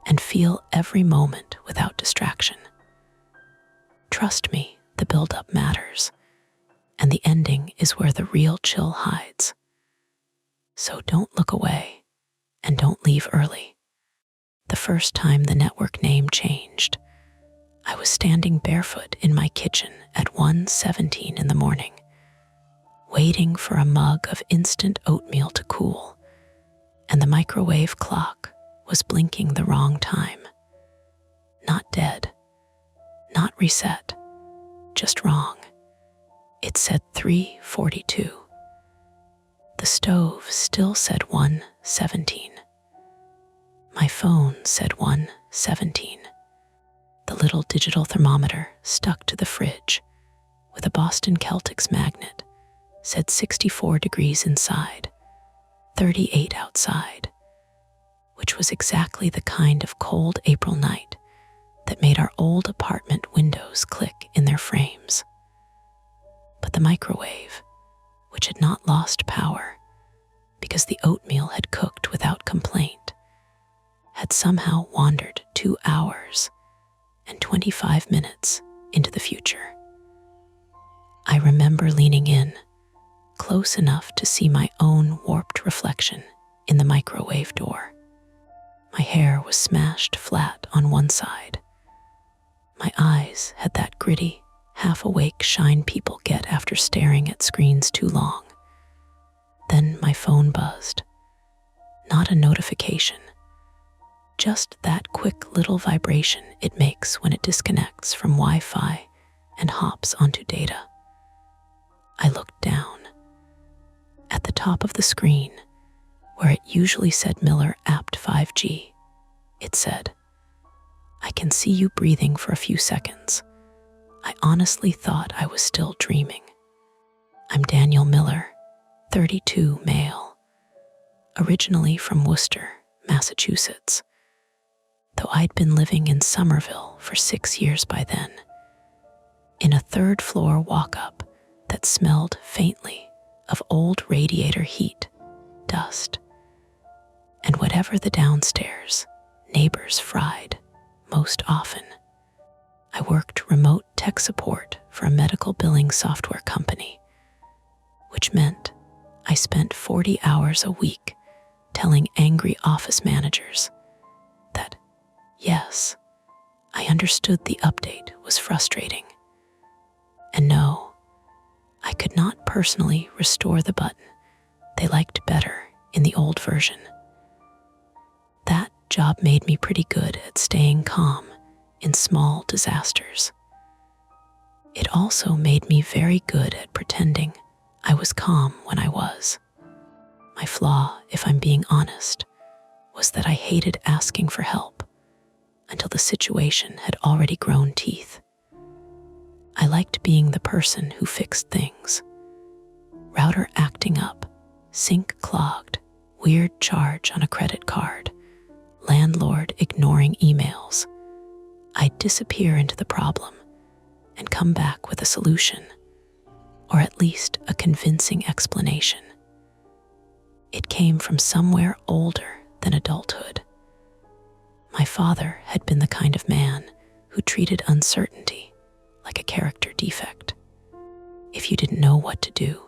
and feel every moment without distraction. Trust me, the build-up matters, and the ending is where the real chill hides. So don't look away, and don't leave early. The first time the network name changed, I was standing barefoot in my kitchen at 1:17 in the morning, waiting for a mug of instant oatmeal to cool, and the microwave clock was blinking the wrong time. Not dead, not reset, just wrong. It said 3:42. The stove still said 1:17. My phone said 1:17. The little digital thermometer stuck to the fridge with a Boston Celtics magnet said 64 degrees inside, 38 outside, which was exactly the kind of cold April night that made our old apartment windows click in their frames. But the microwave, which had not lost power because the oatmeal had cooked without complaint, had somehow wandered 2 hours and 25 minutes into the future. I remember leaning in, close enough to see my own warped reflection in the microwave door. My hair was smashed flat on one side. My eyes had that gritty, half-awake shine people get after staring at screens too long. Then my phone buzzed. Not a notification, just that quick little vibration it makes when it disconnects from Wi-Fi and hops onto data. I looked down. At the top of the screen, where it usually said Miller Apt 5G, it said, I can see you breathing for a few seconds. I honestly thought I was still dreaming. I'm Daniel Miller, 32, male, originally from Worcester, Massachusetts, though I'd been living in Somerville for 6 years by then, in a third-floor walk-up that smelled faintly of old radiator heat, dust, and whatever the downstairs neighbors fried most often. I worked remote tech support for a medical billing software company, which meant I spent 40 hours a week telling angry office managers that, yes, I understood the update was frustrating, and no, I could not personally restore the button they liked better in the old version. That job made me pretty good at staying calm in small disasters. It also made me very good at pretending I was calm when I was. My flaw, if I'm being honest, was that I hated asking for help until the situation had already grown teeth. I liked being the person who fixed things. Router acting up, sink clogged, weird charge on a credit card, landlord ignoring emails. I'd disappear into the problem and come back with a solution, or at least a convincing explanation. It came from somewhere older than adulthood, My father had been the kind of man who treated uncertainty like a character defect. If you didn't know what to do,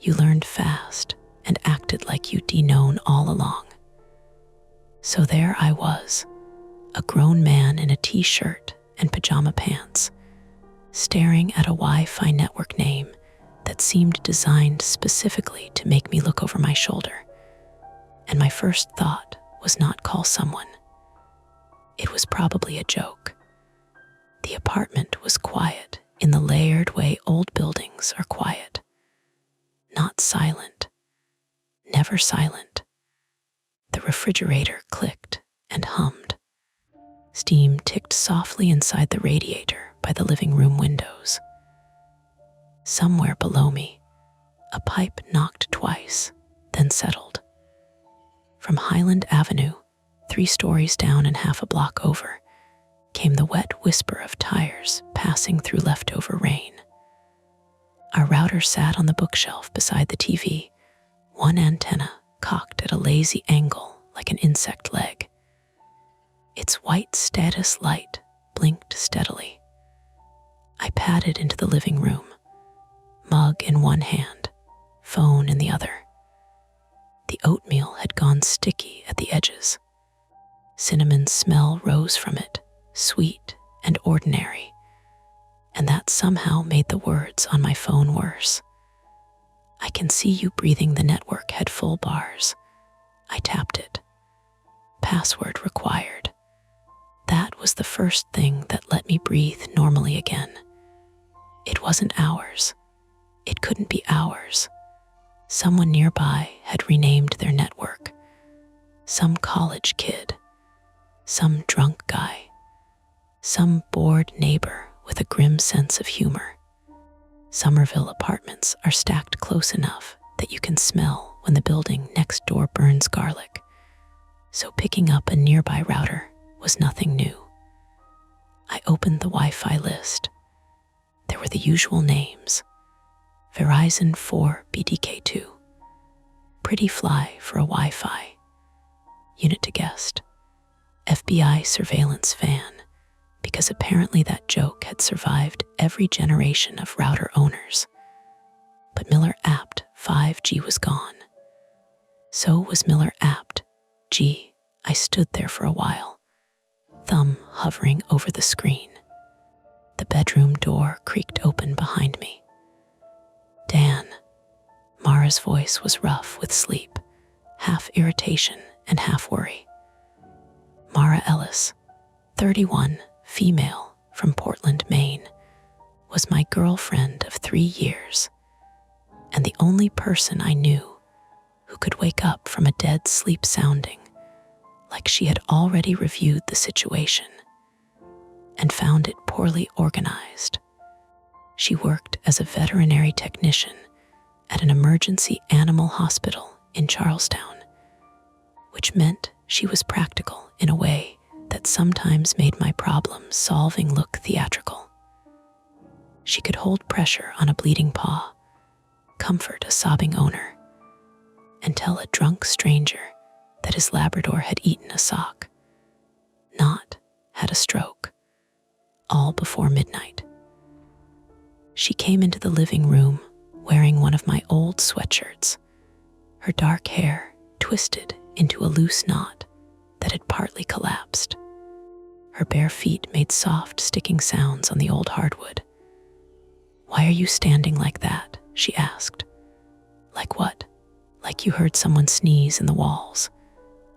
you learned fast and acted like you'd known all along. So there I was, a grown man in a t-shirt and pajama pants, staring at a Wi-Fi network name that seemed designed specifically to make me look over my shoulder. And my first thought was not call someone. It was probably a joke. The apartment was quiet in the layered way old buildings are quiet. Not silent. Never silent. The refrigerator clicked and hummed. Steam ticked softly inside the radiator by the living room windows. Somewhere below me, a pipe knocked twice, then settled. From Highland Avenue, 3 stories down and half a block over, came the wet whisper of tires passing through leftover rain. Our router sat on the bookshelf beside the TV, one antenna cocked at a lazy angle like an insect leg. Its white status light blinked steadily. I padded into the living room, mug in one hand, phone in the other. The oatmeal had gone sticky at the edges. Cinnamon smell rose from it, sweet and ordinary, and that somehow made the words on my phone worse. I can see you breathing. The network had full bars. I tapped it. Password required. That was the first thing that let me breathe normally again. It wasn't ours. It couldn't be ours. Someone nearby had renamed their network. Some college kid. Some drunk guy. Some bored neighbor with a grim sense of humor. Somerville apartments are stacked close enough that you can smell when the building next door burns garlic, so picking up a nearby router was nothing new. I opened the Wi-Fi list. There were the usual names: Verizon 4 BDK2, Pretty Fly for a Wi-Fi, Unit to Guest, FBI surveillance van, because apparently that joke had survived every generation of router owners. But Miller Apt 5G was gone. So was Miller Apt G. I stood there for a while, thumb hovering over the screen. The bedroom door creaked open behind me. Dan. Mara's voice was rough with sleep, half irritation and half worry. Mara Ellis, 31, female, from Portland, Maine, was my girlfriend of 3 years, and the only person I knew who could wake up from a dead sleep sounding like she had already reviewed the situation and found it poorly organized. She worked as a veterinary technician at an emergency animal hospital in Charlestown, which meant she was practical in a way that sometimes made my problem-solving look theatrical. She could hold pressure on a bleeding paw, comfort a sobbing owner, and tell a drunk stranger that his Labrador had eaten a sock, not had a stroke, all before midnight. She came into the living room wearing one of my old sweatshirts, her dark hair twisted into a loose knot that had partly collapsed. Her bare feet made soft, sticking sounds on the old hardwood. "Why are you standing like that?" she asked. "Like what? Like you heard someone sneeze in the walls."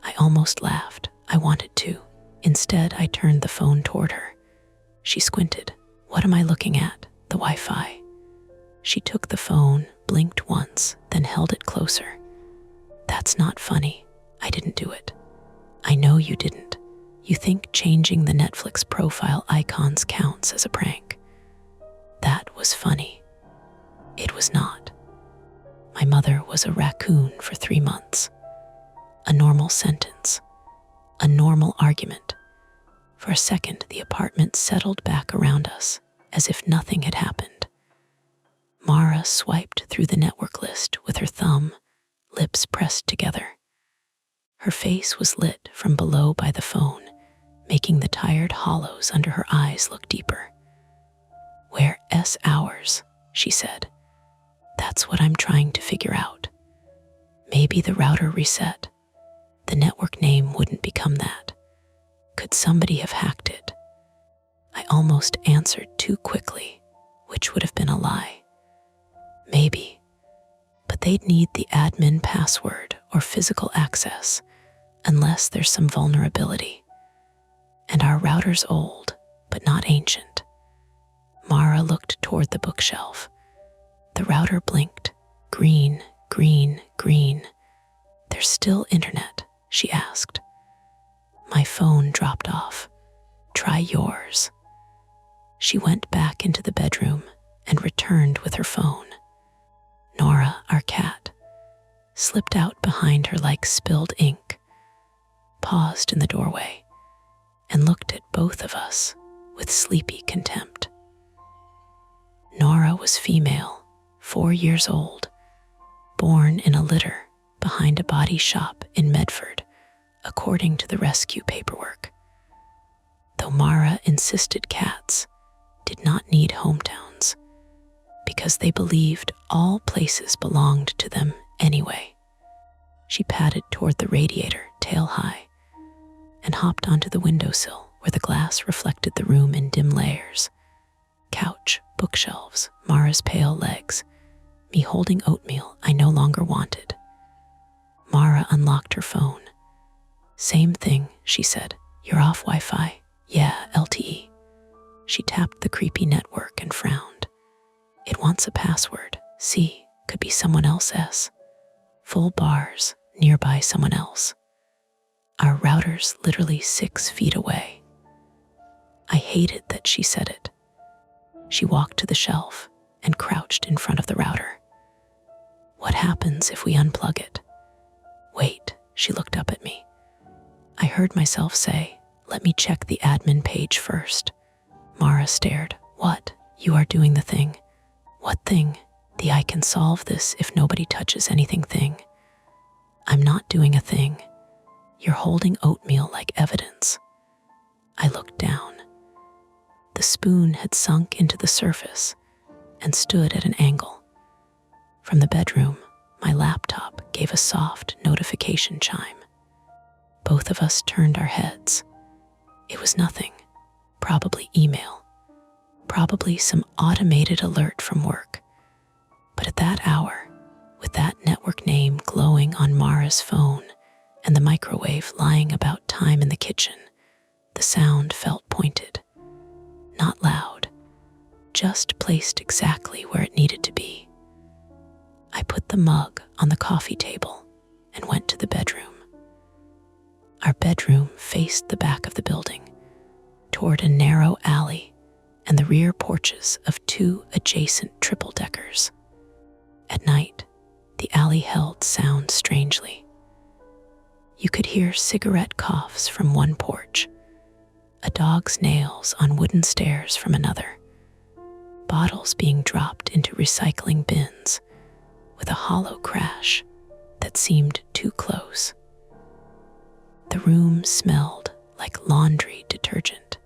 I almost laughed. I wanted to. Instead, I turned the phone toward her. She squinted. "What am I looking at? The Wi-Fi." She took the phone, blinked once, then held it closer. "That's not funny. I didn't do it." "I know you didn't. You think changing the Netflix profile icons counts as a prank." That was funny. It was not. My mother was a raccoon for 3 months. A normal sentence. A normal argument. For a second, the apartment settled back around us, as if nothing had happened. Mara swiped through the network list with her thumb, lips pressed together. Her face was lit from below by the phone, making the tired hollows under her eyes look deeper. "Where S hours," she said. "That's what I'm trying to figure out. Maybe the router reset. The network name wouldn't become that. Could somebody have hacked it?" I almost answered too quickly, which would have been a lie. Maybe, but they'd need the admin password or physical access, unless there's some vulnerability. And our router's old, but not ancient. Mara looked toward the bookshelf. The router blinked. Green, green, green. "There's still internet?" she asked. My phone dropped off. "Try yours." She went back into the bedroom and returned with her phone. Nora, our cat, slipped out behind her like spilled ink, paused in the doorway, and looked at both of us with sleepy contempt. Nora was female, 4 years old, born in a litter behind a body shop in Medford, according to the rescue paperwork. Though Mara insisted cats did not need hometowns, because they believed all places belonged to them anyway. She padded toward the radiator, tail high, and hopped onto the windowsill where the glass reflected the room in dim layers. Couch, bookshelves, Mara's pale legs, me holding oatmeal I no longer wanted. Mara unlocked her phone. "Same thing," she said. "You're off Wi-Fi." "Yeah, LTE." She tapped the creepy network and frowned. "It wants a password. C, could be someone else's. Full bars, nearby someone else. Our router's literally 6 feet away." I hated that she said it. She walked to the shelf and crouched in front of the router. "What happens if we unplug it?" "Wait," she looked up at me. I heard myself say, "Let me check the admin page first." Mara stared. "What? You are doing the thing." "What thing?" "The I can solve this if nobody touches anything thing." "I'm not doing a thing. You're holding oatmeal like evidence." I looked down. The spoon had sunk into the surface and stood at an angle. From the bedroom, my laptop gave a soft notification chime. Both of us turned our heads. It was nothing. Probably email. Probably some automated alert from work. But at that hour, with that network name glowing on Mara's phone and the microwave lying about time in the kitchen, the sound felt pointed. Not loud, just placed exactly where it needed to be. I put the mug on the coffee table and went to the bedroom. Our bedroom faced the back of the building, toward a narrow alley and the rear porches of 2 adjacent triple-deckers. At night, the alley held sound strangely. You could hear cigarette coughs from one porch, a dog's nails on wooden stairs from another, bottles being dropped into recycling bins with a hollow crash that seemed too close. The room smelled like laundry detergent,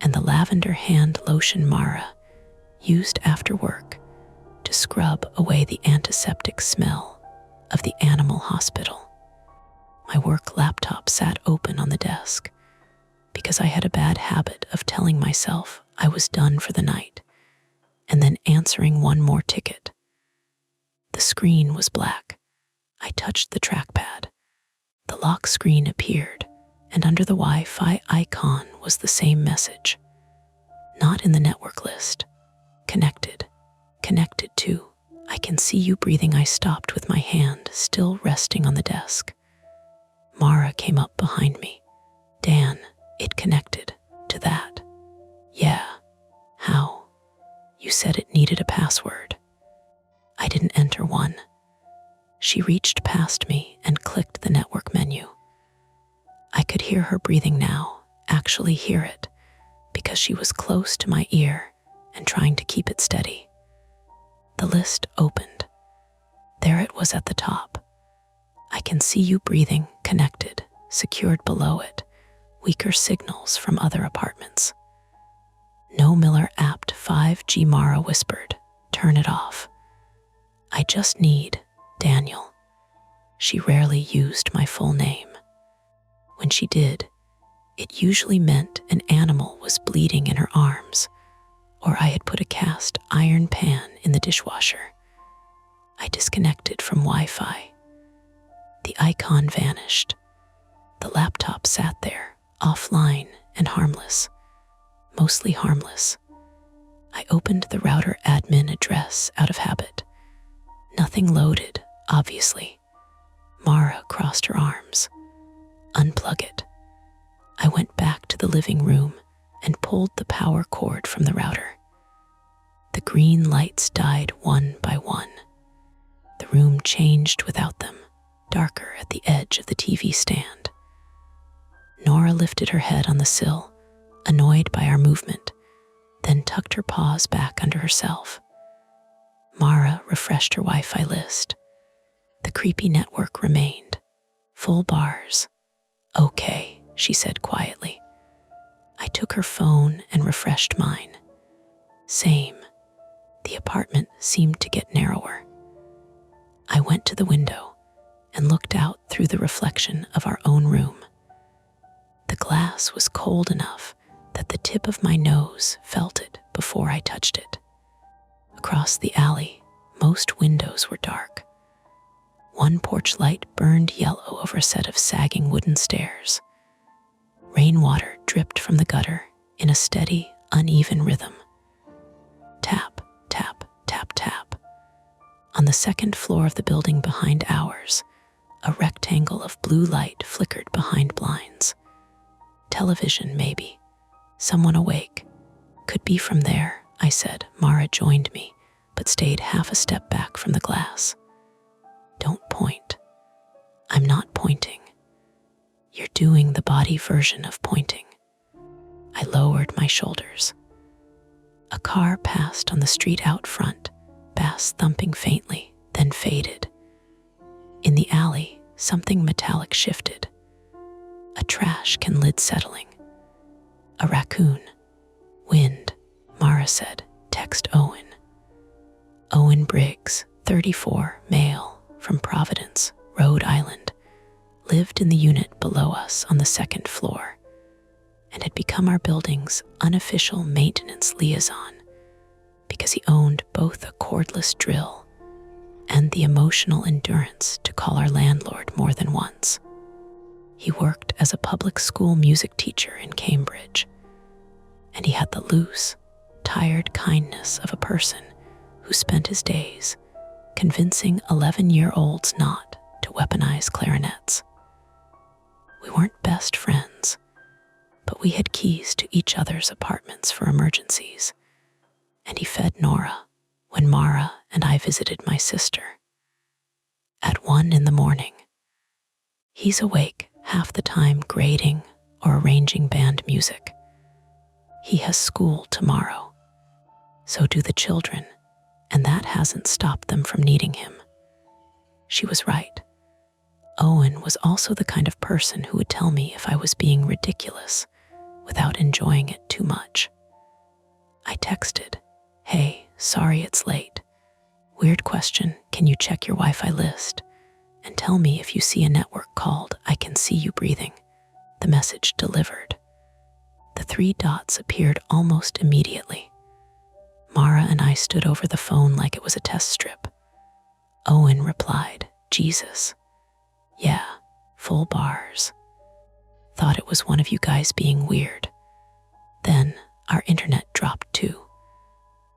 and the lavender hand lotion Mara used after work to scrub away the antiseptic smell of the animal hospital. My work laptop sat open on the desk because I had a bad habit of telling myself I was done for the night and then answering one more ticket. The screen was black. I touched the trackpad. The lock screen appeared, and under the Wi-Fi icon was the same message. Not in the network list. Connected. Connected to. I can see you breathing. I stopped with my hand still resting on the desk. Mara came up behind me. "Dan, it connected to that." "Yeah. How?" "You said it needed a password." I didn't enter one. She reached past me and clicked the network menu. I could hear her breathing now, actually hear it, because she was close to my ear and trying to keep it steady. The list opened. There it was at the top. I can see you breathing, connected, secured below it, weaker signals from other apartments. "No Miller apt 5G," Mara whispered. "Turn it off. I just need Daniel." She rarely used my full name. When she did, it usually meant an animal was bleeding in her arms, or I had put a cast iron pan in the dishwasher. I disconnected from Wi-Fi. The icon vanished. The laptop sat there, offline and harmless. Mostly harmless. I opened the router admin address out of habit. Nothing loaded, obviously. Mara crossed her arms. "Unplug it." I went back to the living room and pulled the power cord from the router. The green lights died one by one. The room changed without them, darker at the edge of the TV stand. Nora lifted her head on the sill, annoyed by our movement, then tucked her paws back under herself. Mara refreshed her Wi-Fi list. The creepy network remained. Full bars. "Okay," she said quietly. I took her phone and refreshed mine. Same. The apartment seemed to get narrower. I went to the window and looked out through the reflection of our own room. The glass was cold enough that the tip of my nose felt it before I touched it. Across the alley, most windows were dark. One porch light burned yellow over a set of sagging wooden stairs. Rainwater dripped from the gutter in a steady, uneven rhythm. Tap, tap, tap, tap. On the second floor of the building behind ours, a rectangle of blue light flickered behind blinds. Television, maybe. Someone awake. "Could be from there," I said. Mara joined me, but stayed half a step back from the glass. "Don't point." "I'm not pointing." "You're doing the body version of pointing." I lowered my shoulders. A car passed on the street out front, bass thumping faintly, then faded. In the alley, something metallic shifted. A trash can lid settling. A raccoon. "Wind," Mara said. "Text Owen." Owen Briggs, 34, male, from Providence, Rhode Island, lived in the unit below us on the second floor and had become our building's unofficial maintenance liaison because he owned both a cordless drill and the emotional endurance to call our landlord more than once. He worked as a public school music teacher in Cambridge, and he had the loose, tired kindness of a person who spent his days convincing 11-year-olds not to weaponize clarinets. We weren't best friends, but we had keys to each other's apartments for emergencies, and he fed Nora when Mara and I visited my sister. At 1 a.m, he's awake half the time grading or arranging band music. He has school tomorrow. So do the children, and that hasn't stopped them from needing him. She was right. Owen was also the kind of person who would tell me if I was being ridiculous without enjoying it too much. I texted, "Hey, sorry it's late. Weird question, can you check your Wi-Fi list and tell me if you see a network called 'I can see you breathing'?" The message delivered. The 3 dots appeared almost immediately. Mara and I stood over the phone like it was a test strip. Owen replied, "Jesus. Yeah, full bars. Thought it was one of you guys being weird." Then our internet dropped too.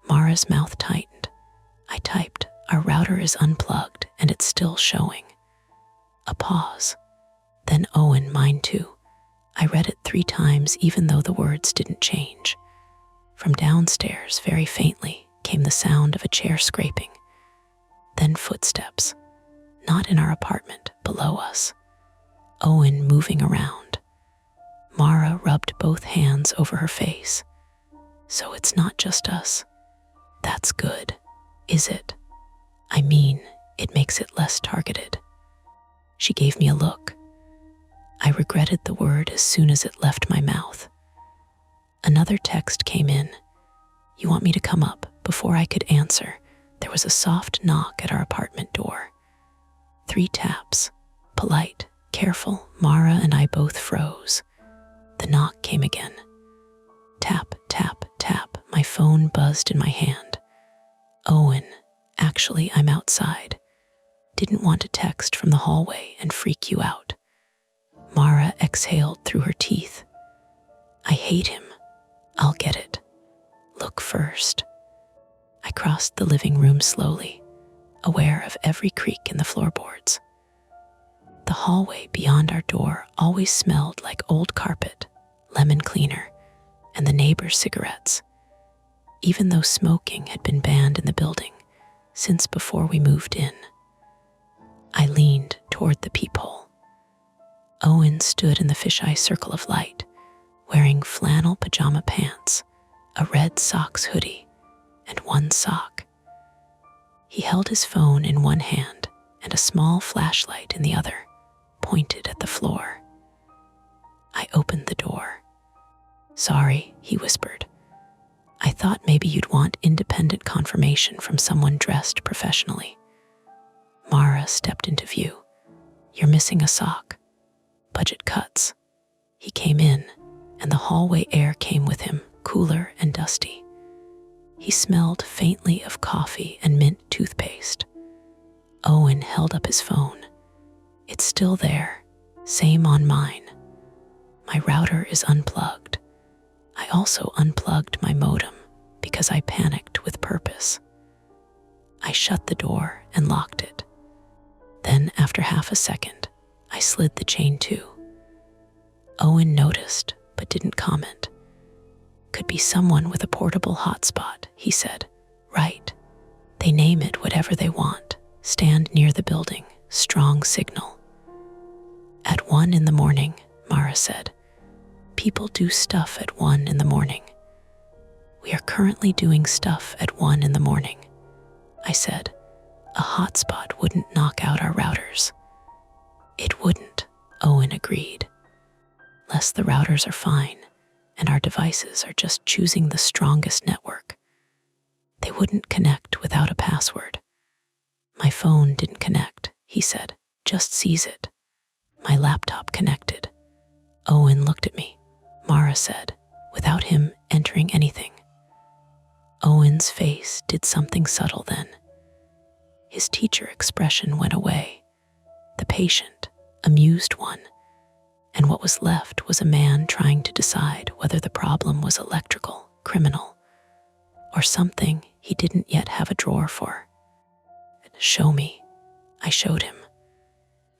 Mara's mouth tightened. I typed, "Our router is unplugged and it's still showing." A pause. Then Owen, "Mine too." I read it 3 times even though the words didn't change. From downstairs, very faintly, came the sound of a chair scraping. Then footsteps. Not in our apartment, below us. Owen moving around. Mara rubbed both hands over her face. "So it's not just us. That's good, is it? I mean, it makes it less targeted." She gave me a look. I regretted the word as soon as it left my mouth. Another text came in. You want me to come up? Before I could answer, there was a soft knock at our apartment door. 3 taps. Polite, careful, Mara and I both froze. The knock came again. Tap, tap, tap. My phone buzzed in my hand. Owen, actually, I'm outside. Didn't want to text from the hallway and freak you out. Mara exhaled through her teeth. I hate him. I'll get it. Look first. I crossed the living room slowly, aware of every creak in the floorboards. The hallway beyond our door always smelled like old carpet, lemon cleaner, and the neighbors' cigarettes, even though smoking had been banned in the building since before we moved in. I leaned toward the peephole. Owen stood in the fisheye circle of light, wearing flannel pajama pants, a red socks hoodie, and 1 sock. He held his phone in one hand and a small flashlight in the other, pointed at the floor. I opened the door. Sorry, he whispered. I thought maybe you'd want independent confirmation from someone dressed professionally. Mara stepped into view. You're missing a sock. Budget cuts. He came in, and the hallway air came with him, cooler and dusty. He smelled faintly of coffee and mint toothpaste. Owen held up his phone. It's still there, same on mine. My router is unplugged. I also unplugged my modem because I panicked with purpose. I shut the door and locked it. Then, after half a second, I slid the chain to. Owen noticed, but didn't comment. Could be someone with a portable hotspot, he said. Right. They name it whatever they want. Stand near the building. Strong signal. At 1 in the morning, Mara said. People do stuff at 1 in the morning. We are currently doing stuff at 1 in the morning. I said, a hotspot wouldn't knock out our routers. It wouldn't, Owen agreed. Less the routers are fine, and our devices are just choosing the strongest network. They wouldn't connect without a password. My phone didn't connect, he said, just sees it. My laptop connected. Owen looked at me. Mara said, without him entering anything. Owen's face did something subtle then. His teacher expression went away. The patient, amused one, and what was left was a man trying to decide whether the problem was electrical, criminal, or something he didn't yet have a drawer for. Show me. I showed him.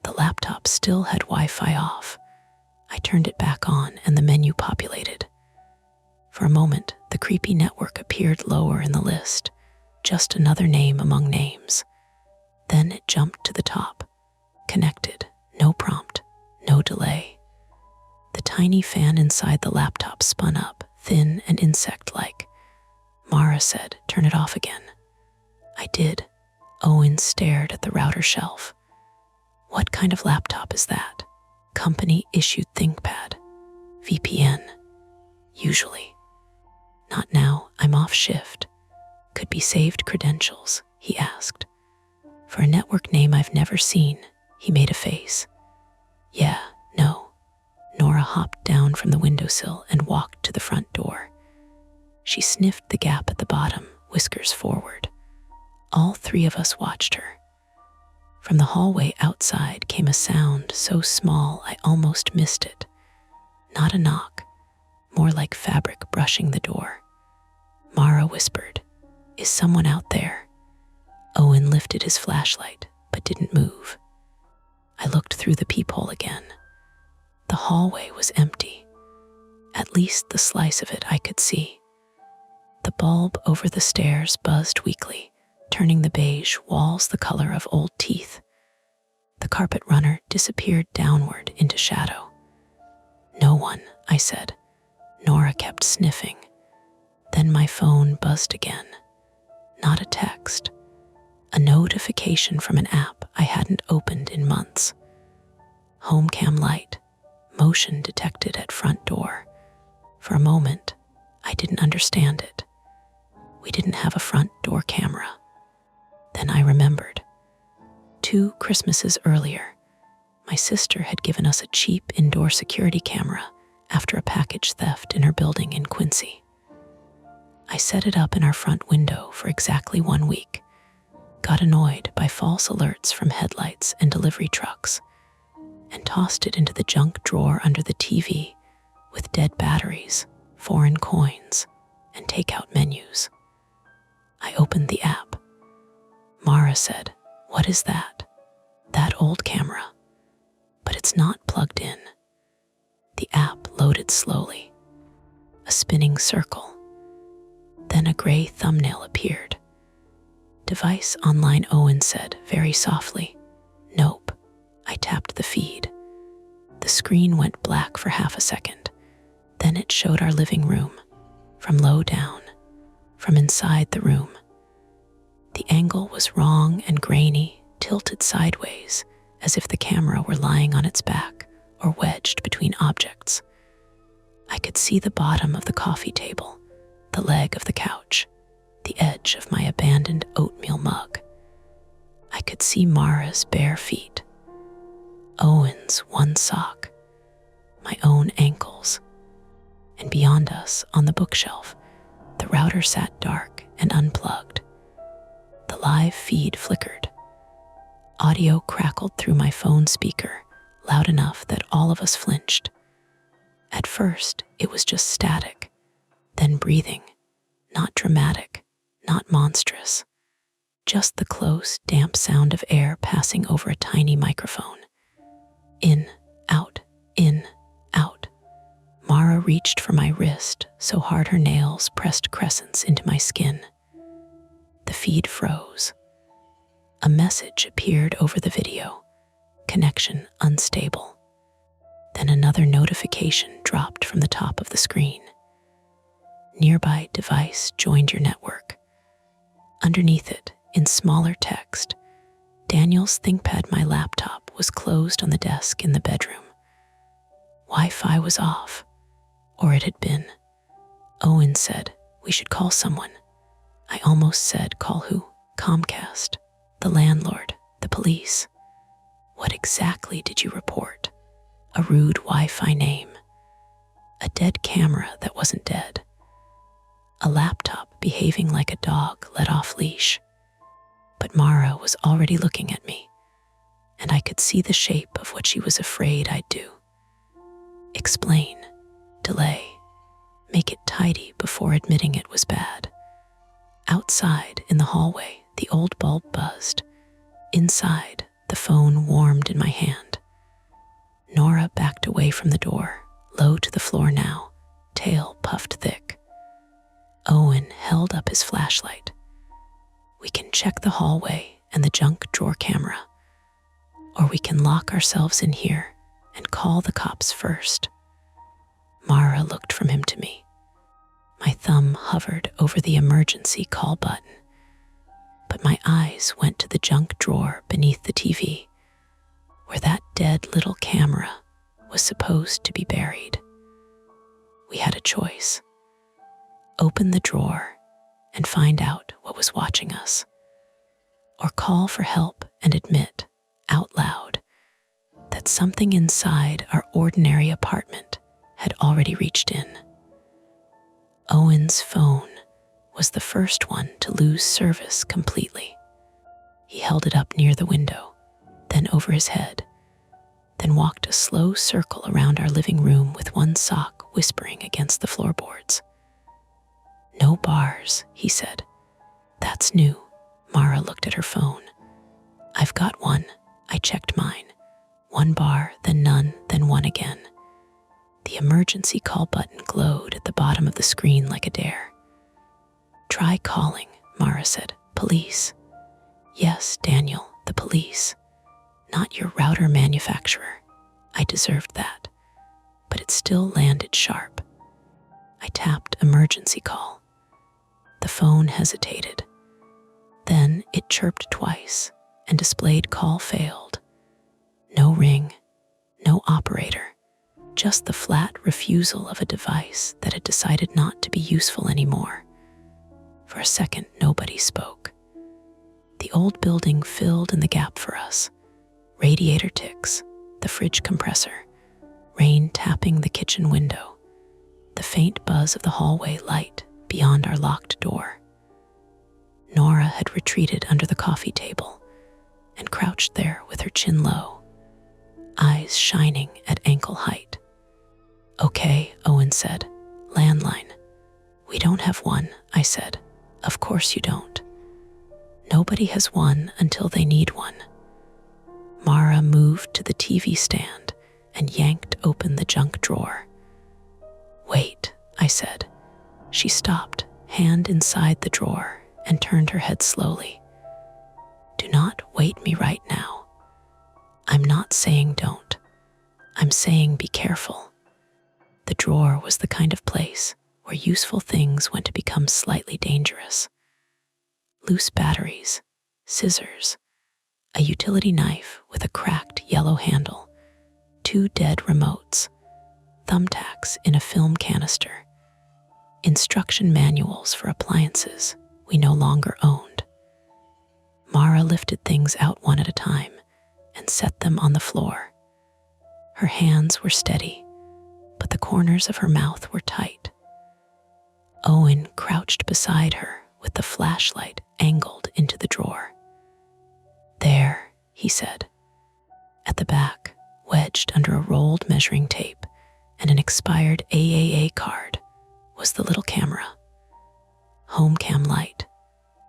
The laptop still had Wi-Fi off. I turned it back on and the menu populated. For a moment, the creepy network appeared lower in the list, just another name among names. Then it jumped to the top. Connected, no prompt, no delay. The tiny fan inside the laptop spun up, thin and insect-like. Mara said, turn it off again. I did. Owen stared at the router shelf. What kind of laptop is that? Company-issued ThinkPad. VPN. Usually. Not now, I'm off shift. Could be saved credentials, he asked. For a network name I've never seen, he made a face. Yeah, no. Nora hopped down from the windowsill and walked to the front door. She sniffed the gap at the bottom, whiskers forward. All 3 of us watched her. From the hallway outside came a sound so small I almost missed it. Not a knock, more like fabric brushing the door. Mara whispered, is someone out there? Owen lifted his flashlight, but didn't move. I looked through the peephole again. The hallway was empty. At least the slice of it I could see. The bulb over the stairs buzzed weakly, turning the beige walls the color of old teeth. The carpet runner disappeared downward into shadow. No one, I said. Nora kept sniffing. Then my phone buzzed again. Not a text. A notification from an app I hadn't opened in months. Homecam light. Motion detected at front door. For a moment, I didn't understand it. We didn't have a front door camera. Then I remembered. 2 Christmases earlier, my sister had given us a cheap indoor security camera after a package theft in her building in Quincy. I set it up in our front window for exactly 1 week, got annoyed by false alerts from headlights and delivery trucks, and tossed it into the junk drawer under the TV with dead batteries, foreign coins, and takeout menus. I opened the app. Mara said, "What is that?" "That old camera. But it's not plugged in." The app loaded slowly. A spinning circle. Then a gray thumbnail appeared. "Device online," Owen said very softly. "Nope." I tapped the feed. The screen went black for half a second. Then it showed our living room, from low down, from inside the room. The angle was wrong and grainy, tilted sideways, as if the camera were lying on its back or wedged between objects. I could see the bottom of the coffee table, the leg of the couch, the edge of my abandoned oatmeal mug. I could see Mara's bare feet, Owen's one sock, my own ankles, and beyond us, on the bookshelf, the router sat dark and unplugged. The live feed flickered. Audio crackled through my phone speaker, loud enough that all of us flinched. At first, it was just static, then breathing, not dramatic, not monstrous, just the close, damp sound of air passing over a tiny microphone. In, out, in, out. Mara reached for my wrist so hard her nails pressed crescents into my skin. The feed froze. A message appeared over the video. Connection unstable. Then another notification dropped from the top of the screen. Nearby device joined your network. Underneath it, in smaller text, Daniel's ThinkPad, my laptop, was closed on the desk in the bedroom. Wi-Fi was off, or it had been. Owen said we should call someone. I almost said call who? Comcast, the landlord, the police. What exactly did you report? A rude Wi-Fi name. A dead camera that wasn't dead. A laptop behaving like a dog let off leash. But Mara was already looking at me, and I could see the shape of what she was afraid I'd do. Explain, delay, make it tidy before admitting it was bad. Outside, in the hallway, the old bulb buzzed. Inside, the phone warmed in my hand. Nora backed away from the door, low to the floor now, tail puffed thick. Owen held up his flashlight. We can check the hallway and the junk drawer camera, or we can lock ourselves in here and call the cops first. Mara looked from him to me. My thumb hovered over the emergency call button, but my eyes went to the junk drawer beneath the TV, where that dead little camera was supposed to be buried. We had a choice. Open the drawer and find out what was watching us, or call for help and admit, out loud, that something inside our ordinary apartment had already reached in. Owen's phone was the first one to lose service completely. He held it up near the window, then over his head, then walked a slow circle around our living room with one sock whispering against the floorboards. "No bars," he said. "That's new." Mara looked at her phone. "I've got one." I checked mine. 1 bar, then none, then one again. The emergency call button glowed at the bottom of the screen like a dare. "Try calling," Mara said. "Police." "Yes, Daniel, the police. Not your router manufacturer." I deserved that, but it still landed sharp. I tapped emergency call. The phone hesitated. Then it chirped twice and displayed call failed. No ring, no operator. just the flat refusal of a device that had decided not to be useful anymore. For a second, nobody spoke. The old building filled in the gap for us. Radiator ticks, the fridge compressor, rain tapping the kitchen window, the faint buzz of the hallway light beyond our locked door. Nora had retreated under the coffee table and crouched there with her chin low, eyes shining at ankle height. "Okay," Owen said. "Landline." "We don't have one," I said. "Of course you don't. Nobody has one until they need one." Mara moved to the TV stand and yanked open the junk drawer. "Wait," I said. She stopped, hand inside the drawer, and turned her head slowly. "Do not wait me right now. I'm not saying don't. I'm saying be careful." The drawer was the kind of place where useful things went to become slightly dangerous. Loose batteries, scissors, a utility knife with a cracked yellow handle, 2 dead remotes, thumbtacks in a film canister, instruction manuals for appliances we no longer owned. Mara lifted things out one at a time and set them on the floor. Her hands were steady, but the corners of her mouth were tight. Owen crouched beside her with the flashlight angled into the drawer. "There," he said. At the back, wedged under a rolled measuring tape and an expired AAA card, was the little camera. Home cam light,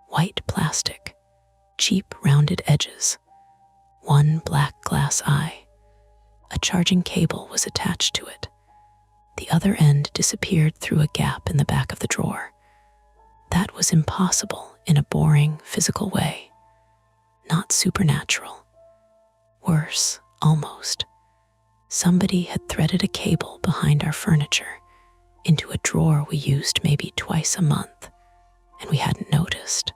white plastic, cheap rounded edges, one black glass eye. A charging cable was attached to it. The other end disappeared through a gap in the back of the drawer. That was impossible in a boring, physical way. Not supernatural. Worse, almost. Somebody had threaded a cable behind our furniture into a drawer we used maybe twice a month, and we hadn't noticed.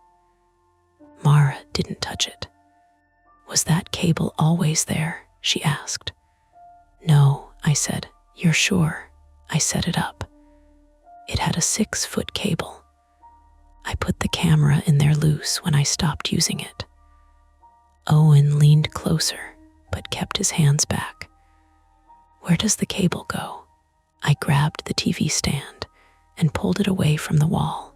Mara didn't touch it. "Was that cable always there?" she asked. "No," I said. "You're sure?" I set it up. It had a 6-foot cable. I put the camera in there loose when I stopped using it. Owen leaned closer, but kept his hands back. "Where does the cable go?" I grabbed the TV stand and pulled it away from the wall.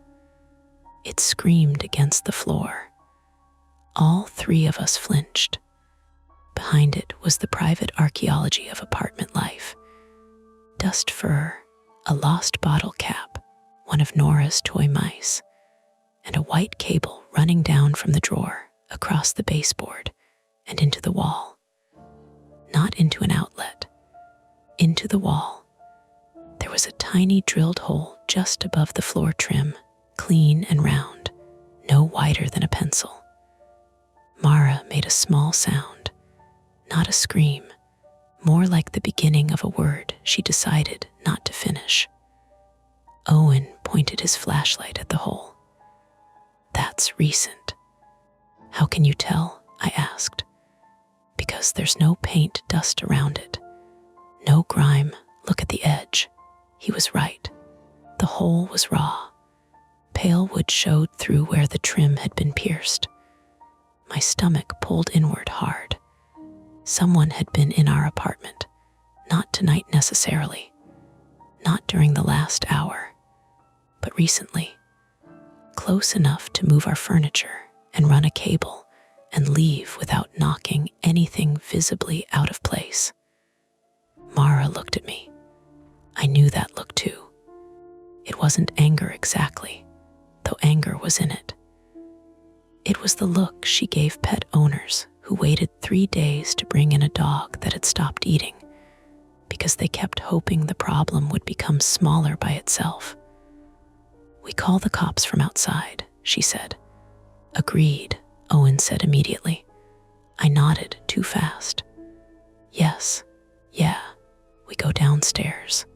It screamed against the floor. All 3 of us flinched. Behind it was the private archaeology of apartment life. Dust fur, a lost bottle cap, one of Nora's toy mice, and a white cable running down from the drawer across the baseboard and into the wall. Not into an outlet, into the wall. There was a tiny drilled hole just above the floor trim, clean and round, no wider than a pencil. Mara made a small sound, not a scream, more like the beginning of a word she decided not to finish. Owen pointed his flashlight at the hole. "That's recent." "How can you tell?" I asked. "Because there's no paint dust around it. No grime. Look at the edge." He was right. The hole was raw. Pale wood showed through where the trim had been pierced. My stomach pulled inward hard. Someone had been in our apartment. Not tonight necessarily. Not during the last hour. But recently. Close enough to move our furniture and run a cable and leave without knocking anything visibly out of place. Mara looked at me. I knew that look too. It wasn't anger exactly, though anger was in it. It was the look she gave pet owners who waited 3 days to bring in a dog that had stopped eating because they kept hoping the problem would become smaller by itself. "We call the cops from outside," she said. "Agreed," Owen said immediately. I nodded too fast. "Yes, yeah, we go downstairs.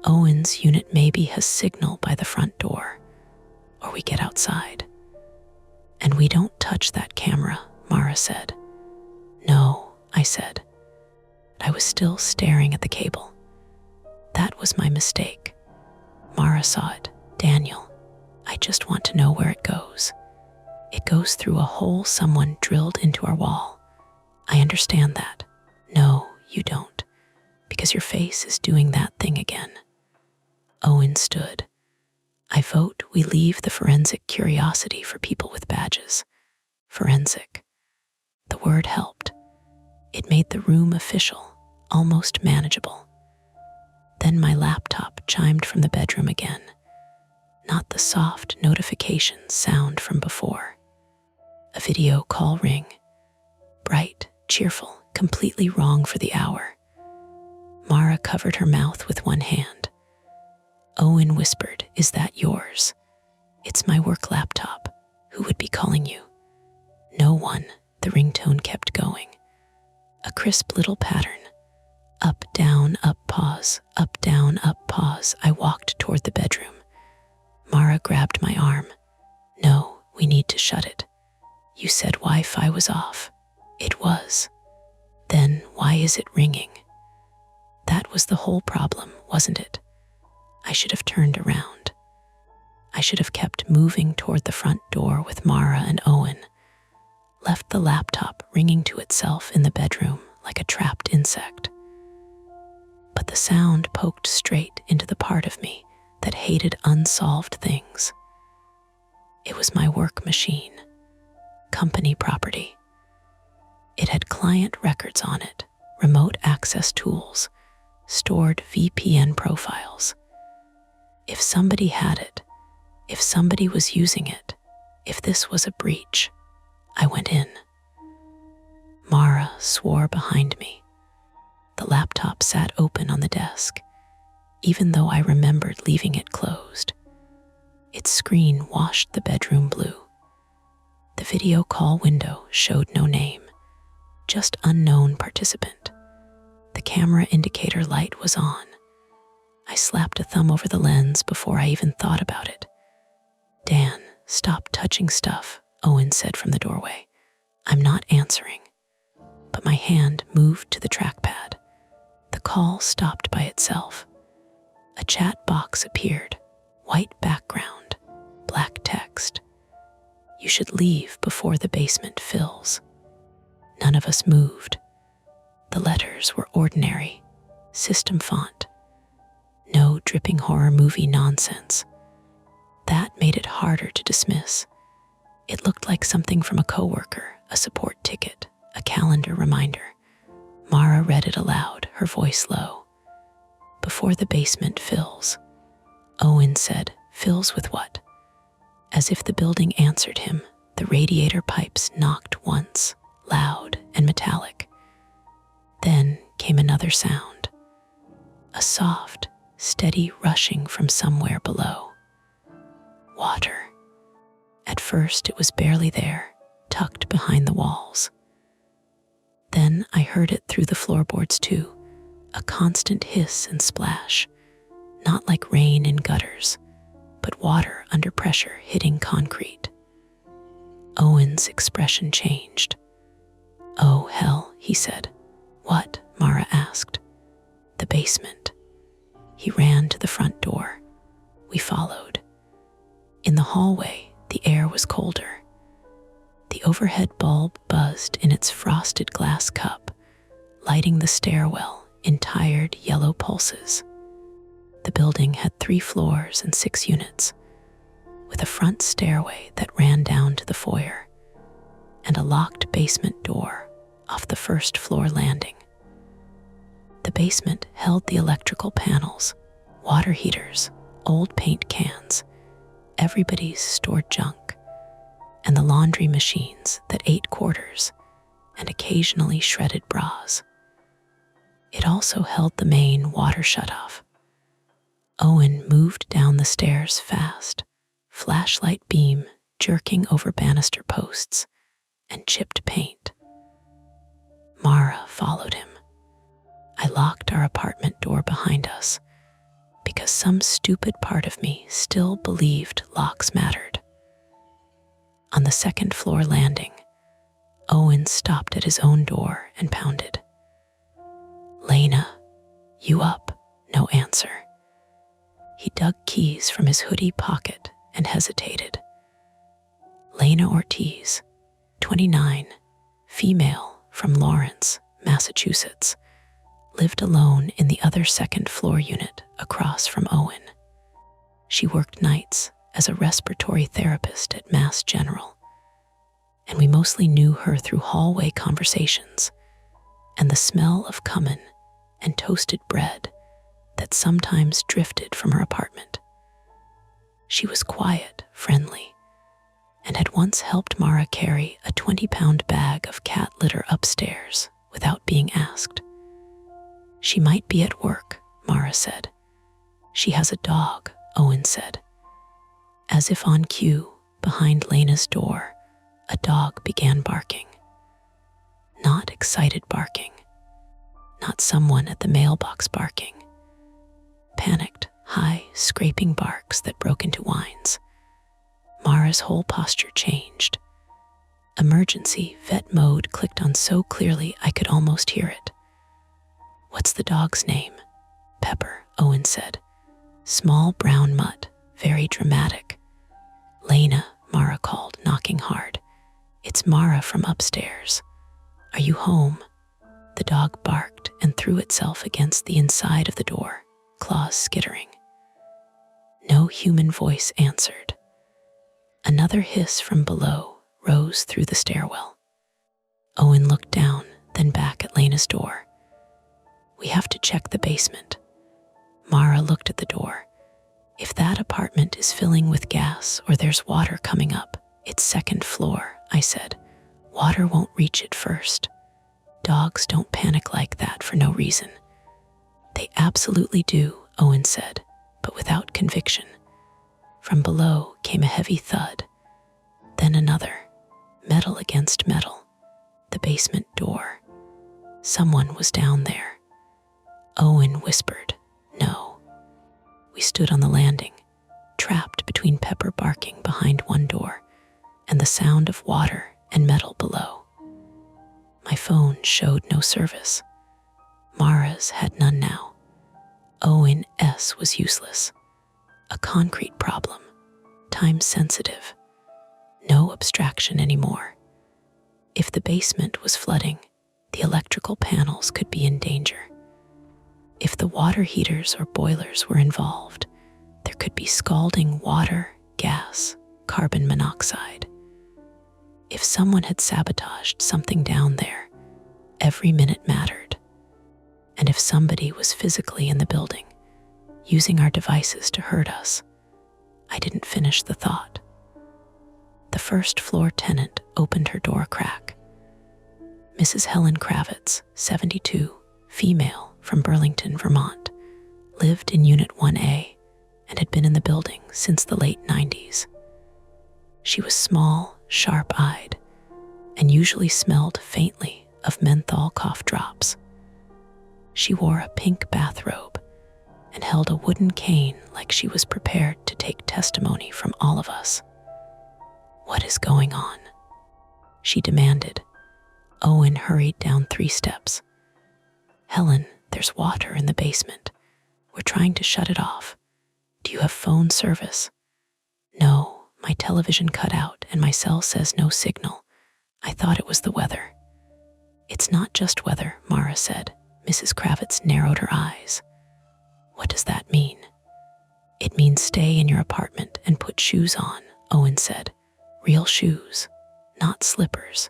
Owen's unit maybe has signal by the front door, or we get outside. And we don't touch that camera," Mara said. "No," I said. I was still staring at the cable. That was my mistake. Mara saw it. Daniel, I just want to know where it goes. It goes through a hole someone drilled into our wall. I understand that. No, you don't, because your face is doing that thing again. Owen stood. I vote we leave the forensic curiosity for people with badges. Forensic. The word helped. It made the room official, almost manageable. Then my laptop chimed from the bedroom again. Not the soft notification sound from before. A video call ring. Bright, cheerful, completely wrong for the hour. Mara covered her mouth with one hand. Owen whispered, "Is that yours?" "It's my work laptop. Who would be calling you?" "No one." The ringtone kept going. A crisp little pattern. Up, down, up, pause. Up, down, up, pause. I walked toward the bedroom. Mara grabbed my arm. "No, we need to shut it. You said Wi-Fi was off." It was. Then why is it ringing? That was the whole problem, wasn't it? I should have turned around. I should have kept moving toward the front door with Mara and Owen, left the laptop ringing to itself in the bedroom like a trapped insect. But the sound poked straight into the part of me that hated unsolved things. It was my work machine, company property. It had client records on it, remote access tools, stored VPN profiles. If somebody had it, if somebody was using it, if this was a breach, I went in. Mara swore behind me. The laptop sat open on the desk, even though I remembered leaving it closed. Its screen washed the bedroom blue. The video call window showed no name, just unknown participant. The camera indicator light was on. I slapped a thumb over the lens before I even thought about it. "Dan, stop touching stuff," Owen said from the doorway. "I'm not answering." But my hand moved to the trackpad. The call stopped by itself. A chat box appeared, white background, black text. "You should leave before the basement fills." None of us moved. The letters were ordinary, system font. No dripping horror movie nonsense. That made it harder to dismiss. It looked like something from a coworker, a support ticket, a calendar reminder. Mara read it aloud, her voice low. "Before the basement fills." Owen said, "Fills with what?" As if the building answered him, the radiator pipes knocked once, loud and metallic. Then came another sound. A soft, steady rushing from somewhere below. Water. At first it was barely there, tucked behind the walls. Then I heard it through the floorboards too, a constant hiss and splash, not like rain in gutters, but water under pressure hitting concrete. Owen's expression changed. "Oh, hell," he said. "What?" Mara asked. "The basement." He ran to the front door. We followed. In the hallway, the air was colder. The overhead bulb buzzed in its frosted glass cup, lighting the stairwell in tired yellow pulses. The building had 3 floors and 6 units, with a front stairway that ran down to the foyer, and a locked basement door off the first floor landing. The basement held the electrical panels, water heaters, old paint cans, everybody's stored junk, and the laundry machines that ate quarters and occasionally shredded bras. It also held the main water shutoff. Owen moved down the stairs fast, flashlight beam jerking over banister posts and chipped paint. Mara followed him. I locked our apartment door behind us because some stupid part of me still believed locks mattered. On the second floor landing, Owen stopped at his own door and pounded. "Lena, you up?" No answer. He dug keys from his hoodie pocket and hesitated. Lena Ortiz, 29, female, from Lawrence, Massachusetts, lived alone in the other second-floor unit across from Owen. She worked nights as a respiratory therapist at Mass General, and we mostly knew her through hallway conversations and the smell of cumin and toasted bread that sometimes drifted from her apartment. She was quiet, friendly, and had once helped Mara carry a 20-pound bag of cat litter upstairs without being asked. She might be at work, Mara said. She has a dog, Owen said. As if on cue, behind Lena's door, a dog began barking. Not excited barking. Not someone at the mailbox barking. Panicked, high, scraping barks that broke into whines. Mara's whole posture changed. Emergency vet mode clicked on so clearly I could almost hear it. "What's the dog's name?" "Pepper," Owen said. "Small brown mutt, very dramatic." "Lena," Mara called, knocking hard. "It's Mara from upstairs. Are you home?" The dog barked and threw itself against the inside of the door, claws skittering. No human voice answered. Another hiss from below rose through the stairwell. Owen looked down, then back at Lena's door. "We have to check the basement." Mara looked at the door. "If that apartment is filling with gas or there's water coming up, it's second floor," I said. "Water won't reach it first. Dogs don't panic like that for no reason." "They absolutely do," Owen said, but without conviction. From below came a heavy thud, then another, metal against metal, the basement door. Someone was down there. Owen whispered, "No." We stood on the landing, trapped between Pepper barking behind one door and the sound of water and metal below. My phone showed no service. Mara's had none now. Owen's was useless. A concrete problem, time-sensitive. No abstraction anymore. If the basement was flooding, the electrical panels could be in danger. If the water heaters or boilers were involved, there could be scalding water, gas, carbon monoxide. If someone had sabotaged something down there, every minute mattered. And if somebody was physically in the building, using our devices to hurt us, I didn't finish the thought. The first-floor tenant opened her door crack. Mrs. Helen Kravitz, 72, female, from Burlington, Vermont, lived in Unit 1A and had been in the building since the late 90s. She was small, sharp-eyed, and usually smelled faintly of menthol cough drops. She wore a pink bathrobe and held a wooden cane like she was prepared to take testimony from all of us. "What is going on?" she demanded. Owen hurried down 3 steps. "Helen, there's water in the basement. We're trying to shut it off. Do you have phone service?" "No, my television cut out and my cell says no signal. I thought it was the weather." "It's not just weather," Mara said. Mrs. Kravitz narrowed her eyes. "What does that mean?" "It means stay in your apartment and put shoes on," Owen said. "Real shoes, not slippers.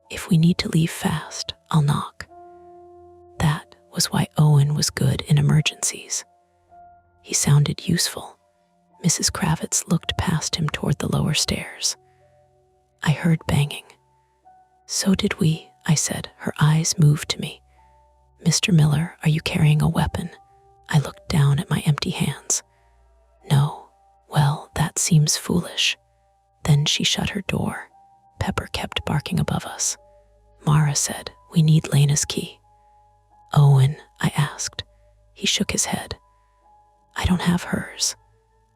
If we need to leave fast, I'll knock." That was why Owen was good in emergencies. He sounded useful. Mrs. Kravitz looked past him toward the lower stairs. I heard banging. "So did we," I said. Her eyes moved to me. "Mr. Miller, are you carrying a weapon?" I looked down at my empty hands. "No." "Well, that seems foolish." Then she shut her door. Pepper kept barking above us. Mara said, "We need Lena's key." "Owen?" I asked. He shook his head. "I don't have hers.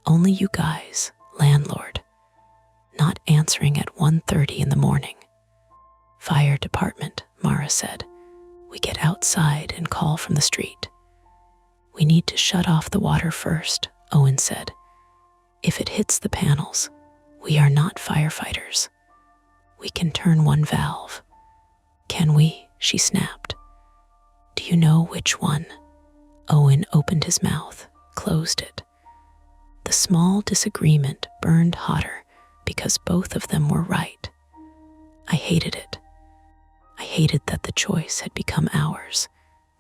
Only you guys, landlord." Not answering at 1:30 in the morning. "Fire department," Mara said. "We get outside and call from the street." "We need to shut off the water first," Owen said. If it hits the panels, we are not firefighters. We can turn one valve. Can we? She snapped. Do you know which one? Owen opened his mouth, closed it. The small disagreement burned hotter because both of them were right. I hated it. I hated that the choice had become ours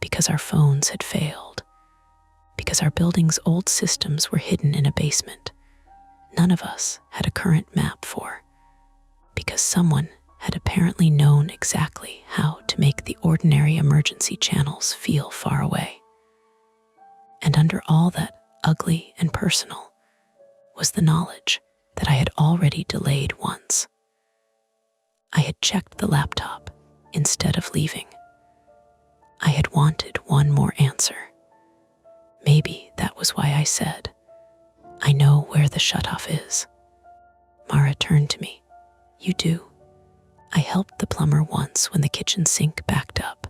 because our phones had failed, because our building's old systems were hidden in a basement none of us had a current map for, because someone had apparently known exactly how to make the ordinary emergency channels feel far away. And under all that ugly and personal was the knowledge that I had already delayed once. I had checked the laptop instead of leaving. I had wanted one more answer. Maybe that was why I said, I know where the shutoff is. Mara turned to me. You do? I helped the plumber once when the kitchen sink backed up.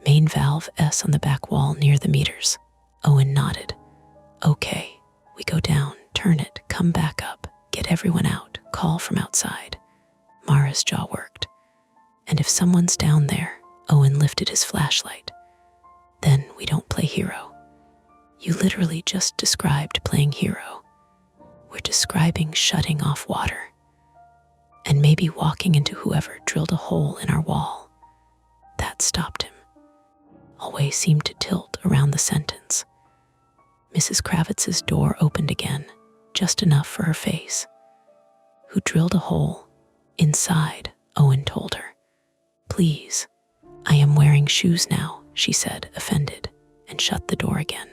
Main valve S on the back wall near the meters. Owen nodded. Okay, we go down, turn it, come back up, get everyone out, call from outside. Mara's jaw worked. And if someone's down there, Owen lifted his flashlight. Then we don't play hero. You literally just described playing hero. We're describing shutting off water. And maybe walking into whoever drilled a hole in our wall. That stopped him. Always seemed to tilt around the sentence. Mrs. Kravitz's door opened again, just enough for her face. Who drilled a hole? Inside, Owen told her. Please, I am wearing shoes now, she said, offended, and shut the door again.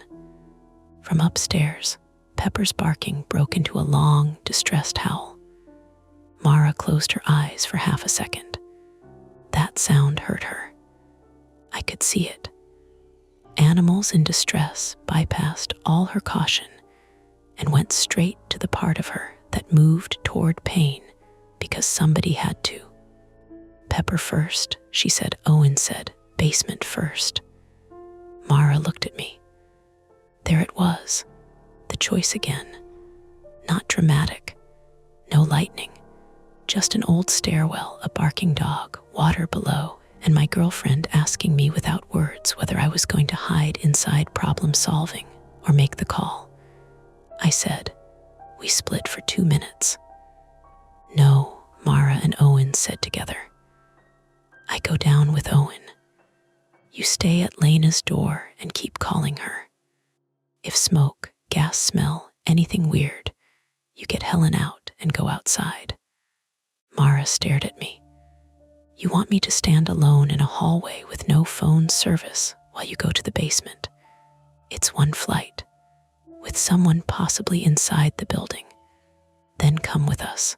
From upstairs, Pepper's barking broke into a long, distressed howl. Mara closed her eyes for half a second. That sound hurt her. I could see it. Animals in distress bypassed all her caution and went straight to the part of her that moved toward pain because somebody had to. Pepper first, she said. Owen said, basement first. Mara looked at me. There it was, the choice again. Not dramatic, no lightning, just an old stairwell, a barking dog, water below, and my girlfriend asking me without words whether I was going to hide inside problem solving or make the call. I said, we split for 2 minutes. No, Mara and Owen said together. I go down with Owen. You stay at Lena's door and keep calling her. If smoke, gas smell, anything weird, you get Helen out and go outside. Mara stared at me. You want me to stand alone in a hallway with no phone service while you go to the basement? It's one flight, with someone possibly inside the building. Then come with us.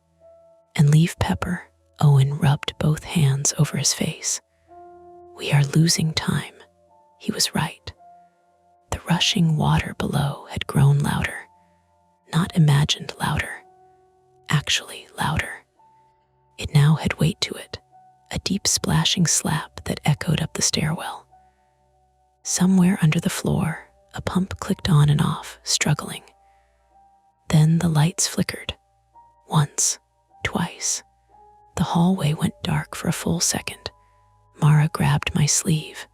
And leave Pepper. Owen rubbed both hands over his face. We are losing time. He was right. The rushing water below had grown louder. Not imagined louder. Actually louder. It now had weight to it, a deep splashing slap that echoed up the stairwell. Somewhere under the floor, a pump clicked on and off, struggling. Then the lights flickered. Once, twice. The hallway went dark for a full second. Mara grabbed my sleeve.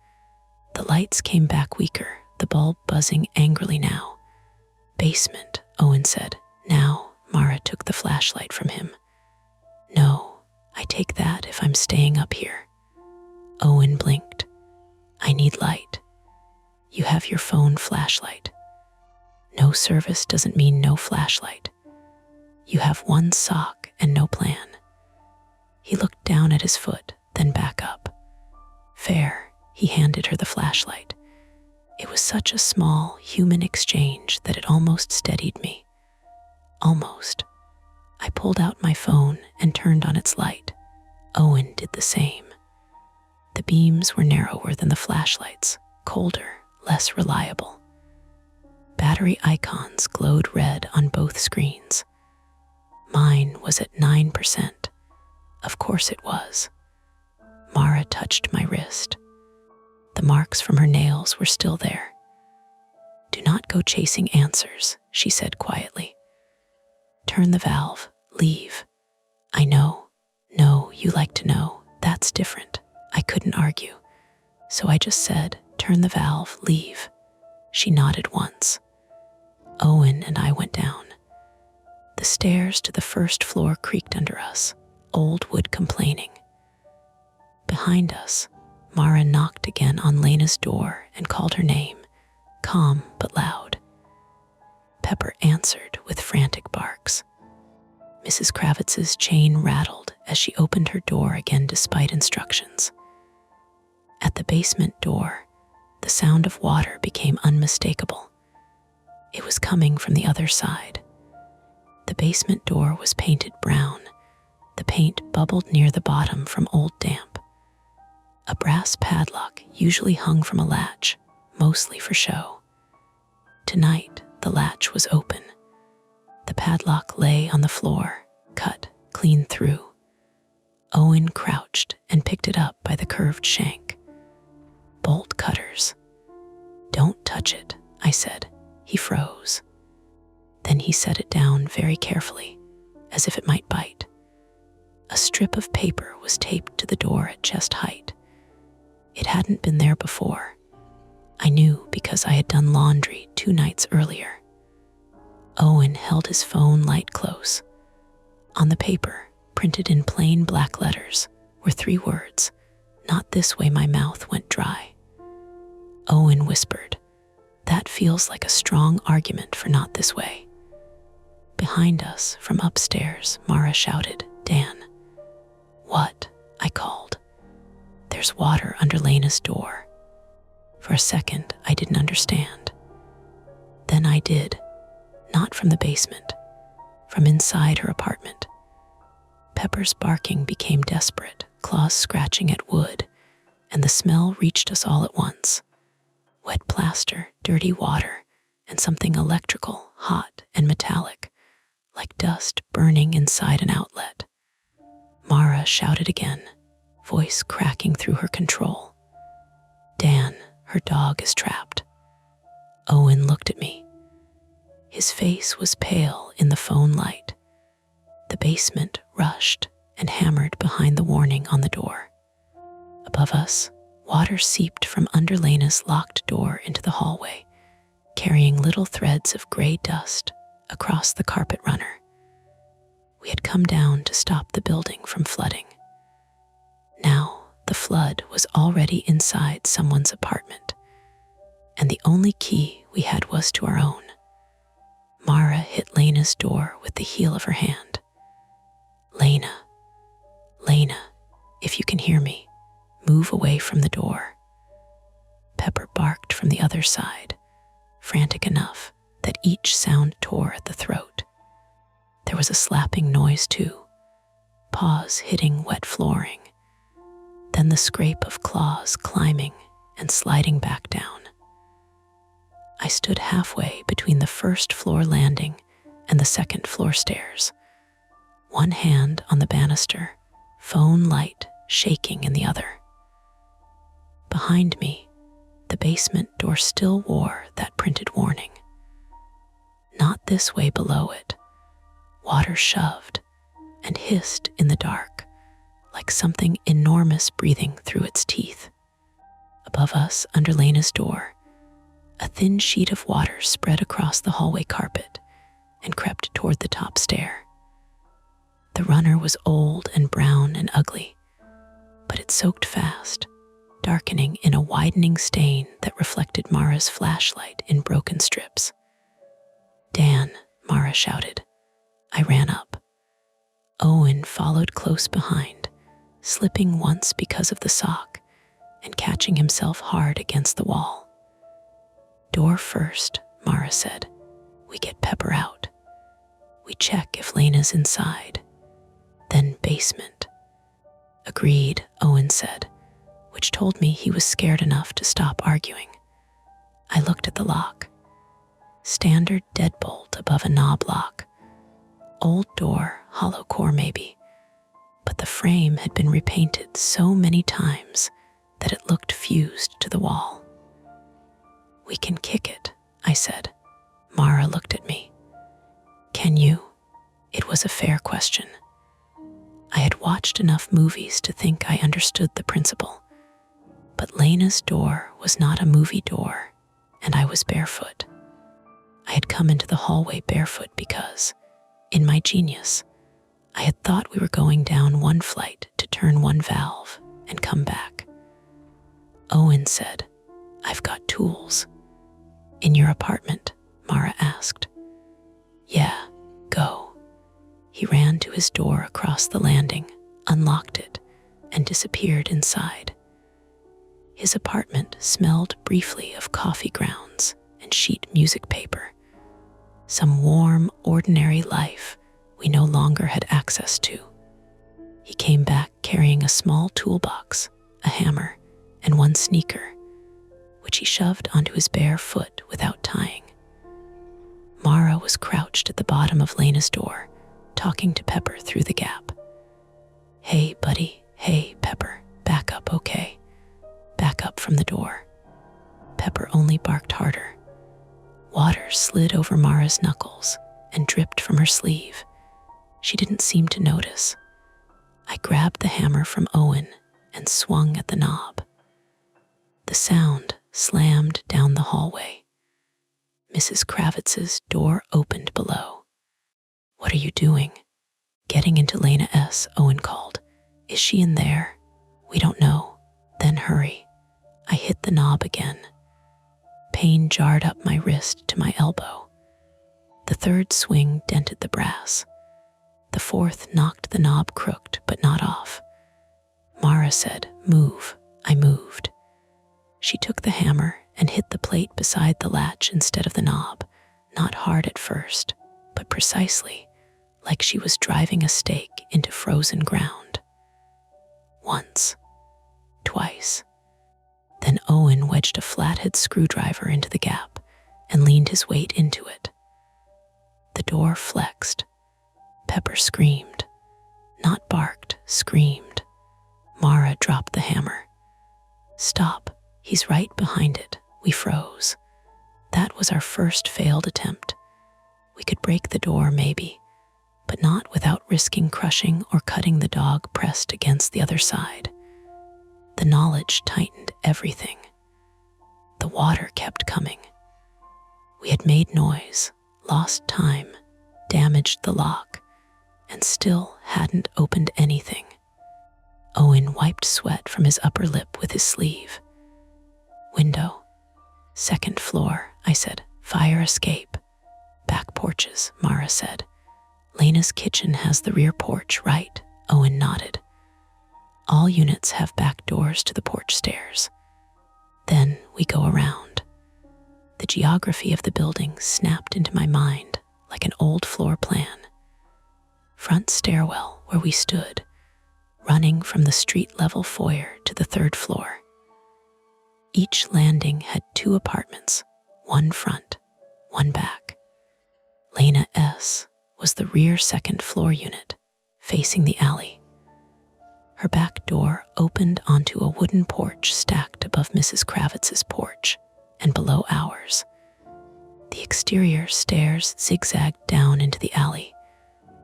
The lights came back weaker, the bulb buzzing angrily now. Basement, Owen said. Now, Mara took the flashlight from him. No, I take that if I'm staying up here. Owen blinked. I need light. You have your phone flashlight. No service doesn't mean no flashlight. You have one sock and no plan. He looked down at his foot, then back up. Fair, he handed her the flashlight. It was such a small, human exchange that it almost steadied me. Almost. I pulled out my phone and turned on its light. Owen did the same. The beams were narrower than the flashlights, colder, less reliable. Battery icons glowed red on both screens. Mine was at 9%. Of course it was. Mara touched my wrist. The marks from her nails were still there. Do not go chasing answers, she said quietly. Turn the valve, leave. I know. No, you like to know. That's different. I couldn't argue. So I just said, turn the valve, leave. She nodded once. Owen and I went down. The stairs to the first floor creaked under us, old wood complaining. Behind us, Mara knocked again on Lena's door and called her name, calm but loud. Pepper answered with frantic barks. Mrs. Kravitz's chain rattled as she opened her door again despite instructions. At the basement door, the sound of water became unmistakable. It was coming from the other side. The basement door was painted brown. The paint bubbled near the bottom from old damp. A brass padlock usually hung from a latch, mostly for show. Tonight, the latch was open. The padlock lay on the floor, cut clean through. Owen crouched and picked it up by the curved shank. Bolt cutters. Don't touch it, I said. He froze. Then he set it down very carefully, as if it might bite. A strip of paper was taped to the door at chest height. It hadn't been there before. I knew because I had done laundry 2 nights earlier. Owen held his phone light close. On the paper, printed in plain black letters, were 3 words. Not this way. My mouth went dry. Owen whispered, "That feels like a strong argument for not this way." Behind us, from upstairs, Mara shouted, "Dan." "What?" I called. "There's water under Lena's door." For a second, I didn't understand. Then I did. Not from the basement, from inside her apartment. Pepper's barking became desperate, claws scratching at wood, and the smell reached us all at once. Wet plaster, dirty water, and something electrical, hot and metallic, like dust burning inside an outlet. Mara shouted again, voice cracking through her control. "Dan, her dog is trapped." Owen looked at me. His face was pale in the phone light. The basement rushed and hammered behind the warning on the door. Above us, water seeped from under Lena's locked door into the hallway, carrying little threads of gray dust across the carpet runner. We had come down to stop the building from flooding. Now, the flood was already inside someone's apartment, and the only key we had was to our own. Mara hit Lena's door with the heel of her hand. Lena, if you can hear me, move away from the door." Pepper barked from the other side, frantic enough that each sound tore at the throat. There was a slapping noise too, paws hitting wet flooring, then the scrape of claws climbing and sliding back down. I stood halfway between the first floor landing and the second floor stairs, one hand on the banister, phone light shaking in the other. Behind me, the basement door still wore that printed warning. Not this way. Below it, water shoved and hissed in the dark, like something enormous breathing through its teeth. Above us, under Lena's door, a thin sheet of water spread across the hallway carpet and crept toward the top stair. The runner was old and brown and ugly, but it soaked fast, darkening in a widening stain that reflected Mara's flashlight in broken strips. "Dan," Mara shouted. I ran up. Owen followed close behind, slipping once because of the sock and catching himself hard against the wall. "Door first," Mara said. "We get Pepper out. We check if Lena's inside. Then basement." "Agreed," Owen said, which told me he was scared enough to stop arguing. I looked at the lock. Standard deadbolt above a knob lock. Old door, hollow core maybe, but the frame had been repainted so many times that it looked fused to the wall. "We can kick it," I said. Mara looked at me. Can you? It was a fair question. I had watched enough movies to think I understood the principle. But Lena's door was not a movie door, and I was barefoot. I had come into the hallway barefoot because, in my genius, I had thought we were going down one flight to turn one valve and come back. Owen said, I've got tools. In your apartment? Mara asked. Yeah, go. He ran to his door across the landing, unlocked it, and disappeared inside. His apartment smelled briefly of coffee grounds and sheet music paper, some warm, ordinary life we no longer had access to. He came back carrying a small toolbox, a hammer, and one sneaker, which he shoved onto his bare foot without tying. Mara was crouched at the bottom of Lena's door, talking to Pepper through the gap. Hey, buddy. Hey, Pepper. Back up, okay? Back up from the door. Pepper only barked harder. Water slid over Mara's knuckles and dripped from her sleeve. She didn't seem to notice. I grabbed the hammer from Owen and swung at the knob. The sound slammed down the hallway. Mrs. Kravitz's door opened below. What are you doing? Getting into Lena S., Owen called. Is she in there? We don't know. Then hurry. I hit the knob again. Pain jarred up my wrist to my elbow. The third swing dented the brass. The fourth knocked the knob crooked but not off. Mara said, move. I moved. She took the hammer and hit the plate beside the latch instead of the knob, not hard at first, but precisely, like she was driving a stake into frozen ground. Once. Twice. Then Owen wedged a flathead screwdriver into the gap and leaned his weight into it. The door flexed. Pepper screamed. Not barked, screamed. Mara dropped the hammer. Stop, he's right behind it. We froze. That was our first failed attempt. We could break the door, maybe, but not without risking crushing or cutting the dog pressed against the other side. The knowledge tightened everything. The water kept coming. We had made noise, lost time, damaged the lock, and still hadn't opened anything. Owen wiped sweat from his upper lip with his sleeve. Window. Second floor, I said. Fire escape. Back porches, Mara said. Lena's kitchen has the rear porch, right? Owen nodded. All units have back doors to the porch stairs. Then we go around. The geography of the building snapped into my mind like an old floor plan. Front stairwell where we stood, running from the street-level foyer to the third floor. Each landing had 2 apartments, one front, one back. Lena S. was the rear second-floor unit, facing the alley. Her back door opened onto a wooden porch stacked above Mrs. Kravitz's porch and below ours. The exterior stairs zigzagged down into the alley,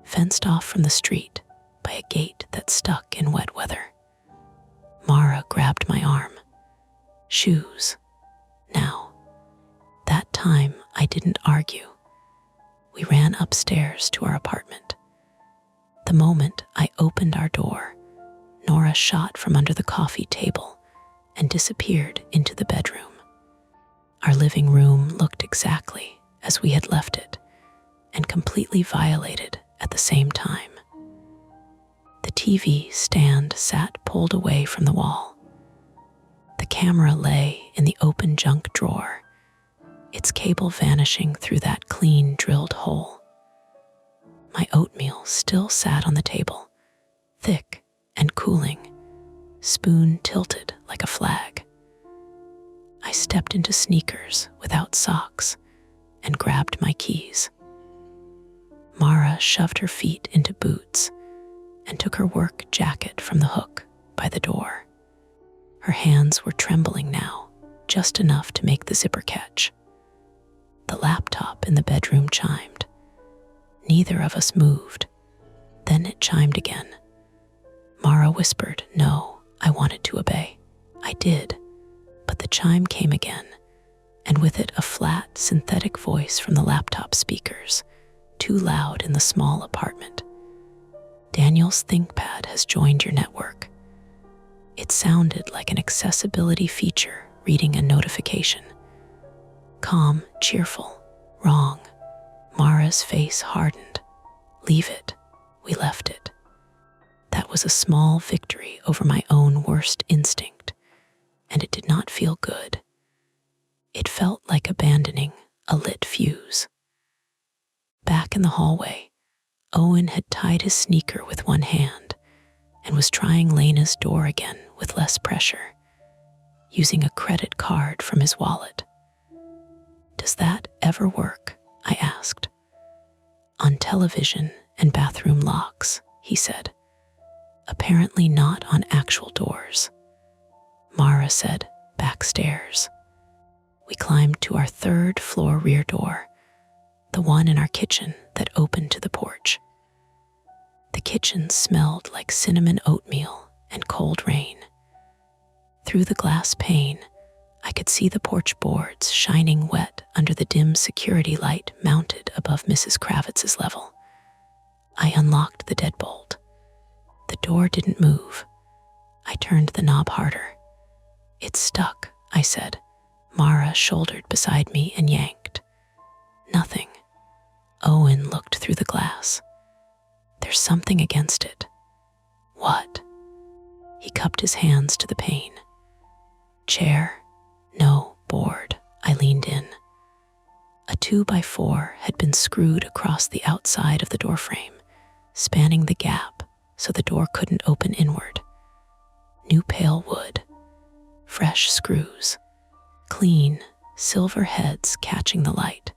fenced off from the street by a gate that stuck in wet weather. Mara grabbed my arm. Shoes. Now. That time I didn't argue. We ran upstairs to our apartment. The moment I opened our door, Nora shot from under the coffee table and disappeared into the bedroom. Our living room looked exactly as we had left it and completely violated at the same time. The TV stand sat pulled away from the wall. The camera lay in the open junk drawer, its cable vanishing through that clean drilled hole. My oatmeal still sat on the table, thick and cooling, spoon tilted like a flag. I stepped into sneakers without socks and grabbed my keys. Mara shoved her feet into boots and took her work jacket from the hook by the door. Her hands were trembling now, just enough to make the zipper catch. The laptop in the bedroom chimed. Neither of us moved. Then it chimed again. Mara whispered, "No," I wanted to obey. I did, but the chime came again, and with it a flat, synthetic voice from the laptop speakers, too loud in the small apartment. "Daniel's ThinkPad has joined your network." It sounded like an accessibility feature reading a notification. Calm, cheerful, wrong. Mara's face hardened. "Leave it." We left it. That was a small victory over my own worst instinct, and it did not feel good. It felt like abandoning a lit fuse. Back in the hallway, Owen had tied his sneaker with one hand and was trying Lena's door again with less pressure, using a credit card from his wallet. "Does that ever work?" I asked. "On television and bathroom locks," he said. "Apparently not on actual doors." Mara said, "Backstairs." We climbed to our third-floor rear door, the one in our kitchen that opened to the porch. The kitchen smelled like cinnamon oatmeal and cold rain. Through the glass pane, I could see the porch boards shining wet under the dim security light mounted above Mrs. Kravitz's level. I unlocked the deadbolt. The door didn't move. I turned the knob harder. "It's stuck," I said. Mara shouldered beside me and yanked. "Nothing." Owen looked through the glass. "There's something against it." "What?" He cupped his hands to the pane. "Chair? No, board." I leaned in. A 2x4 had been screwed across the outside of the doorframe, spanning the gap so the door couldn't open inward. New pale wood, fresh screws, clean, silver heads catching the light.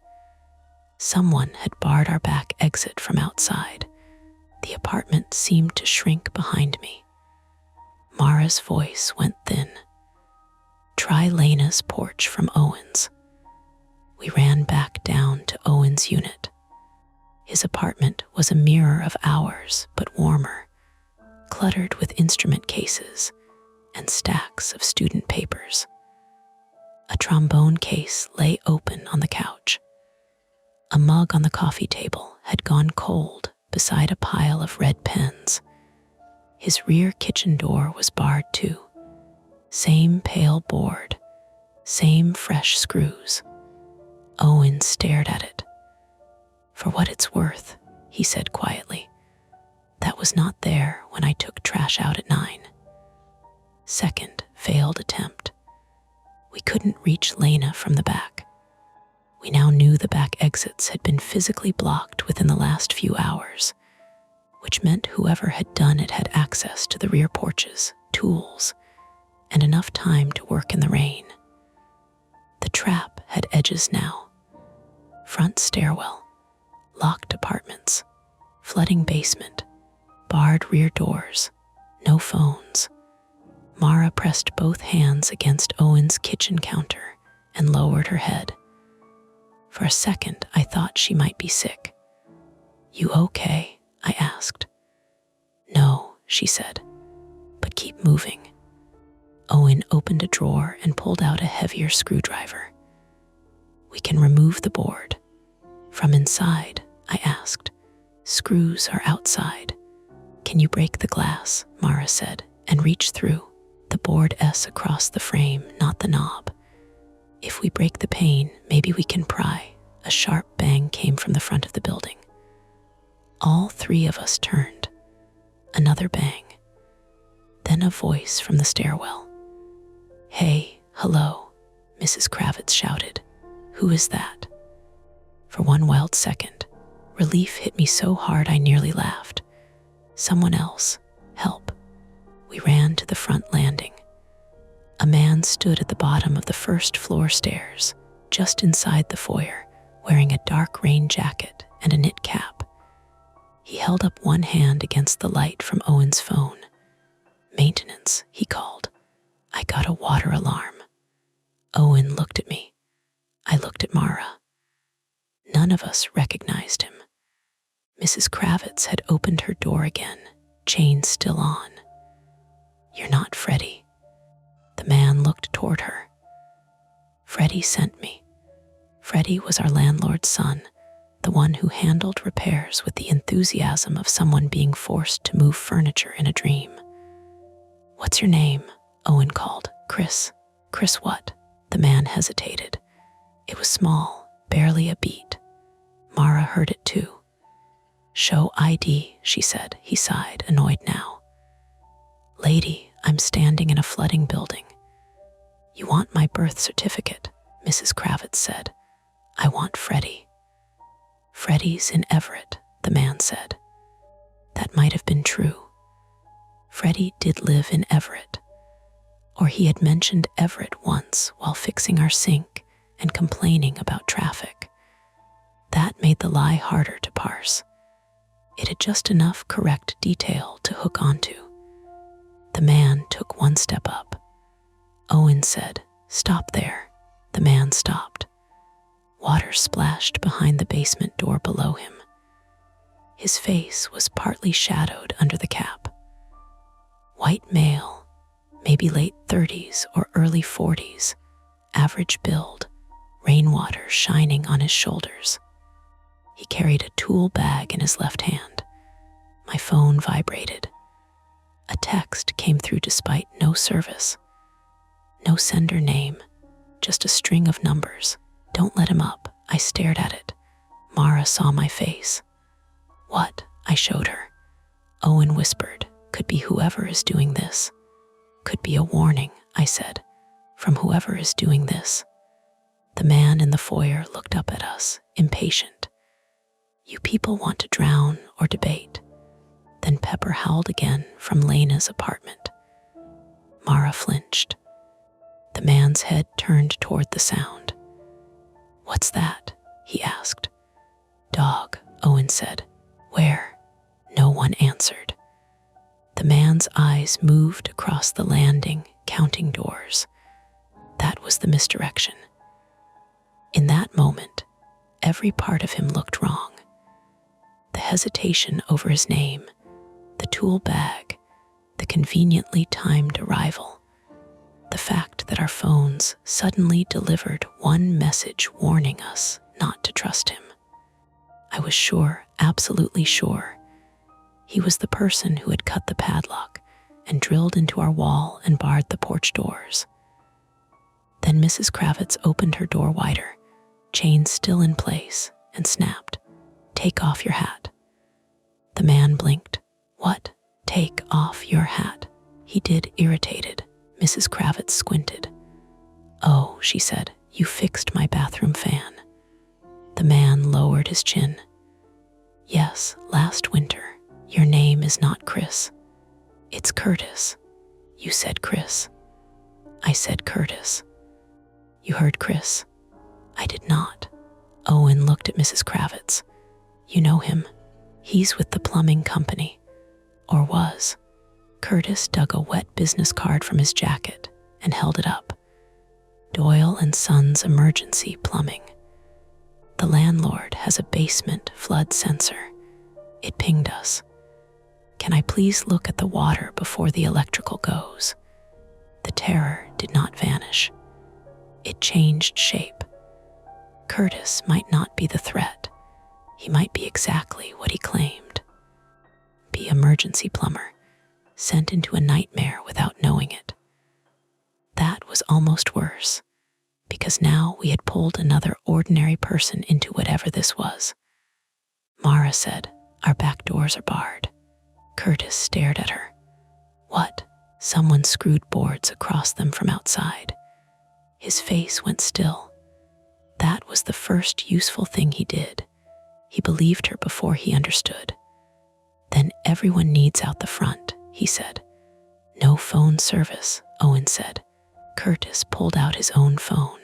Someone had barred our back exit from outside. The apartment seemed to shrink behind me. Mara's voice went thin. "Try Lena's porch from Owen's." We ran back down to Owen's unit. His apartment was a mirror of ours, but warmer, cluttered with instrument cases and stacks of student papers. A trombone case lay open on the couch. A mug on the coffee table had gone cold beside a pile of red pens. His rear kitchen door was barred too. Same pale board, same fresh screws. Owen stared at it. "For what it's worth," he said quietly, "that was not there when I took trash out at 9. Second failed attempt. We couldn't reach Lena from the back. We now knew the back exits had been physically blocked within the last few hours, which meant whoever had done it had access to the rear porches, tools, and enough time to work in the rain. The trap had edges now. Front stairwell, locked apartments, flooding basement, barred rear doors, no phones. Mara pressed both hands against Owen's kitchen counter and lowered her head. For a second, I thought she might be sick. "You okay?" I asked. "No," she said, "but keep moving." Owen opened a drawer and pulled out a heavier screwdriver. "We can remove the board." "From inside?" I asked. "Screws are outside." "Can you break the glass?" Mara said, and reached through, the board S across the frame, not the knob. "If we break the pane, maybe we can pry." A sharp bang came from the front of the building. All three of us turned. Another bang. Then a voice from the stairwell. "Hey, hello," Mrs. Kravitz shouted. "Who is that?" For one wild second, relief hit me so hard I nearly laughed. Someone else. Help. We ran to the front landing. A man stood at the bottom of the first floor stairs, just inside the foyer, wearing a dark rain jacket and a knit cap. He held up one hand against the light from Owen's phone. "Maintenance," he called. "I got a water alarm." Owen looked at me. I looked at Mara. None of us recognized him. Mrs. Kravitz had opened her door again, chain still on. "You're not Freddie." The man looked toward her. "Freddie sent me." Freddie was our landlord's son, the one who handled repairs with the enthusiasm of someone being forced to move furniture in a dream. "What's your name?" Owen called. "Chris." "Chris what?" The man hesitated. It was small, barely a beat. Mara heard it too. "Show ID," she said. He sighed, annoyed now. "Lady, I'm standing in a flooding building." "You want my birth certificate," Mrs. Kravitz said. "I want Freddie." "Freddie's in Everett," the man said. That might have been true. Freddie did live in Everett. Or he had mentioned Everett once while fixing our sink and complaining about traffic. That made the lie harder to parse. It had just enough correct detail to hook onto. The man took one step up. Owen said, "Stop there." The man stopped. Water splashed behind the basement door below him. His face was partly shadowed under the cap. White male, maybe late 30s or early 40s, average build, rainwater shining on his shoulders. He carried a tool bag in his left hand. My phone vibrated. A text came through despite no service. No sender name, just a string of numbers. "Don't let him up." I stared at it. Mara saw my face. "What?" I showed her. Owen whispered, "Could be whoever is doing this." "Could be a warning," I said, "from whoever is doing this." The man in the foyer looked up at us, impatient. "You people want to drown or debate." Then Pepper howled again from Lena's apartment. Mara flinched. The man's head turned toward the sound. "What's that?" he asked. "Dog," Owen said. "Where?" No one answered. The man's eyes moved across the landing, counting doors. That was the misdirection. In that moment, every part of him looked wrong. The hesitation over his name, the tool bag, the conveniently timed arrival, the fact that our phones suddenly delivered one message warning us not to trust him. I was sure, absolutely sure, he was the person who had cut the padlock and drilled into our wall and barred the porch doors. Then Mrs. Kravitz opened her door wider, chain still in place, and snapped, "Take off your hat." The man blinked. "What? Take off your hat?" He did, irritated. Mrs. Kravitz squinted. "Oh," she said, "you fixed my bathroom fan." The man lowered his chin. "Yes, last winter. Your name is not Chris. It's Curtis." "You said Chris." "I said Curtis." "You heard Chris." "I did not." Owen looked at Mrs. Kravitz. "You know him. He's with the plumbing company. Or was." Curtis dug a wet business card from his jacket and held it up. "Doyle and Sons Emergency Plumbing. The landlord has a basement flood sensor. It pinged us. Can I please look at the water before the electrical goes?" The terror did not vanish. It changed shape. Curtis might not be the threat. He might be exactly what he claimed. Be emergency plumber, sent into a nightmare without knowing it. That was almost worse, because now we had pulled another ordinary person into whatever this was. Mara said, "Our back doors are barred." Curtis stared at her. "What?" Someone screwed boards across them from outside. His face went still. That was the first useful thing he did. He believed her before he understood. "Then everyone needs out the front," he said. "No phone service," Owen said. Curtis pulled out his own phone.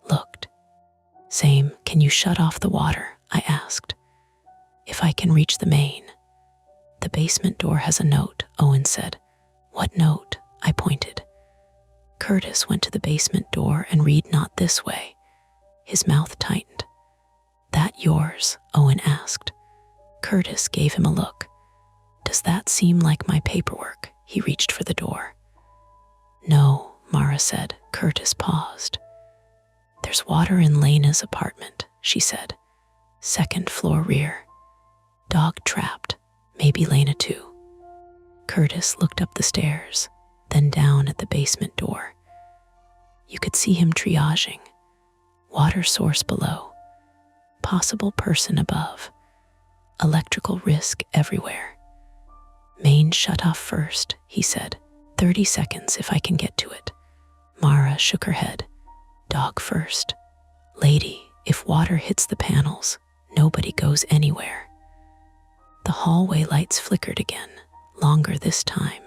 Looked. "Same, can you shut off the water?" I asked. "If I can reach the main." "The basement door has a note," Owen said. "What note?" I pointed. Curtis went to the basement door and read "Not this way." His mouth tightened. that yours?" Owen asked. Curtis gave him a look. "Does that seem like my paperwork?" He reached for the door. "No," Mara said. Curtis paused. "There's water in Lena's apartment," she said. "Second floor rear. Dog trapped. Maybe Lena too." Curtis looked up the stairs, then down at the basement door. You could see him triaging. Water source below. Possible person above. Electrical risk everywhere. "Main shut off first," he said. 30 seconds if I can get to it." Mara shook her head. "Dog first. Lady, if water hits the panels, nobody goes anywhere." The hallway lights flickered again, longer this time.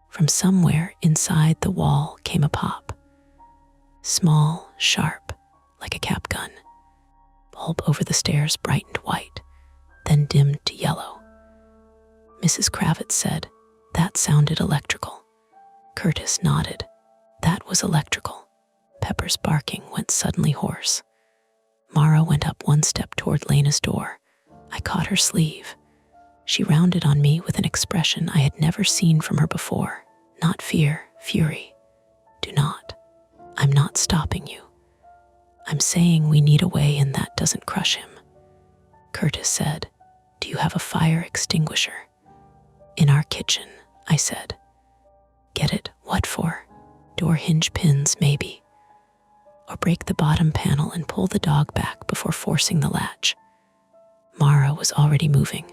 From somewhere inside the wall came a pop. Small, sharp, like a cap gun. Bulb over the stairs brightened white, then dimmed to yellow. Mrs. Kravitz said, "That sounded electrical." Curtis nodded. "That was electrical." Pepper's barking went suddenly hoarse. Mara went up one step toward Lena's door. I caught her sleeve. She rounded on me with an expression I had never seen from her before. Not fear, fury. "Do not. I'm not stopping you. I'm saying we need a way and that doesn't crush him." Curtis said, "Do you have a fire extinguisher?" "In our kitchen," I said. "Get it? What for?" "Door hinge pins, maybe. Or break the bottom panel and pull the dog back before forcing the latch." Mara was already moving.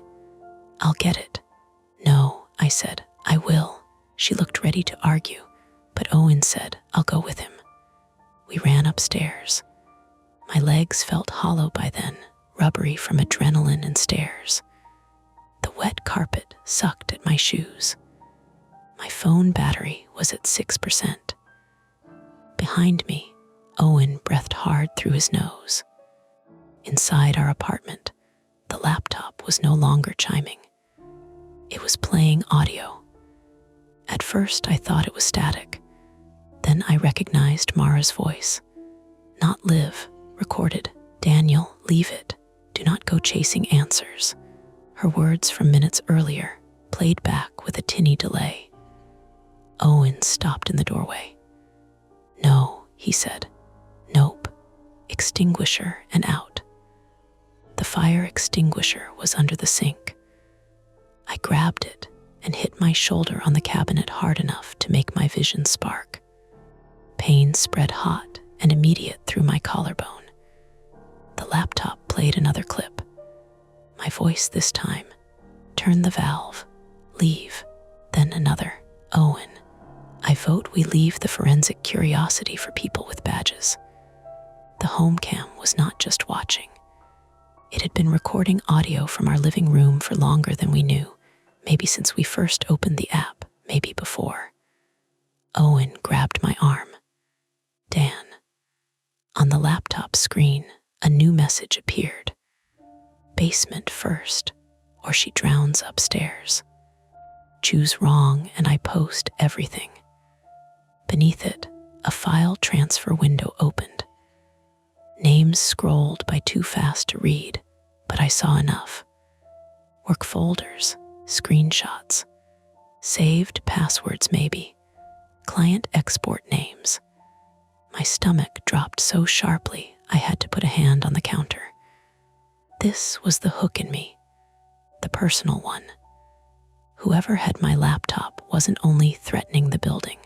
"I'll get it." "No," I said. "I will." She looked ready to argue, but Owen said, "I'll go with him." We ran upstairs. My legs felt hollow by then, rubbery from adrenaline and stairs. The wet carpet sucked at my shoes. My phone battery was at 6%. Behind me, Owen breathed hard through his nose. Inside our apartment, the laptop was no longer chiming. It was playing audio. At first, I thought it was static. Then I recognized Mara's voice. "Not Liv," recorded. "Daniel, leave it. Do not go chasing answers." Her words from minutes earlier played back with a tinny delay. Owen stopped in the doorway. "No," he said. "Nope. Extinguisher and out." The fire extinguisher was under the sink. I grabbed it and hit my shoulder on the cabinet hard enough to make my vision spark. Pain spread hot and immediate through my collarbone. The laptop played another clip. My voice this time. "Turn the valve. Leave." Then another. "Owen, I vote we leave the forensic curiosity for people with badges." The home cam was not just watching. It had been recording audio from our living room for longer than we knew, maybe since we first opened the app, maybe before. Owen grabbed my arm. "Dan." On the laptop screen, a new message appeared. "Basement first, or she drowns upstairs. Choose wrong and I post everything." Beneath it, a file transfer window opened. Names scrolled by too fast to read, but I saw enough. Work folders, screenshots, saved passwords maybe, client export names. My stomach dropped so sharply I had to put a hand on the counter. This was the hook in me, the personal one. Whoever had my laptop wasn't only threatening the building.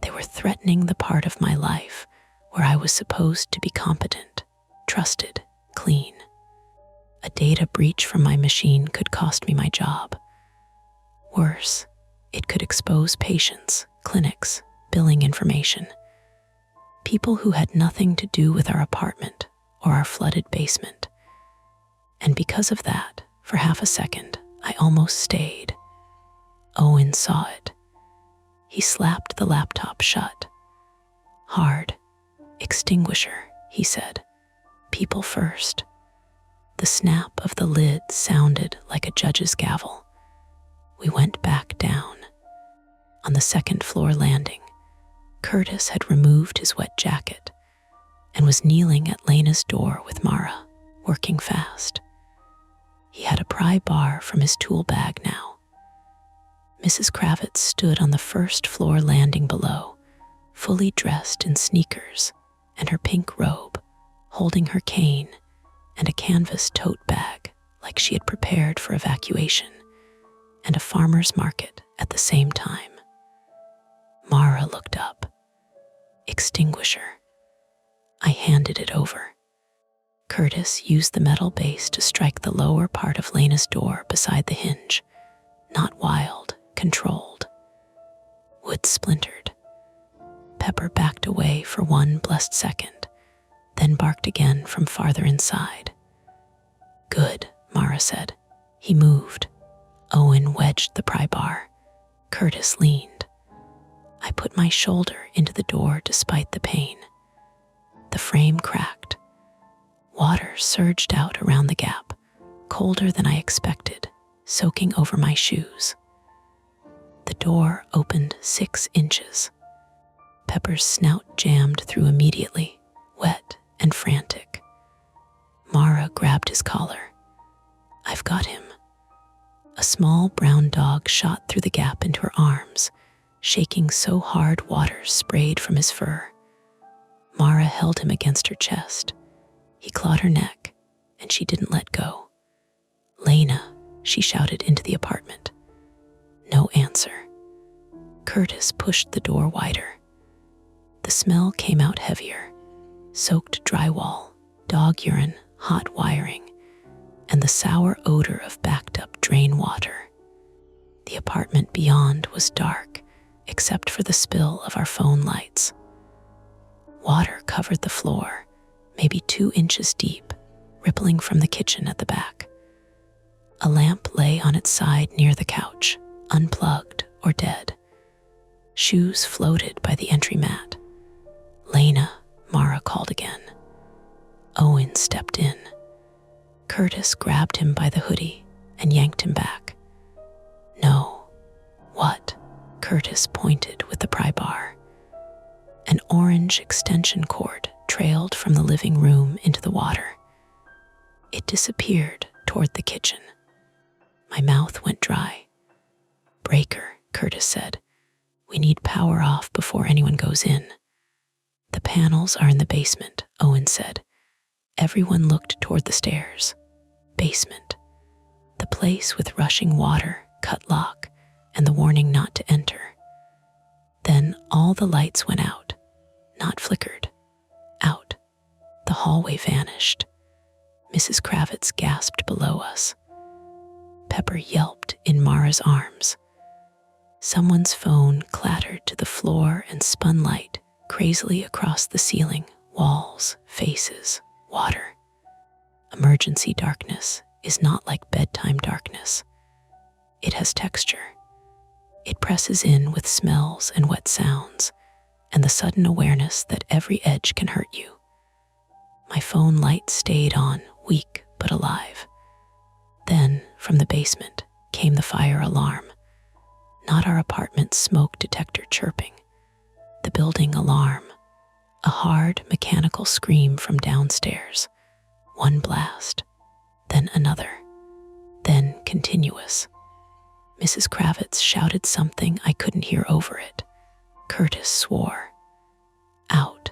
They were threatening the part of my life where I was supposed to be competent, trusted, clean. A data breach from my machine could cost me my job. Worse, it could expose patients, clinics, billing information. People who had nothing to do with our apartment or our flooded basement. And because of that, for half a second, I almost stayed. Owen saw it. He slapped the laptop shut. "Hard. Extinguisher," he said. "People first." The snap of the lid sounded like a judge's gavel. We went back down. On the second floor landing, Curtis had removed his wet jacket. and was kneeling at Lena's door with Mara, working fast. He had a pry bar from his tool bag now. Mrs. Kravitz stood on the first floor landing below, fully dressed in sneakers and her pink robe, holding her cane and a canvas tote bag like she had prepared for evacuation, and a farmer's market at the same time. Mara looked up. Extinguisher. I handed it over. Curtis used the metal base to strike the lower part of Lena's door beside the hinge. Not wild, controlled. Wood splintered. Pepper backed away for one blessed second, then barked again from farther inside. Good, Mara said. He moved. Owen wedged the pry bar. Curtis leaned. I put my shoulder into the door despite the pain. The frame cracked. Water surged out around the gap, colder than I expected, soaking over my shoes. The door opened 6 inches. Pepper's snout jammed through immediately, wet and frantic. Mara grabbed his collar. I've got him. A small brown dog shot through the gap into her arms, shaking so hard water sprayed from his fur. Mara held him against her chest. He clawed her neck, and she didn't let go. Lena, she shouted into the apartment. No answer. Curtis pushed the door wider. The smell came out heavier. Soaked drywall, dog urine, hot wiring, and the sour odor of backed-up drain water. The apartment beyond was dark, except for the spill of our phone lights. Water covered the floor, maybe 2 inches deep, rippling from the kitchen at the back. A lamp lay on its side near the couch, unplugged or dead. Shoes floated by the entry mat. Lena, Mara called again. Owen stepped in. Curtis grabbed him by the hoodie and yanked him back. No. What? Curtis pointed with the pry bar. An orange extension cord trailed from the living room into the water. It disappeared toward the kitchen. My mouth went dry. Breaker, Curtis said. We need power off before anyone goes in. The panels are in the basement, Owen said. Everyone looked toward the stairs. Basement. The place with rushing water, cut lock, and the warning not to enter. Then all the lights went out. Not flickered. Out. The hallway vanished. Mrs. Kravitz gasped below us. Pepper yelped in Mara's arms. Someone's phone clattered to the floor and spun light crazily across the ceiling, walls, faces, water. Emergency darkness is not like bedtime darkness. It has texture. It presses in with smells and wet sounds, and the sudden awareness that every edge can hurt you. My phone light stayed on, weak but alive. Then, from the basement, came the fire alarm. Not our apartment's smoke detector chirping. The building alarm. A hard, mechanical scream from downstairs. One blast, then another, then continuous. Mrs. Kravitz shouted something I couldn't hear over it. Curtis swore. Out.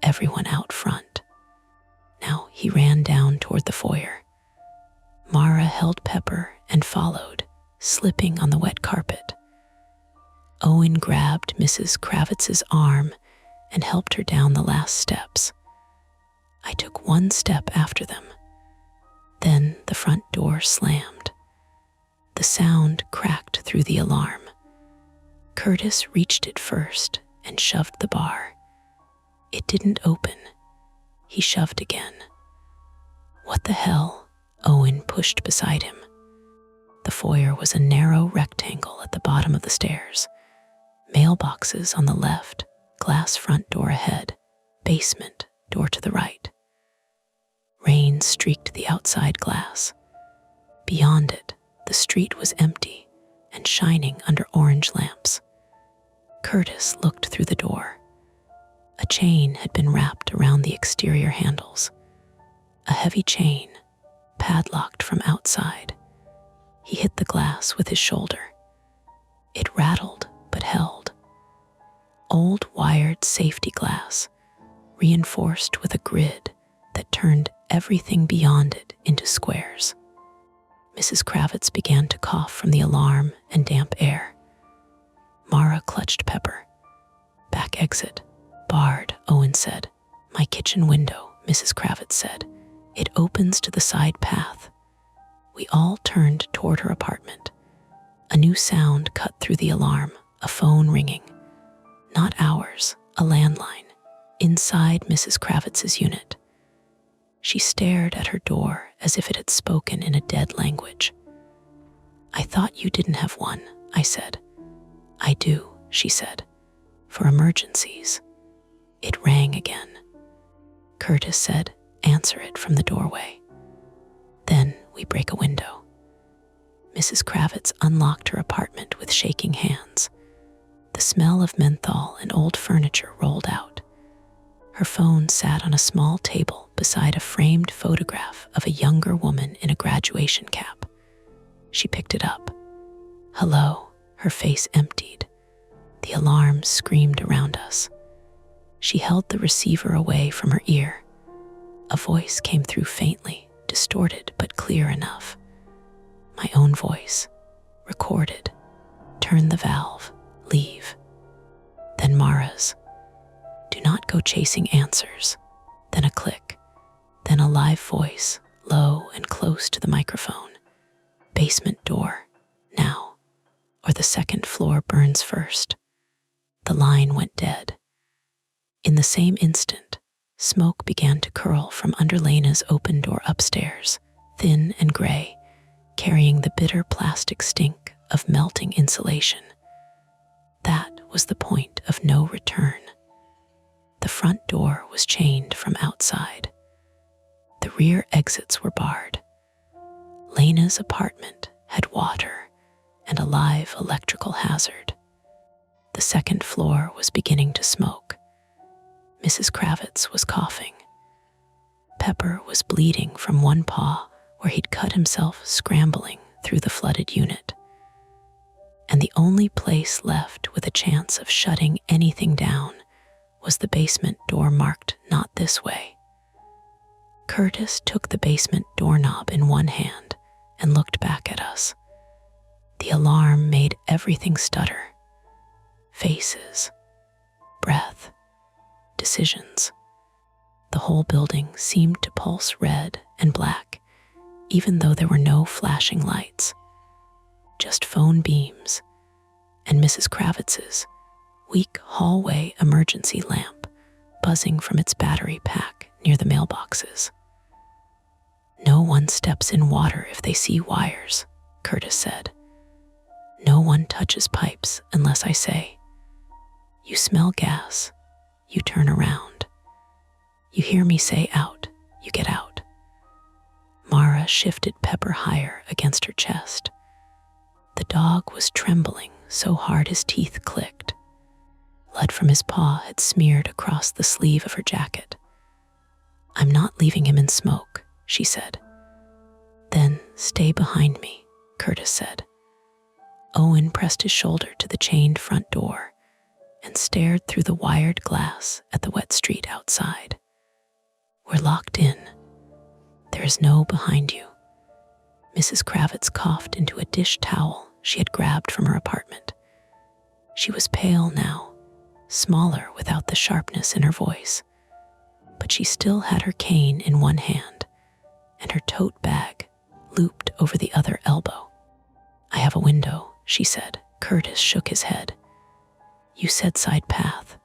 Everyone out front. Now he ran down toward the foyer. Mara held Pepper and followed, slipping on the wet carpet. Owen grabbed Mrs. Kravitz's arm and helped her down the last steps. I took one step after them. Then the front door slammed. The sound cracked through the alarm. Curtis reached it first and shoved the bar. It didn't open. He shoved again. What the hell? Owen pushed beside him. The foyer was a narrow rectangle at the bottom of the stairs. Mailboxes on the left, glass front door ahead, basement door to the right. Rain streaked the outside glass. Beyond it, the street was empty and shining under orange lamps. Curtis looked through the door. A chain had been wrapped around the exterior handles. A heavy chain, padlocked from outside. He hit the glass with his shoulder. It rattled but held. Old wired safety glass, reinforced with a grid that turned everything beyond it into squares. Mrs. Kravitz began to cough from the alarm and damp air. Mara clutched Pepper. "Back exit. Barred," Owen said. "My kitchen window," Mrs. Kravitz said. "It opens to the side path." We all turned toward her apartment. A new sound cut through the alarm, a phone ringing. Not ours, a landline, inside Mrs. Kravitz's unit. She stared at her door as if it had spoken in a dead language. "I thought you didn't have one," I said. "I do," she said, "for emergencies." It rang again. Curtis said, "Answer it from the doorway." Then we break a window. Mrs. Kravitz unlocked her apartment with shaking hands. The smell of menthol and old furniture rolled out. Her phone sat on a small table beside a framed photograph of a younger woman in a graduation cap. She picked it up. "Hello," her face emptied. The alarm screamed around us. She held the receiver away from her ear. A voice came through faintly, distorted but clear enough. My own voice, recorded. "Turn the valve, leave." Then Mara's, "Do not go chasing answers." Then a click. Then a live voice, low and close to the microphone. "Basement door, now, or the second floor burns first." The line went dead. In the same instant, smoke began to curl from under Lena's open door upstairs, thin and gray, carrying the bitter plastic stink of melting insulation. That was the point of no return. The front door was chained from outside. The rear exits were barred. Lena's apartment had water and a live electrical hazard. The second floor was beginning to smoke. Mrs. Kravitz was coughing. Pepper was bleeding from one paw where he'd cut himself scrambling through the flooded unit. And the only place left with a chance of shutting anything down was the basement door marked "Not this way." Curtis took the basement doorknob in one hand and looked back at us. The alarm made everything stutter. Faces, breath, decisions. The whole building seemed to pulse red and black, even though there were no flashing lights. Just phone beams and Mrs. Kravitz's weak hallway emergency lamp buzzing from its battery pack near the mailboxes. "No one steps in water if they see wires," Curtis said. "No one touches pipes unless I say. You smell gas, you turn around. You hear me say out, you get out." Mara shifted Pepper higher against her chest. The dog was trembling so hard his teeth clicked. Blood from his paw had smeared across the sleeve of her jacket. "I'm not leaving him in smoke," she said. "Then stay behind me," Curtis said. Owen pressed his shoulder to the chained front door and stared through the wired glass at the wet street outside. "We're locked in. There is no behind you." Mrs. Kravitz coughed into a dish towel she had grabbed from her apartment. She was pale now, smaller without the sharpness in her voice, but she still had her cane in one hand and her tote bag looped over the other elbow. "I have a window," she said. Curtis shook his head. "You said side path."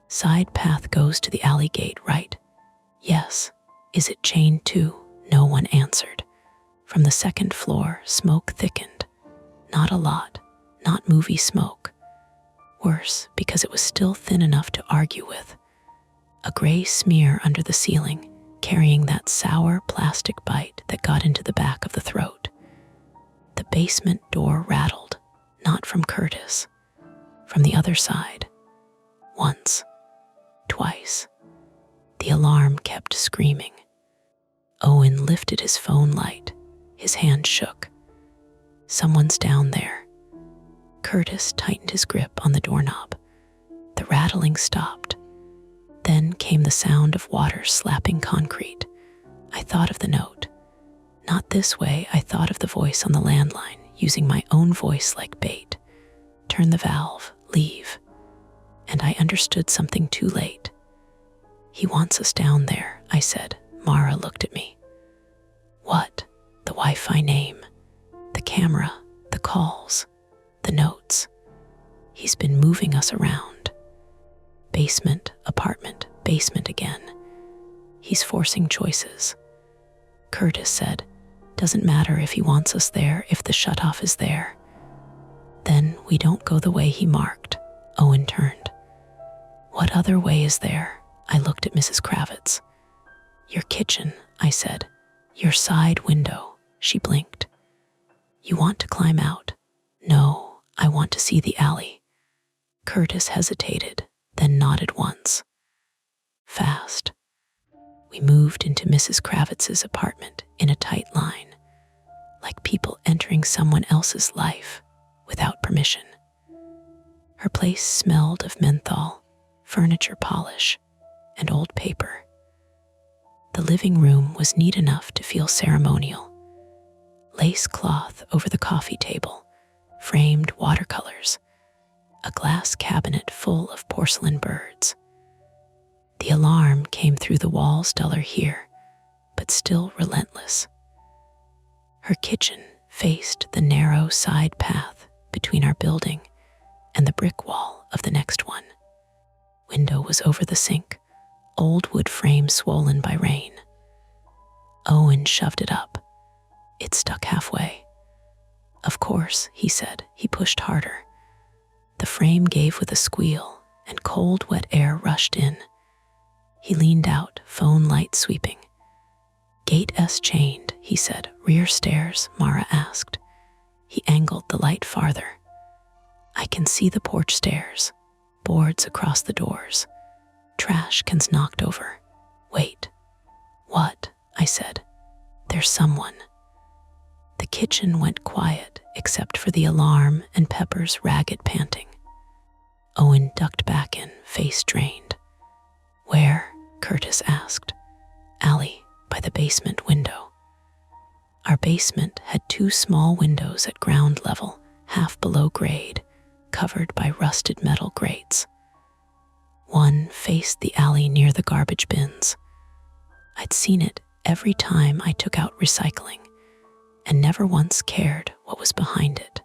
"Side path goes to the alley gate, right?" "Yes." "Is it chained too?" No one answered. From the second floor, smoke thickened. Not a lot, not movie smoke. Worse, because it was still thin enough to argue with. A gray smear under the ceiling, carrying that sour plastic bite that got into the back of the throat. The basement door rattled, not from Curtis, from the other side. Once. twice. The alarm kept screaming. Owen lifted his phone light. His hand shook. Someone's down there. Curtis tightened his grip on the doorknob. The rattling stopped. Then came the sound of water slapping concrete. I thought of the note. Not this way, I thought of the voice on the landline, using my own voice like bait. Turn the valve, leave. And I understood something too late. He wants us down there, I said. Mara looked at me. What? The Wi-Fi name, the camera, the calls, the notes. He's been moving us around. Basement, apartment, basement again. He's forcing choices. Curtis said, doesn't matter if he wants us there, if the shutoff is there. Then we don't go the way he marked. Owen turned. What other way is there? I looked at Mrs. Kravitz. Your kitchen, I said. Your side window. She blinked. You want to climb out? No, I want to see the alley. Curtis hesitated, then nodded once. Fast. We moved into Mrs. Kravitz's apartment in a tight line, like people entering someone else's life without permission. Her place smelled of menthol, furniture polish, and old paper. The living room was neat enough to feel ceremonial. Lace cloth over the coffee table, framed watercolors, a glass cabinet full of porcelain birds. The alarm came through the walls duller here, but still relentless. Her kitchen faced the narrow side path between our building and the brick wall of the next one. Window was over the sink, old wood frame swollen by rain. Owen shoved it up. It stuck halfway. Of course, he said. He pushed harder. The frame gave with a squeal, and cold, wet air rushed in. He leaned out, phone light sweeping. Gate S chained, he said. Rear stairs, Mara asked. He angled the light farther. I can see the porch stairs, boards across the doors, trash cans knocked over. Wait. What? I said. There's someone. The kitchen went quiet except for the alarm and Pepper's ragged panting. Owen ducked back in, face drained. Where? Curtis asked. Alley, by the basement window. Our basement had 2 small windows at ground level, half below grade, covered by rusted metal grates. One faced the alley near the garbage bins. I'd seen it every time I took out recycling, and never once cared what was behind it.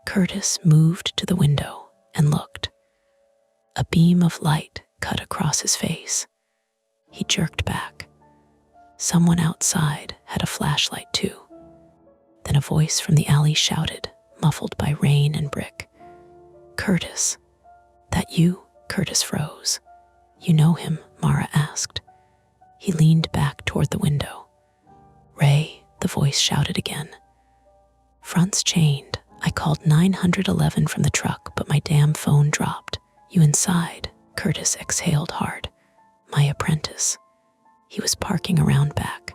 Curtis moved to the window and looked. A beam of light cut across his face. He jerked back. Someone outside had a flashlight too. Then a voice from the alley shouted, muffled by rain and brick. Curtis. That you? Curtis froze. You know him? Mara asked. He leaned back toward the window. Ray, the voice shouted again. Front's chained. I called 911 from the truck, but my damn phone dropped. You inside? Curtis exhaled hard. My apprentice. He was parking around back.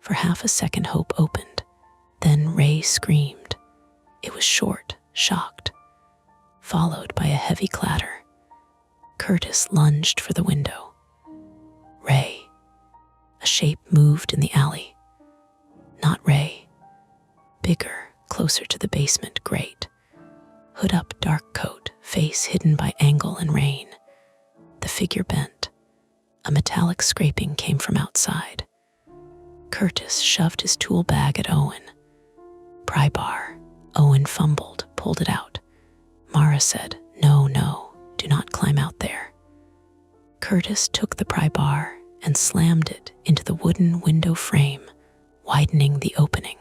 For half a second, hope opened. Then Ray screamed. It was short, shocked, followed by a heavy clatter. Curtis lunged for the window. Ray. A shape moved in the alley. Not Ray. Bigger, closer to the basement grate. Hood up, dark coat, face hidden by angle and rain. The figure bent. A metallic scraping came from outside. Curtis shoved his tool bag at Owen. Pry bar. Owen fumbled, pulled it out. Mara said, No, do not climb out there. Curtis took the pry bar and slammed it into the wooden window frame, widening the opening.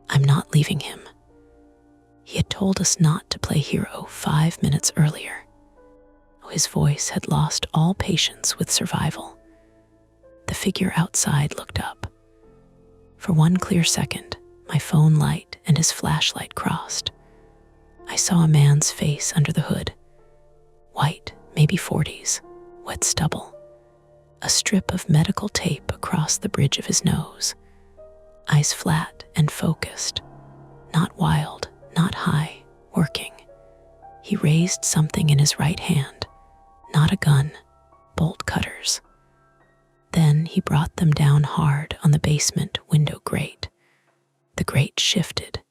I'm not leaving him. He had told us not to play hero 5 minutes earlier. His voice had lost all patience with survival. The figure outside looked up. For one clear second, my phone light and his flashlight crossed. I saw a man's face under the hood. White, maybe 40s, wet stubble, a strip of medical tape across the bridge of his nose, eyes flat and focused, not wild, not high, working. He raised something in his right hand, not a gun, bolt cutters. Then he brought them down hard on the basement window grate. The grate shifted.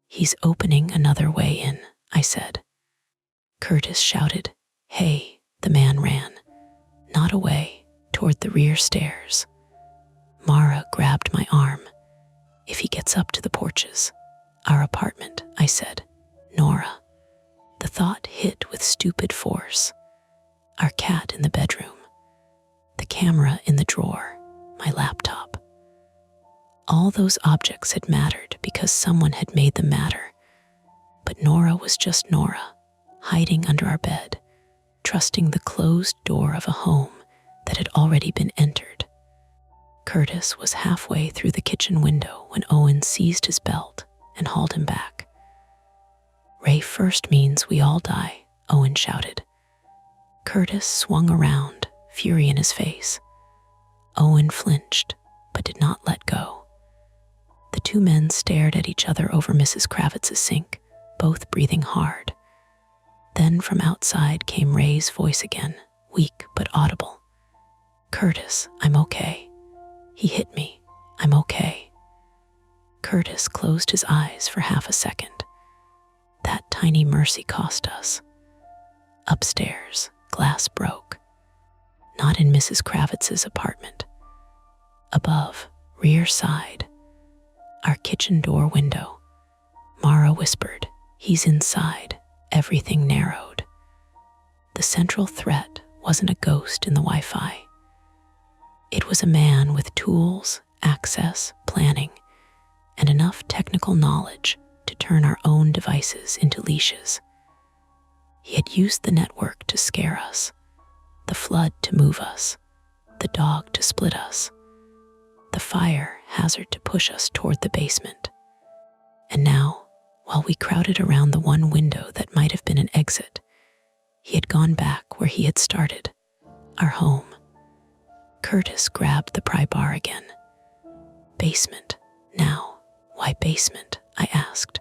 "He's opening another way in," I said. Curtis shouted, "Hey!" The man ran, not away, toward the rear stairs. Mara grabbed my arm. "If he gets up to the porches, our apartment," I said. "Nora." The thought hit with stupid force. Our cat in the bedroom, the camera in the drawer, my laptop. All those objects had mattered because someone had made them matter. But Nora was just Nora, hiding under our bed, trusting the closed door of a home that had already been entered. Curtis was halfway through the kitchen window when Owen seized his belt and hauled him back. "Ray first means we all die," Owen shouted. Curtis swung around, fury in his face. Owen flinched, but did not let go. The two men stared at each other over Mrs. Kravitz's sink, both breathing hard. Then from outside came Ray's voice again, weak but audible. "Curtis, I'm okay. He hit me. I'm okay." Curtis closed his eyes for half a second. That tiny mercy cost us. Upstairs, glass broke. Not in Mrs. Kravitz's apartment. Above, rear side, our kitchen door window. Mara whispered, "He's inside." Everything narrowed. The central threat wasn't a ghost in the Wi-Fi. It was a man with tools, access, planning, and enough technical knowledge to turn our own devices into leashes. He had used the network to scare us, the flood to move us, the dog to split us, the fire hazard to push us toward the basement. And now, while we crowded around the one window that might have been an exit, he had gone back where he had started, our home. Curtis grabbed the pry bar again. "Basement, now. Why basement?" I asked.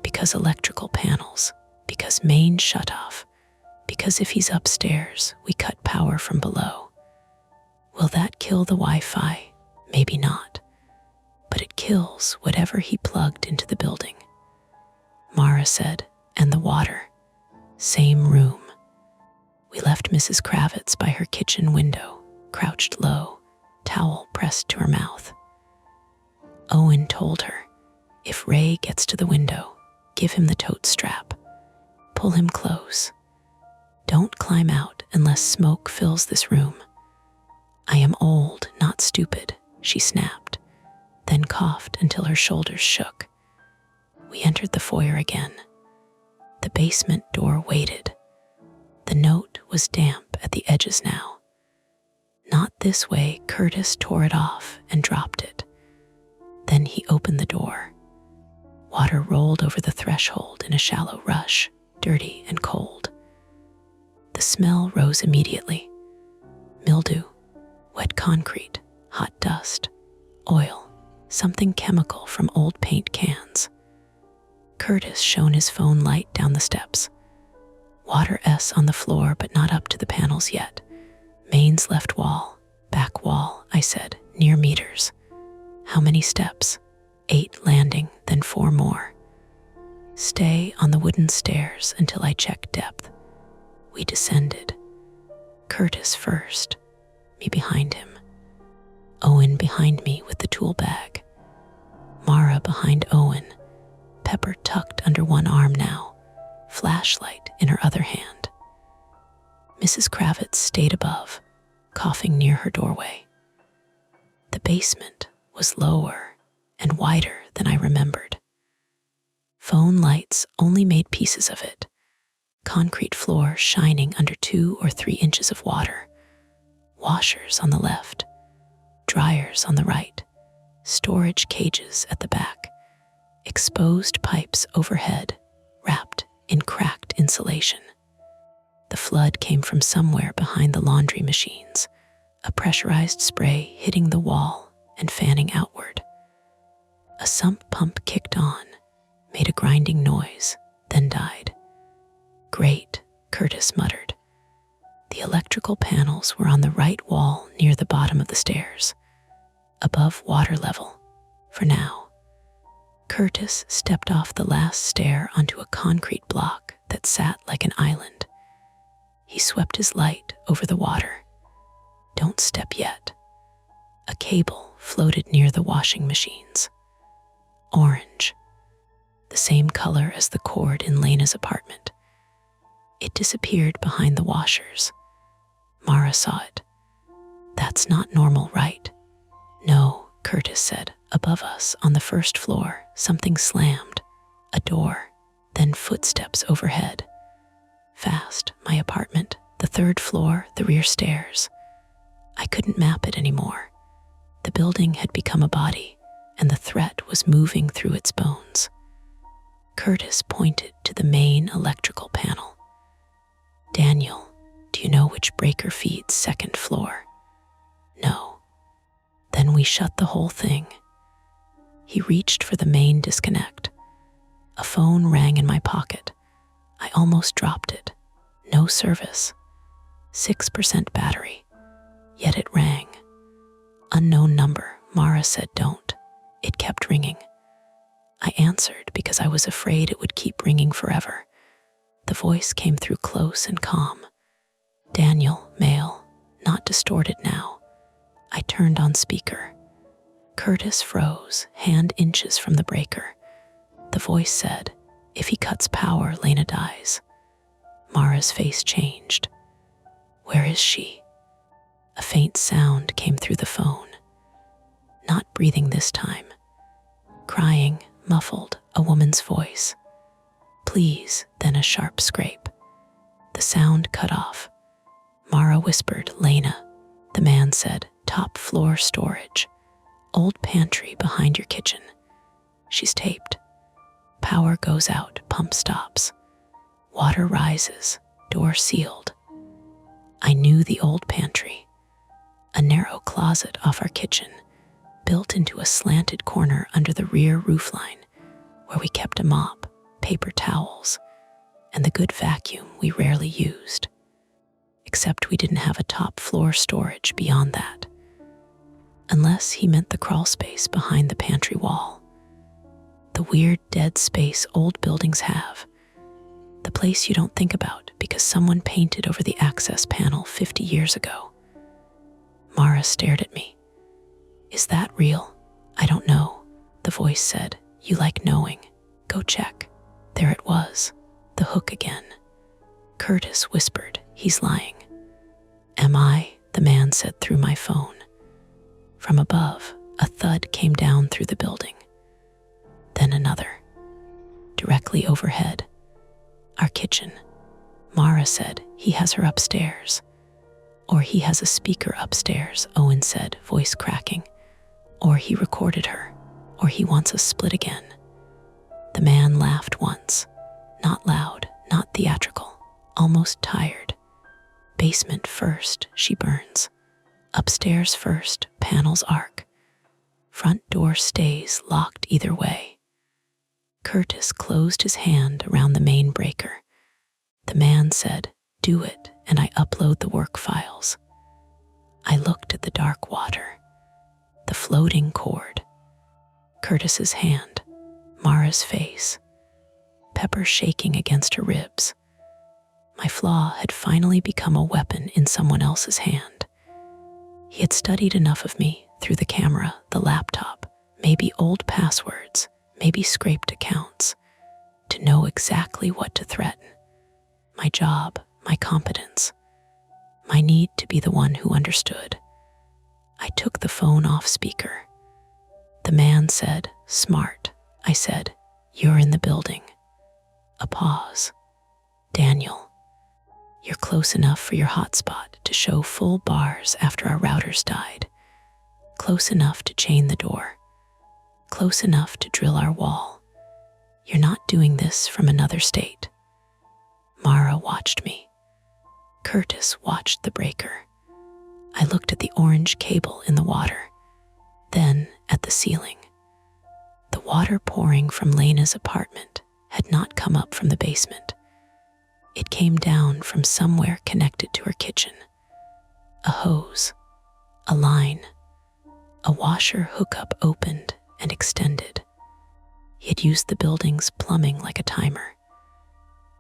"Because electrical panels, because main shut-off, because if he's upstairs, we cut power from below. Will that kill the Wi-Fi? Maybe not. But it kills whatever he plugged into the building." Mara said, "And the water." Same room. We left Mrs. Kravitz by her kitchen window, crouched low, towel pressed to her mouth. Owen told her, "If Ray gets to the window, give him the tote strap. Pull him close. Don't climb out unless smoke fills this room." "I am old, not stupid," she snapped, then coughed until her shoulders shook. We entered the foyer again. The basement door waited. The note was damp at the edges now. "Not this way." Curtis tore it off and dropped it. Then he opened the door. Water rolled over the threshold in a shallow rush, dirty and cold. The smell rose immediately. Mildew, wet concrete, hot dust, oil, something chemical from old paint cans. Curtis shone his phone light down the steps. Water S on the floor, but not up to the panels yet. "Mains left wall, back wall," I said, "near meters." "How many steps?" 8 landing, then 4 more. "Stay on the wooden stairs until I check depth." We descended. Curtis first, me behind him. Owen behind me with the tool bag. Mara behind Owen, Pepper tucked under one arm now, flashlight in her other hand. Mrs. Kravitz stayed above, coughing near her doorway. The basement was lower and wider than I remembered. Phone lights only made pieces of it. Concrete floor shining under 2 or 3 inches of water. Washers on the left, dryers on the right, storage cages at the back, exposed pipes overhead, wrapped in cracked insulation. The flood came from somewhere behind the laundry machines, a pressurized spray hitting the wall and fanning outward. A sump pump kicked on, made a grinding noise, then died. "Great," Curtis muttered. The electrical panels were on the right wall near the bottom of the stairs, above water level, for now. Curtis stepped off the last stair onto a concrete block that sat like an island. He swept his light over the water. "Don't step yet." A cable floated near the washing machines. Orange, the same color as the cord in Lena's apartment. It disappeared behind the washers. Mara saw it. "That's not normal, right?" "No," Curtis said. "Above us, on the first floor, something slammed. A door, then footsteps overhead. Fast, my apartment, the third floor, the rear stairs." I couldn't map it anymore. The building had become a body, and the threat was moving through its bones. Curtis pointed to the main electrical panel. "Daniel, do you know which breaker feeds second floor?" "No." "Then we shut the whole thing." He reached for the main disconnect. A phone rang in my pocket. I almost dropped it. No service. 6% battery. Yet it rang. "Unknown number," Mara said. "Don't." It kept ringing. I answered because I was afraid it would keep ringing forever. The voice came through close and calm. "Daniel, male, not distorted now." I turned on speaker. Curtis froze, hand inches from the breaker. The voice said, "If he cuts power, Lena dies." Mara's face changed. "Where is she?" A faint sound came through the phone. Not breathing this time. Crying, muffled, a woman's voice. "Please," then a sharp scrape. The sound cut off. Mara whispered, "Lena." The man said, "Top floor storage. Old pantry behind your kitchen." "She's taped." Power goes out, pump stops. Water rises, door sealed. I knew the old pantry. A narrow closet off our kitchen, built into a slanted corner under the rear roofline, where we kept a mop, paper towels, and the good vacuum we rarely used. Except we didn't have a top floor storage beyond that. Unless he meant the crawl space behind the pantry wall. The weird dead space old buildings have. The place you don't think about because someone painted over the access panel 50 years ago. Mara stared at me. "Is that real?" "I don't know," the voice said. "You like knowing. Go check." There it was, the hook again. Curtis whispered, "He's lying." "Am I?" the man said through my phone. From above, a thud came down through the building. Then another. Directly overhead. Our kitchen. Mara said, "He has her upstairs." "Or he has a speaker upstairs," Owen said, voice cracking. "Or he recorded her. Or he wants us split again." The man laughed once. Not loud, not theatrical, almost tired. "Basement first," she burns. "Upstairs first, panels arc. Front door stays locked either way." Curtis closed his hand around the main breaker. The man said, "Do it, and I upload the work files." I looked at the dark water, the floating cord, Curtis's hand, Mara's face, Pepper shaking against her ribs. My flaw had finally become a weapon in someone else's hand. He had studied enough of me through the camera, the laptop, maybe old passwords, maybe scraped accounts, to know exactly what to threaten. My job, my competence, my need to be the one who understood. I took the phone off speaker. The man said, "Smart." I said, "You're in the building." A pause. "Daniel, you're close enough for your hotspot to show full bars after our routers died. Close enough to chain the door. Close enough to drill our wall. You're not doing this from another state." Mara watched me. Curtis watched the breaker. I looked at the orange cable in the water, then at the ceiling. The water pouring from Lena's apartment had not come up from the basement. It came down from somewhere connected to her kitchen. A hose, a line, a washer hookup opened and extended. He had used the building's plumbing like a timer.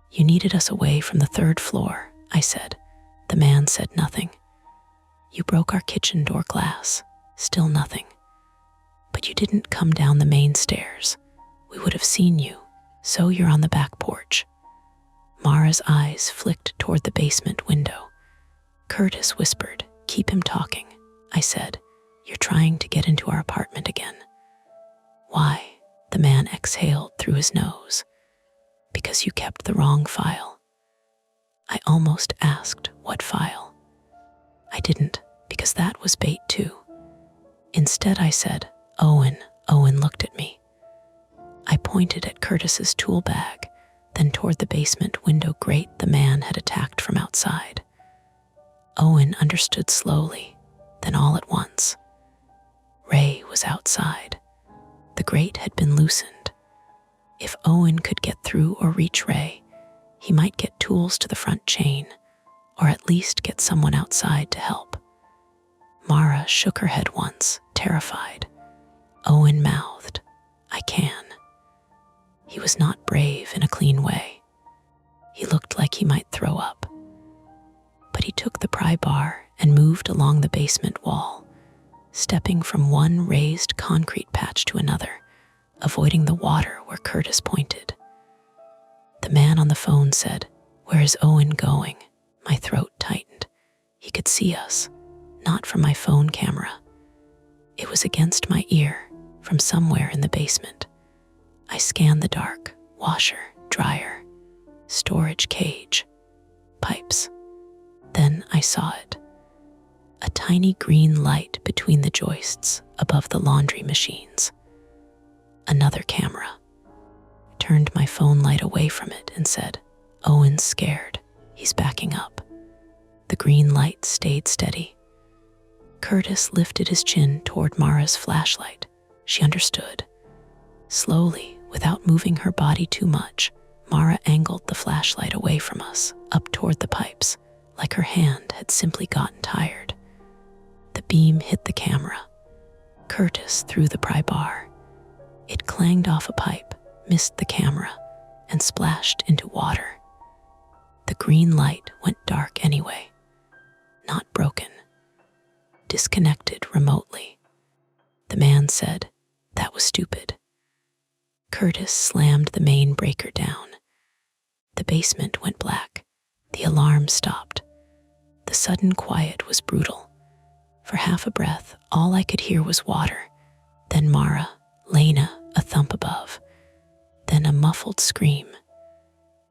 "You needed us away from the third floor," I said. The man said nothing. "You broke our kitchen door glass." Still nothing. "But you didn't come down the main stairs. We would have seen you, so you're on the back porch." Mara's eyes flicked toward the basement window. Curtis whispered, "Keep him talking." I said, "You're trying to get into our apartment again." "Why?" The man exhaled through his nose. "Because you kept the wrong file." I almost asked what file. I didn't, because that was bait too. Instead I said, "Owen." Owen looked at me. I pointed at Curtis's tool bag, then toward the basement window grate the man had attacked from outside. Owen understood slowly, then all at once. Ray was outside. The grate had been loosened. If Owen could get through or reach Ray, he might get tools to the front chain, or at least get someone outside to help. Mara shook her head once, terrified. Owen mouthed, "I can." He was not brave in a clean way. He looked like he might throw up. But he took the pry bar and moved along the basement wall, stepping from one raised concrete patch to another, avoiding the water where Curtis pointed. The man on the phone said, "Where is Owen going?" My throat tightened. He could see us, not from my phone camera. It was against my ear, from somewhere in the basement. I scanned the dark, washer, dryer, storage cage, pipes. Then I saw it. A tiny green light between the joists above the laundry machines. Another camera. I turned my phone light away from it and said, "Owen's scared. He's backing up." The green light stayed steady. Curtis lifted his chin toward Mara's flashlight. She understood. Slowly, without moving her body too much, Mara angled the flashlight away from us, up toward the pipes, like her hand had simply gotten tired. The beam hit the camera. Curtis threw the pry bar. It clanged off a pipe, missed the camera, and splashed into water. The green light went dark anyway. Not broken. Disconnected remotely. The man said, "That was stupid." Curtis slammed the main breaker down. The basement went black. The alarm stopped. The sudden quiet was brutal. For half a breath, all I could hear was water. Then Mara, Lena, a thump above. Then a muffled scream.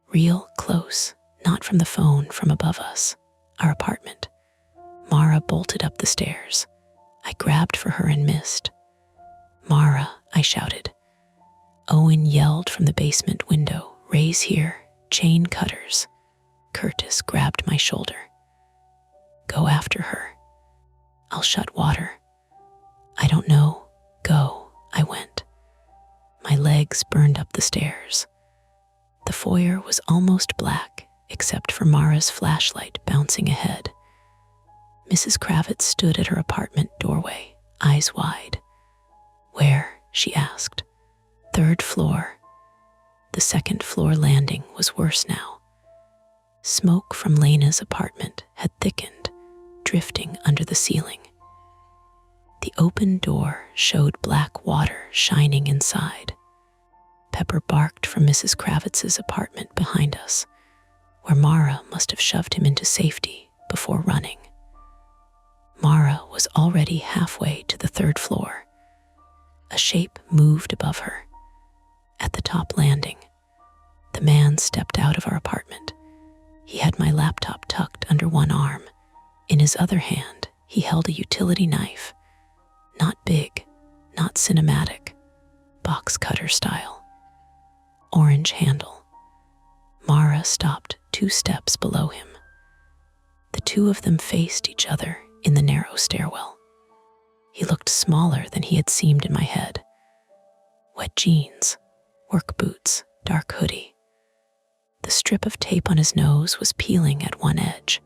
Real close, not from the phone, from above us, our apartment. Mara bolted up the stairs. I grabbed for her and missed. "Mara," I shouted. Owen yelled from the basement window, "Ray's here, chain cutters." Curtis grabbed my shoulder. "Go after her." "I'll shut water." "I don't know. Go." I went. My legs burned up the stairs. The foyer was almost black, except for Mara's flashlight bouncing ahead. Mrs. Kravitz stood at her apartment doorway, eyes wide. "Where?" she asked. "Third floor." The second floor landing was worse now. Smoke from Lena's apartment had thickened, drifting under the ceiling. The open door showed black water shining inside. Pepper barked from Mrs. Kravitz's apartment behind us, where Mara must have shoved him into safety before running. Mara was already halfway to the third floor. A shape moved above her. At the top landing, the man stepped out of our apartment. He had my laptop tucked under one arm. In his other hand, he held a utility knife. Not big, not cinematic, box cutter style. Orange handle. Mara stopped 2 steps below him. The two of them faced each other in the narrow stairwell. He looked smaller than he had seemed in my head. Wet jeans, work boots, dark hoodie. The strip of tape on his nose was peeling at one edge.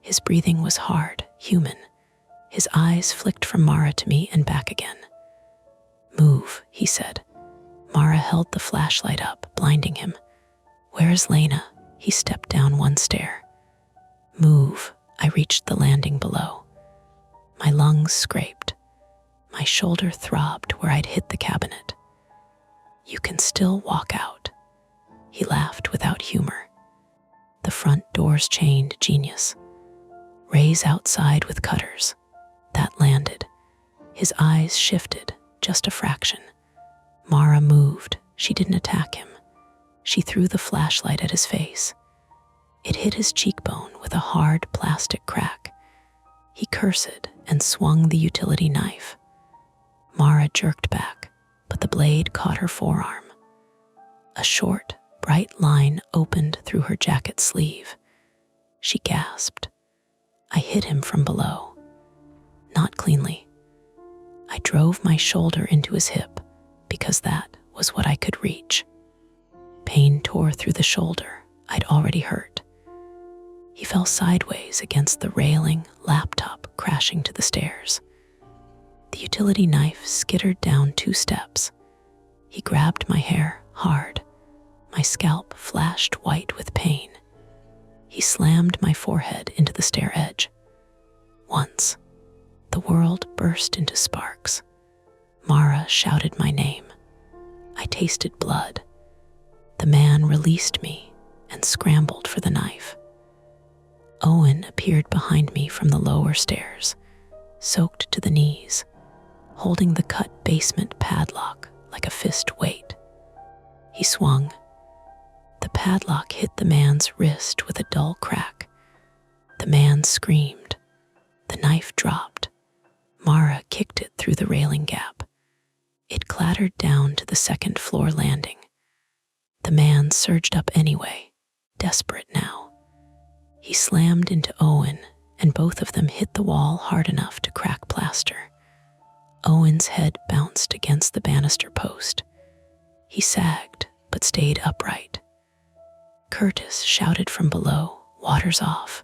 His breathing was hard, human. His eyes flicked from Mara to me and back again. "Move," he said. Mara held the flashlight up, blinding him. "Where is Lena?" He stepped down one stair. "Move." I reached the landing below. My lungs scraped. My shoulder throbbed where I'd hit the cabinet. "You can still walk out." He laughed without humor. "The front door's chained, genius. Ray's outside with cutters." That landed. His eyes shifted, just a fraction. Mara moved. She didn't attack him. She threw the flashlight at his face. It hit his cheekbone with a hard plastic crack. He cursed and swung the utility knife. Mara jerked back, but the blade caught her forearm. A short, bright line opened through her jacket sleeve. She gasped. I hit him from below. Not cleanly. I drove my shoulder into his hip because that was what I could reach. Pain tore through the shoulder I'd already hurt. He fell sideways against the railing, laptop crashing to the stairs. The utility knife skittered down 2 steps. He grabbed my hair hard. My scalp flashed white with pain. He slammed my forehead into the stair edge. Once, the world burst into sparks. Mara shouted my name. I tasted blood. The man released me and scrambled for the knife. Owen appeared behind me from the lower stairs, soaked to the knees, holding the cut basement padlock like a fist weight. He swung. The padlock hit the man's wrist with a dull crack. The man screamed. The knife dropped. Mara kicked it through the railing gap. It clattered down to the 2nd floor landing. The man surged up anyway, desperate now. He slammed into Owen, and both of them hit the wall hard enough to crack plaster. Owen's head bounced against the banister post. He sagged, but stayed upright. Curtis shouted from below, "Water's off."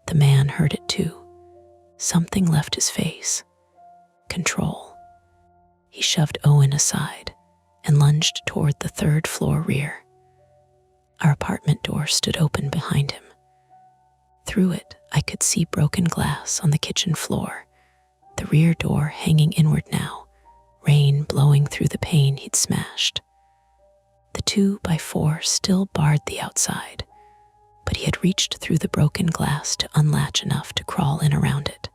The man heard it too. Something left his face. Control. He shoved Owen aside and lunged toward the 3rd floor rear. Our apartment door stood open behind him. Through it, I could see broken glass on the kitchen floor, the rear door hanging inward now, rain blowing through the pane he'd smashed. The 2x4 still barred the outside, but he had reached through the broken glass to unlatch enough to crawl in around it.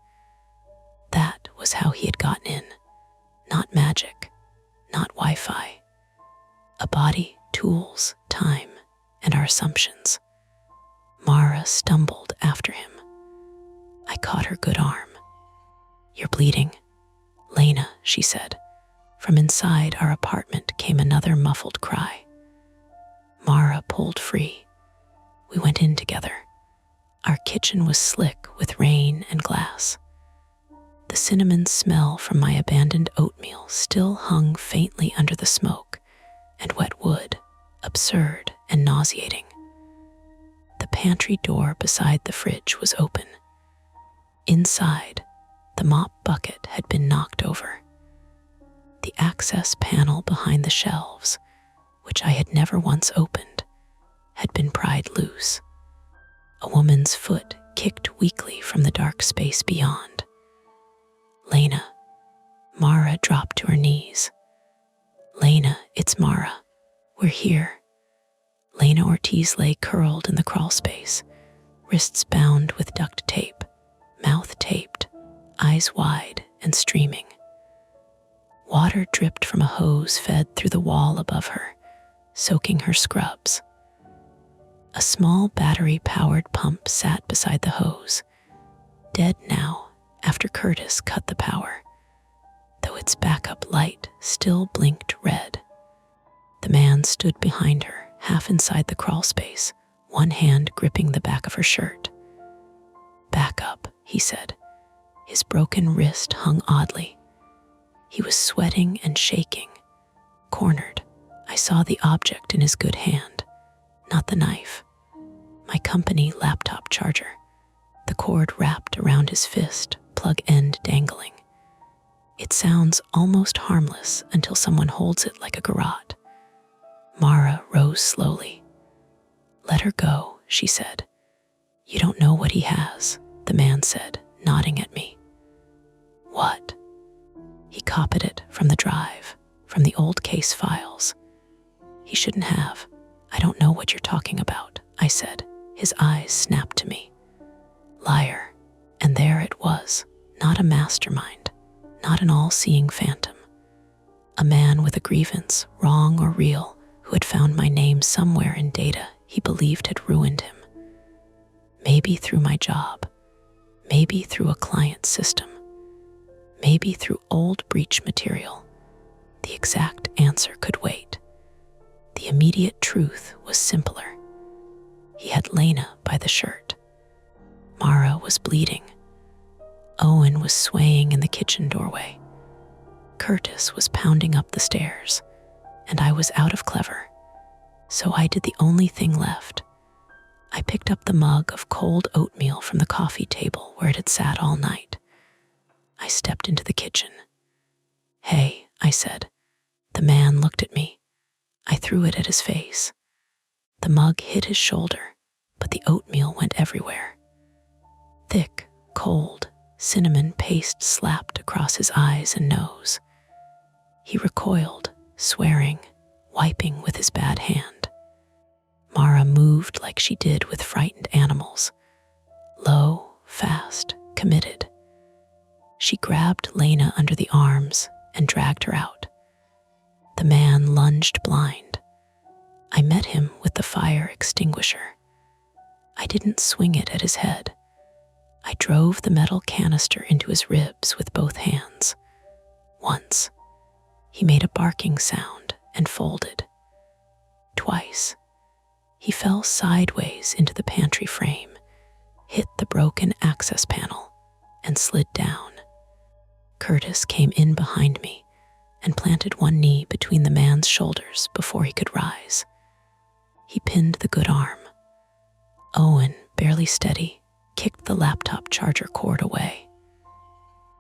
That was how he had gotten in. Not magic, not Wi-Fi. A body, tools, time, and our assumptions. Mara stumbled after him. I caught her good arm. "You're bleeding." "Lena," she said. From inside our apartment came another muffled cry. Mara pulled free. We went in together. Our kitchen was slick with rain and glass. The cinnamon smell from my abandoned oatmeal still hung faintly under the smoke, and wet wood, absurd and nauseating. The pantry door beside the fridge was open. Inside, the mop bucket had been knocked over. The access panel behind the shelves, which I had never once opened, had been pried loose. A woman's foot kicked weakly from the dark space beyond. "Lena." Mara dropped to her knees. "Lena, it's Mara. We're here." Lena Ortiz lay curled in the crawl space, wrists bound with duct tape, mouth taped, eyes wide and streaming. Water dripped from a hose fed through the wall above her, soaking her scrubs. A small battery-powered pump sat beside the hose, dead now after Curtis cut the power, though its backup light still blinked red. The man stood behind her, half inside the crawl space, one hand gripping the back of her shirt. "Back up," he said. His broken wrist hung oddly. He was sweating and shaking. Cornered, I saw the object in his good hand, not the knife. My company laptop charger, the cord wrapped around his fist, plug end dangling. It sounds almost harmless until someone holds it like a garrote. Mara rose slowly. "Let her go," she said. "You don't know what he has," the man said, nodding at me. "What?" "He copied it from the drive, from the old case files." "He shouldn't have. I don't know what you're talking about," I said. His eyes snapped to me. Liar. And there it was, not a mastermind, not an all-seeing phantom. A man with a grievance, wrong or real, who had found my name somewhere in data he believed had ruined him. Maybe through my job, maybe through a client system, maybe through old breach material. The exact answer could wait. The immediate truth was simpler. He had Lena by the shirt. Mara was bleeding. Owen was swaying in the kitchen doorway. Curtis was pounding up the stairs, and I was out of clever. So I did the only thing left. I picked up the mug of cold oatmeal from the coffee table where it had sat all night. I stepped into the kitchen. "Hey," I said. The man looked at me. I threw it at his face. The mug hit his shoulder, but the oatmeal went everywhere. Thick, cold, cinnamon paste slapped across his eyes and nose. He recoiled, swearing, wiping with his bad hand. Mara moved like she did with frightened animals. Low, fast, committed. She grabbed Lena under the arms and dragged her out. The man lunged blind. I met him with the fire extinguisher. I didn't swing it at his head. I drove the metal canister into his ribs with both hands. Once, he made a barking sound and folded. Twice, he fell sideways into the pantry frame, hit the broken access panel, and slid down. Curtis came in behind me and planted one knee between the man's shoulders before he could rise. He pinned the good arm. Owen, barely steady, kicked the laptop charger cord away.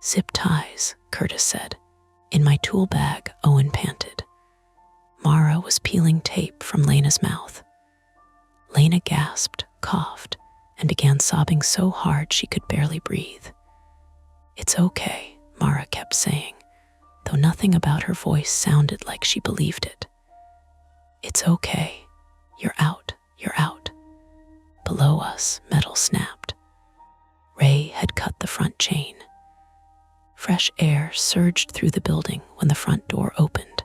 "Zip ties," Curtis said. "In my tool bag," Owen panted. Mara was peeling tape from Lena's mouth. Lena gasped, coughed, and began sobbing so hard she could barely breathe. "It's okay," Mara kept saying, though nothing about her voice sounded like she believed it. "It's okay. You're out. You're out." Below us, metal snapped. Ray had cut the front chain. Fresh air surged through the building when the front door opened.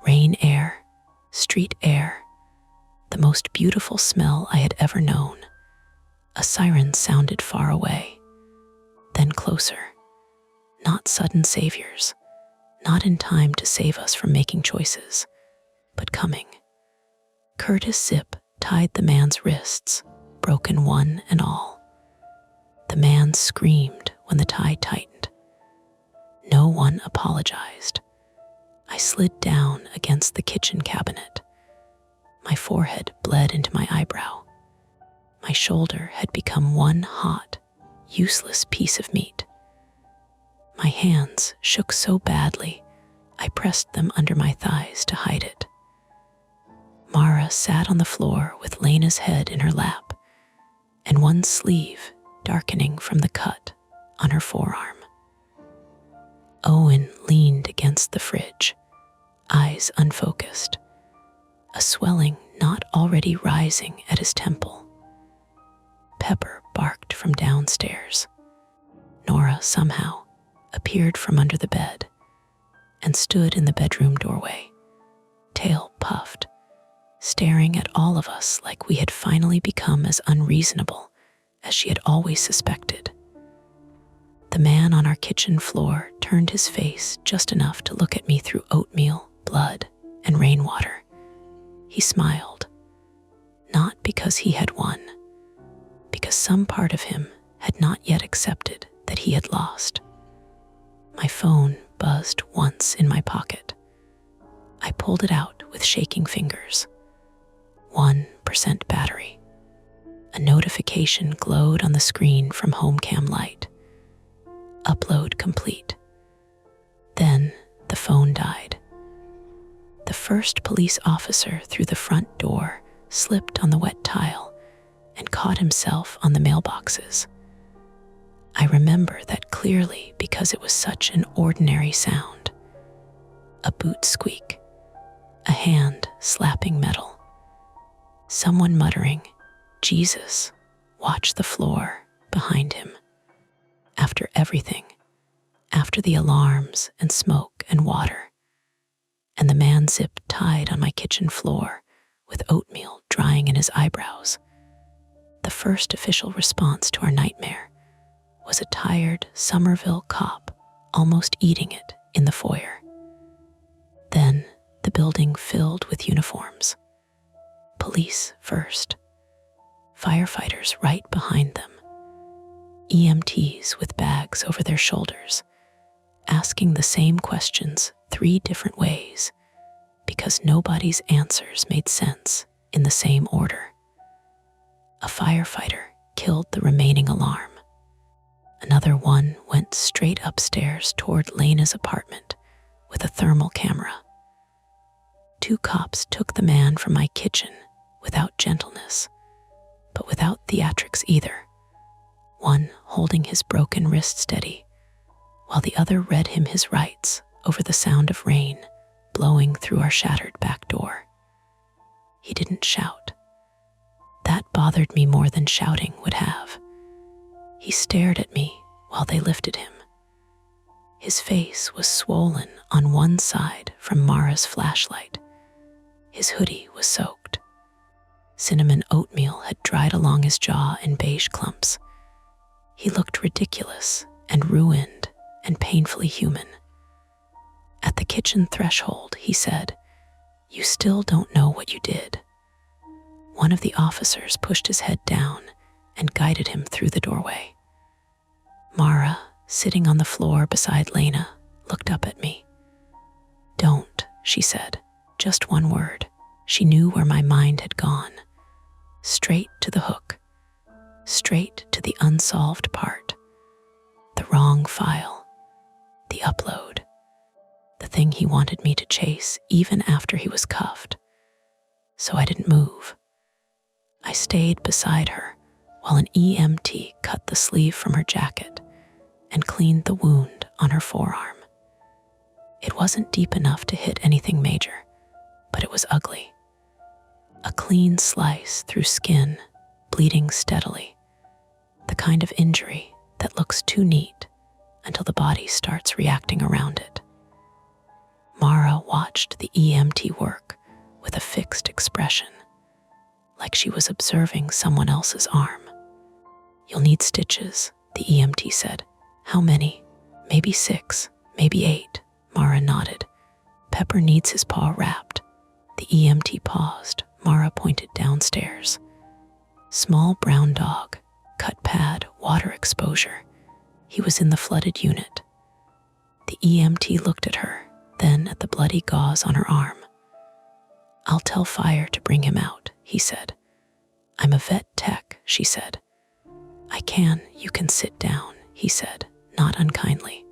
Rain air, street air, the most beautiful smell I had ever known. A siren sounded far away, then closer. Not sudden saviors, not in time to save us from making choices, but coming. Curtis Zip tied the man's wrists, broken one and all. The man screamed when the tie tightened. No one apologized. I slid down against the kitchen cabinet. My forehead bled into my eyebrow. My shoulder had become one hot, useless piece of meat. My hands shook so badly, I pressed them under my thighs to hide it. Mara sat on the floor with Lena's head in her lap, and one sleeve darkening from the cut on her forearm. Owen leaned against the fridge, eyes unfocused, a swelling not already rising at his temple. Pepper barked from downstairs. Nora somehow appeared from under the bed and stood in the bedroom doorway, tail puffed, staring at all of us like we had finally become as unreasonable as she had always suspected. The man on our kitchen floor turned his face just enough to look at me through oatmeal, blood, and rainwater. He smiled, not because he had won, because some part of him had not yet accepted that he had lost. My phone buzzed once in my pocket. I pulled it out with shaking fingers. 1% battery. A notification glowed on the screen from HomeCam Lite. Upload complete. Then the phone died. The first police officer through the front door slipped on the wet tile and caught himself on the mailboxes. I remember that clearly because it was such an ordinary sound. A boot squeak, a hand slapping metal, someone muttering, "Jesus, watch the floor," behind him. After everything, after the alarms and smoke and water, and the man zip-tied on my kitchen floor with oatmeal drying in his eyebrows, the first official response to our nightmare was a tired Somerville cop almost eating it in the foyer. Then the building filled with uniforms. Police first, firefighters right behind them, EMTs with bags over their shoulders, asking the same questions 3 different ways because nobody's answers made sense in the same order. A firefighter killed the remaining alarm. Another one went straight upstairs toward Lena's apartment with a thermal camera. 2 cops took the man from my kitchen without gentleness, but without theatrics either, one holding his broken wrist steady, while the other read him his rights over the sound of rain blowing through our shattered back door. He didn't shout. That bothered me more than shouting would have. He stared at me while they lifted him. His face was swollen on one side from Mara's flashlight. His hoodie was soaked. Cinnamon oatmeal had dried along his jaw in beige clumps. He looked ridiculous and ruined and painfully human. At the kitchen threshold, he said, "You still don't know what you did." One of the officers pushed his head down and guided him through the doorway. Mara, sitting on the floor beside Lena, looked up at me. "Don't," she said, just one word. She knew where my mind had gone. Straight to the hook. Straight to the unsolved part. The wrong file. The upload. The thing he wanted me to chase even after he was cuffed. So I didn't move. I stayed beside her while an EMT cut the sleeve from her jacket and cleaned the wound on her forearm. It wasn't deep enough to hit anything major, but it was ugly. A clean slice through skin, bleeding steadily. The kind of injury that looks too neat until the body starts reacting around it. Mara watched the EMT work with a fixed expression, like she was observing someone else's arm. "You'll need stitches," the EMT said. "How many?" "Maybe 6, maybe 8, Mara nodded. "Pepper needs his paw wrapped." The EMT paused. Mara pointed downstairs. Small brown dog, cut pad, water exposure. He was in the flooded unit. The EMT looked at her, then at the bloody gauze on her arm. "I'll tell fire to bring him out," he said. "I'm a vet tech," she said. You can sit down," he said, not unkindly.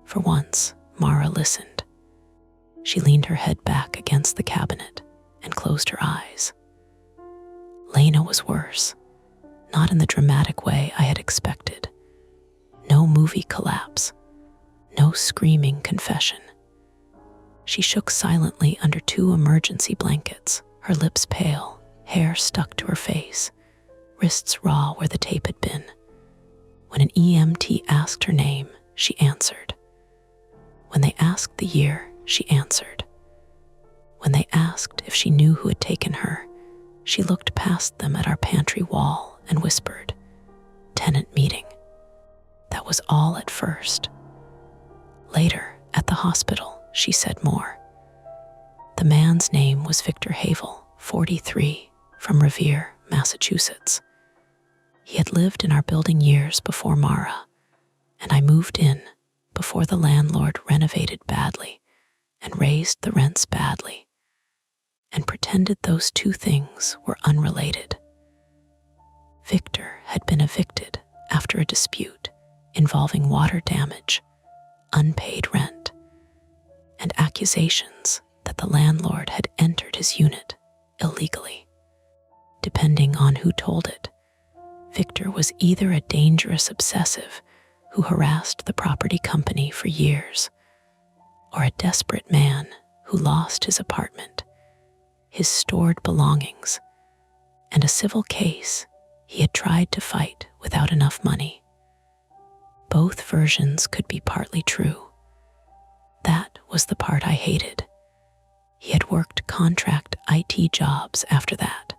For once, Mara listened. She leaned her head back against the cabinet and closed her eyes. Lena was worse, not in the dramatic way I had expected. No movie collapse, no screaming confession. She shook silently under 2 emergency blankets, her lips pale, hair stuck to her face, wrists raw where the tape had been. When an EMT asked her name, she answered. When they asked the year, she answered. When they asked if she knew who had taken her, she looked past them at our pantry wall and whispered, "Tenant meeting." That was all at first. Later, at the hospital, she said more. The man's name was Victor Havel, 43, from Revere, Massachusetts. He had lived in our building years before Mara, and I moved in before the landlord renovated badly and raised the rents badly, and pretended those two things were unrelated. Victor had been evicted after a dispute involving water damage, unpaid rent, and accusations that the landlord had entered his unit illegally. Depending on who told it, Victor was either a dangerous obsessive who harassed the property company for years, or a desperate man who lost his apartment, his stored belongings, and a civil case he had tried to fight without enough money. Both versions could be partly true. That was the part I hated. He had worked contract IT jobs after that.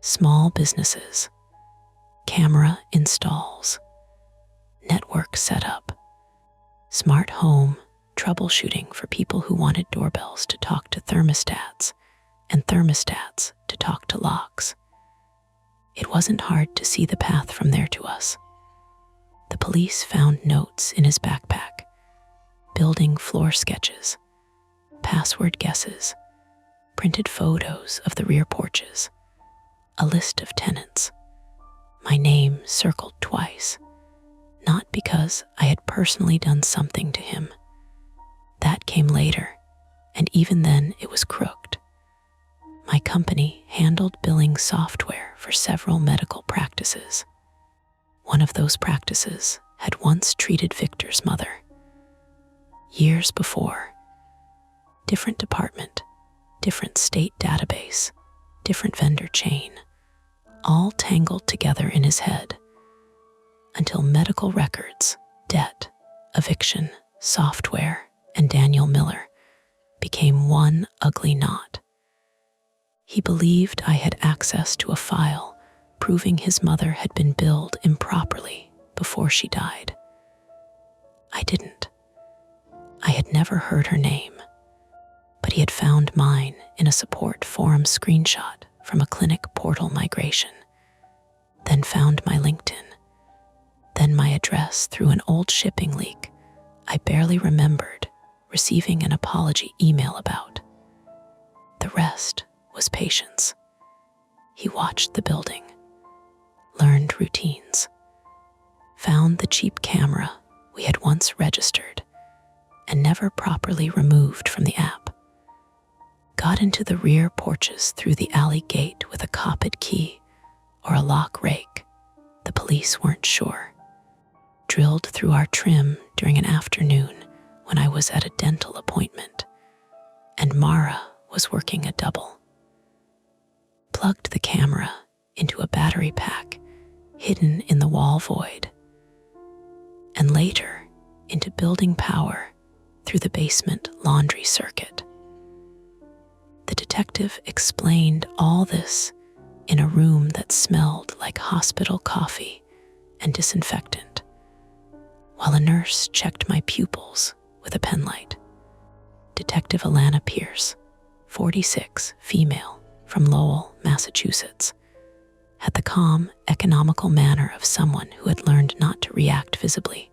Small businesses, camera installs, network setup, smart home troubleshooting for people who wanted doorbells to talk to thermostats and thermostats to talk to locks. It wasn't hard to see the path from there to us. The police found notes in his backpack, building floor sketches, password guesses, printed photos of the rear porches, a list of tenants, my name circled twice, not because I had personally done something to him. That came later, and even then it was crooked. My company handled billing software for several medical practices. One of those practices had once treated Victor's mother. Years before, different department, different state database, different vendor chain, all tangled together in his head, until medical records, debt, eviction, software, and Daniel Miller became one ugly knot. He believed I had access to a file proving his mother had been billed improperly before she died. I didn't. I had never heard her name, but he had found mine in a support forum screenshot from a clinic portal migration, then found my LinkedIn, then my address through an old shipping leak I barely remembered receiving an apology email about. The rest was patience. He watched the building, learned routines, found the cheap camera we had once registered and never properly removed from the app, got into the rear porches through the alley gate with a copied key or a lock rake, the police weren't sure, drilled through our trim during an afternoon when I was at a dental appointment and Mara was working a double, plugged the camera into a battery pack hidden in the wall void, and later into building power through the basement laundry circuit. The detective explained all this in a room that smelled like hospital coffee and disinfectant, while a nurse checked my pupils with a penlight. Detective Alana Pierce, 46, female, from Lowell, Massachusetts, had the calm, economical manner of someone who had learned not to react visibly,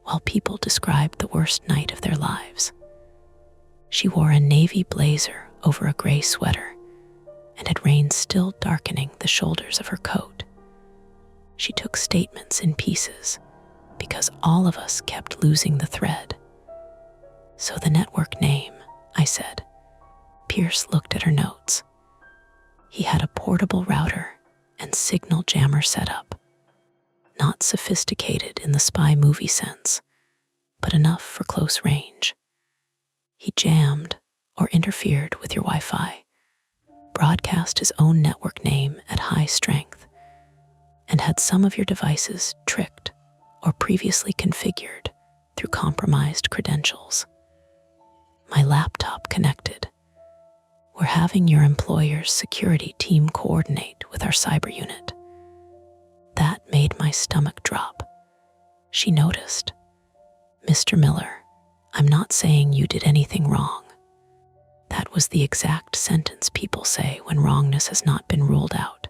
while people described the worst night of their lives. She wore a navy blazer over a gray sweater, and had rain still darkening the shoulders of her coat. She took statements in pieces, because all of us kept losing the thread. So the network name, I said. Pierce looked at her notes. He had a portable router and signal jammer setup, not sophisticated in the spy movie sense, but enough for close range. He jammed or interfered with your Wi-Fi, broadcast his own network name at high strength, and had some of your devices tricked or previously configured through compromised credentials. My laptop connected. We're having your employer's security team coordinate with our cyber unit. That made my stomach drop. She noticed. Mr. Miller, I'm not saying you did anything wrong. That was the exact sentence people say when wrongness has not been ruled out.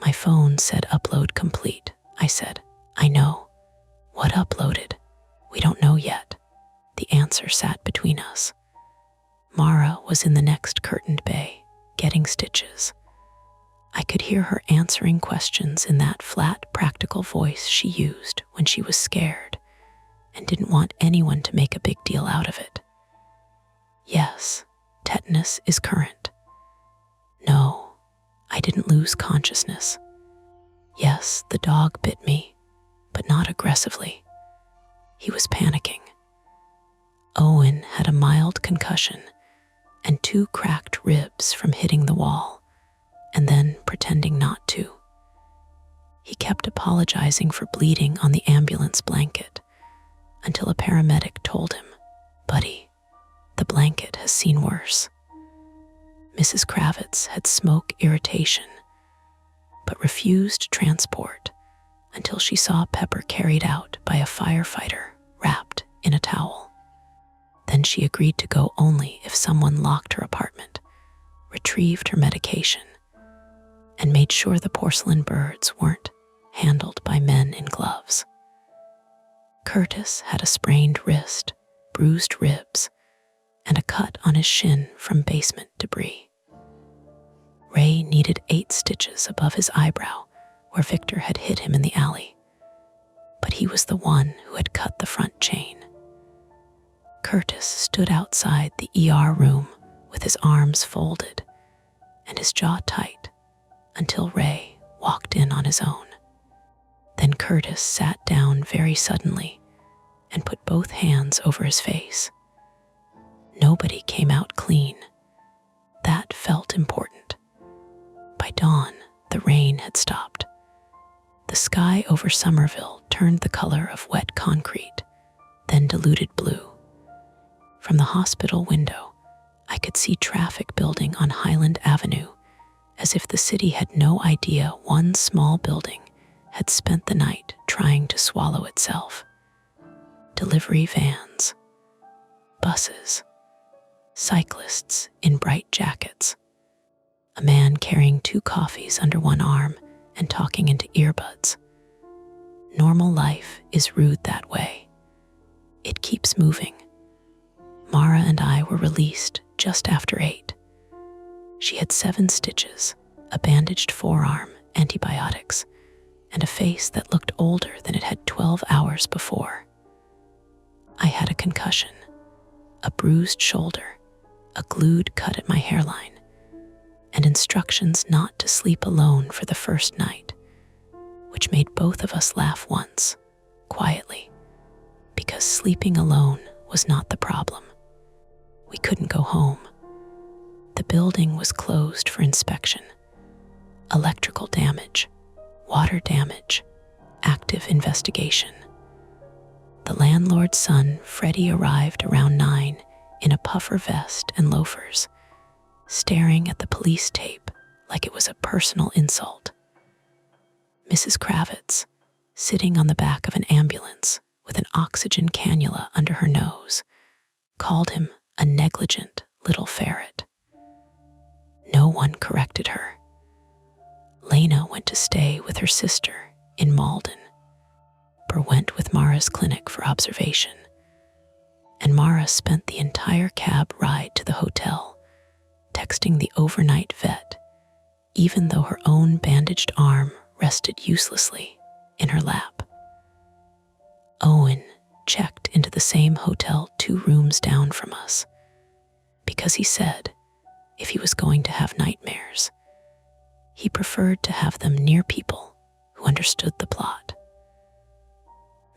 My phone said upload complete. I said, I know. What uploaded? We don't know yet. The answer sat between us. Mara was in the next curtained bay, getting stitches. I could hear her answering questions in that flat, practical voice she used when she was scared and didn't want anyone to make a big deal out of it. Yes, tetanus is current. No, I didn't lose consciousness. Yes, the dog bit me, but not aggressively. He was panicking. Owen had a mild concussion and 2 cracked ribs from hitting the wall and then pretending not to. He kept apologizing for bleeding on the ambulance blanket until a paramedic told him, "Buddy, the blanket has seen worse." Mrs. Kravitz had smoke irritation, but refused transport until she saw Pepper carried out by a firefighter wrapped in a towel. Then she agreed to go only if someone locked her apartment, retrieved her medication, and made sure the porcelain birds weren't handled by men in gloves. Curtis had a sprained wrist, bruised ribs, and a cut on his shin from basement debris. Ray needed 8 stitches above his eyebrow where Victor had hit him in the alley, but he was the one who had cut the front chain. Curtis stood outside the ER room with his arms folded and his jaw tight until Ray walked in on his own. Then Curtis sat down very suddenly and put both hands over his face. Nobody came out clean. That felt important. By dawn, the rain had stopped. The sky over Somerville turned the color of wet concrete, then diluted blue. From the hospital window, I could see traffic building on Highland Avenue, as if the city had no idea one small building had spent the night trying to swallow itself. Delivery vans, buses, cyclists in bright jackets, a man carrying 2 coffees under one arm and talking into earbuds. Normal life is rude that way. It keeps moving. Mara and I were released just after 8. She had 7 stitches, a bandaged forearm, antibiotics, and a face that looked older than it had 12 hours before. I had a concussion, a bruised shoulder, a glued cut at my hairline, and instructions not to sleep alone for the first night, which made both of us laugh once, quietly, because sleeping alone was not the problem. We couldn't go home. The building was closed for inspection. Electrical damage, water damage, active investigation. The landlord's son, Freddie, arrived around 9 in a puffer vest and loafers, staring at the police tape like it was a personal insult. Mrs. Kravitz, sitting on the back of an ambulance with an oxygen cannula under her nose, called him a negligent little ferret. No one corrected her. Lena went to stay with her sister in Malden. Burr went with Mara's clinic for observation, and Mara spent the entire cab ride to the hotel, texting the overnight vet, even though her own bandaged arm rested uselessly in her lap. Owen checked into the same hotel 2 rooms down from us, because he said if he was going to have nightmares, he preferred to have them near people who understood the plot.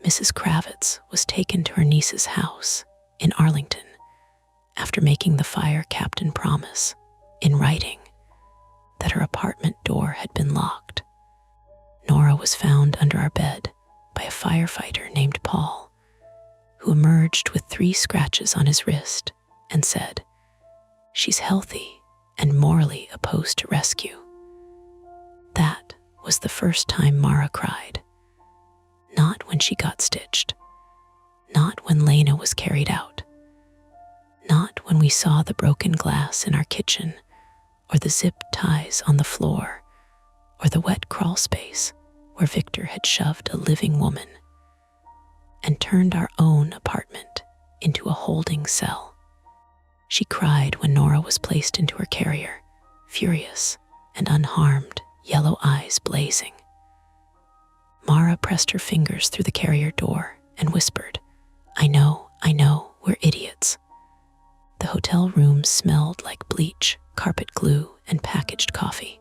Mrs. Kravitz was taken to her niece's house in Arlington after making the fire captain promise, in writing, that her apartment door had been locked. Nora was found under our bed by a firefighter named Paul, who emerged with 3 scratches on his wrist and said, "She's healthy and morally opposed to rescue." That was the first time Mara cried. Not when she got stitched. Not when Lena was carried out. Not when we saw the broken glass in our kitchen, or the zip ties on the floor, or or the wet crawl space where Victor had shoved a living woman and turned our own apartment into a holding cell. She cried when Nora was placed into her carrier, furious and unharmed, yellow eyes blazing. Mara pressed her fingers through the carrier door and whispered, I know, we're idiots." The hotel room smelled like bleach, carpet glue, and packaged coffee.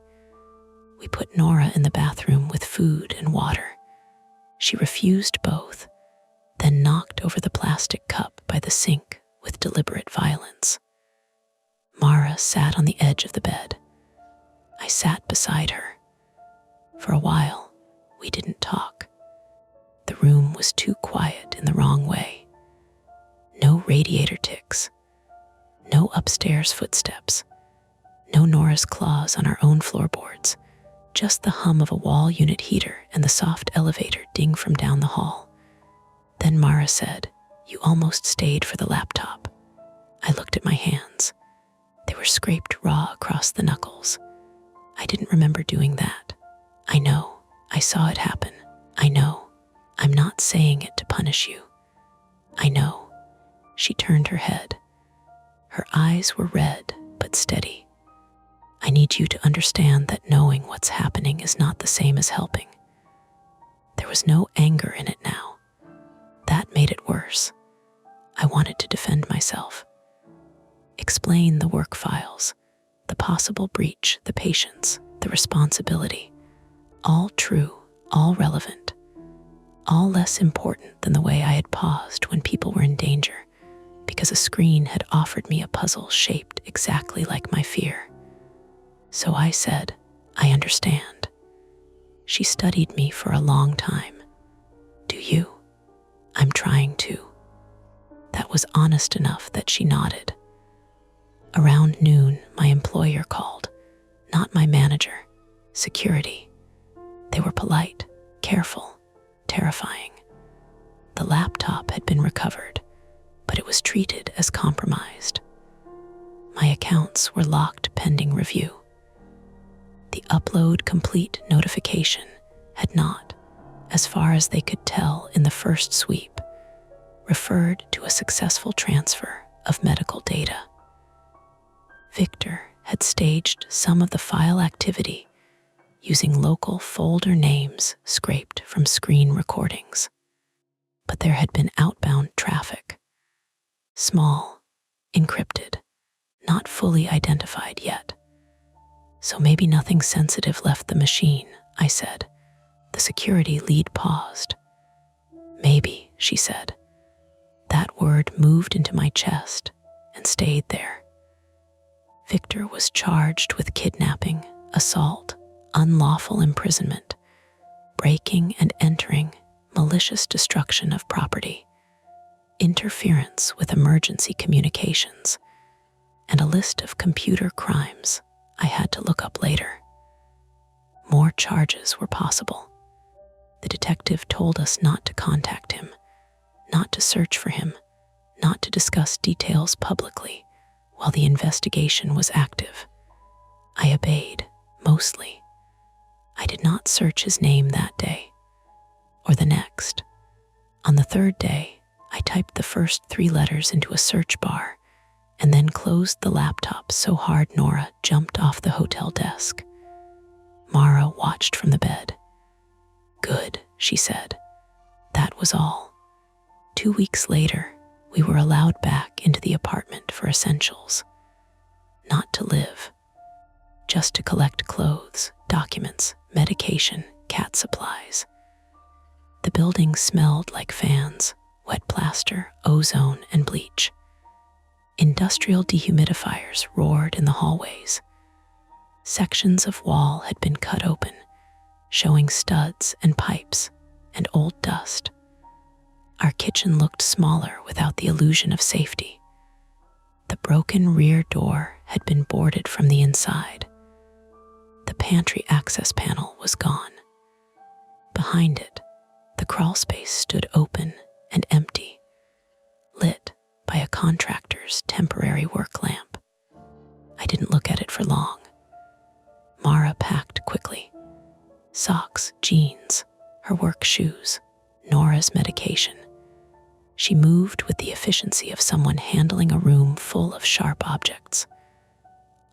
We put Nora in the bathroom with food and water. She refused both, then knocked over the plastic cup by the sink with deliberate violence. Mara sat on the edge of the bed. I sat beside her. For a while, we didn't talk. The room was too quiet in the wrong way. No radiator ticks. No upstairs footsteps. No Nora's claws on our own floorboards. Just the hum of a wall unit heater and the soft elevator ding from down the hall. Then Mara said, "You almost stayed for the laptop." I looked at my hands. They were scraped raw across the knuckles. I didn't remember doing that. I know. I saw it happen. I know. I'm not saying it to punish you. I know. She turned her head. Her eyes were red but steady. I need you to understand that knowing what's happening is not the same as helping. There was no anger in it now. That made it worse. I wanted to defend myself. Explain the work files, the possible breach, the patience, the responsibility. All true, all relevant, all less important than the way I had paused when people were in danger because a screen had offered me a puzzle shaped exactly like my fear. So I said, "I understand." She studied me for a long time. "Do you?" "I'm trying to." That was honest enough that she nodded. Around noon, my employer called, not my manager, security. They were polite, careful, terrifying. The laptop had been recovered, but it was treated as compromised. My accounts were locked pending review. The upload complete notification had not, as far as they could tell in the first sweep, referred to a successful transfer of medical data. Victor had staged some of the file activity using local folder names scraped from screen recordings. But there had been outbound traffic. Small, encrypted, not fully identified yet. So maybe nothing sensitive left the machine, I said. The security lead paused. "Maybe," she said. That word moved into my chest and stayed there. Victor was charged with kidnapping, assault, unlawful imprisonment, breaking and entering, malicious destruction of property, interference with emergency communications, and a list of computer crimes I had to look up later. More charges were possible. The detective told us not to contact him, not to search for him, not to discuss details publicly while the investigation was active. I obeyed, mostly. I did not search his name that day, or the next. On the third day, I typed the first 3 letters into a search bar and then closed the laptop so hard Nora jumped off the hotel desk. Mara watched from the bed. "Good," she said. That was all. 2 weeks later, we were allowed back into the apartment for essentials. Not to live, just to collect clothes, documents, medication, cat supplies. The building smelled like fans, wet plaster, ozone, and bleach. Industrial dehumidifiers roared in the hallways. Sections of wall had been cut open, showing studs and pipes and old dust. Our kitchen looked smaller without the illusion of safety. The broken rear door had been boarded from the inside. The pantry access panel was gone. Behind it, the crawl space stood open and empty, lit by a contractor's temporary work lamp. I didn't look at it for long. Mara packed quickly. Socks, jeans, her work shoes, Nora's medication. She moved with the efficiency of someone handling a room full of sharp objects.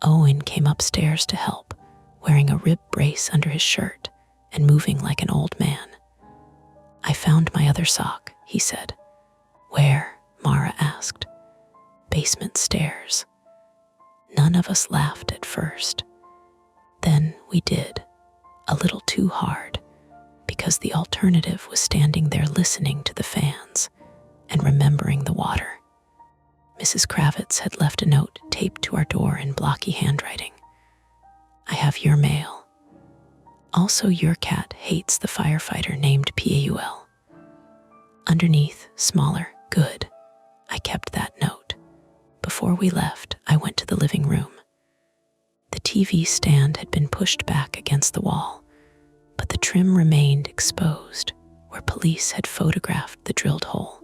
Owen came upstairs to help, wearing a rib brace under his shirt and moving like an old man. "I found my other sock," he said. "Where?" Mara asked. "Basement stairs." None of us laughed at first. Then we did, a little too hard, because the alternative was standing there listening to the fans and remembering the water. Mrs. Kravitz had left a note taped to our door in blocky handwriting. "I have your mail. Also, your cat hates the firefighter named Paul." Underneath, smaller, "Good." I kept that note. Before we left, I went to the living room. The TV stand had been pushed back against the wall, but the trim remained exposed where police had photographed the drilled hole.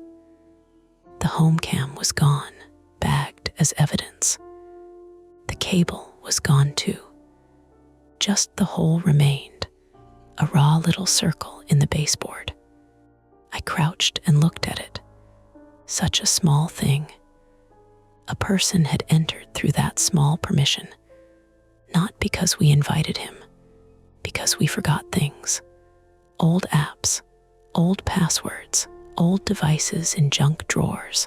The home cam was gone, bagged as evidence. The cable was gone too. Just the hole remained, a raw little circle in the baseboard. I crouched and looked at it. Such a small thing. A person had entered through that small permission, not because we invited him, because we forgot things. Old apps, old passwords, old devices in junk drawers,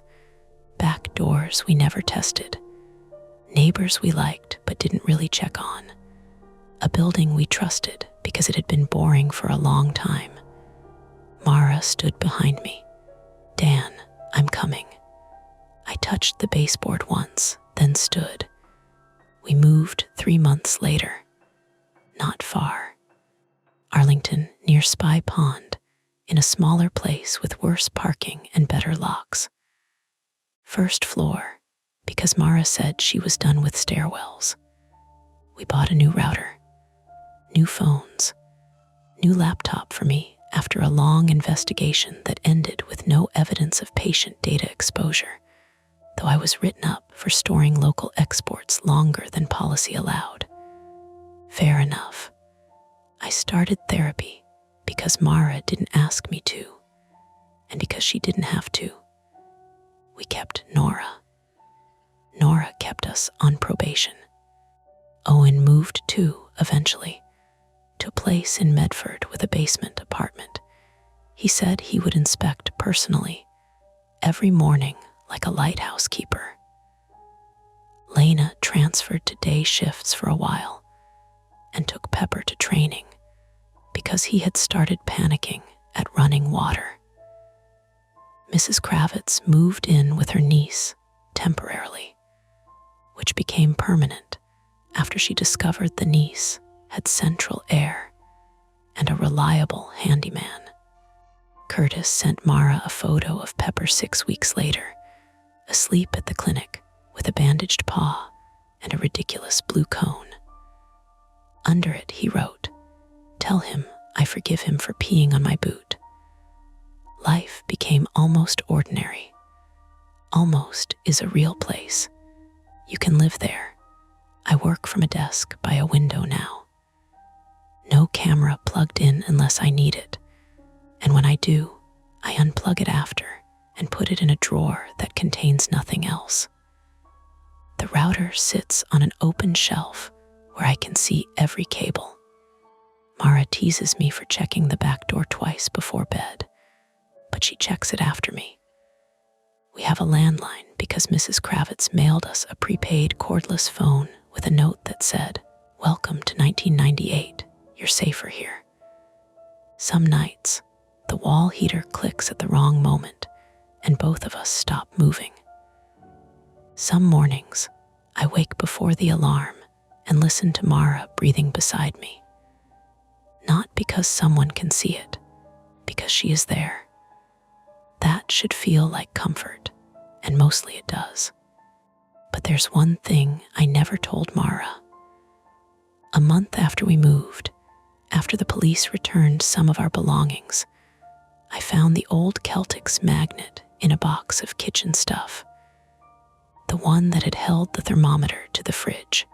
back doors we never tested, neighbors we liked but didn't really check on, a building we trusted because it had been boring for a long time. Mara stood behind me. "Dan, I'm coming." I touched the baseboard once, then stood. We moved 3 months later. Not far. Arlington, near Spy Pond, in a smaller place with worse parking and better locks. First floor, because Mara said she was done with stairwells. We bought a new router, new phones, new laptop for me after a long investigation that ended with no evidence of patient data exposure, though I was written up for storing local exports longer than policy allowed. Fair enough. I started therapy because Mara didn't ask me to, and because she didn't have to. We kept Nora. Nora kept us on probation. Owen moved too, eventually, to a place in Medford with a basement apartment. He said he would inspect personally, every morning like a lighthouse keeper. Lena transferred to day shifts for a while and took Pepper to training because he had started panicking at running water. Mrs. Kravitz moved in with her niece temporarily, which became permanent after she discovered the niece had central air and a reliable handyman. Curtis sent Mara a photo of Pepper 6 weeks later, asleep at the clinic with a bandaged paw and a ridiculous blue cone. Under it, he wrote, "Tell him I forgive him for peeing on my boot." Life became almost ordinary. Almost is a real place. You can live there. I work from a desk by a window now. No camera plugged in unless I need it, and when I do, I unplug it after and put it in a drawer that contains nothing else. The router sits on an open shelf where I can see every cable. Mara teases me for checking the back door twice before bed, but she checks it after me. We have a landline because Mrs. Kravitz mailed us a prepaid cordless phone with a note that said, "Welcome to 1998, you're safer here." Some nights, the wall heater clicks at the wrong moment and both of us stop moving. Some mornings, I wake before the alarm and listen to Mara breathing beside me. Not because someone can see it, because she is there. That should feel like comfort, and mostly it does. But there's one thing I never told Mara. A month after we moved, after the police returned some of our belongings, I found the old Celtics magnet in a box of kitchen stuff, the one that had held the thermometer to the fridge.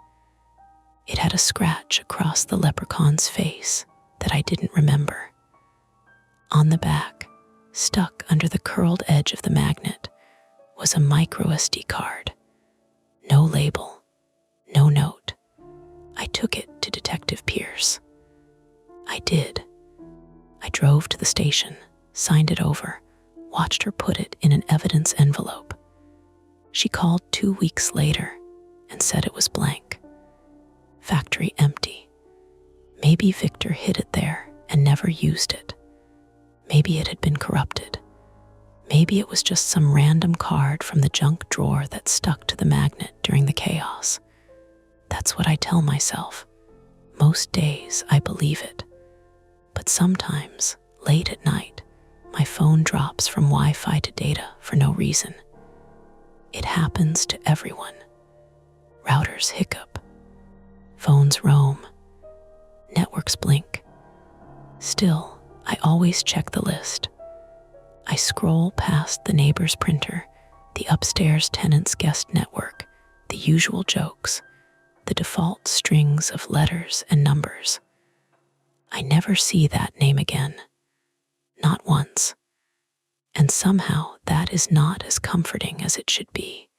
It had a scratch across the leprechaun's face that I didn't remember. On the back, stuck under the curled edge of the magnet, was a micro SD card. No label, no note. I took it to Detective Pierce. I did. I drove to the station, signed it over, watched her put it in an evidence envelope. She called 2 weeks later and said it was blank. Factory empty. Maybe Victor hid it there and never used it. Maybe it had been corrupted. Maybe it was just some random card from the junk drawer that stuck to the magnet during the chaos. That's what I tell myself. Most days I believe it. But sometimes, late at night, my phone drops from Wi-Fi to data for no reason. It happens to everyone. Routers hiccup. Phones roam. Networks blink. Still, I always check the list. I scroll past the neighbor's printer, the upstairs tenant's guest network, the usual jokes, the default strings of letters and numbers. I never see that name again. Not once. And somehow that is not as comforting as it should be.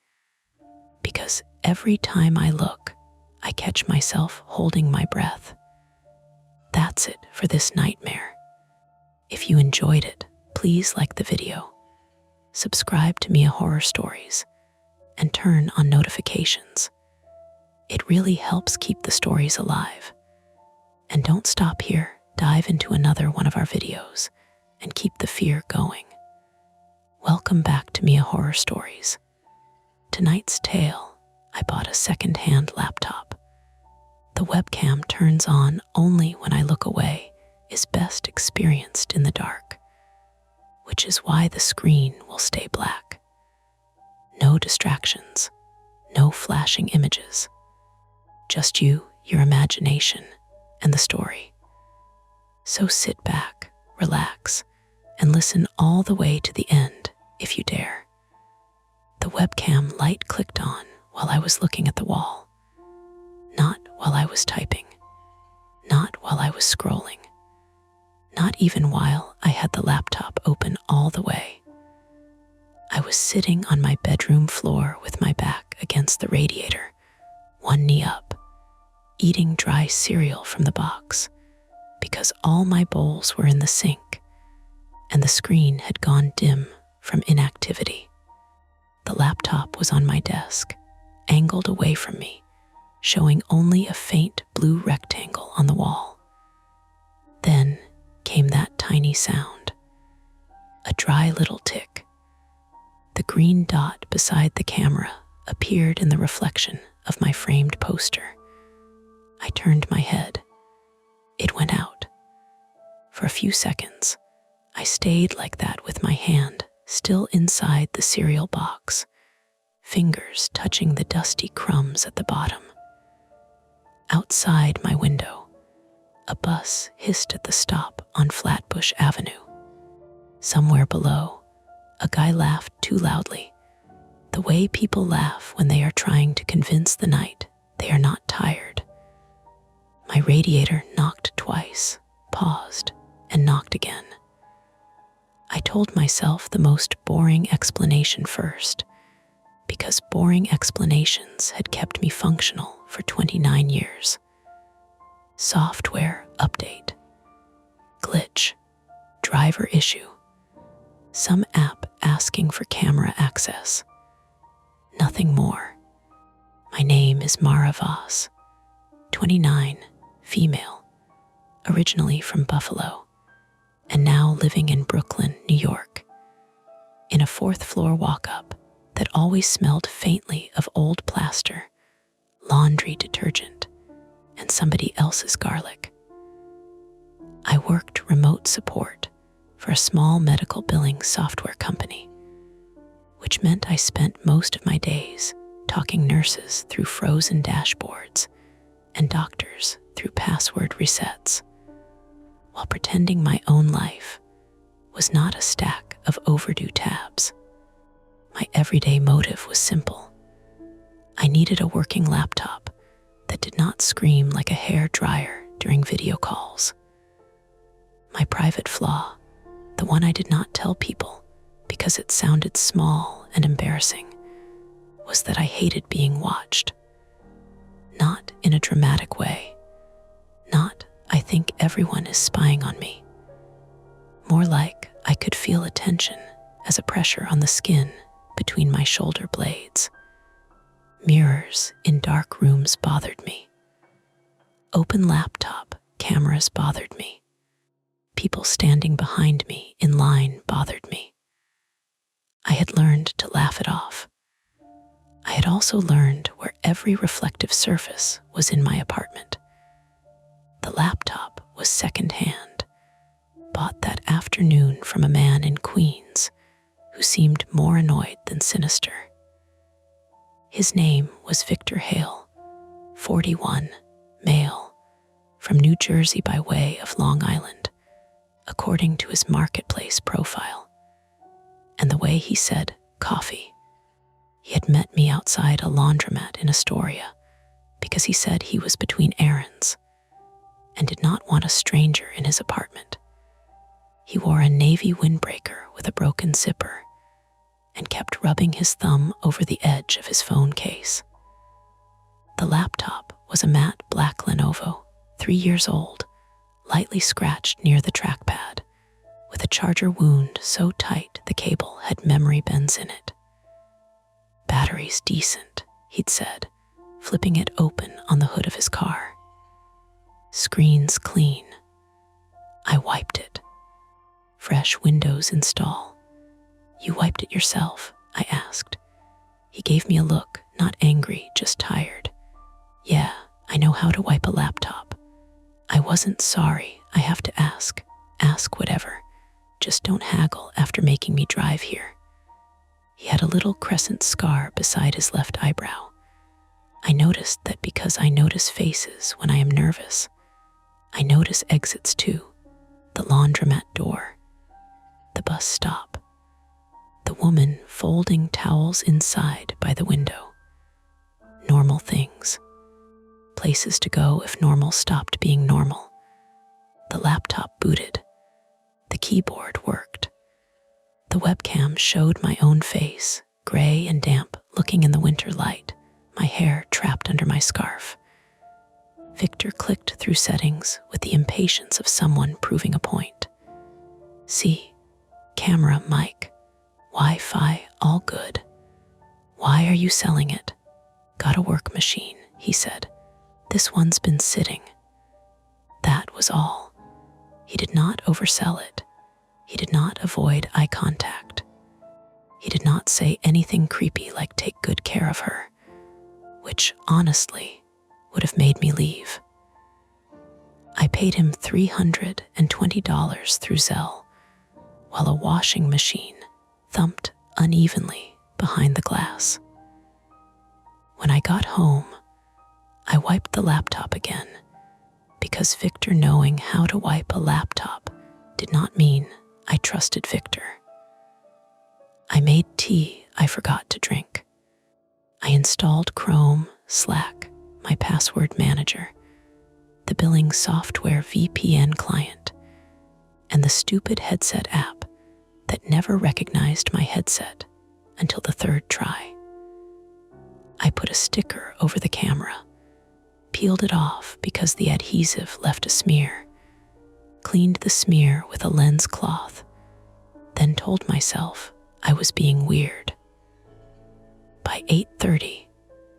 Because every time I look, I catch myself holding my breath. That's it for this nightmare. If you enjoyed it, please like the video, subscribe to Mia Horror Stories, and turn on notifications. It really helps keep the stories alive. And don't stop here, dive into another one of our videos and keep the fear going. Welcome back to Mia Horror Stories. Tonight's tale, I bought a second-hand laptop. The webcam turns on only when I look away, is best experienced in the dark, which is why the screen will stay black. No distractions, no flashing images. Just you, your imagination, and the story. So sit back, relax, and listen all the way to the end if you dare. The webcam light clicked on while I was looking at the wall. Not while I was typing. Not while I was scrolling. Not even while I had the laptop open all the way. I was sitting on my bedroom floor with my back against the radiator, one knee up, eating dry cereal from the box because all my bowls were in the sink and the screen had gone dim from inactivity. The laptop was on my desk, angled away from me, showing only a faint blue rectangle on the wall. Then came that tiny sound, a dry little tick. The green dot beside the camera appeared in the reflection of my framed poster. I turned my head. It went out. For a few seconds, I stayed like that with my hand still inside the cereal box, fingers touching the dusty crumbs at the bottom. Outside my window, a bus hissed at the stop on Flatbush Avenue. Somewhere below, a guy laughed too loudly, the way people laugh when they are trying to convince the night they are not tired. My radiator knocked twice, paused, and knocked again. I told myself the most boring explanation first, because boring explanations had kept me functional for 29 years. Software update. Glitch. Driver issue. Some app asking for camera access. Nothing more. My name is Mara Voss, 29, female, originally from Buffalo, and now living in Brooklyn, New York, in a fourth-floor walk-up that always smelled faintly of old plaster, laundry detergent, and somebody else's garlic. I worked remote support for a small medical billing software company, which meant I spent most of my days talking nurses through frozen dashboards and doctors through password resets, while pretending my own life was not a stack of overdue tabs. My everyday motive was simple. I needed a working laptop that did not scream like a hair dryer during video calls. My private flaw, the one I did not tell people because it sounded small and embarrassing, was that I hated being watched. Not in a dramatic way. Not, I think everyone is spying on me. More like I could feel a tension as a pressure on the skin between my shoulder blades. Mirrors in dark rooms bothered me. Open laptop cameras bothered me. People standing behind me in line bothered me. I had learned to laugh it off. I had also learned where every reflective surface was in my apartment. The laptop was secondhand, bought that afternoon from a man in Queens who seemed more annoyed than sinister. His name was Victor Hale, 41, male, from New Jersey by way of Long Island, according to his marketplace profile. And the way he said coffee, he had met me outside a laundromat in Astoria because he said he was between errands and did not want a stranger in his apartment. He wore a navy windbreaker with a broken zipper and kept rubbing his thumb over the edge of his phone case. The laptop was a matte black Lenovo, 3 years old, lightly scratched near the trackpad, with a charger wound so tight the cable had memory bends in it. Battery's decent, he'd said, flipping it open on the hood of his car. Screen's clean. I wiped it. Fresh Windows install. You wiped it yourself? I asked. He gave me a look, not angry, just tired. Yeah, I know how to wipe a laptop. I wasn't sorry, I have to ask. Ask whatever. Just don't haggle after making me drive here. He had a little crescent scar beside his left eyebrow. I noticed that because I notice faces when I am nervous, I notice exits too. The laundromat door, the bus stop, the woman folding towels inside by the window. Normal things. Places to go if normal stopped being normal. The laptop booted. The keyboard worked. The webcam showed my own face, gray and damp, looking in the winter light, my hair trapped under my scarf. Victor clicked through settings with the impatience of someone proving a point. See, camera, mic, Wi-Fi, all good. Why are you selling it? Got a work machine, he said. This one's been sitting. That was all. He did not oversell it. He did not avoid eye contact. He did not say anything creepy like take good care of her, which, honestly, would have made me leave. I paid him $320 through Zelle, while a washing machine thumped unevenly behind the glass. When I got home, I wiped the laptop again, because Victor knowing how to wipe a laptop did not mean I trusted Victor. I made tea I forgot to drink. I installed Chrome, Slack, my password manager, the billing software VPN client, and the stupid headset app that never recognized my headset until the third try. I put a sticker over the camera, peeled it off because the adhesive left a smear, cleaned the smear with a lens cloth, then told myself I was being weird. By 8:30,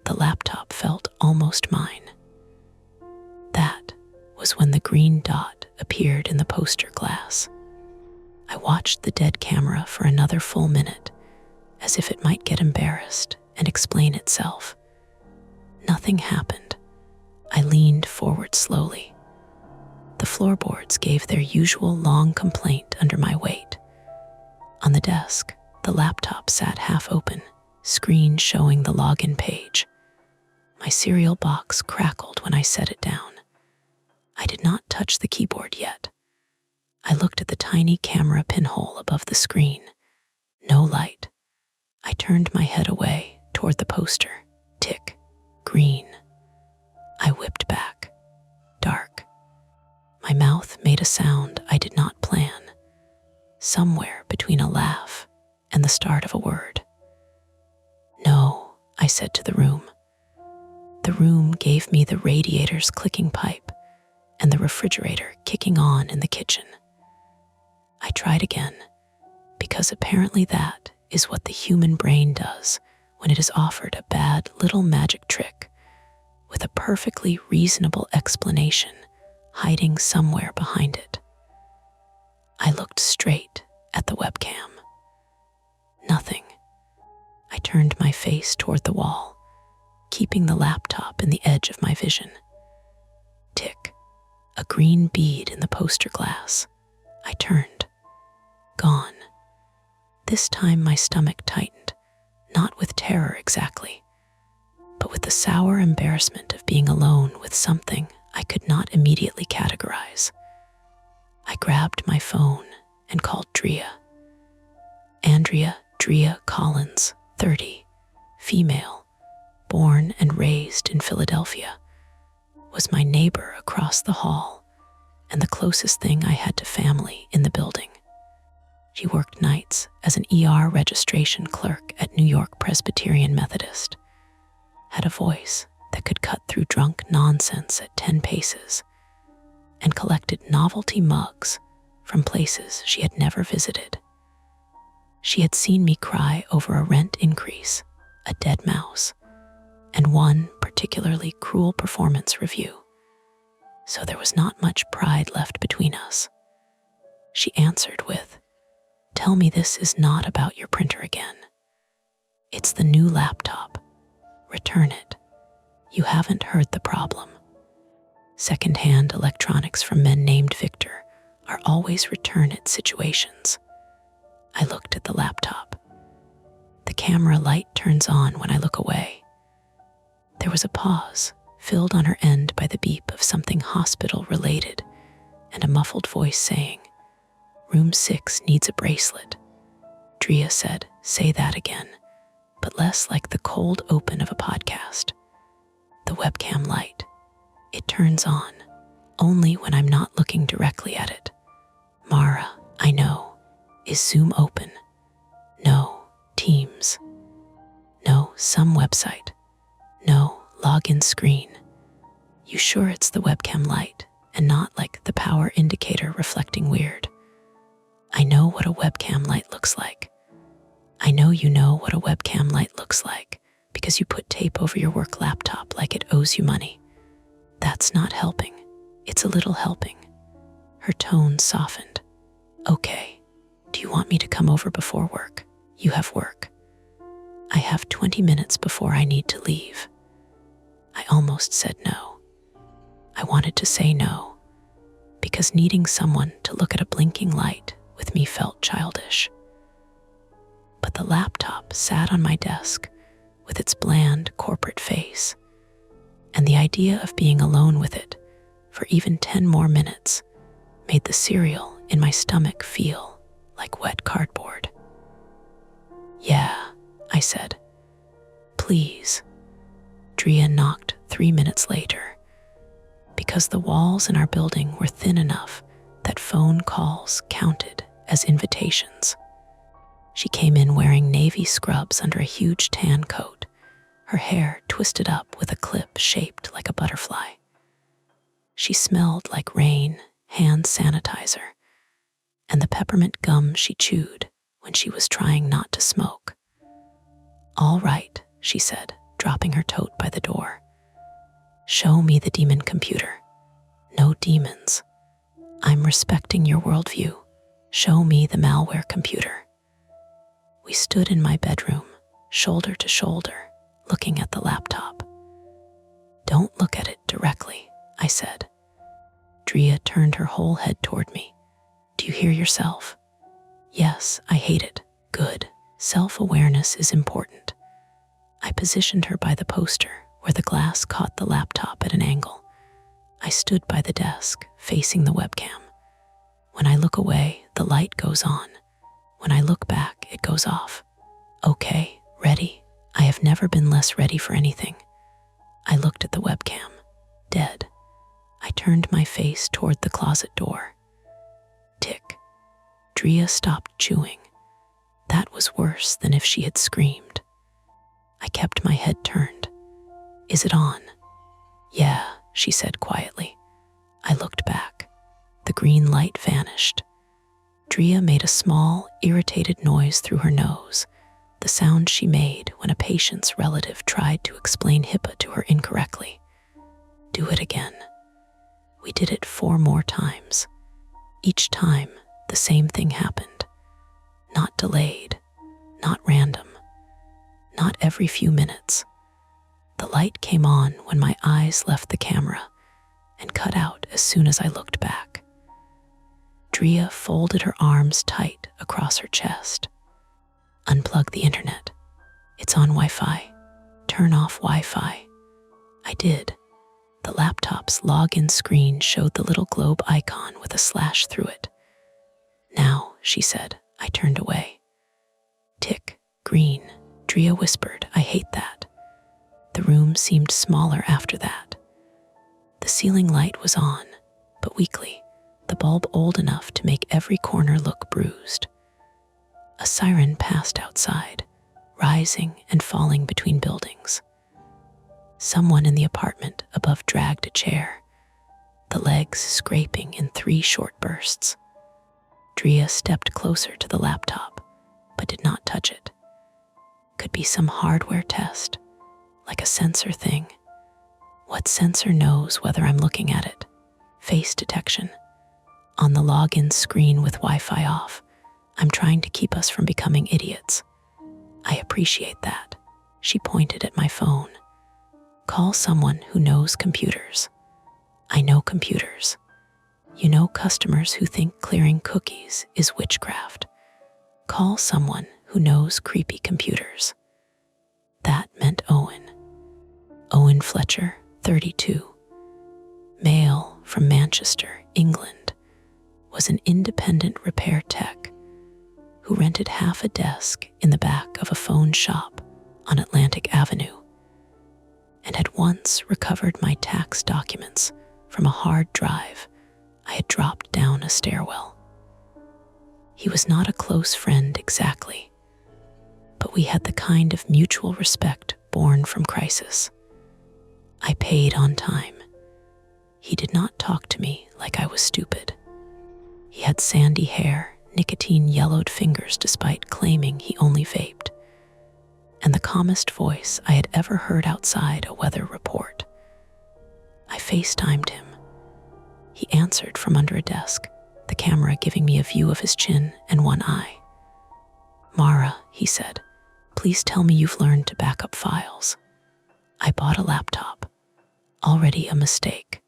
the laptop felt almost mine. That was when the green dot appeared in the poster glass. I watched the dead camera for another full minute, as if it might get embarrassed and explain itself. Nothing happened. I leaned forward slowly. The floorboards gave their usual long complaint under my weight. On the desk, the laptop sat half open, screen showing the login page. My cereal box crackled when I set it down. I did not touch the keyboard yet. I looked at the tiny camera pinhole above the screen. No light. I turned my head away toward the poster. Tick. Green. I whipped back. Dark. My mouth made a sound I did not plan, somewhere between a laugh and the start of a word. "No," I said to the room. The room gave me the radiator's clicking pipe and the refrigerator kicking on in the kitchen. I tried again, because apparently that is what the human brain does when it is offered a bad little magic trick with a perfectly reasonable explanation hiding somewhere behind it. I looked straight at the webcam. Nothing. I turned my face toward the wall, keeping the laptop in the edge of my vision. Tick. A green bead in the poster glass. I turned. Gone. This time my stomach tightened, not with terror exactly, but with the sour embarrassment of being alone with something I could not immediately categorize. I grabbed my phone and called Drea. Andrea Drea Collins, 30, female, born and raised in Philadelphia, was my neighbor across the hall and the closest thing I had to family in the building. She worked nights as an ER registration clerk at New York Presbyterian Methodist, had a voice that could cut through drunk nonsense at 10 paces, and collected novelty mugs from places she had never visited. She had seen me cry over a rent increase, a dead mouse, and one particularly cruel performance review, so there was not much pride left between us. She answered with, "Tell me this is not about your printer again. It's the new laptop. Return it. You haven't heard the problem. Second-hand electronics from men named Victor are always return it situations." I looked at the laptop. The camera light turns on when I look away. There was a pause, filled on her end by the beep of something hospital-related and a muffled voice saying, "Room 6 needs a bracelet." Drea said, "Say that again, but less like the cold open of a podcast." The webcam light. It turns on, only when I'm not looking directly at it. "Mara, I know. Is Zoom open? No. Teams? No. Some website? No. Login screen? You sure it's the webcam light and not like the power indicator reflecting weird? I know what a webcam light looks like. I know you know what a webcam light looks like because you put tape over your work laptop like it owes you money. That's not helping. It's a little helping." Her tone softened. "Okay. Do you want me to come over before work? You have work." "I have 20 minutes before I need to leave." I almost said no. I wanted to say no, because needing someone to look at a blinking light with me felt childish. But the laptop sat on my desk with its bland corporate face, and the idea of being alone with it for even 10 more minutes made the cereal in my stomach feel like wet cardboard. "Yeah," I said. "Please." Drea knocked 3 minutes later, because the walls in our building were thin enough that phone calls counted as invitations. She came in wearing navy scrubs under a huge tan coat, her hair twisted up with a clip shaped like a butterfly. She smelled like rain, hand sanitizer, and the peppermint gum she chewed when she was trying not to smoke. "All right," she said, dropping her tote by the door. "Show me the demon computer." "No demons. I'm respecting your worldview. Show me the malware computer." We stood in my bedroom, shoulder to shoulder, looking at the laptop. "Don't look at it directly," I said. Drea turned her whole head toward me. "Do you hear yourself?" "Yes, I hate it." "Good. Self-awareness is important." I positioned her by the poster where the glass caught the laptop at an angle. I stood by the desk, facing the webcam. When I look away, the light goes on. When I look back, it goes off. "Okay, ready?" I have never been less ready for anything. I looked at the webcam. Dead. I turned my face toward the closet door. Tick. Drea stopped chewing. That was worse than if she had screamed. I kept my head turned. Is it on? Yeah, she said quietly. I looked back. The green light vanished. Drea made a small, irritated noise through her nose, the sound she made when a patient's relative tried to explain HIPAA to her incorrectly. Do it again. We did it 4 more times. Each time, the same thing happened. Not delayed, not random, not every few minutes. The light came on when my eyes left the camera and cut out as soon as I looked back. Drea folded her arms tight across her chest. Unplug the internet. It's on Wi-Fi. Turn off Wi-Fi. I did. The laptop's login screen showed the little globe icon with a slash through it. Now, she said. I turned away. Tick, green, Drea whispered. I hate that. The room seemed smaller after that. The ceiling light was on, but weakly, the bulb old enough to make every corner look bruised. A siren passed outside, rising and falling between buildings. Someone in the apartment above dragged a chair, the legs scraping in 3 short bursts. Drea stepped closer to the laptop, but did not touch it. Could be some hardware test, like a sensor thing. What sensor knows whether I'm looking at it? Face detection. On the login screen with Wi-Fi off, I'm trying to keep us from becoming idiots. I appreciate that. She pointed at my phone. Call someone who knows computers. I know computers. You know customers who think clearing cookies is witchcraft. Call someone who knows creepy computers. That meant Owen. Owen Fletcher, 32. Male from Manchester, England, was an independent repair tech who rented half a desk in the back of a phone shop on Atlantic Avenue and had once recovered my tax documents from a hard drive I had dropped down a stairwell. He was not a close friend exactly, but we had the kind of mutual respect born from crisis. I paid on time. He did not talk to me like I was stupid. He had sandy hair, nicotine-yellowed fingers despite claiming he only vaped, and the calmest voice I had ever heard outside a weather report. I FaceTimed him. He answered from under a desk, the camera giving me a view of his chin and one eye. Mara, he said, please tell me you've learned to back up files. I bought a laptop. Already a mistake.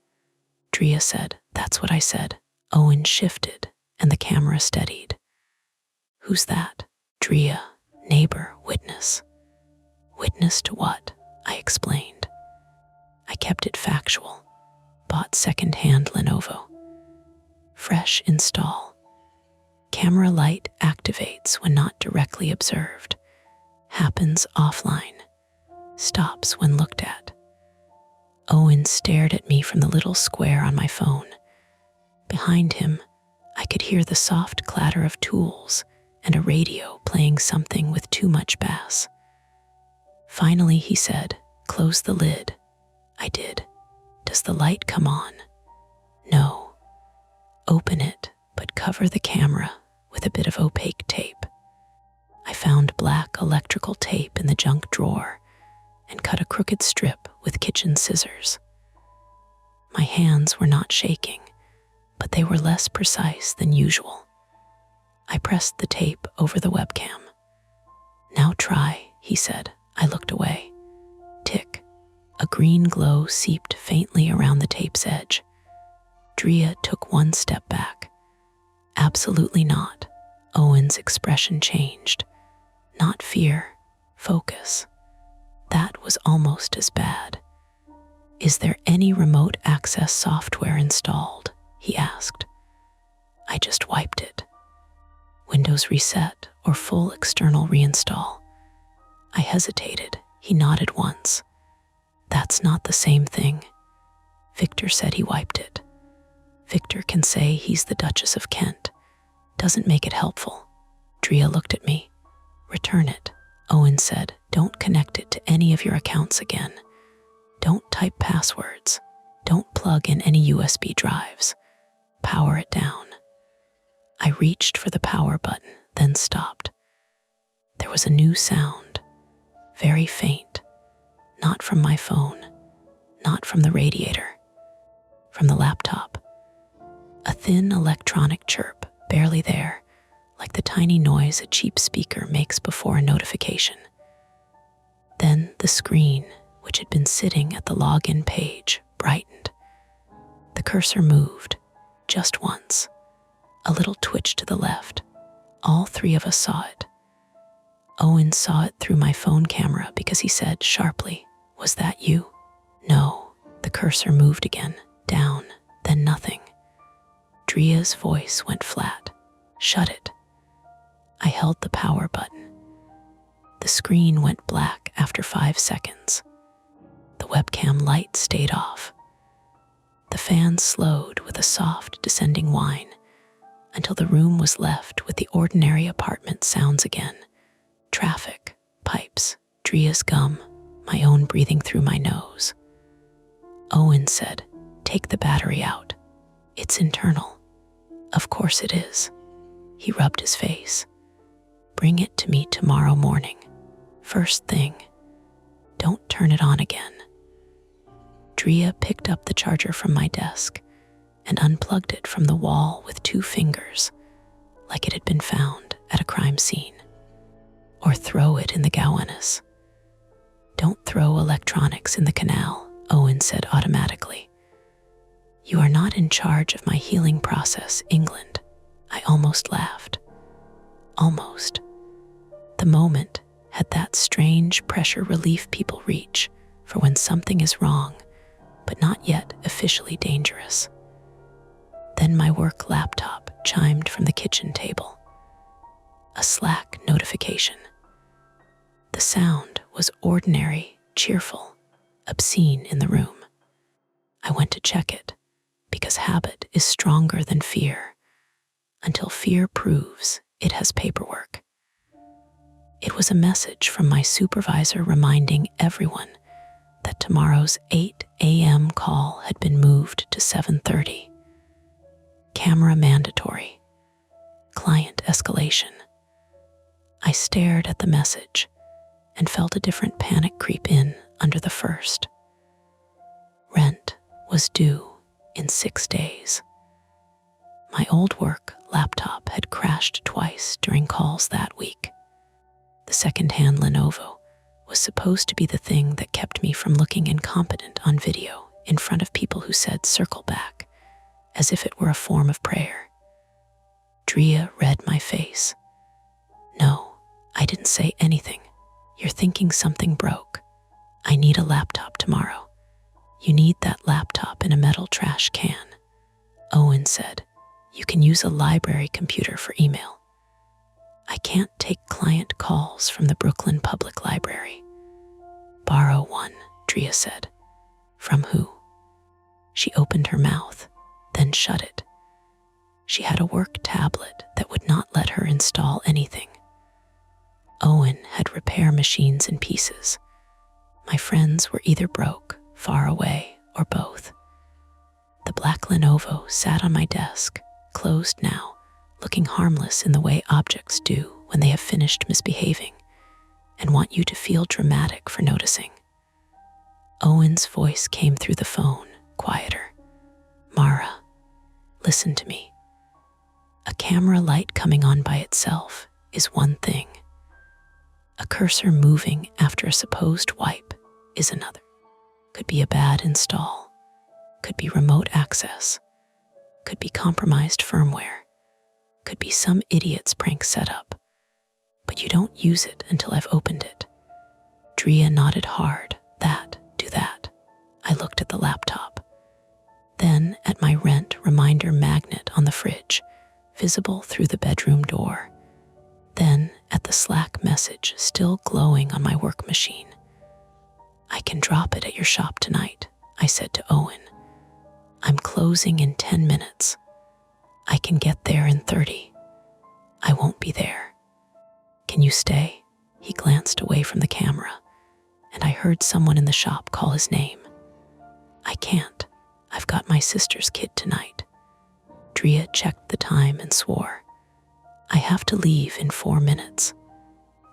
Drea said, that's what I said. Owen shifted, and the camera steadied. Who's that? Drea, neighbor, witness. Witness to what? I explained. I kept it factual. Bought second-hand Lenovo. Fresh install. Camera light activates when not directly observed. Happens offline. Stops when looked at. Owen stared at me from the little square on my phone. Behind him, I could hear the soft clatter of tools and a radio playing something with too much bass. Finally, he said, close the lid. I did. Does the light come on? No. Open it, but cover the camera with a bit of opaque tape. I found black electrical tape in the junk drawer and cut a crooked strip with kitchen scissors. My hands were not shaking, but they were less precise than usual. I pressed the tape over the webcam. Now try, he said. I looked away. Tick. A green glow seeped faintly around the tape's edge. Drea took one step back. Absolutely not. Owen's expression changed. Not fear, focus. That was almost as bad. Is there any remote access software installed? He asked. I just wiped it. Windows reset or full external reinstall. I hesitated. He nodded once. That's not the same thing. Victor said he wiped it. Victor can say he's the Duchess of Kent. Doesn't make it helpful. Drea looked at me. Return it. Owen said, don't connect it to any of your accounts again. Don't type passwords. Don't plug in any USB drives. Power it down. I reached for the power button, then stopped. There was a new sound, very faint, not from my phone, not from the radiator, from the laptop. A thin electronic chirp, barely there, like the tiny noise a cheap speaker makes before a notification. Then the screen, which had been sitting at the login page, brightened. The cursor moved, just once. A little twitch to the left. All three of us saw it. Owen saw it through my phone camera because he said sharply, "Was that you?" No. The cursor moved again, down, then nothing. Drea's voice went flat. "Shut it." I held the power button. The screen went black after 5 seconds. The webcam light stayed off. The fan slowed with a soft, descending whine until the room was left with the ordinary apartment sounds again. Traffic, pipes, Drea's gum, my own breathing through my nose. Owen said, "Take the battery out. It's internal." Of course it is. He rubbed his face. "Bring it to me tomorrow morning. First thing. Don't turn it on again." Drea picked up the charger from my desk and unplugged it from the wall with 2 fingers, like it had been found at a crime scene. Or throw it in the Gowanus. "Don't throw electronics in the canal," Owen said automatically. "You are not in charge of my healing process, England." I almost laughed. Almost. The moment had that strange pressure relief people reach for when something is wrong, but not yet officially dangerous. Then my work laptop chimed from the kitchen table. A Slack notification. The sound was ordinary, cheerful, obscene in the room. I went to check it, because habit is stronger than fear, until fear proves it has paperwork. It was a message from my supervisor reminding everyone that tomorrow's 8 a.m. call had been moved to 7:30. Camera mandatory. Client escalation. I stared at the message and felt a different panic creep in under the first. Rent was due in 6 days. My old work laptop had crashed twice during calls that week. The second-hand Lenovo was supposed to be the thing that kept me from looking incompetent on video in front of people who said circle back, as if it were a form of prayer. Drea read my face. "No, I didn't say anything. You're thinking something broke. I need a laptop tomorrow. You need that laptop in a metal trash can." Owen said, "You can use a library computer for email." "I can't take client calls from the Brooklyn Public Library." "Borrow one," Drea said. "From who?" She opened her mouth, then shut it. She had a work tablet that would not let her install anything. Owen had repair machines in pieces. My friends were either broke, far away, or both. The black Lenovo sat on my desk, closed now, looking harmless in the way objects do when they have finished misbehaving and want you to feel dramatic for noticing. Owen's voice came through the phone, quieter. "Mara, listen to me. A camera light coming on by itself is one thing. A cursor moving after a supposed wipe is another. Could be a bad install, could be remote access, could be compromised firmware, could be some idiot's prank setup, but you don't use it until I've opened it." Drea nodded hard. Do that. I looked at the laptop. Then at my rent reminder magnet on the fridge, visible through the bedroom door. Then at the Slack message still glowing on my work machine. "I can drop it at your shop tonight," I said to Owen. I'm closing in 10 minutes. I can get there in 30. I won't be there. Can you stay? He glanced away from the camera, and I heard someone in the shop call his name. I can't. I've got my sister's kid tonight. Drea checked the time and swore. I have to leave in 4 minutes.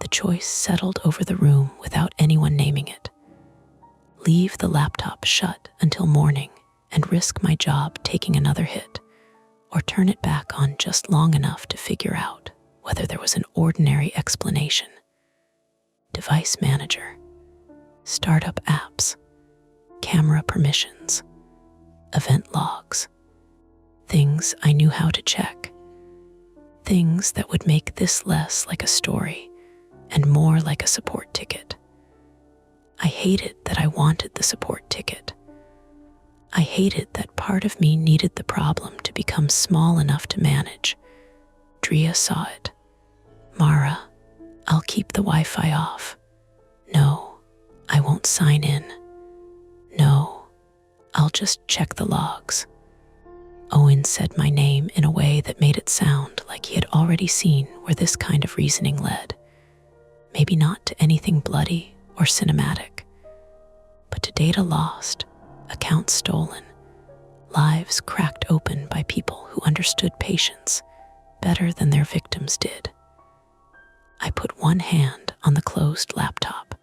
The choice settled over the room without anyone naming it. Leave the laptop shut until morning and risk my job taking another hit, or turn it back on just long enough to figure out whether there was an ordinary explanation. Device manager, startup apps, camera permissions, event logs, things I knew how to check, things that would make this less like a story and more like a support ticket. I hated that I wanted the support ticket. I hated that part of me needed the problem to become small enough to manage. Drea saw it. Mara, I'll keep the Wi-Fi off. No, I won't sign in. No, I'll just check the logs. Owen said my name in a way that made it sound like he had already seen where this kind of reasoning led. Maybe not to anything bloody or cinematic, but to data lost, accounts stolen, lives cracked open by people who understood patience better than their victims did. I put one hand on the closed laptop.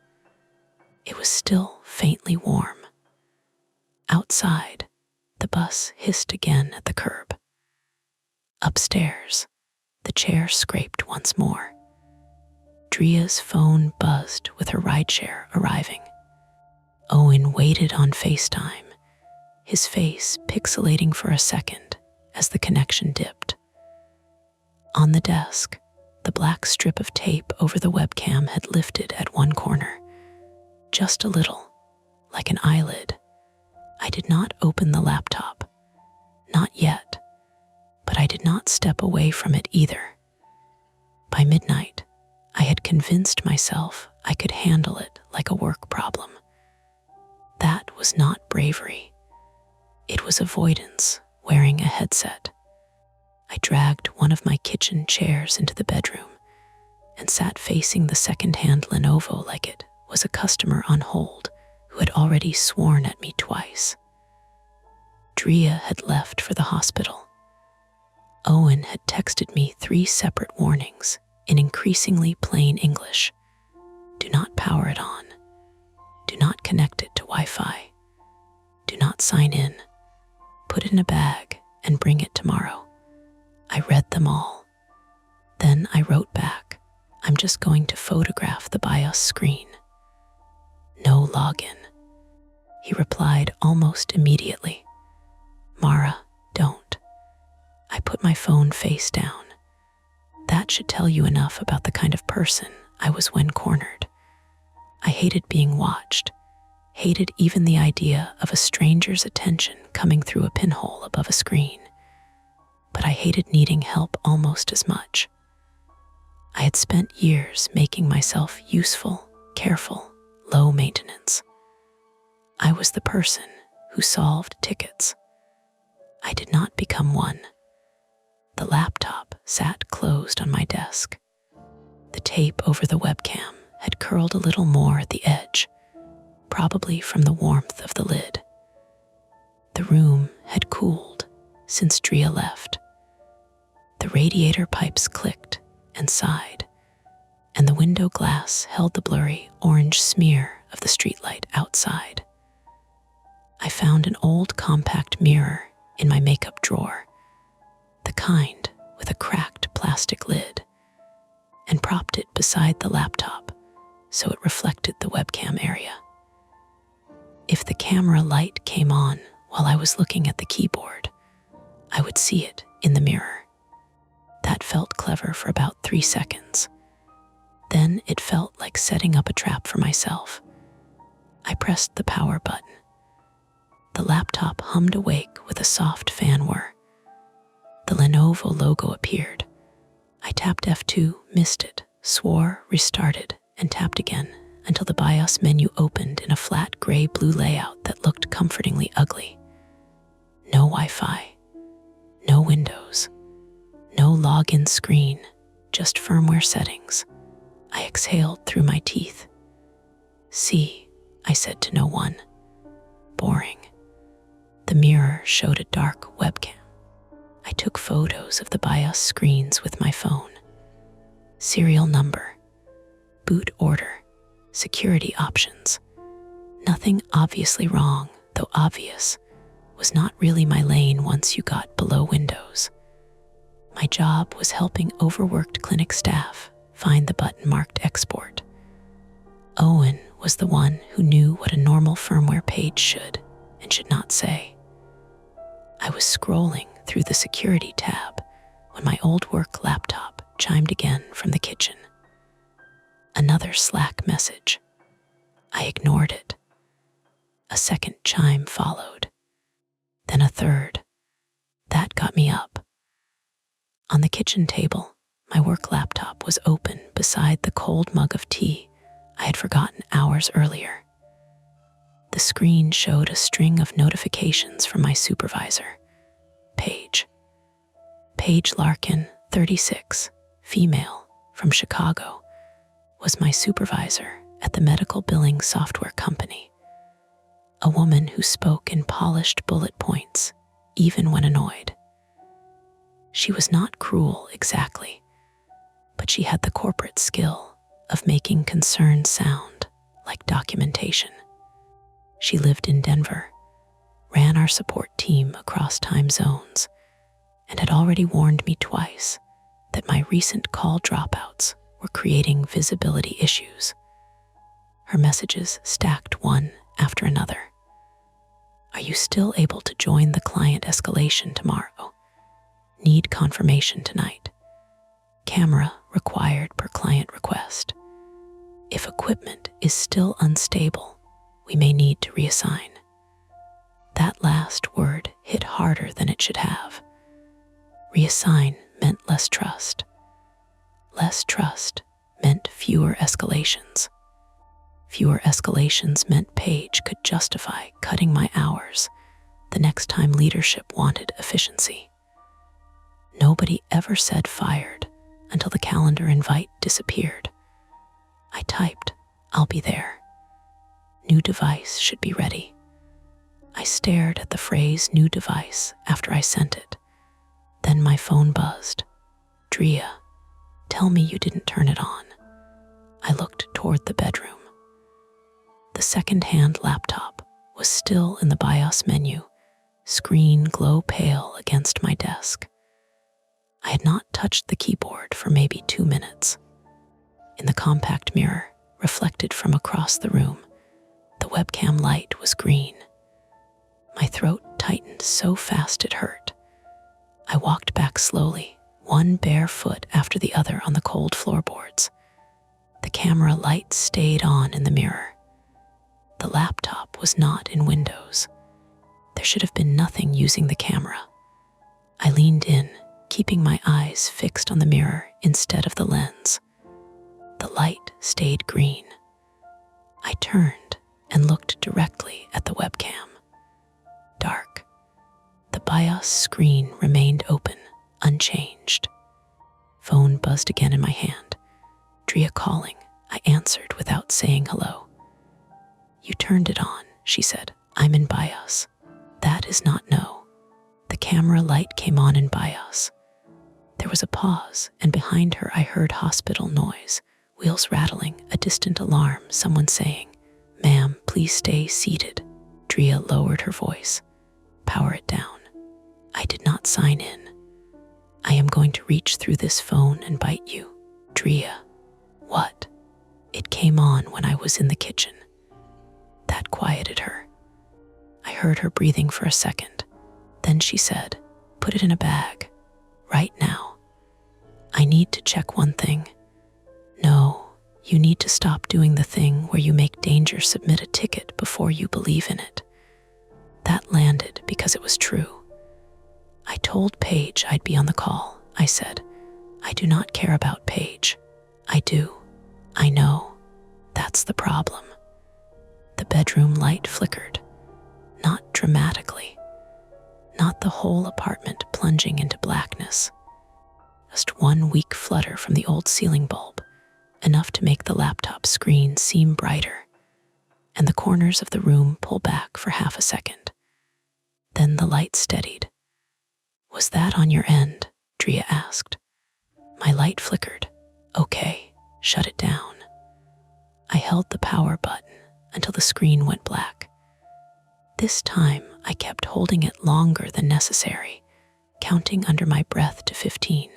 It was still faintly warm. Outside, the bus hissed again at the curb. Upstairs, the chair scraped once more. Drea's phone buzzed with her rideshare arriving. Owen waited on FaceTime, his face pixelating for a second as the connection dipped. On the desk, the black strip of tape over the webcam had lifted at one corner, just a little, like an eyelid. I did not open the laptop, not yet, but I did not step away from it either. By midnight, I had convinced myself I could handle it like a work problem. That was not bravery. It was avoidance, wearing a headset. I dragged one of my kitchen chairs into the bedroom and sat facing the second-hand Lenovo like it was a customer on hold who had already sworn at me twice. Drea had left for the hospital. Owen had texted me 3 separate warnings in increasingly plain English. Do not power it on. Do not connect it to Wi-Fi. Do not sign in. Put it in a bag and bring it tomorrow. I read them all. Then I wrote back, I'm just going to photograph the BIOS screen. No login. He replied almost immediately. Mara, don't. I put my phone face down. That should tell you enough about the kind of person I was when cornered. I hated being watched, hated even the idea of a stranger's attention coming through a pinhole above a screen. But I hated needing help almost as much. I had spent years making myself useful, careful, low maintenance. I was the person who solved tickets. I did not become one. The laptop sat closed on my desk. The tape over the webcam had curled a little more at the edge, probably from the warmth of the lid. The room had cooled since Drea left. The radiator pipes clicked and sighed, and the window glass held the blurry orange smear of the streetlight outside. I found an old compact mirror in my makeup drawer, the kind with a cracked plastic lid, and propped it beside the laptop so it reflected the webcam area. If the camera light came on while I was looking at the keyboard, I would see it in the mirror. That felt clever for about 3 seconds. Then it felt like setting up a trap for myself. I pressed the power button. The laptop hummed awake with a soft fan whir. The Lenovo logo appeared. I tapped F2, missed it, swore, restarted, and tapped again until the BIOS menu opened in a flat gray-blue layout that looked comfortingly ugly. No Wi-Fi, no windows, no login screen, just firmware settings. I exhaled through my teeth. "See," I said to no one. Boring. The mirror showed a dark webcam. I took photos of the BIOS screens with my phone. Serial number, boot order, security options. Nothing obviously wrong, though obvious was not really my lane once you got below Windows. My job was helping overworked clinic staff find the button marked export. Owen was the one who knew what a normal firmware page should and should not say. I was scrolling through the security tab when my old work laptop chimed again from the kitchen. Another Slack message. I ignored it. A second chime followed, then a third. That got me up. On the kitchen table, my work laptop was open beside the cold mug of tea I had forgotten hours earlier. The screen showed a string of notifications from my supervisor. Paige Larkin, 36, female, from Chicago, was my supervisor at the medical billing software company. A woman who spoke in polished bullet points, even when annoyed. She was not cruel exactly, but she had the corporate skill of making concerns sound like documentation. She lived in Denver, ran our support team across time zones, and had already warned me twice that my recent call dropouts were creating visibility issues. Her messages stacked one after another. Are you still able to join the client escalation tomorrow? Need confirmation tonight. Camera required per client request. If equipment is still unstable, we may need to reassign. That last word hit harder than it should have. Reassign meant less trust. Less trust meant fewer escalations. Fewer escalations meant Paige could justify cutting my hours the next time leadership wanted efficiency. Nobody ever said fired until the calendar invite disappeared. I typed, "I'll be there. New device should be ready." I stared at the phrase "new device" after I sent it. Then my phone buzzed. "Drea, tell me you didn't turn it on." I looked toward the bedroom. The second-hand laptop was still in the BIOS menu, screen glow pale against my desk. I had not touched the keyboard for maybe 2 minutes. In the compact mirror, reflected from across the room, the webcam light was green. My throat tightened so fast it hurt. I walked back slowly, one bare foot after the other on the cold floorboards. The camera light stayed on in the mirror. The laptop was not in Windows. There should have been nothing using the camera. I leaned in, keeping my eyes fixed on the mirror instead of the lens. The light stayed green. I turned and looked directly at the webcam. Dark. The BIOS screen remained open, unchanged. Phone buzzed again in my hand. Drea calling. I answered without saying hello. "You turned it on," she said. "I'm in BIOS." That is not no. The camera light came on in BIOS. There was a pause, and behind her I heard hospital noise, wheels rattling, a distant alarm, someone saying, "Ma'am, please stay seated." Drea lowered her voice. "Power it down." I did not sign in. "I am going to reach through this phone and bite you." "Drea." "What?" It came on when I was in the kitchen. That quieted her. I heard her breathing for a second. Then she said, "Put it in a bag. Right now. I need to check one thing." "No, you need to stop doing the thing where you make danger submit a ticket before you believe in it." That landed because it was true. "I told Paige I'd be on the call," I said. "I do not care about Paige." "I do. I know. That's the problem." The bedroom light flickered. Not dramatically. not the whole apartment plunging into blackness. Just one weak flutter from the old ceiling bulb, enough to make the laptop screen seem brighter, and the corners of the room pull back for half a second. Then the light steadied. "Was that on your end?" Drea asked. My light flickered. "Okay, shut it down." I held the power button until the screen went black. This time, I kept holding it longer than necessary, counting under my breath to 15,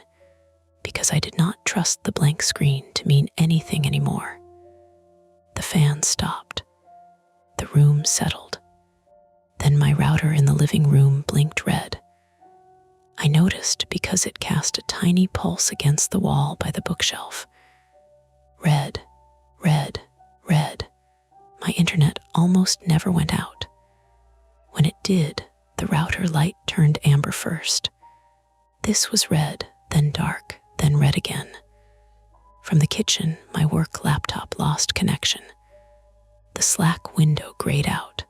because I did not trust the blank screen to mean anything anymore. The fan stopped. The room settled. Then my router in the living room blinked red. I noticed because it cast a tiny pulse against the wall by the bookshelf. Red, red, red. My internet almost never went out. When it did, the router light turned amber first. This was red, then dark, then red again. From the kitchen, my work laptop lost connection. The Slack window grayed out.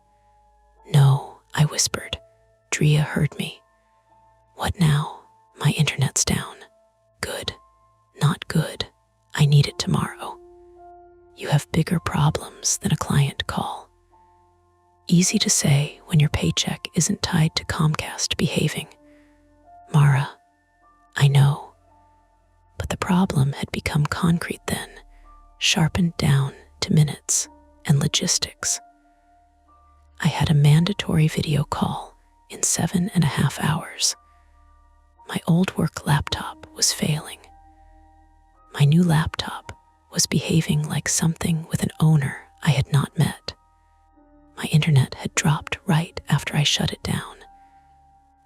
"No," I whispered. Drea heard me. "What now?" "My internet's down." "Good." "Not good. I need it tomorrow." "You have bigger problems than a client call." Easy to say when your paycheck isn't tied to Comcast behaving. "Mara, I know." But the problem had become concrete then, sharpened down to minutes and logistics. I had a mandatory video call in 7.5 hours. My old work laptop was failing. My new laptop was behaving like something with an owner I had not met. My internet had dropped right after I shut it down.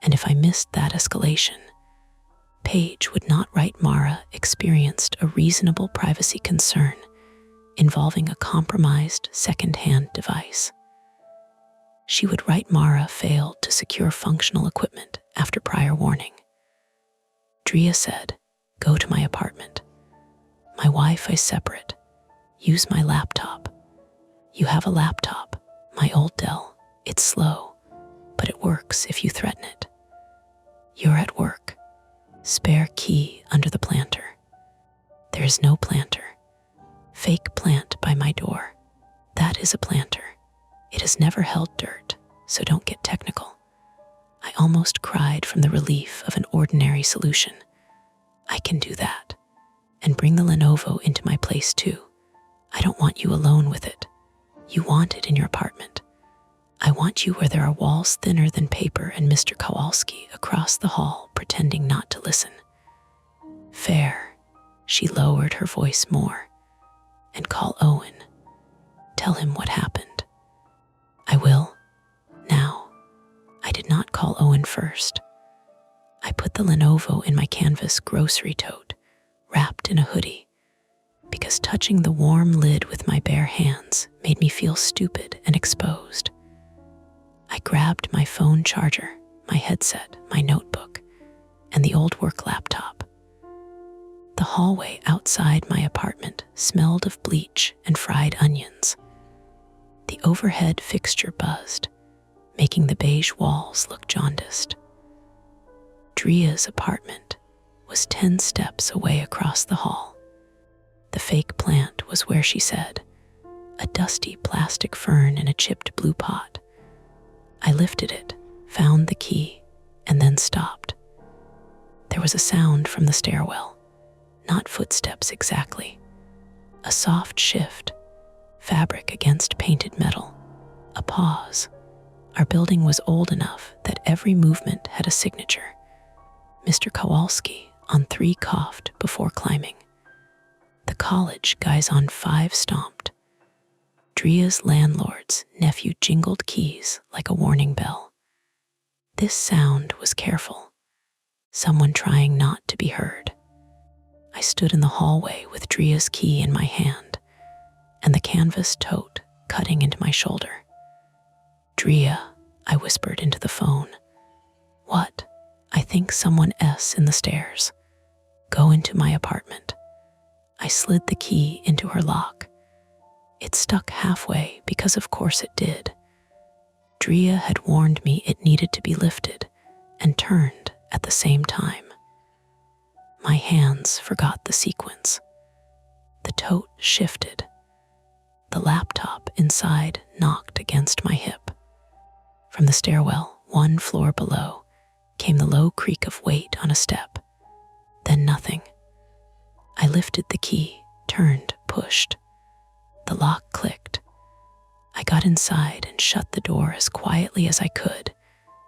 And if I missed that escalation, Paige would not write Mara experienced a reasonable privacy concern involving a compromised second-hand device. She would write Mara failed to secure functional equipment after prior warning. Drea said, "Go to my apartment. My Wi-Fi's separate. Use my laptop." "You have a laptop, my old Dell. It's slow, but it works if you threaten it." "You're at work. Spare key under the planter." "There is no planter. Fake plant by my door. That is a planter. It has never held dirt, so don't get technical." I almost cried from the relief of an ordinary solution. "I can do that. And bring the Lenovo into my place too. I don't want you alone with it. You want it in your apartment. I want you where there are walls thinner than paper and Mr. Kowalski across the hall pretending not to listen." "Fair." She lowered her voice more. "And call Owen. Tell him what happened." "I will. Now." I did not call Owen first. I put the Lenovo in my canvas grocery tote, wrapped in a hoodie, because touching the warm lid with my bare hands made me feel stupid and exposed. I grabbed my phone charger, my headset, my notebook, and the old work laptop. The hallway outside my apartment smelled of bleach and fried onions. The overhead fixture buzzed, making the beige walls look jaundiced. Drea's apartment was 10 steps away across the hall. The fake plant was where she said, a dusty plastic fern in a chipped blue pot. I lifted it, found the key, and then stopped. There was a sound from the stairwell, not footsteps exactly. A soft shift, fabric against painted metal, a pause. Our building was old enough that every movement had a signature. Mr. Kowalski on 3 coughed before climbing. The college guys on 5 stomped. Drea's landlord's nephew jingled keys like a warning bell. This sound was careful, someone trying not to be heard. I stood in the hallway with Drea's key in my hand and the canvas tote cutting into my shoulder. "Drea," I whispered into the phone. "What?" "I think someone S in the stairs. Go into my apartment." I slid the key into her lock. It stuck halfway because of course it did. Drea had warned me it needed to be lifted, and turned at the same time. My hands forgot the sequence. The tote shifted. The laptop inside knocked against my hip. From the stairwell, one floor below, came the low creak of weight on a step. Then nothing. I lifted the key, turned, pushed. The lock clicked. I got inside and shut the door as quietly as I could,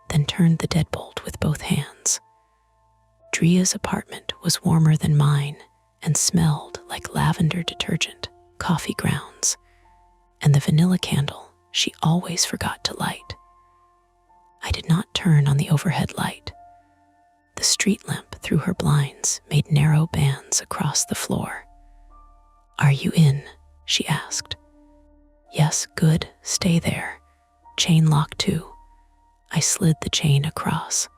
then turned the deadbolt with both hands. Dria's apartment was warmer than mine and smelled like lavender detergent, coffee grounds, and the vanilla candle she always forgot to light. I did not turn on the overhead light. The street lamp through her blinds made narrow bands across the floor. "Are you in?" she asked. "Yes, good, stay there. Chain lock too." I slid the chain across.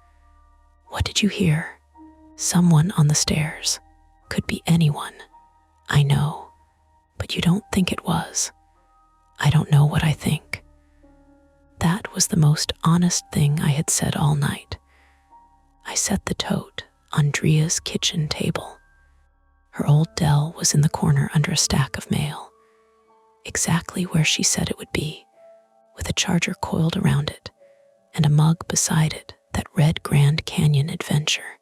"What did you hear?" "Someone on the stairs. Could be anyone." "I know, but you don't think it was." "I don't know what I think." That was the most honest thing I had said all night. I set the tote on Dria's kitchen table. Her old Dell was in the corner under a stack of mail, exactly where she said it would be, with a charger coiled around it and a mug beside it that read Grand Canyon Adventure,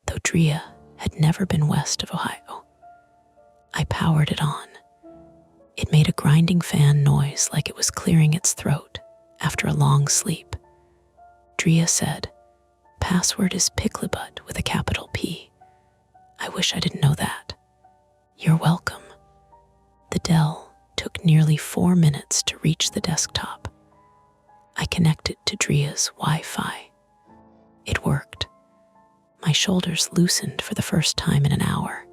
though Dria had never been west of Ohio. I powered it on. It made a grinding fan noise like it was clearing its throat after a long sleep. Dria said, "Password is Picklebutt with a capital P." I wish I didn't know that. "You're welcome." The Dell took nearly 4 minutes to reach the desktop. I connected to Dria's Wi-Fi. It worked. My shoulders loosened for the first time in an hour.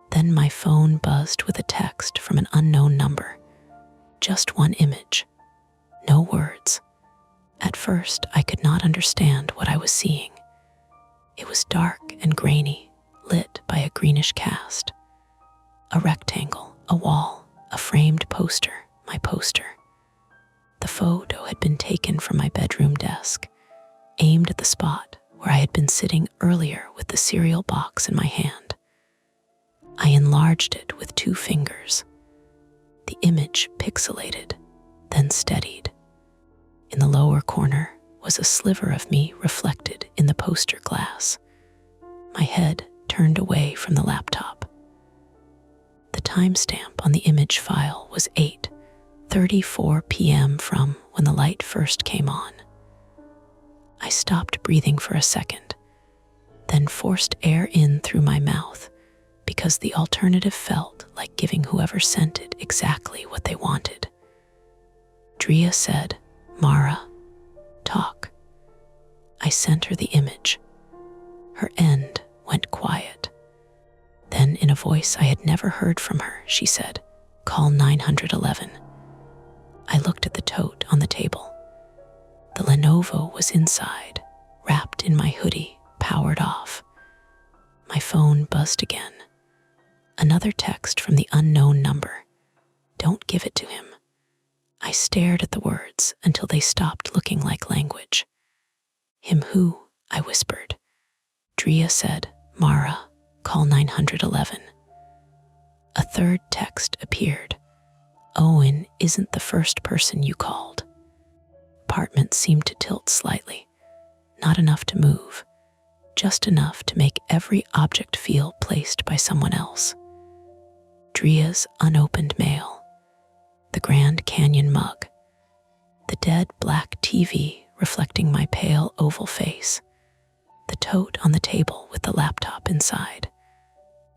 Then my phone buzzed with a text from an unknown number. Just one image. No words. At first, I could not understand what I was seeing. It was dark and grainy, lit by a greenish cast. A rectangle, a wall, a framed poster, my poster. The photo had been taken from my bedroom desk, aimed at the spot where I had been sitting earlier with the cereal box in my hand. I enlarged it with 2 fingers. The image pixelated, then steadied. In the lower corner was a sliver of me reflected in the poster glass. My head turned away from the laptop. The timestamp on the image file was 8:34 p.m. from when the light first came on. I stopped breathing for a second, then forced air in through my mouth because the alternative felt like giving whoever sent it exactly what they wanted. Dria said, "Mara, talk." I sent her the image. Her end went quiet. Then, in a voice I had never heard from her, she said, "Call 911. I looked at the tote on the table. The Lenovo was inside, wrapped in my hoodie, powered off. My phone buzzed again. Another text from the unknown number. "Don't give it to him." I stared at the words until they stopped looking like language. "Him who?" I whispered. Dria said, "Mara, call 911. A third text appeared. "Owen isn't the first person you called." Apartment seemed to tilt slightly, not enough to move, just enough to make every object feel placed by someone else. Dria's unopened mail. The Grand Canyon mug, the dead black TV reflecting my pale oval face, the tote on the table with the laptop inside.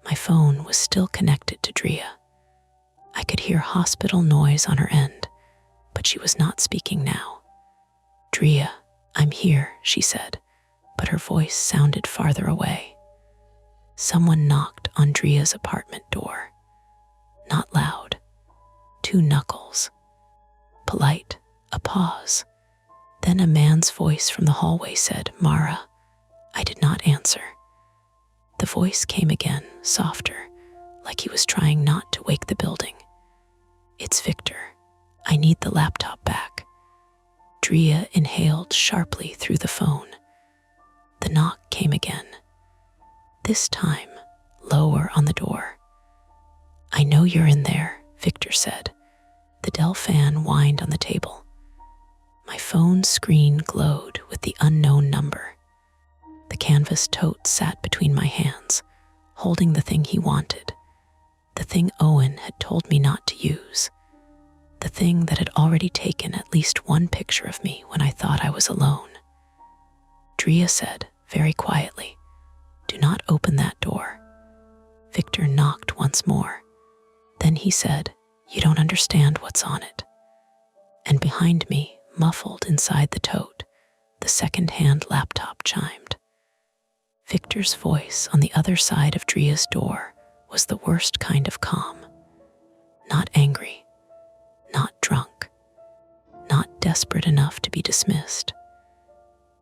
My phone was still connected to Dria. I could hear hospital noise on her end, but she was not speaking now. "Dria, I'm here," she said, but her voice sounded farther away. Someone knocked on Dria's apartment door. Not loud. 2 knuckles. Polite, a pause. Then a man's voice from the hallway said, "Mara." I did not answer. The voice came again, softer, like he was trying not to wake the building. "It's Victor. I need the laptop back." Dria inhaled sharply through the phone. The knock came again, this time lower on the door. "I know you're in there," Victor said. The Dell fan whined on the table. My phone screen glowed with the unknown number. The canvas tote sat between my hands, holding the thing he wanted, the thing Owen had told me not to use, the thing that had already taken at least one picture of me when I thought I was alone. Drea said, very quietly, "Do not open that door." Victor knocked once more. Then he said, "You don't understand what's on it." And behind me, muffled inside the tote, the second-hand laptop chimed. Victor's voice on the other side of Drea's door was the worst kind of calm. Not angry, not drunk, not desperate enough to be dismissed.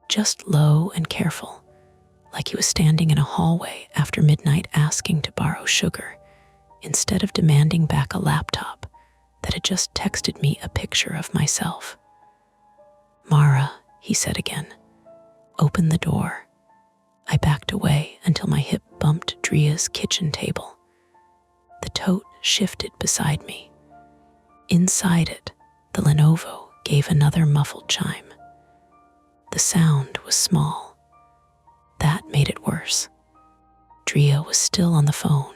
Just low and careful, like he was standing in a hallway after midnight asking to borrow sugar, instead of demanding back a laptop that had just texted me a picture of myself. "Mara," he said again, "open the door." I backed away until my hip bumped Drea's kitchen table. The tote shifted beside me. Inside it, the Lenovo gave another muffled chime. The sound was small. That made it worse. Drea was still on the phone,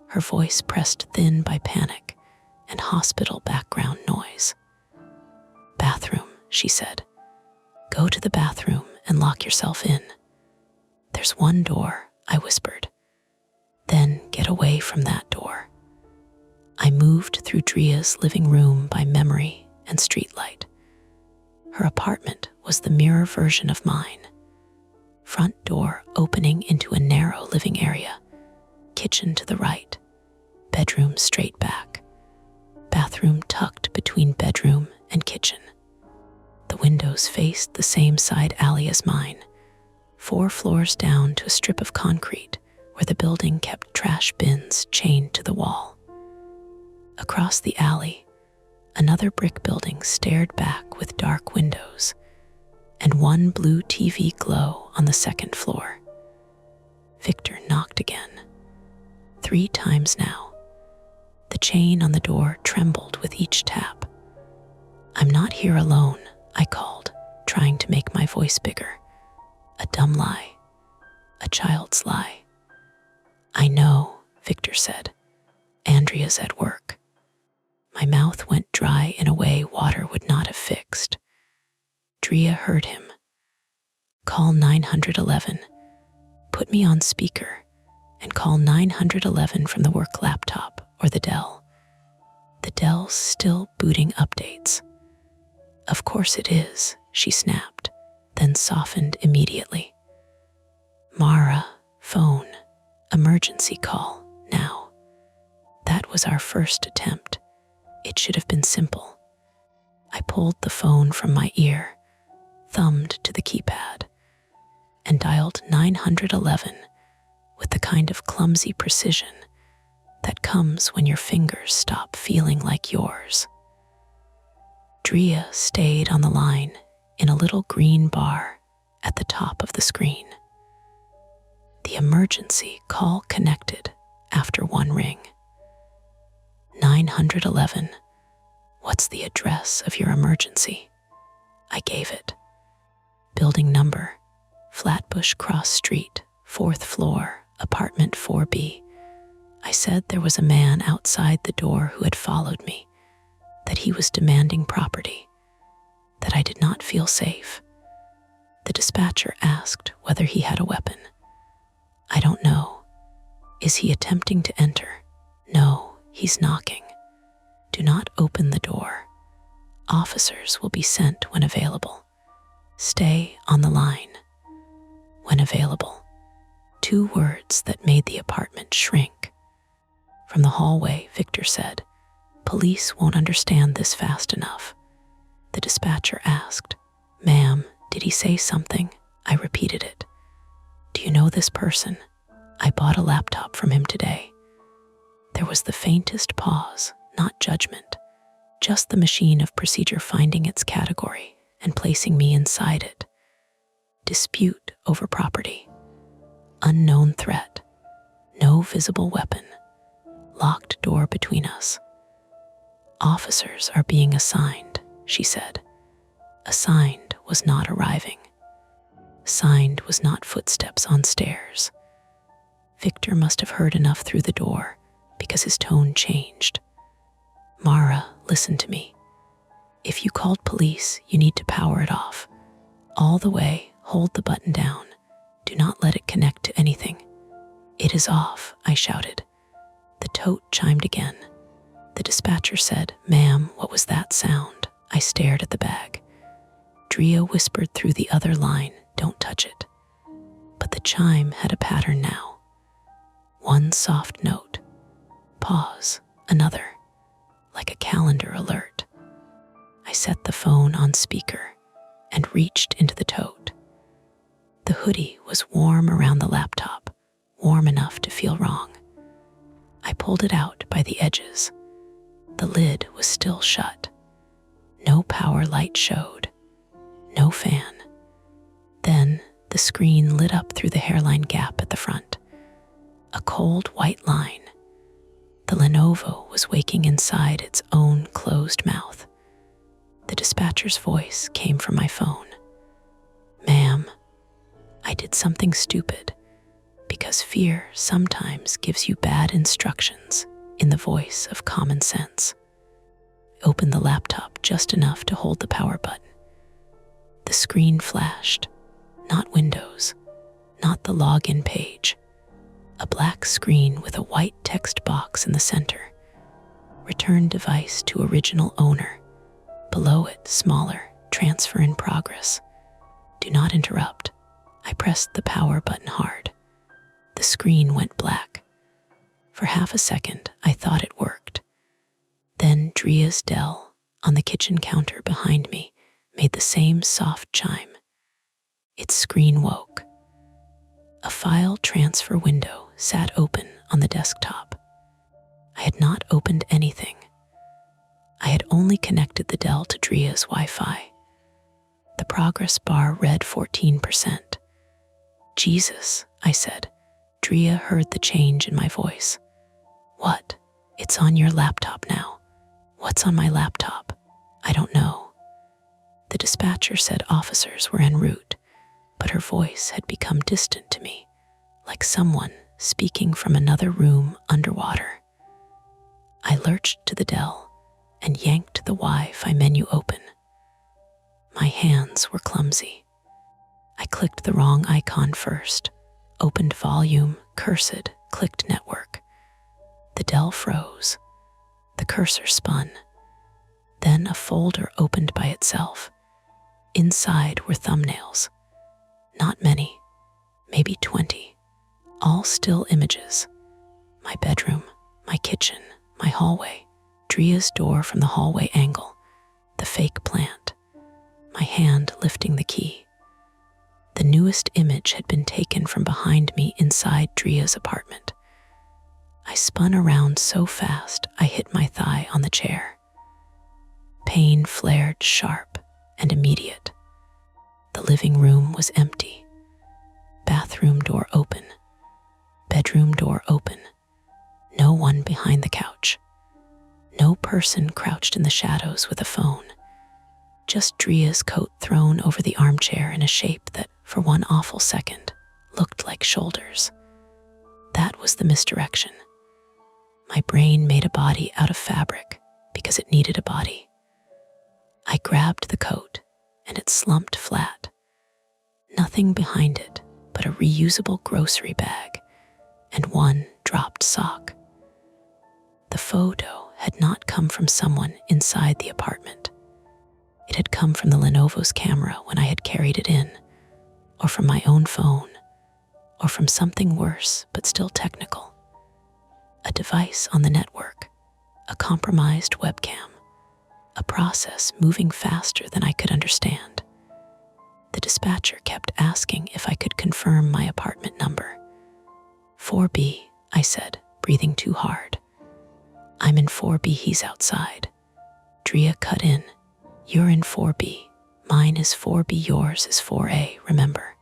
her voice pressed thin by panic and hospital background noise. "Bathroom," she said. "Go to the bathroom and lock yourself in." "There's one door," I whispered. "Then get away from that door." I moved through Drea's living room by memory and streetlight. Her apartment was the mirror version of mine. Front door opening into a narrow living area, kitchen to the right, bedroom straight back, bathroom tucked between bedroom and kitchen. The windows faced the same side alley as mine, 4 floors down to a strip of concrete where the building kept trash bins chained to the wall. Across the alley, another brick building stared back with dark windows, and one blue TV glow on the second floor. Victor knocked again, 3 times now. The chain on the door trembled with each tap. "I'm not here alone," I called, trying to make my voice bigger. A dumb lie, a child's lie. "I know," Victor said. "Andrea's at work." My mouth went dry in a way water would not have fixed. Drea heard him. "Call 911. Put me on speaker and call 911 from the work laptop or the Dell." The Dell's still booting updates. "Of course it is," she snapped, then softened immediately. "Mara, phone, emergency call, now." That was our first attempt. It should have been simple. I pulled the phone from my ear, thumbed to the keypad, and dialed 911 with the kind of clumsy precision that comes when your fingers stop feeling like yours. Drea stayed on the line in a little green bar at the top of the screen. The emergency call connected after one ring. 911, what's the address of your emergency? I gave it. Building number, Flatbush Cross Street, 4th floor, apartment 4B. I said there was a man outside the door who had followed me, that he was demanding property, that I did not feel safe. The dispatcher asked whether he had a weapon. "I don't know." "Is he attempting to enter?" "No, he's knocking." "Do not open the door. Officers will be sent when available. Stay on the line." When available. 2 words that made the apartment shrink. From the hallway, Victor said, "Police won't understand this fast enough." The dispatcher asked, "Ma'am, did he say something?" I repeated it. "Do you know this person? I bought a laptop from him today." There was the faintest pause, not judgment, just the machine of procedure finding its category and placing me inside it. Dispute over property. Unknown threat. No visible weapon. Locked door between us. Officers are being assigned, she said. Assigned was not arriving. Signed was not footsteps on stairs. Victor must have heard enough through the door because his tone changed. Mara, listen to me. If you called police, you need to power it off. All the way, hold the button down. Do not let it connect to anything. It is off, I shouted. The tote chimed again. The dispatcher said, Ma'am, what was that sound? I stared at the bag. Drea whispered through the other line, don't touch it. But the chime had a pattern now. One soft note. Pause. Another. Like a calendar alert. I set the phone on speaker and reached into the tote. The hoodie was warm around the laptop, warm enough to feel wrong. I pulled it out by the edges. The lid was still shut. No power light showed. No fan. Then the screen lit up through the hairline gap at the front. A cold white line. The Lenovo was waking inside its own closed mouth. The dispatcher's voice came from my phone. Ma'am, I did something stupid because fear sometimes gives you bad instructions in the voice of common sense. I opened the laptop just enough to hold the power button. The screen flashed, not Windows, not the login page. A black screen with a white text box in the center. Return device to original owner. Below it, smaller, transfer in progress. Do not interrupt. I pressed the power button hard. The screen went black. For half a second, I thought it worked. Then Drea's Dell, on the kitchen counter behind me, made the same soft chime. Its screen woke. A file transfer window sat open on the desktop. I had not opened anything. I had only connected the Dell to Drea's Wi-Fi. The progress bar read 14%. Jesus, I said. Drea heard the change in my voice. What? It's on your laptop now. What's on my laptop? I don't know. The dispatcher said officers were en route, but her voice had become distant to me, like someone speaking from another room underwater. I lurched to the Dell and yanked the Wi-Fi menu open. My hands were clumsy. I clicked the wrong icon first, opened volume, cursed, clicked network. The Dell froze. The cursor spun. Then a folder opened by itself. Inside were thumbnails. Not many, maybe 20, all still images. My bedroom, my kitchen, my hallway, Drea's door from the hallway angle, the fake plant, my hand lifting the key. The newest image had been taken from behind me inside Drea's apartment. I spun around so fast I hit my thigh on the chair. Pain flared sharp and immediate. The living room was empty. Bathroom door open. Bedroom door open. No one behind the couch. No person crouched in the shadows with a phone. Just Drea's coat thrown over the armchair in a shape that, for one awful second, looked like shoulders. That was the misdirection. My brain made a body out of fabric because it needed a body. I grabbed the coat and it slumped flat. Nothing behind it but a reusable grocery bag and one dropped sock. The photo had not come from someone inside the apartment. It had come from the Lenovo's camera when I had carried it in, or from my own phone, or from something worse but still technical. A device on the network, a compromised webcam, a process moving faster than I could understand. The dispatcher kept asking if I could confirm my apartment number. 4B, I said, breathing too hard. I'm in 4B, he's outside. Drea cut in. You're in 4B. Mine is 4B, yours is 4A, remember?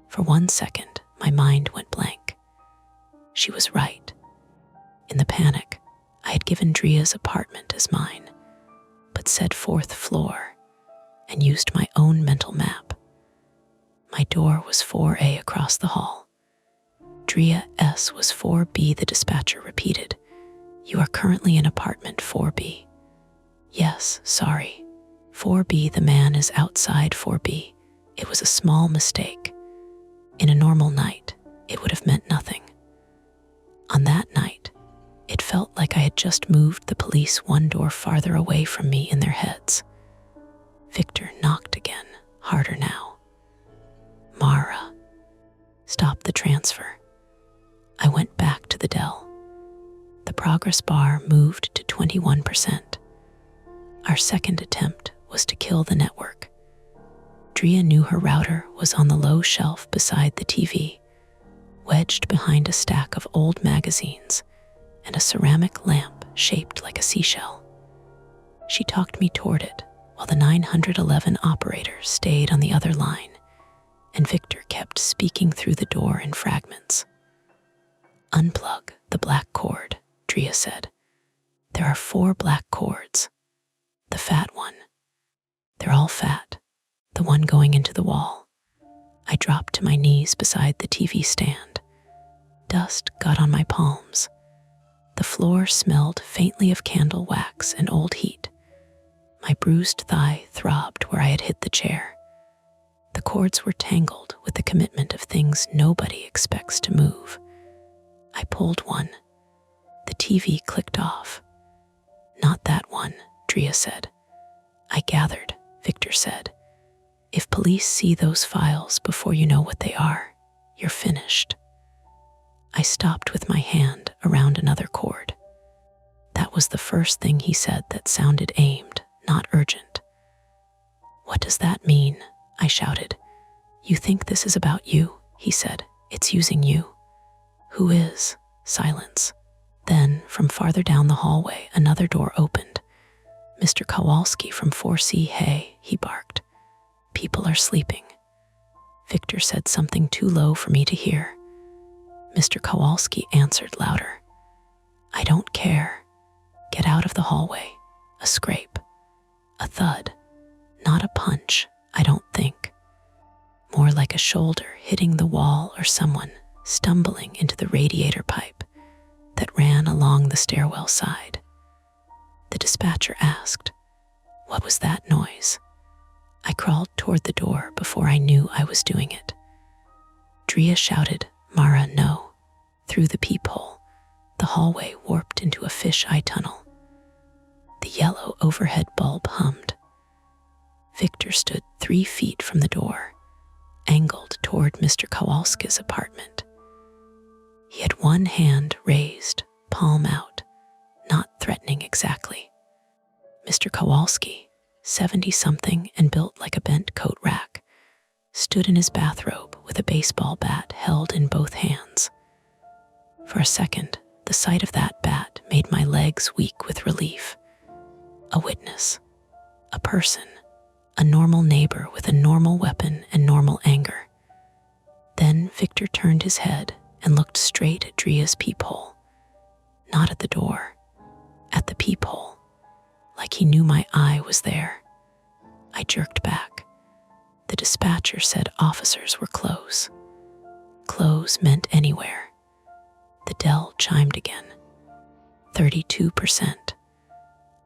For 1 second, my mind went blank. She was right. In the panic, I had given Dria's apartment as mine, but said 4th floor and used my own mental map. My door was 4A across the hall. Dria S was 4B, the dispatcher repeated. You are currently in apartment 4B. Yes, sorry. 4B, the man is outside 4B. It was a small mistake. In a normal night, it would have meant nothing. On that night, it felt like I had just moved the police one door farther away from me in their heads. Victor knocked again, harder now. Mara, stop the transfer. I went back to the Dell. The progress bar moved to 21%. Our second attempt was to kill the network. Dria knew her router was on the low shelf beside the TV, wedged behind a stack of old magazines and a ceramic lamp shaped like a seashell. She talked me toward it while the 911 operator stayed on the other line, and Victor kept speaking through the door in fragments. Unplug the black cord, Dria said. There are 4 black cords. The fat one. They're all fat. The one going into the wall. I dropped to my knees beside the TV stand. Dust got on my palms. The floor smelled faintly of candle wax and old heat. My bruised thigh throbbed where I had hit the chair. The cords were tangled with the commitment of things nobody expects to move. I pulled one. The TV clicked off. Not that one, Dria said. I gathered, Victor said. If police see those files before you know what they are, you're finished. I stopped with my hand around another cord. That was the first thing he said that sounded aimed, not urgent. What does that mean? I shouted. You think this is about you, he said. It's using you. Who is? Silence. Then, from farther down the hallway, another door opened. Mr. Kowalski from 4C, hey, he barked. People are sleeping. Victor said something too low for me to hear. Mr. Kowalski answered louder. I don't care. Get out of the hallway. A scrape. A thud. Not a punch, I don't think. More like a shoulder hitting the wall or someone stumbling into the radiator pipe that ran along the stairwell side. The dispatcher asked, What was that noise? I crawled toward the door before I knew I was doing it. Dria shouted, Mara, no. Through the peephole, the hallway warped into a fish-eye tunnel. The yellow overhead bulb hummed. Victor stood 3 feet from the door, angled toward Mr. Kowalski's apartment. He had one hand raised, palm out, not threatening exactly. Mr. Kowalski, 70-something and built like a bent coat rack, stood in his bathrobe with a baseball bat held in both hands. For a second, the sight of that bat made my legs weak with relief. A witness, a person, a normal neighbor with a normal weapon and normal anger. Then Victor turned his head and looked straight at Dria's peephole. Not at the door, at the peephole, like he knew my eye was there. I jerked back. The dispatcher said officers were close. Close meant anywhere. The Dell chimed again. 32%.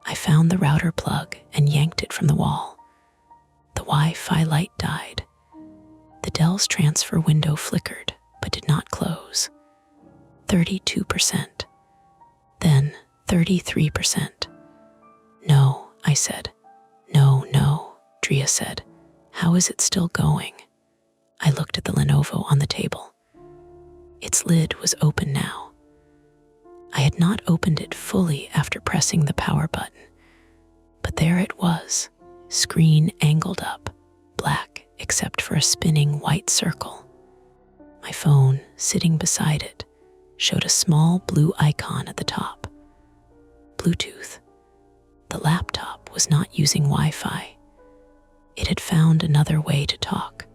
I found the router plug and yanked it from the wall. The Wi-Fi light died. The Dell's transfer window flickered, but did not close. 32%. Then 33%. No, I said. No, Dria said. How is it still going? I looked at the Lenovo on the table. Its lid was open now. I had not opened it fully after pressing the power button, but there it was, screen angled up, black except for a spinning white circle. My phone, sitting beside it, showed a small blue icon at the top. Bluetooth. The laptop was not using Wi-Fi. It had found another way to talk.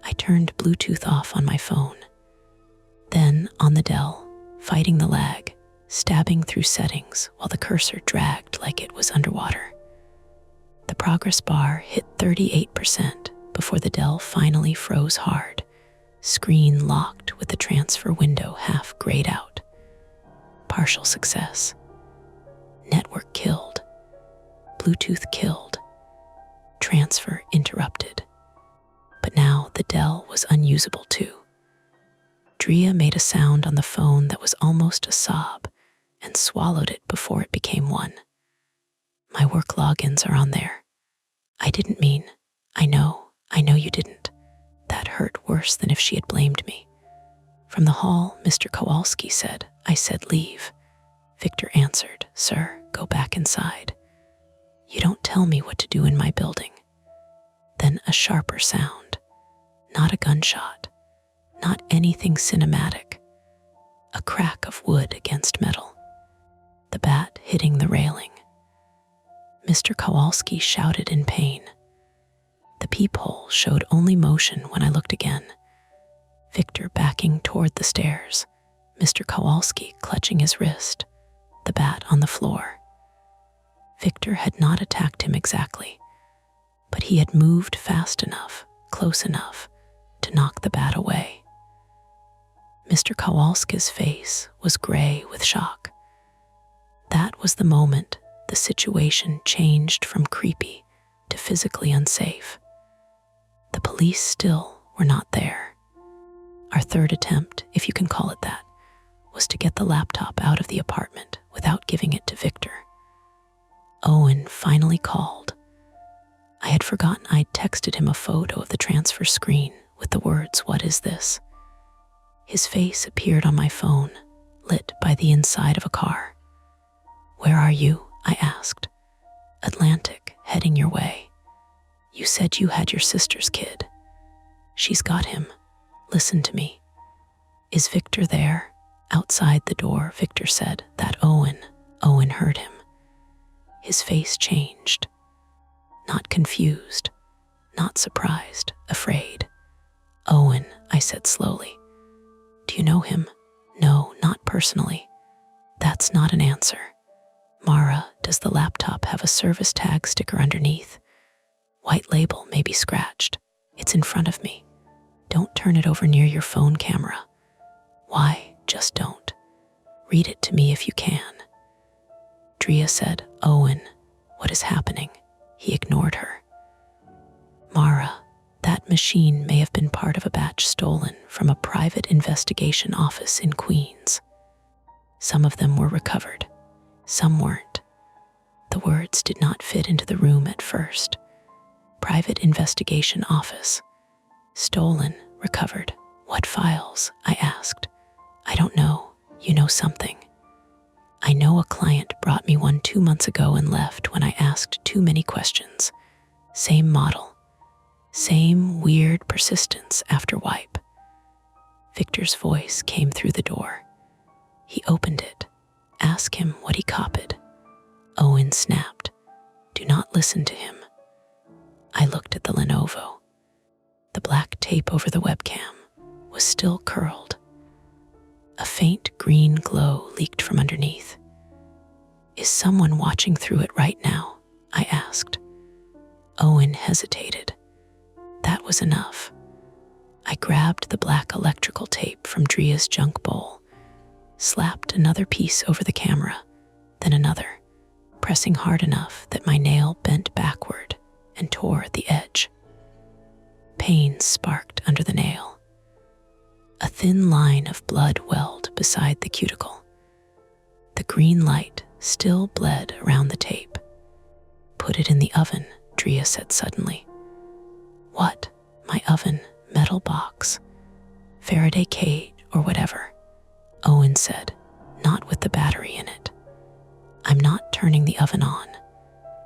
I turned Bluetooth off on my phone. Then, on the Dell, fighting the lag, stabbing through settings while the cursor dragged like it was underwater. The progress bar hit 38% before the Dell finally froze hard, screen locked with the transfer window half grayed out. Partial success. Network killed. Bluetooth killed. Transfer interrupted. But now the Dell was unusable too. Drea made a sound on the phone that was almost a sob and swallowed it before it became one. My work logins are on there. I didn't mean. I know you didn't. That hurt worse than if she had blamed me. From the hall, Mr. Kowalski said. I said leave. Victor answered, sir, go back inside. You don't tell me what to do in my building. Then a sharper sound. Not a gunshot. Not anything cinematic. A crack of wood against metal. The bat hitting the railing. Mr. Kowalski shouted in pain. The peephole showed only motion when I looked again. Victor backing toward the stairs, Mr. Kowalski clutching his wrist, the bat on the floor. Victor had not attacked him exactly, but he had moved fast enough, close enough, to knock the bat away. Mr. Kowalski's face was gray with shock. That was the moment the situation changed from creepy to physically unsafe. The police still were not there. Our third attempt, if you can call it that, was to get the laptop out of the apartment without giving it to Victor. Owen finally called. I had forgotten I'd texted him a photo of the transfer screen with the words, "What is this?" His face appeared on my phone, lit by the inside of a car. Where are you? I asked. Atlantic, heading your way. You said you had your sister's kid. She's got him. Listen to me. Is Victor there? Outside the door, Victor said. That Owen. Owen heard him. His face changed. Not confused, not surprised, afraid. Owen, I said slowly. Do you know him? No, not personally. That's not an answer. Mara, does the laptop have a service tag sticker underneath? White label, maybe scratched. It's in front of me. Don't turn it over near your phone camera. Why? Just don't. Read it to me if you can. Drea said, Owen, what is happening? He ignored her. Mara, that machine may have been part of a batch stolen from a private investigation office in Queens. Some of them were recovered. Some weren't. The words did not fit into the room at first. Private investigation office. Stolen, recovered. What files? I asked. I don't know. You know something. I know a client brought me one 2 months ago and left when I asked too many questions. Same model. Same weird persistence after wipe. Victor's voice came through the door. He opened it. Ask him what he copied. Owen snapped. Do not listen to him. I looked at the Lenovo. The black tape over the webcam was still curled. A faint green glow leaked from underneath. Is someone watching through it right now? I asked. Owen hesitated. That was enough. I grabbed the black electrical tape from Drea's junk bowl, slapped another piece over the camera, then another, pressing hard enough that my nail bent backward and tore at the edge. Pain sparked under the nail. A thin line of blood welled beside the cuticle. The green light still bled around the tape. Put it in the oven, Drea said suddenly. What? My oven, metal box, Faraday cage or whatever. Owen said, not with the battery in it. I'm not turning the oven on.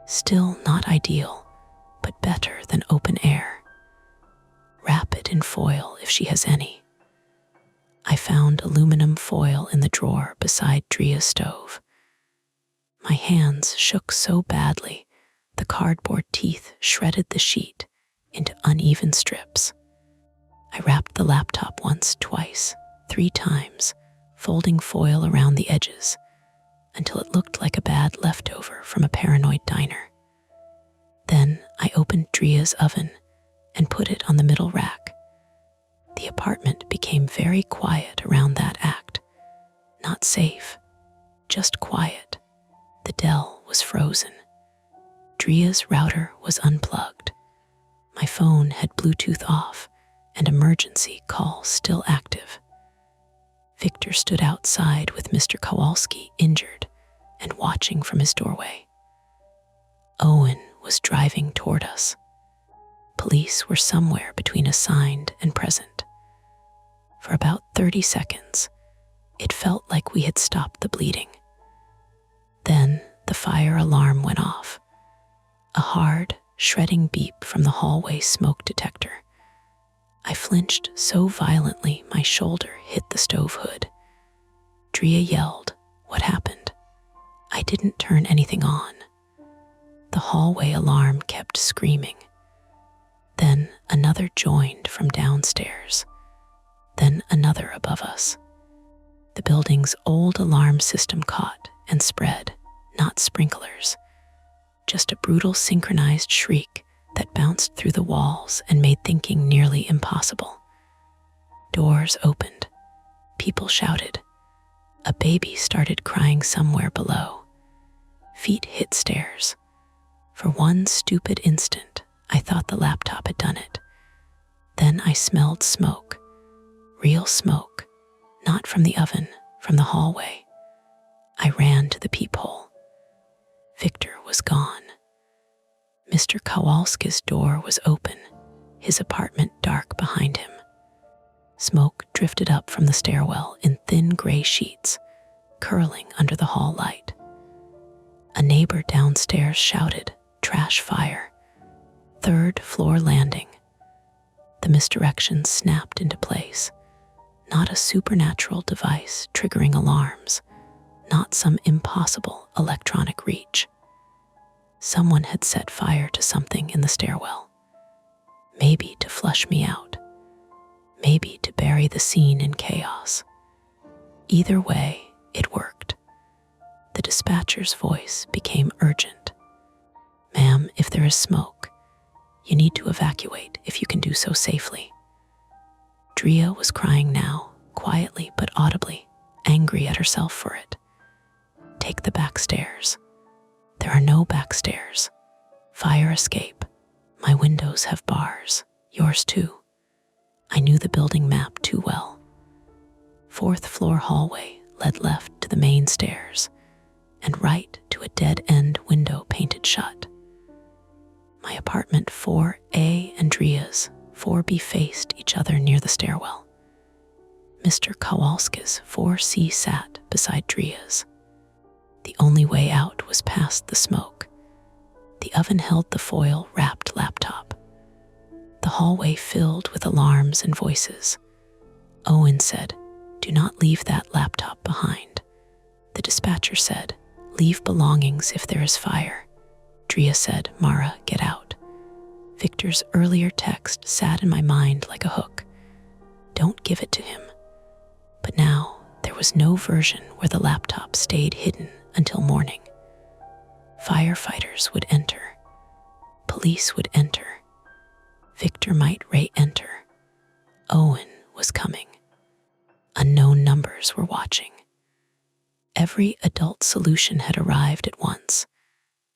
Still not ideal, but better than open air. Wrap it in foil if she has any. I found aluminum foil in the drawer beside Drea's stove. My hands shook so badly, the cardboard teeth shredded the sheet into uneven strips. I wrapped the laptop once, twice, 3 times, folding foil around the edges until it looked like a bad leftover from a paranoid diner. Then I opened Dria's oven and put it on the middle rack. The apartment became very quiet around that act. Not safe, just quiet. The Dell was frozen. Dria's router was unplugged. My phone had Bluetooth off and emergency call still active. Victor stood outside with Mr. Kowalski injured and watching from his doorway. Owen was driving toward us. Police were somewhere between assigned and present. For about 30 seconds, it felt like we had stopped the bleeding. Then the fire alarm went off. A hard, shredding beep from the hallway smoke detector. I flinched so violently my shoulder hit the stove hood. Dria yelled, "What happened?" I didn't turn anything on. The hallway alarm kept screaming. Then another joined from downstairs. Then another above us. The building's old alarm system caught and spread, not sprinklers. Just a brutal synchronized shriek that bounced through the walls and made thinking nearly impossible. Doors opened. People shouted. A baby started crying somewhere below. Feet hit stairs. For one stupid instant, I thought the laptop had done it. Then I smelled smoke. Real smoke. Not from the oven, from the hallway. I ran to the peephole. Victor was gone. Mr. Kowalski's door was open, his apartment dark behind him. Smoke drifted up from the stairwell in thin gray sheets, curling under the hall light. A neighbor downstairs shouted, "Trash fire. 3rd floor landing." The misdirection snapped into place. Not a supernatural device triggering alarms, not some impossible electronic reach. Someone had set fire to something in the stairwell. Maybe to flush me out. Maybe to bury the scene in chaos. Either way, it worked. The dispatcher's voice became urgent. "Ma'am, if there is smoke, you need to evacuate if you can do so safely." Dria was crying now, quietly but audibly, angry at herself for it. "Take the back stairs." "There are no back stairs. Fire escape. My windows have bars. Yours too." I knew the building map too well. 4th floor hallway led left to the main stairs and right to a dead-end window painted shut. My apartment 4A and Dria's 4B faced each other near the stairwell. Mr. Kowalski's 4C sat beside Dria's. The only way out was past the smoke. The oven held the foil-wrapped laptop. The hallway filled with alarms and voices. Owen said, "Do not leave that laptop behind." The dispatcher said, "Leave belongings if there is fire." Dria said, "Mara, get out." Victor's earlier text sat in my mind like a hook. Don't give it to him. But now there was no version where the laptop stayed hidden until morning. Firefighters would enter. Police would enter. Victor might re-enter. Owen was coming. Unknown numbers were watching. Every adult solution had arrived at once,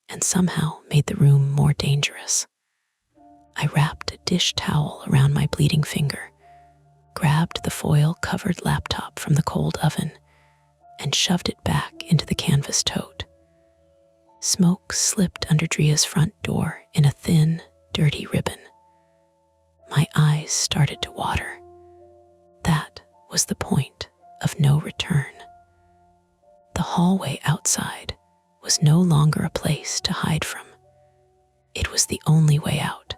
and somehow made the room more dangerous. I wrapped a dish towel around my bleeding finger, grabbed the foil-covered laptop from the cold oven, and shoved it back into the canvas tote. Smoke slipped under Dria's front door in a thin, dirty ribbon. My eyes started to water. That was the point of no return. The hallway outside was no longer a place to hide from. It was the only way out.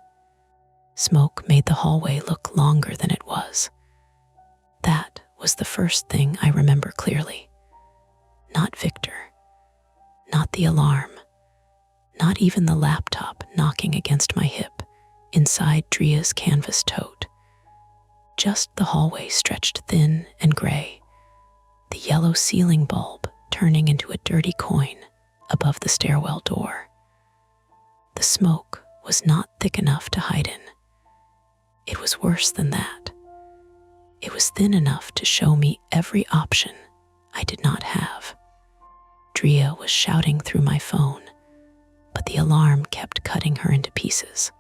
Smoke made the hallway look longer than it was. That was the first thing I remember clearly. Not Victor. Not the alarm. Not even the laptop knocking against my hip inside Dria's canvas tote. Just the hallway stretched thin and gray, the yellow ceiling bulb turning into a dirty coin above the stairwell door. The smoke was not thick enough to hide in. It was worse than that. It was thin enough to show me every option I did not have. Drea was shouting through my phone, but the alarm kept cutting her into pieces.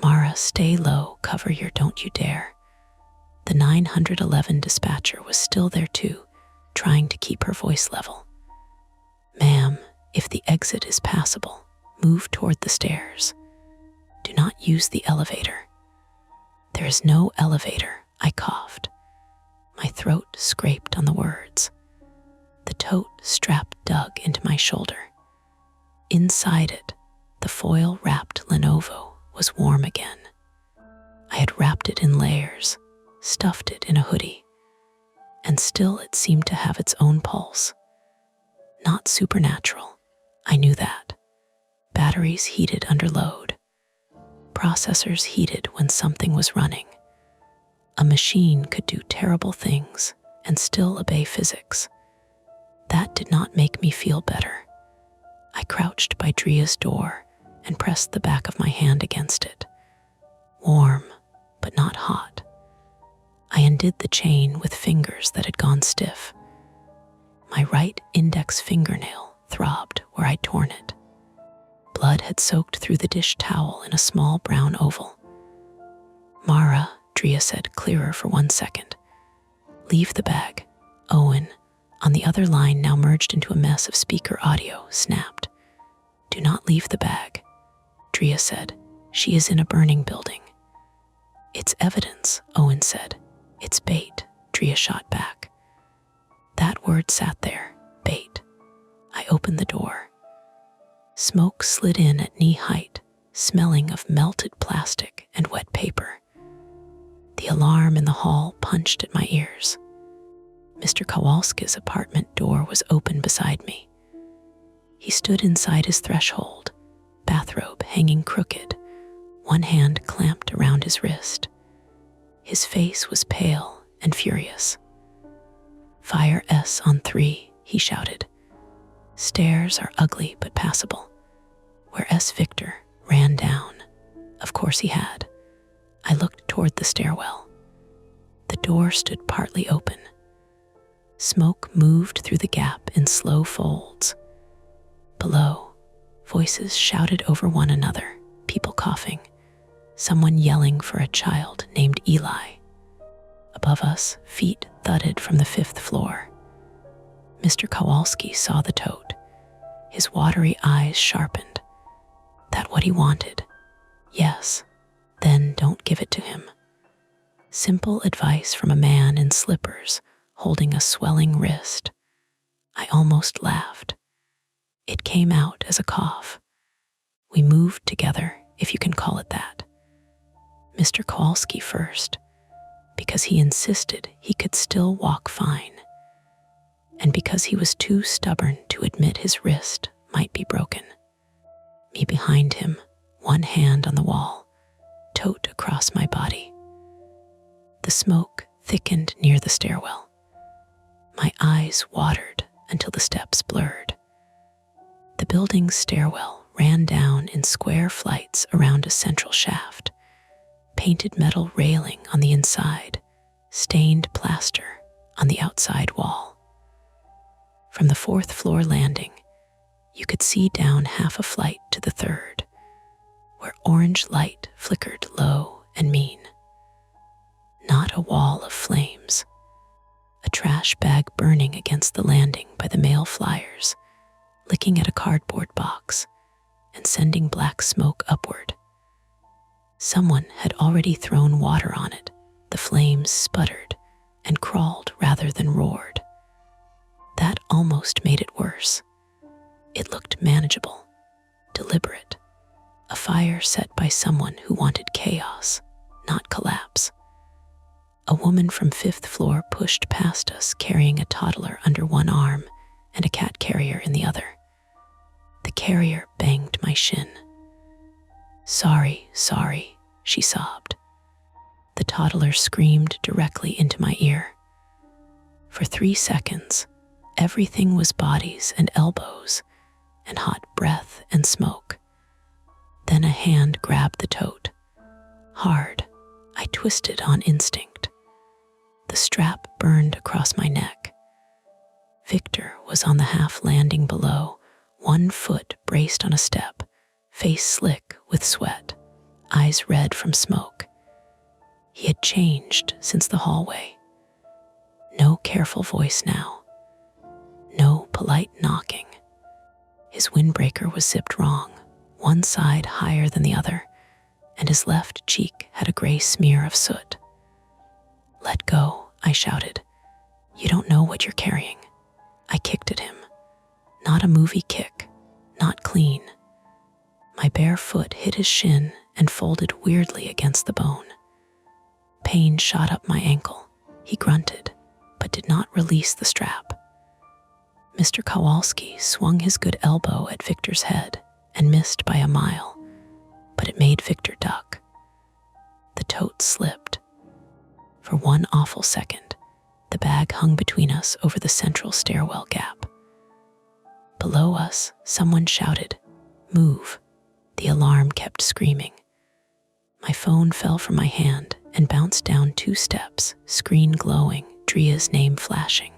Mara, stay low, cover your don't you dare. The 911 dispatcher was still there too, trying to keep her voice level. Ma'am, if the exit is passable, move toward the stairs. Do not use the elevator. There is no elevator, I coughed. My throat scraped on the words. The tote strap dug into my shoulder. Inside it, the foil-wrapped Lenovo was warm again. I had wrapped it in layers, stuffed it in a hoodie, and still it seemed to have its own pulse. Not supernatural, I knew that. Batteries heated under load. Processors heated when something was running. A machine could do terrible things and still obey physics. That did not make me feel better. I crouched by Drea's door and pressed the back of my hand against it. Warm, but not hot. I undid the chain with fingers that had gone stiff. My right index fingernail throbbed where I'd torn it. Blood had soaked through the dish towel in a small brown oval. Mara, Drea said, clearer for 1 second. Leave the bag. Owen, on the other line now merged into a mess of speaker audio, snapped. Do not leave the bag. Drea said, she is in a burning building. It's evidence, Owen said. It's bait, Drea shot back. That word sat there, bait. I opened the door. Smoke slid in at knee height, smelling of melted plastic and wet paper. The alarm in the hall punched at my ears. Mr. Kowalski's apartment door was open beside me. He stood inside his threshold, bathrobe hanging crooked, one hand clamped around his wrist. His face was pale and furious. Fire S on 3, he shouted. Stairs are ugly but passable. Where S. Victor ran down. Of course he had. I looked toward the stairwell. The door stood partly open. Smoke moved through the gap in slow folds. Below, voices shouted over one another, people coughing, someone yelling for a child named Eli. Above us, feet thudded from the 5th floor. Mr. Kowalski saw the tote. His watery eyes sharpened. That what he wanted? Yes. Then don't give it to him. Simple advice from a man in slippers, holding a swelling wrist. I almost laughed. It came out as a cough. We moved together, if you can call it that. Mr. Kowalski first, because he insisted he could still walk fine, and because he was too stubborn to admit his wrist might be broken. Me behind him, one hand on the wall, tote across my body. The smoke thickened near the stairwell. My eyes watered until the steps blurred. The building's stairwell ran down in square flights around a central shaft, painted metal railing on the inside, stained plaster on the outside wall. From the 4th floor landing, you could see down half a flight to the 3rd, where orange light flickered low and mean. Not a wall of flames. A trash bag burning against the landing by the mail flyers, licking at a cardboard box and sending black smoke upward. Someone had already thrown water on it. The flames sputtered and crawled rather than roared. That almost made it worse. It looked manageable, deliberate, a fire set by someone who wanted chaos, not collapse. A woman from 5th floor pushed past us carrying a toddler under one arm and a cat carrier in the other. The carrier banged my shin. Sorry, she sobbed. The toddler screamed directly into my ear. For 3 seconds, everything was bodies and elbows, and hot breath and smoke. Then a hand grabbed the tote. Hard, I twisted on instinct. The strap burned across my neck. Victor was on the half landing below, one foot braced on a step, face slick with sweat, eyes red from smoke. He had changed since the hallway. No careful voice now. No polite knocking. His windbreaker was zipped wrong, one side higher than the other, and his left cheek had a gray smear of soot. "Let go," I shouted. "You don't know what you're carrying." I kicked at him. Not a movie kick, not clean. My bare foot hit his shin and folded weirdly against the bone. Pain shot up my ankle. He grunted, but did not release the strap. Mr. Kowalski swung his good elbow at Victor's head and missed by a mile, but it made Victor duck. The tote slipped. For one awful second, the bag hung between us over the central stairwell gap. Below us, someone shouted, "Move." The alarm kept screaming. My phone fell from my hand and bounced down 2 steps, screen glowing, Dria's name flashing.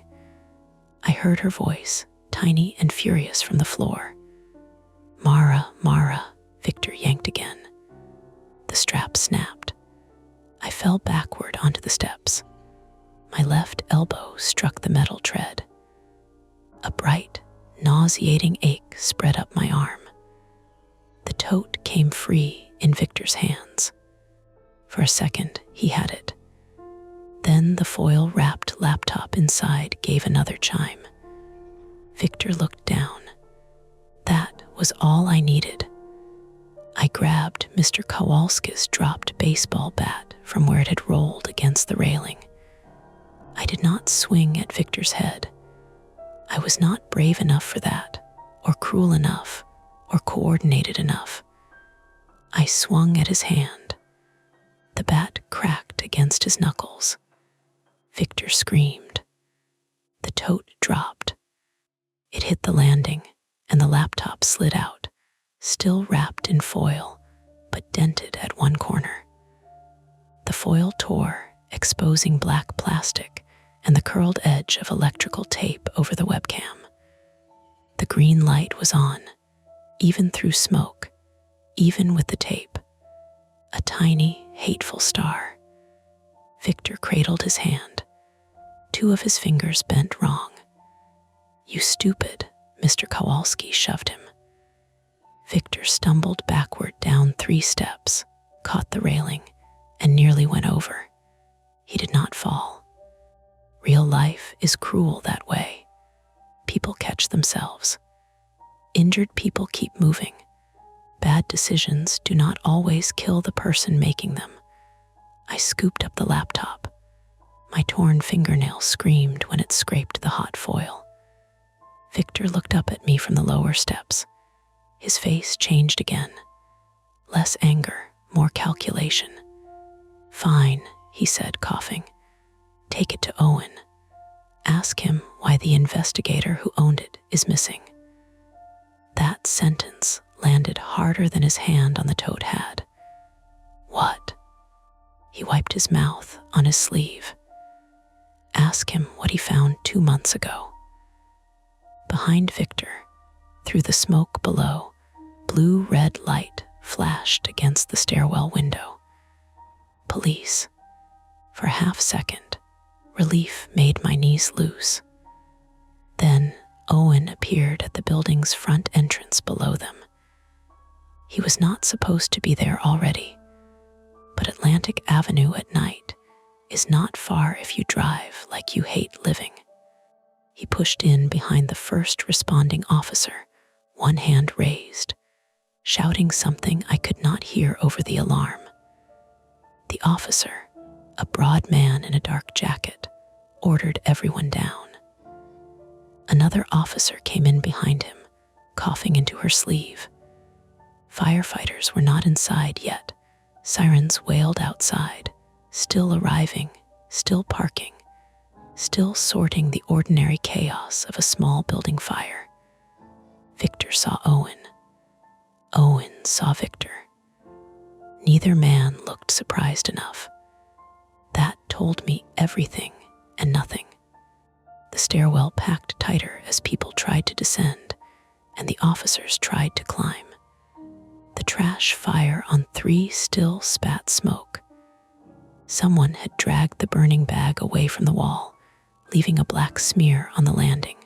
I heard her voice, tiny and furious from the floor. "Mara, Mara," Victor yanked again. The strap snapped. I fell backward onto the steps. My left elbow struck the metal tread. A bright, nauseating ache spread up my arm. The tote came free in Victor's hands. For a second, he had it. Then the foil-wrapped laptop inside gave another chime. Victor looked down. That was all I needed. I grabbed Mr. Kowalski's dropped baseball bat from where it had rolled against the railing. I did not swing at Victor's head. I was not brave enough for that, or cruel enough, or coordinated enough. I swung at his hand. The bat cracked against his knuckles. Victor screamed. The tote dropped. It hit the landing, and the laptop slid out, still wrapped in foil, but dented at one corner. The foil tore, exposing black plastic and the curled edge of electrical tape over the webcam. The green light was on, even through smoke, even with the tape. A tiny, hateful star. Victor cradled his hand. 2 of his fingers bent wrong. "You stupid," Mr. Kowalski shoved him. Victor stumbled backward down 3 steps, caught the railing, and nearly went over. He did not fall. Real life is cruel that way. People catch themselves. Injured people keep moving. Bad decisions do not always kill the person making them. I scooped up the laptop. My torn fingernail screamed when it scraped the hot foil. Victor looked up at me from the lower steps. His face changed again. Less anger, more calculation. "Fine," he said, coughing. "Take it to Owen. Ask him why the investigator who owned it is missing." That sentence landed harder than his hand on the tote had. "What?" He wiped his mouth on his sleeve. "Ask him what he found 2 months ago." Behind Victor, through the smoke below, blue-red light flashed against the stairwell window. Police. For a half-second, relief made my knees loose. Then Owen appeared at the building's front entrance below them. He was not supposed to be there already, but Atlantic Avenue at night is not far if you drive like you hate living. He pushed in behind the first responding officer, one hand raised, shouting something I could not hear over the alarm. The officer, a broad man in a dark jacket, ordered everyone down. Another officer came in behind him, coughing into her sleeve. Firefighters were not inside yet. Sirens wailed outside, still arriving, still parking, still sorting the ordinary chaos of a small building fire. Victor saw Owen. Owen saw Victor. Neither man looked surprised enough. That told me everything and nothing. The stairwell packed tighter as people tried to descend, and the officers tried to climb. The trash fire on 3 still spat smoke. Someone had dragged the burning bag away from the wall, leaving a black smear on the landing.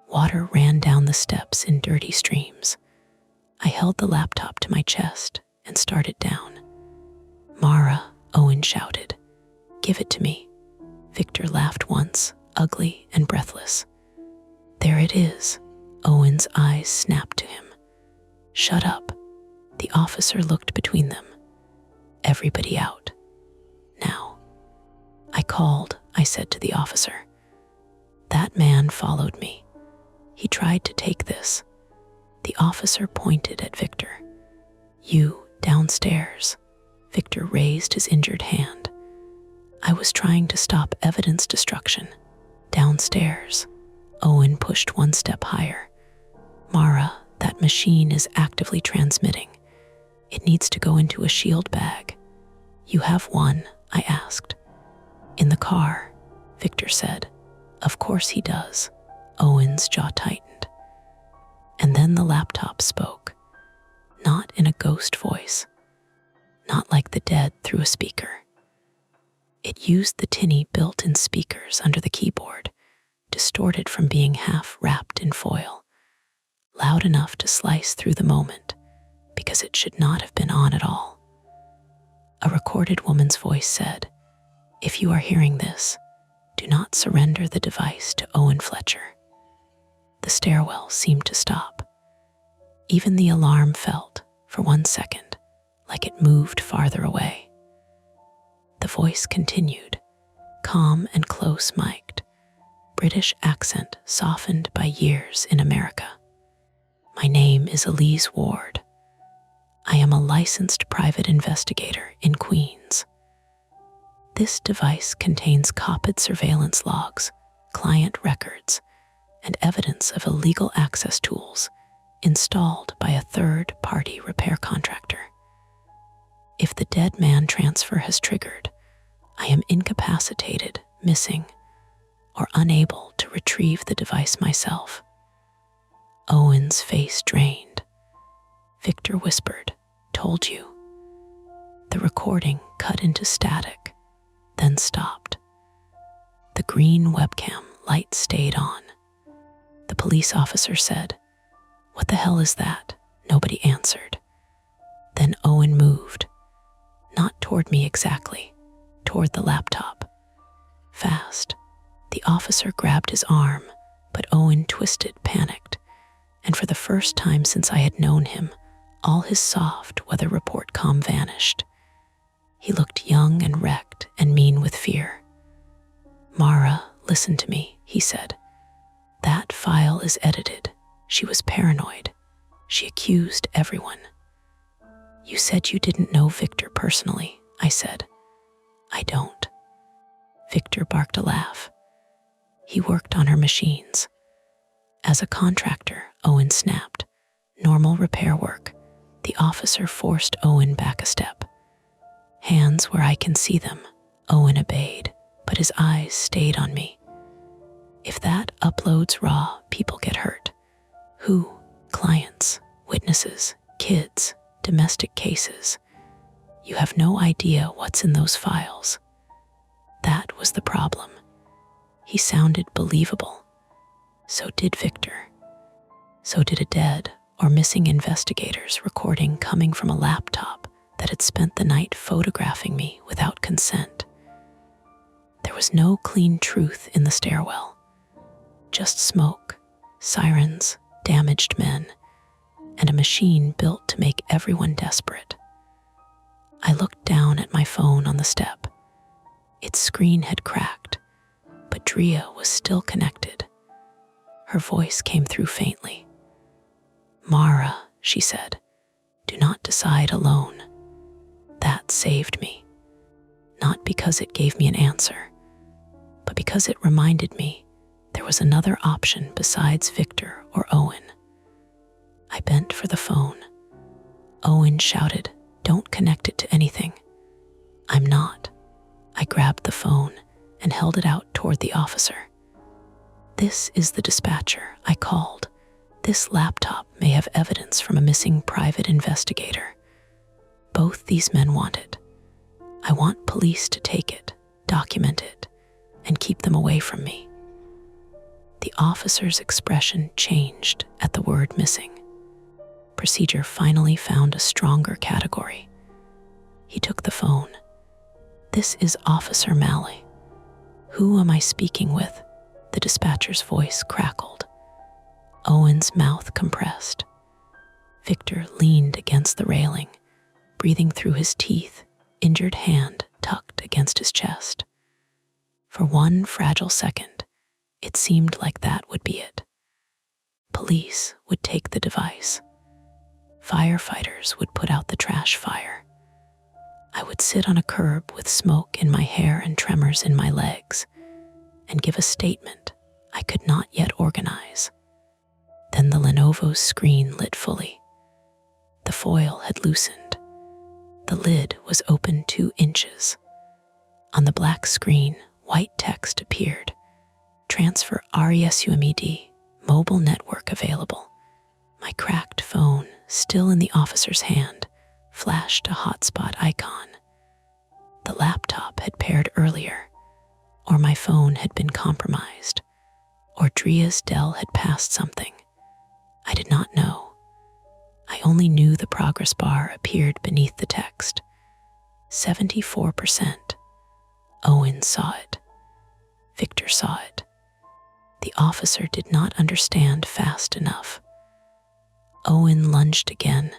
Water ran down the steps in dirty streams. I held the laptop to my chest and started down. "Mara," Owen shouted. "Give it to me." Victor laughed once, ugly and breathless. "There it is." Owen's eyes snapped to him. "Shut up." The officer looked between them. "Everybody out. Now." I called, I said to the officer. "That man followed me. He tried to take this." The officer pointed at Victor. "You, downstairs." Victor raised his injured hand. "I was trying to stop evidence destruction. Downstairs." Owen pushed one step higher. "Mara, that machine is actively transmitting. It needs to go into a shield bag." "You have one?" I asked. "In the car," Victor said. "Of course he does." Owen's jaw tightened. And then the laptop spoke, not in a ghost voice, not like the dead through a speaker. It used the tinny built-in speakers under the keyboard, distorted from being half wrapped in foil, loud enough to slice through the moment, because it should not have been on at all. A recorded woman's voice said, "If you are hearing this, do not surrender the device to Owen Fletcher." The stairwell seemed to stop. Even the alarm felt, for 1 second, like it moved farther away. The voice continued, calm and close-mic'd, British accent softened by years in America. "My name is Elise Ward. I am a licensed private investigator in Queens. This device contains copied surveillance logs, client records, and evidence of illegal access tools installed by a third-party repair contractor. If the dead man transfer has triggered, I am incapacitated, missing, or unable to retrieve the device myself." Owen's face drained. Victor whispered, "Told you." The recording cut into static, then stopped. The green webcam light stayed on. The police officer said, "What the hell is that?" Nobody answered. Then Owen moved, not toward me exactly, toward the laptop. Fast. The officer grabbed his arm, but Owen twisted, panicked, and for the first time since I had known him, all his soft weather report calm vanished. He looked young and wrecked and mean with fear. "Mara, listen to me," he said. "That file is edited." She was paranoid. She accused everyone. "You said you didn't know Victor personally," I said. "I don't." Victor barked a laugh. "He worked on her machines." "As a contractor," Owen snapped. "Normal repair work." The officer forced Owen back a step. "Hands where I can see them." Owen obeyed, but his eyes stayed on me. "If that uploads raw, people get hurt." "Who?" "Clients, witnesses, kids, domestic cases. You have no idea what's in those files." That was the problem. He sounded believable. So did Victor. So did a dead or missing investigator's recording coming from a laptop that had spent the night photographing me without consent. There was no clean truth in the stairwell. Just smoke, sirens, damaged men, and a machine built to make everyone desperate. I looked down at my phone on the step. Its screen had cracked, but Drea was still connected. Her voice came through faintly. "Mara," she said, "do not decide alone." That saved me. not because it gave me an answer, but because it reminded me there was another option besides Victor or Owen. I bent for the phone. Owen shouted, "Don't connect it to anything." "I'm not." I grabbed the phone and held it out toward the officer. "This is the dispatcher," I called. "This laptop may have evidence from a missing private investigator. Both these men want it. I want police to take it, document it, and keep them away from me." The officer's expression changed at the word missing. Procedure finally found a stronger category. He took the phone. "This is Officer Malley." "Who am I speaking with?" The dispatcher's voice crackled. Owen's mouth compressed. Victor leaned against the railing, breathing through his teeth, injured hand tucked against his chest. For one fragile second, it seemed like that would be it. Police would take the device. Firefighters would put out the trash fire. I would sit on a curb with smoke in my hair and tremors in my legs and give a statement I could not yet organize. Then the Lenovo's screen lit fully. The foil had loosened. The lid was open 2 inches. On the black screen, white text appeared. "Transfer RESUMED, mobile network available." My cracked phone, still in the officer's hand, flashed a hotspot icon. The laptop had paired earlier, or my phone had been compromised, or Dria's Dell had passed something. I did not know. I only knew the progress bar appeared beneath the text. 74%. Owen saw it. Victor saw it. The officer did not understand fast enough. Owen lunged again,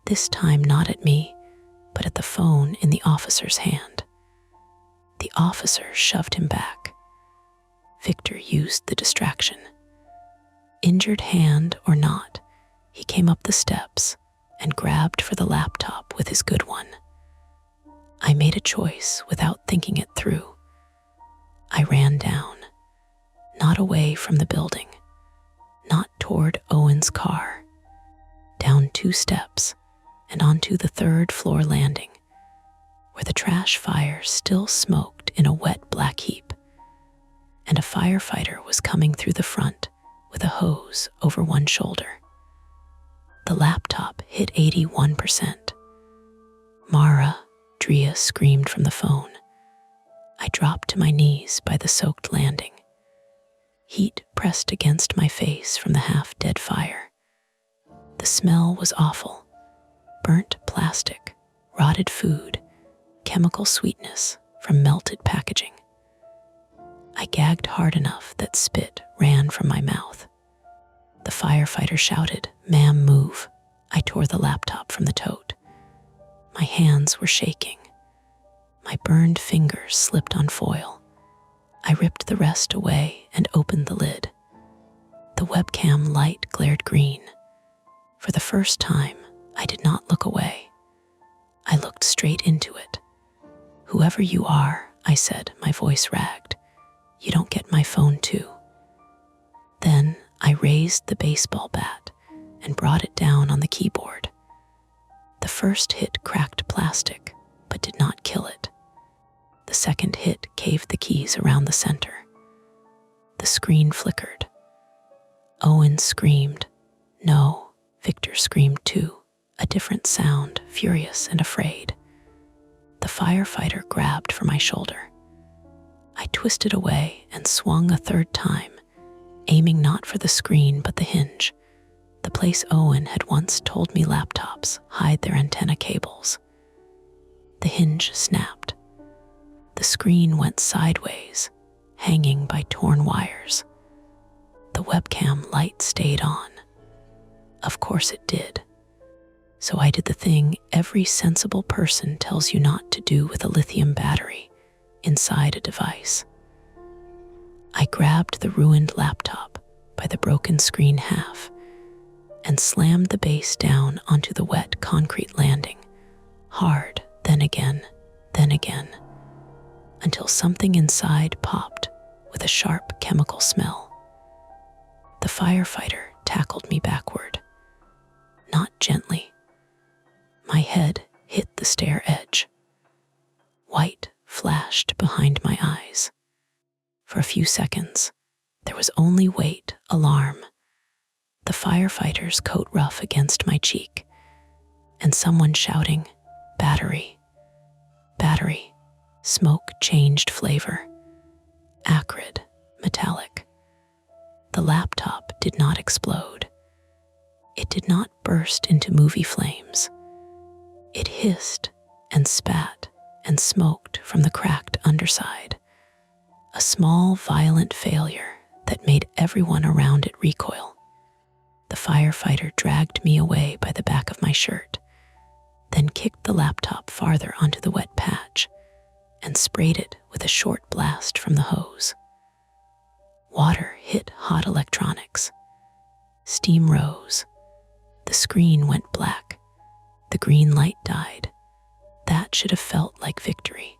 this time not at me, but at the phone in the officer's hand. The officer shoved him back. Victor used the distraction. Injured hand or not, he came up the steps and grabbed for the laptop with his good one. I made a choice without thinking it through. I ran down, not away from the building, not toward Owen's car, down 2 steps and onto the 3rd floor landing, where the trash fire still smoked in a wet black heap, and a firefighter was coming through the front with a hose over one shoulder. The laptop hit 81%. "Mara," Dria screamed from the phone. I dropped to my knees by the soaked landing. Heat pressed against my face from the half-dead fire. The smell was awful. Burnt plastic, rotted food, chemical sweetness from melted packaging. I gagged hard enough that spit ran from my mouth. The firefighter shouted, "Ma'am, move." I tore the laptop from the tote. My hands were shaking. My burned fingers slipped on foil. I ripped the rest away and opened the lid. The webcam light glared green. For the first time, I did not look away. I looked straight into it. "Whoever you are," I said, my voice ragged, "you don't get my phone too." Then I raised the baseball bat and brought it down on the keyboard. The first hit cracked plastic, but did not kill it. The second hit caved the keys around the center. The screen flickered. Owen screamed. No, Victor screamed too, a different sound, furious and afraid. The firefighter grabbed for my shoulder. I twisted away and swung a 3rd time, aiming not for the screen but the hinge, the place Owen had once told me laptops hide their antenna cables. The hinge snapped. The screen went sideways, hanging by torn wires. The webcam light stayed on. Of course it did. So I did the thing every sensible person tells you not to do with a lithium battery inside a device. I grabbed the ruined laptop by the broken screen half and slammed the base down onto the wet concrete landing, hard, then again, until something inside popped with a sharp chemical smell. The firefighter tackled me backward, not gently. My head hit the stair edge. White flashed behind my eyes. For a few seconds, there was only weight, alarm, the firefighter's coat ruff against my cheek, and someone shouting, "Battery, battery." Smoke changed flavor. Acrid, metallic. The laptop did not explode. It did not burst into movie flames. It hissed and spat and smoked from the cracked underside. A small, violent failure that made everyone around it recoil. The firefighter dragged me away by the back of my shirt, then kicked the laptop farther onto the wet patch and sprayed it with a short blast from the hose. Water hit hot electronics. Steam rose. The screen went black. The green light died. That should have felt like victory.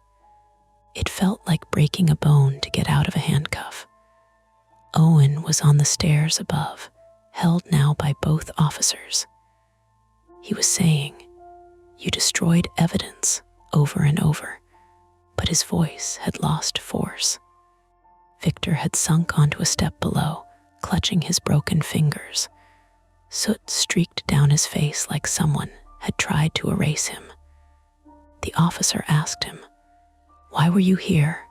It felt like breaking a bone to get out of a handcuff. Owen was on the stairs above, held now by both officers. He was saying, "You destroyed evidence," over and over, but his voice had lost force. Victor had sunk onto a step below, clutching his broken fingers. Soot streaked down his face like someone had tried to erase him. The officer asked him, "Why were you here?"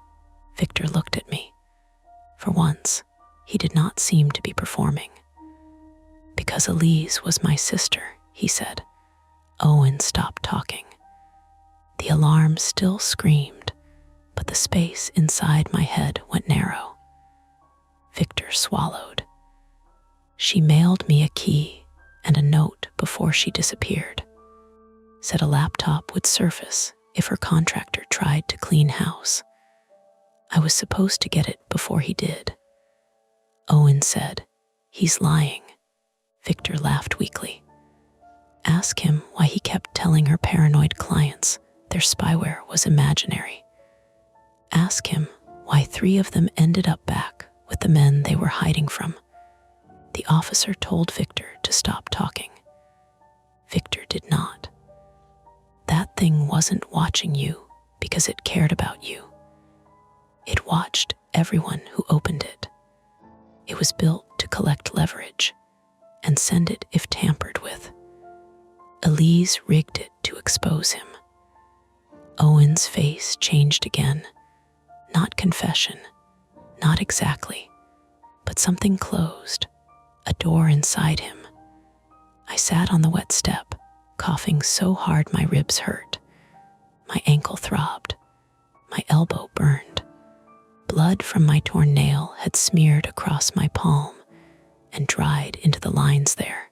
Victor looked at me. For once, he did not seem to be performing. "Because Elise was my sister," he said. Owen stopped talking. The alarm still screamed, but the space inside my head went narrow. Victor swallowed. "She mailed me a key and a note before she disappeared. Said a laptop would surface if her contractor tried to clean house. I was supposed to get it before he did." Owen said, "He's lying." Victor laughed weakly. "Ask him why he kept telling her paranoid clients their spyware was imaginary. Ask him why 3 of them ended up back with the men they were hiding from." The officer told Victor to stop talking. Victor did not. "That thing wasn't watching you because it cared about you. It watched everyone who opened it. It was built to collect leverage and send it if tampered with. Elise rigged it to expose him." Owen's face changed again. Not confession, not exactly, but something closed, a door inside him. I sat on the wet step, coughing so hard my ribs hurt. My ankle throbbed. My elbow burned. Blood from my torn nail had smeared across my palm and dried into the lines there.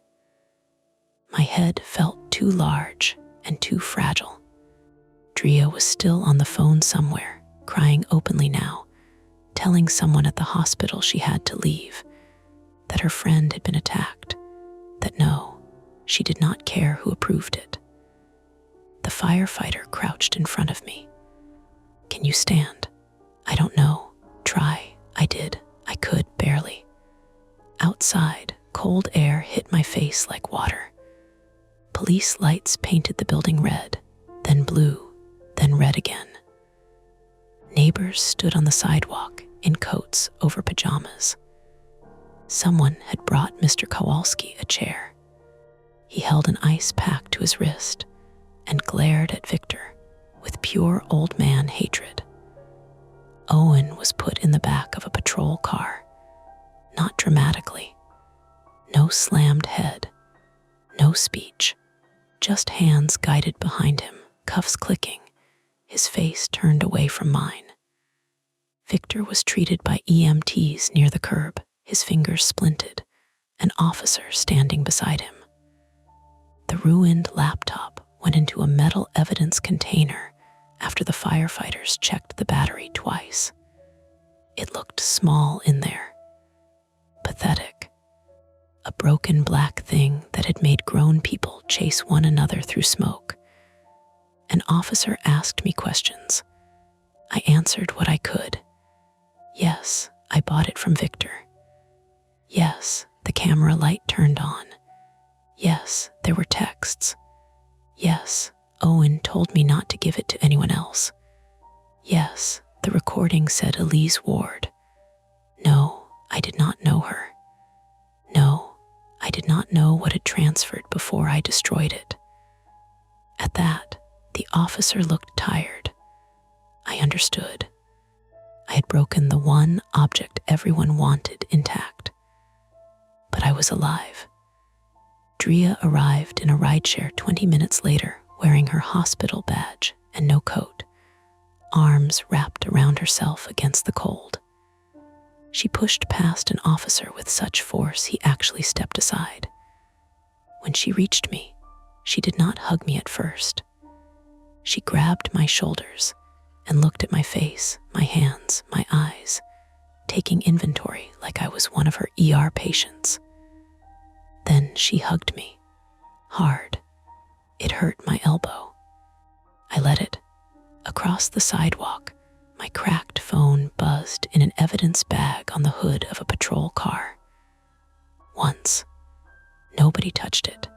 My head felt too large and too fragile. Drea was still on the phone somewhere, crying openly now, telling someone at the hospital she had to leave, that her friend had been attacked, that no, she did not care who approved it. The firefighter crouched in front of me. "Can you stand?" "I don't know. Try." I did. I could, barely. Outside, cold air hit my face like water. Police lights painted the building red, then blue, then red again. Neighbors stood on the sidewalk in coats over pajamas. Someone had brought Mr. Kowalski a chair. He held an ice pack to his wrist and glared at Victor with pure old man hatred. Owen was put in the back of a patrol car, not dramatically. No slammed head, no speech, just hands guided behind him, cuffs clicking, his face turned away from mine. Victor was treated by EMTs near the curb, his fingers splinted, an officer standing beside him. The ruined laptop went into a metal evidence container after the firefighters checked the battery twice. It looked small in there, pathetic. A broken black thing that had made grown people chase one another through smoke. An officer asked me questions. I answered what I could. Yes, I bought it from Victor. Yes, the camera light turned on. Yes, there were texts. Yes, Owen told me not to give it to anyone else. Yes, the recording said Elise Ward. No, I did not know her. No, I did not know what had transferred before I destroyed it. At that, the officer looked tired. I understood. I had broken the one object everyone wanted intact. But I was alive. Drea arrived in a rideshare 20 minutes later, wearing her hospital badge and no coat, arms wrapped around herself against the cold. She pushed past an officer with such force he actually stepped aside. When she reached me, she did not hug me at first. She grabbed my shoulders and looked at my face, my hands, my eyes, taking inventory like I was one of her ER patients. Then she hugged me, hard. It hurt my elbow. I let it. Across the sidewalk, my cracked phone buzzed in an evidence bag on the hood of a patrol car. Once, nobody touched it.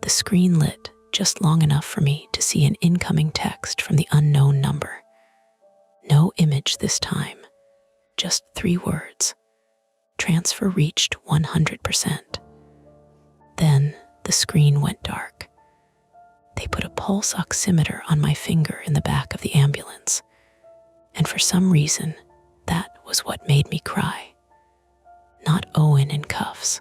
The screen lit just long enough for me to see an incoming text from the unknown number. No image this time, just 3 words. Transfer reached 100%. Then the screen went dark. They put a pulse oximeter on my finger in the back of the ambulance, and for some reason, that was what made me cry. Not Owen in cuffs.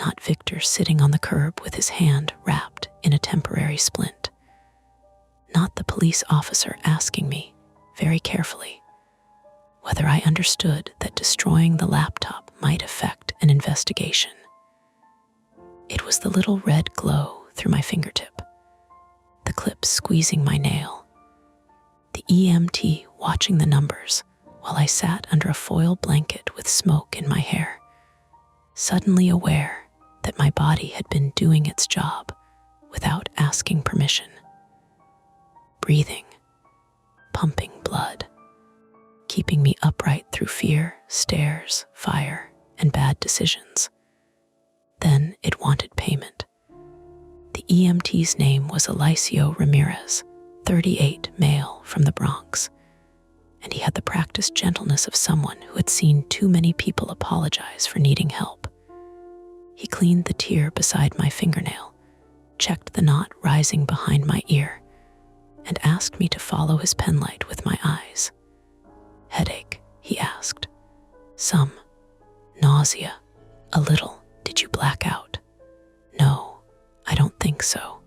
Not Victor sitting on the curb with his hand wrapped in a temporary splint. Not the police officer asking me, very carefully, whether I understood that destroying the laptop might affect an investigation. It was the little red glow through my fingertip, the clip squeezing my nail, the EMT watching the numbers while I sat under a foil blanket with smoke in my hair, suddenly aware that my body had been doing its job without asking permission. Breathing, pumping blood, keeping me upright through fear, stares, fire, and bad decisions. Then it wanted payment. The EMT's name was Eliseo Ramirez, 38, male, from the Bronx, and he had the practiced gentleness of someone who had seen too many people apologize for needing help. He cleaned the tear beside my fingernail, checked the knot rising behind my ear, and asked me to follow his penlight with my eyes. Headache, he asked. Some. Nausea. A little. Did you black out? No, I don't think so.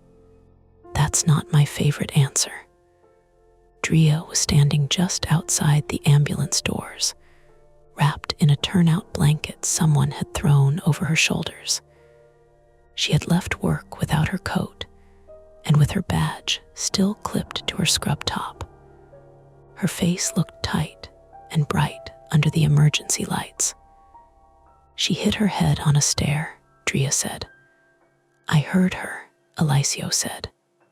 That's not my favorite answer. Drea was standing just outside the ambulance doors, wrapped in a turnout blanket someone had thrown over her shoulders. She had left work without her coat and with her badge still clipped to her scrub top. Her face looked tight and bright under the emergency lights. She hit her head on a stair, Drea said. I heard her, Eliseo said,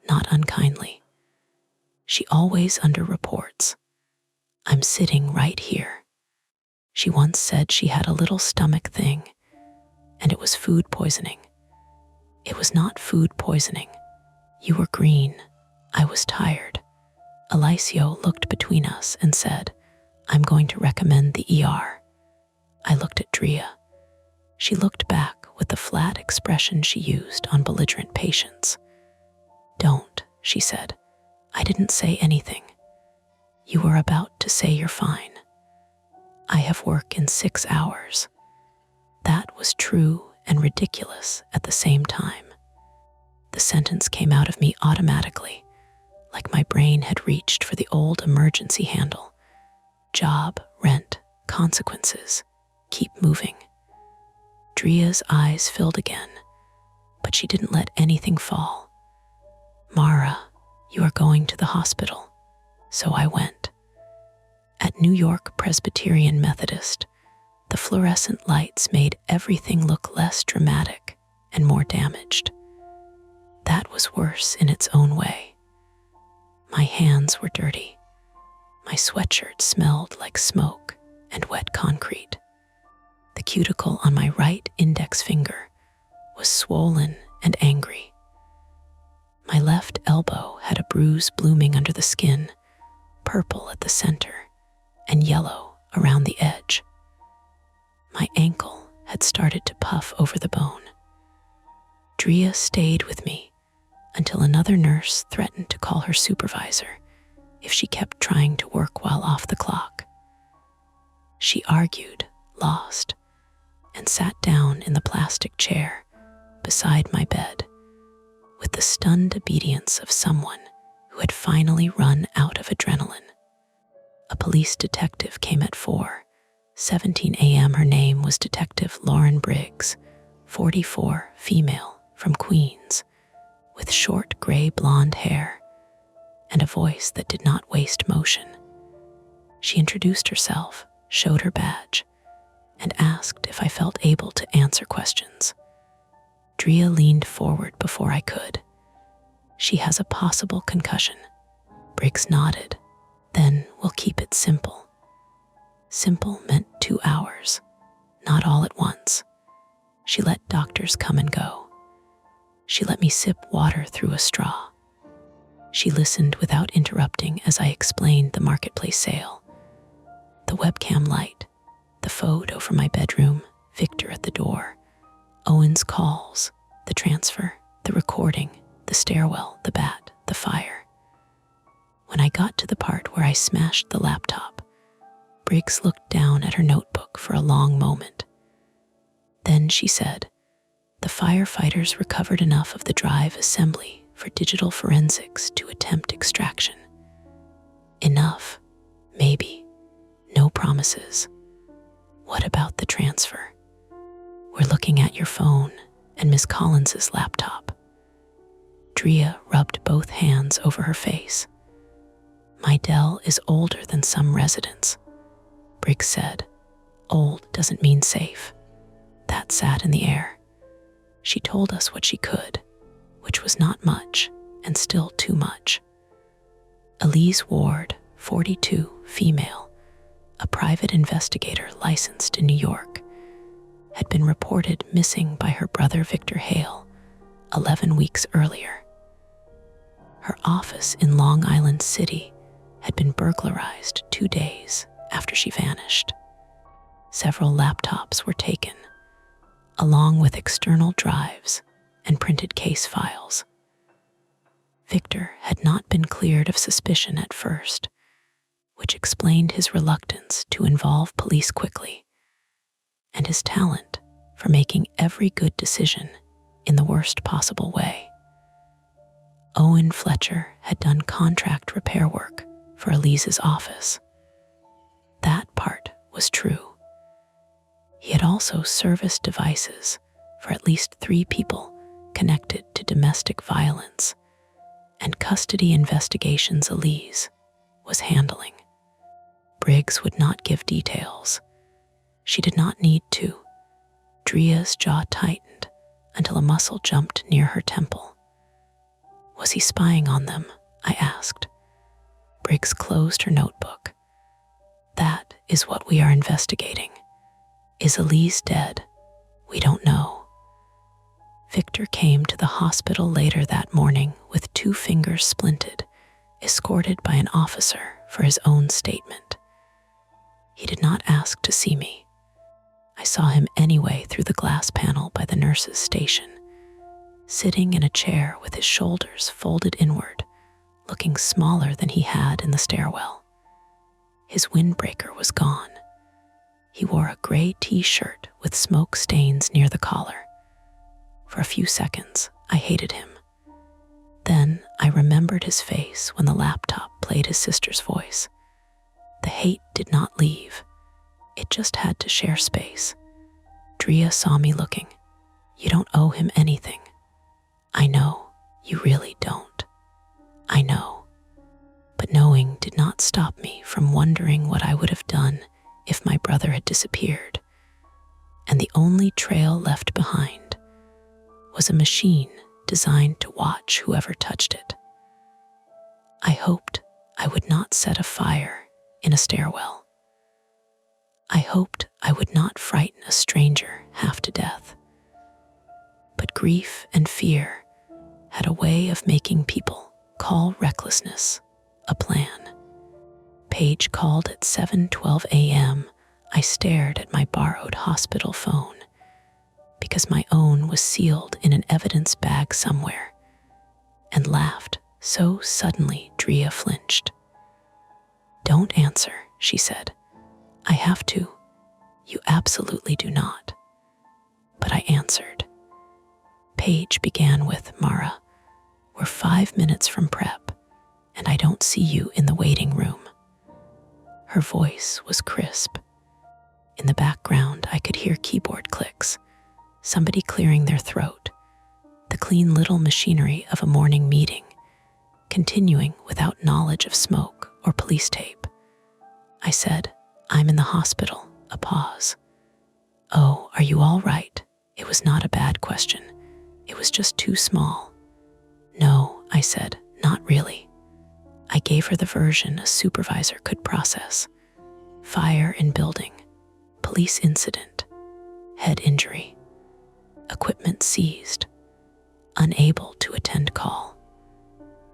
not unkindly. She always underreports. I'm sitting right here. She once said she had a little stomach thing, and it was food poisoning. It was not food poisoning. You were green. I was tired. Eliseo looked between us and said, I'm going to recommend the ER. I looked at Drea. She looked back with the flat expression she used on belligerent patients. Don't, she said. I didn't say anything. You were about to say you're fine. I have work in 6 hours. That was true and ridiculous at the same time. The sentence came out of me automatically, like my brain had reached for the old emergency handle. Job, rent, consequences. Keep moving. Drea's eyes filled again, but she didn't let anything fall. Mara, you are going to the hospital. So I went. At New York Presbyterian Methodist, the fluorescent lights made everything look less dramatic and more damaged. That was worse in its own way. My hands were dirty. My sweatshirt smelled like smoke and wet concrete. The cuticle on my right index finger was swollen and angry. My left elbow had a bruise blooming under the skin, purple at the center and yellow around the edge. My ankle had started to puff over the bone. Drea stayed with me until another nurse threatened to call her supervisor if she kept trying to work while off the clock. She argued, lost, and sat down in the plastic chair beside my bed with the stunned obedience of someone who had finally run out of adrenaline. A police detective came at 4:17 a.m. Her name was Detective Lauren Briggs, 44, female, from Queens, with short gray blonde hair and a voice that did not waste motion. She introduced herself, showed her badge, and asked if I felt able to answer questions. Drea leaned forward before I could. She has a possible concussion. Briggs nodded. Then we'll keep it simple. Simple meant 2 hours, not all at once. She let doctors come and go. She let me sip water through a straw. She listened without interrupting as I explained the marketplace sale. The webcam light, the photo from my bedroom, Victor at the door, Owen's calls, the transfer, the recording, the stairwell, the bat, the fire. When I got to the part where I smashed the laptop, Briggs looked down at her notebook for a long moment. Then she said, "The firefighters recovered enough of the drive assembly for digital forensics to attempt extraction. Enough, maybe. No promises. What about the transfer? We're looking at your phone and Miss Collins's laptop." Drea rubbed both hands over her face. "My Dell is older than some residents," Briggs said. "Old doesn't mean safe." That sat in the air. She told us what she could, which was not much and still too much. Elise Ward, 42, female, a private investigator licensed in New York, had been reported missing by her brother Victor Hale 11 weeks earlier. Her office in Long Island City had been burglarized 2 days after she vanished. Several laptops were taken, along with external drives and printed case files. Victor had not been cleared of suspicion at first, which explained his reluctance to involve police quickly, and his talent for making every good decision in the worst possible way. Owen Fletcher had done contract repair work for Elise's office. That part was true. He had also serviced devices for at least 3 people connected to domestic violence and custody investigations Elise was handling. Briggs would not give details. She did not need to. Drea's jaw tightened until a muscle jumped near her temple. "Was he spying on them?" I asked. Briggs closed her notebook. "That is what we are investigating. Is Elise dead? We don't know." Victor came to the hospital later that morning with 2 fingers splinted, escorted by an officer for his own statement. He did not ask to see me. I saw him anyway through the glass panel by the nurse's station, sitting in a chair with his shoulders folded inward, looking smaller than he had in the stairwell. His windbreaker was gone. He wore a gray t-shirt with smoke stains near the collar. For a few seconds, I hated him. Then I remembered his face when the laptop played his sister's voice. The hate did not leave. It just had to share space. Drea saw me looking. "You don't owe him anything." "I know, you really don't. I know." But knowing did not stop me from wondering what I would have done if my brother had disappeared, and the only trail left behind was a machine designed to watch whoever touched it. I hoped I would not set a fire in a stairwell. I hoped I would not frighten a stranger half to death. But grief and fear had a way of making people call recklessness a plan. Paige called at 7:12 a.m. I stared at my borrowed hospital phone because my own was sealed in an evidence bag somewhere, and laughed so suddenly Drea flinched. "Don't answer," she said. "I have to." "You absolutely do not." But I answered. Paige began with, "Mara, we're 5 minutes from prep, and I don't see you in the waiting room." Her voice was crisp. In the background, I could hear keyboard clicks, somebody clearing their throat, the clean little machinery of a morning meeting, continuing without knowledge of smoke or police tape. I said, "I'm in the hospital." A pause. "Oh, are you all right?" It was not a bad question. It was just too small. "No," I said, "not really." I gave her the version a supervisor could process. Fire in building, police incident, head injury, equipment seized, unable to attend call,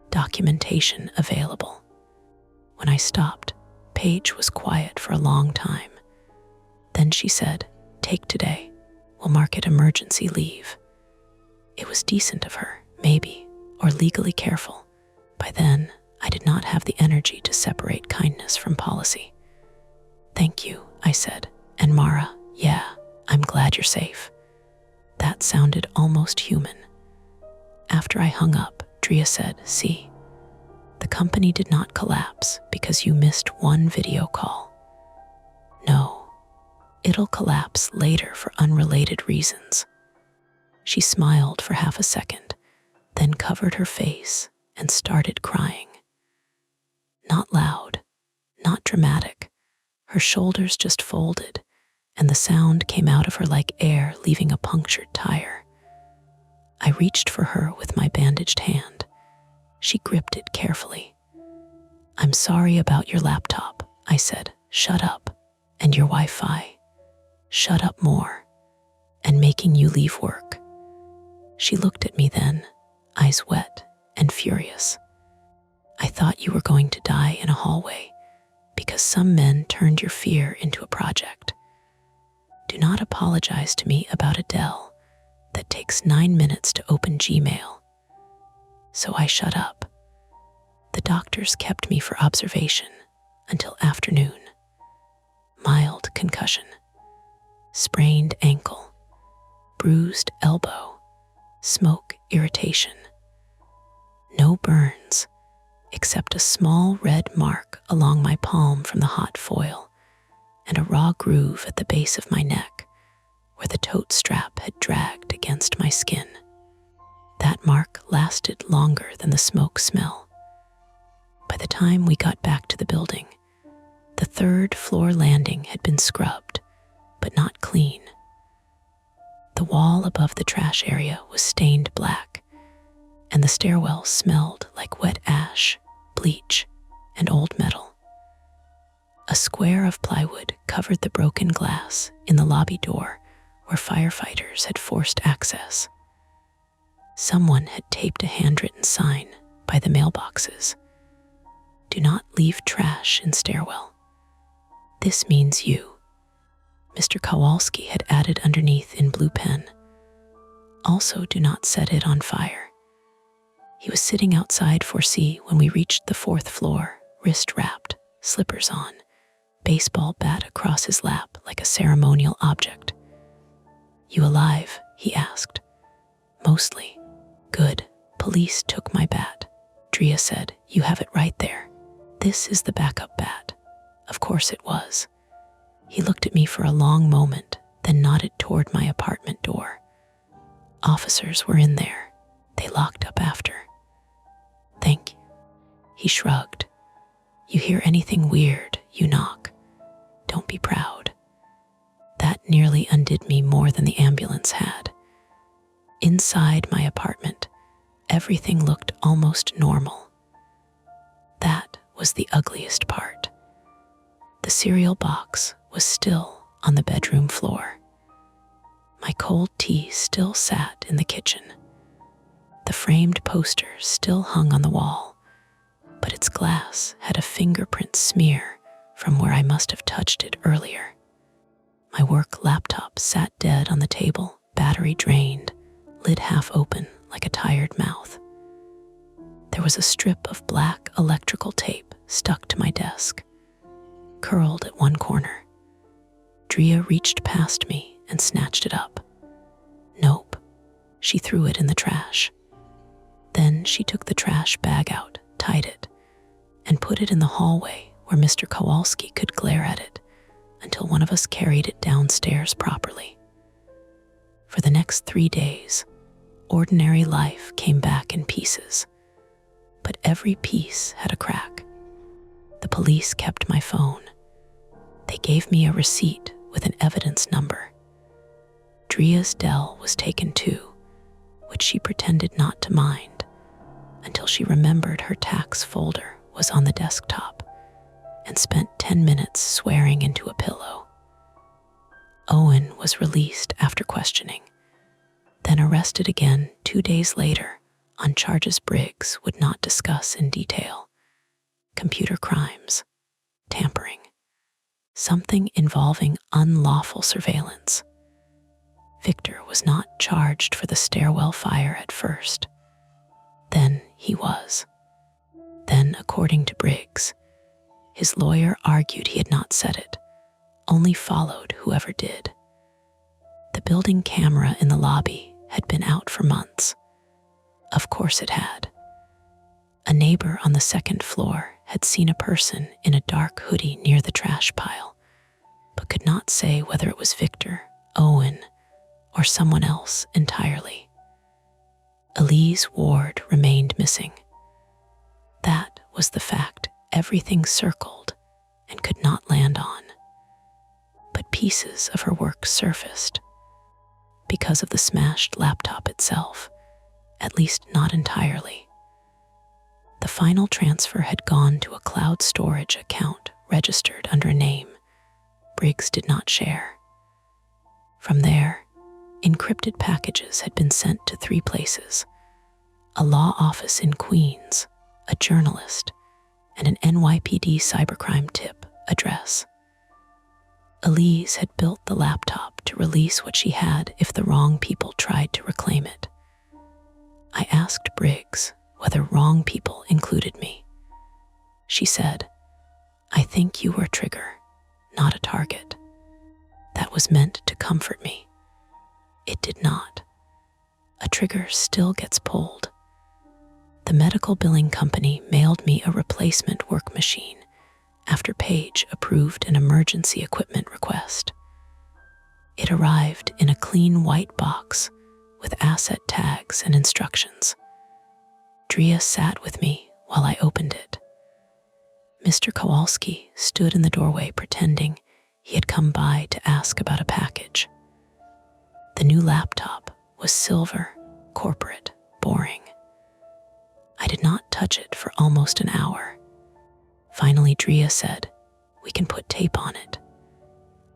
documentation available. When I stopped, Paige was quiet for a long time. Then she said, "Take today. We'll mark it emergency leave." It was decent of her, maybe, or legally careful. By then, I did not have the energy to separate kindness from policy. "Thank you," I said. "And Mara, yeah, I'm glad you're safe." That sounded almost human. After I hung up, Drea said, "See, the company did not collapse because you missed one video call. No, it'll collapse later for unrelated reasons." She smiled for half a second, then covered her face and started crying. Not loud, not dramatic. Her shoulders just folded, and the sound came out of her like air leaving a punctured tire. I reached for her with my bandaged hand. She gripped it carefully. "I'm sorry about your laptop," I said. "Shut up. And your Wi-Fi. Shut up more. And making you leave work." She looked at me then, eyes wet and furious. "I thought you were going to die in a hallway because some men turned your fear into a project. Do not apologize to me about a Dell that takes 9 minutes to open Gmail." So I shut up. The doctors kept me for observation until afternoon. Mild concussion, sprained ankle, bruised elbow, smoke irritation. No burns, except a small red mark along my palm from the hot foil and a raw groove at the base of my neck where the tote strap had dragged against my skin. That mark lasted longer than the smoke smell. By the time we got back to the building, the 3rd floor landing had been scrubbed, but not clean. The wall above the trash area was stained black, and the stairwell smelled like wet ash, bleach, and old metal. A square of plywood covered the broken glass in the lobby door where firefighters had forced access. Someone had taped a handwritten sign by the mailboxes. "Do not leave trash in stairwell. This means you." Mr. Kowalski had added underneath in blue pen. "Also, do not set it on fire." He was sitting outside 4C when we reached the 4th floor, wrist wrapped, slippers on, baseball bat across his lap like a ceremonial object. "You alive?" he asked. "Mostly." "Good. Police took my bat." Drea said, "You have it right there. This is the backup bat." Of course it was. He looked at me for a long moment, then nodded toward my apartment door. "Officers were in there. They locked up after." "Thank you." He shrugged. "You hear anything weird, you knock. Don't be proud." That nearly undid me more than the ambulance had. Inside my apartment, everything looked almost normal. That was the ugliest part. The cereal box was still on the bedroom floor. My cold tea still sat in the kitchen. The framed poster still hung on the wall, but its glass had a fingerprint smear from where I must have touched it earlier. My work laptop sat dead on the table, battery drained, lid half open like a tired mouth. There was a strip of black electrical tape stuck to my desk, curled at one corner. Drea reached past me and snatched it up. Nope, she threw it in the trash. Then she took the trash bag out, tied it, and put it in the hallway where Mr. Kowalski could glare at it until one of us carried it downstairs properly. For the next 3 days, ordinary life came back in pieces, but every piece had a crack. The police kept my phone. They gave me a receipt with an evidence number. Drea's Dell was taken too, which she pretended not to mind until she remembered her tax folder was on the desktop and spent 10 minutes swearing into a pillow. Owen was released after questioning, then arrested again 2 days later on charges Briggs would not discuss in detail: computer crimes, tampering, something involving unlawful surveillance. Victor was not charged for the stairwell fire at first. Then he was. Then, according to Briggs, his lawyer argued he had not said it, only followed whoever did. The building camera in the lobby had been out for months. Of course it had. A neighbor on the second floor had seen a person in a dark hoodie near the trash pile, but could not say whether it was Victor, Owen, or someone else entirely. Elise Ward remained missing. That was the fact everything circled and could not land on. But pieces of her work surfaced. Because of the smashed laptop itself, at least not entirely. The final transfer had gone to a cloud storage account registered under a name Briggs did not share. From there, encrypted packages had been sent to 3 places: a law office in Queens, a journalist, and an NYPD cybercrime tip address. Elise had built the laptop to release what she had if the wrong people tried to reclaim it. I asked Briggs whether wrong people included me. She said, "I think you were a trigger, not a target." That was meant to comfort me. It did not. A trigger still gets pulled. The medical billing company mailed me a replacement work machine after Paige approved an emergency equipment request. It arrived in a clean white box with asset tags and instructions. Drea sat with me while I opened it. Mr. Kowalski stood in the doorway pretending he had come by to ask about a package. The new laptop was silver, corporate, boring. I did not touch it for almost an hour. Finally, Drea said, "We can put tape on it."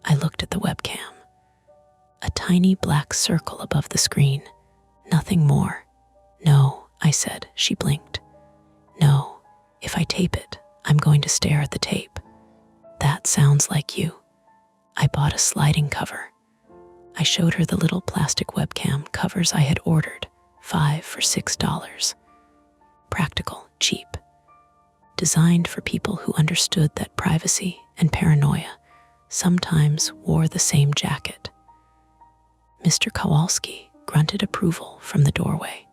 I looked at the webcam. A tiny black circle above the screen, nothing more. "No," I said. She blinked. "No, if I tape it, I'm going to stare at the tape." "That sounds like you." I bought a sliding cover. I showed her the little plastic webcam covers I had ordered, 5 for $6. Practical, cheap. Designed for people who understood that privacy and paranoia sometimes wore the same jacket. Mr. Kowalski grunted approval from the doorway.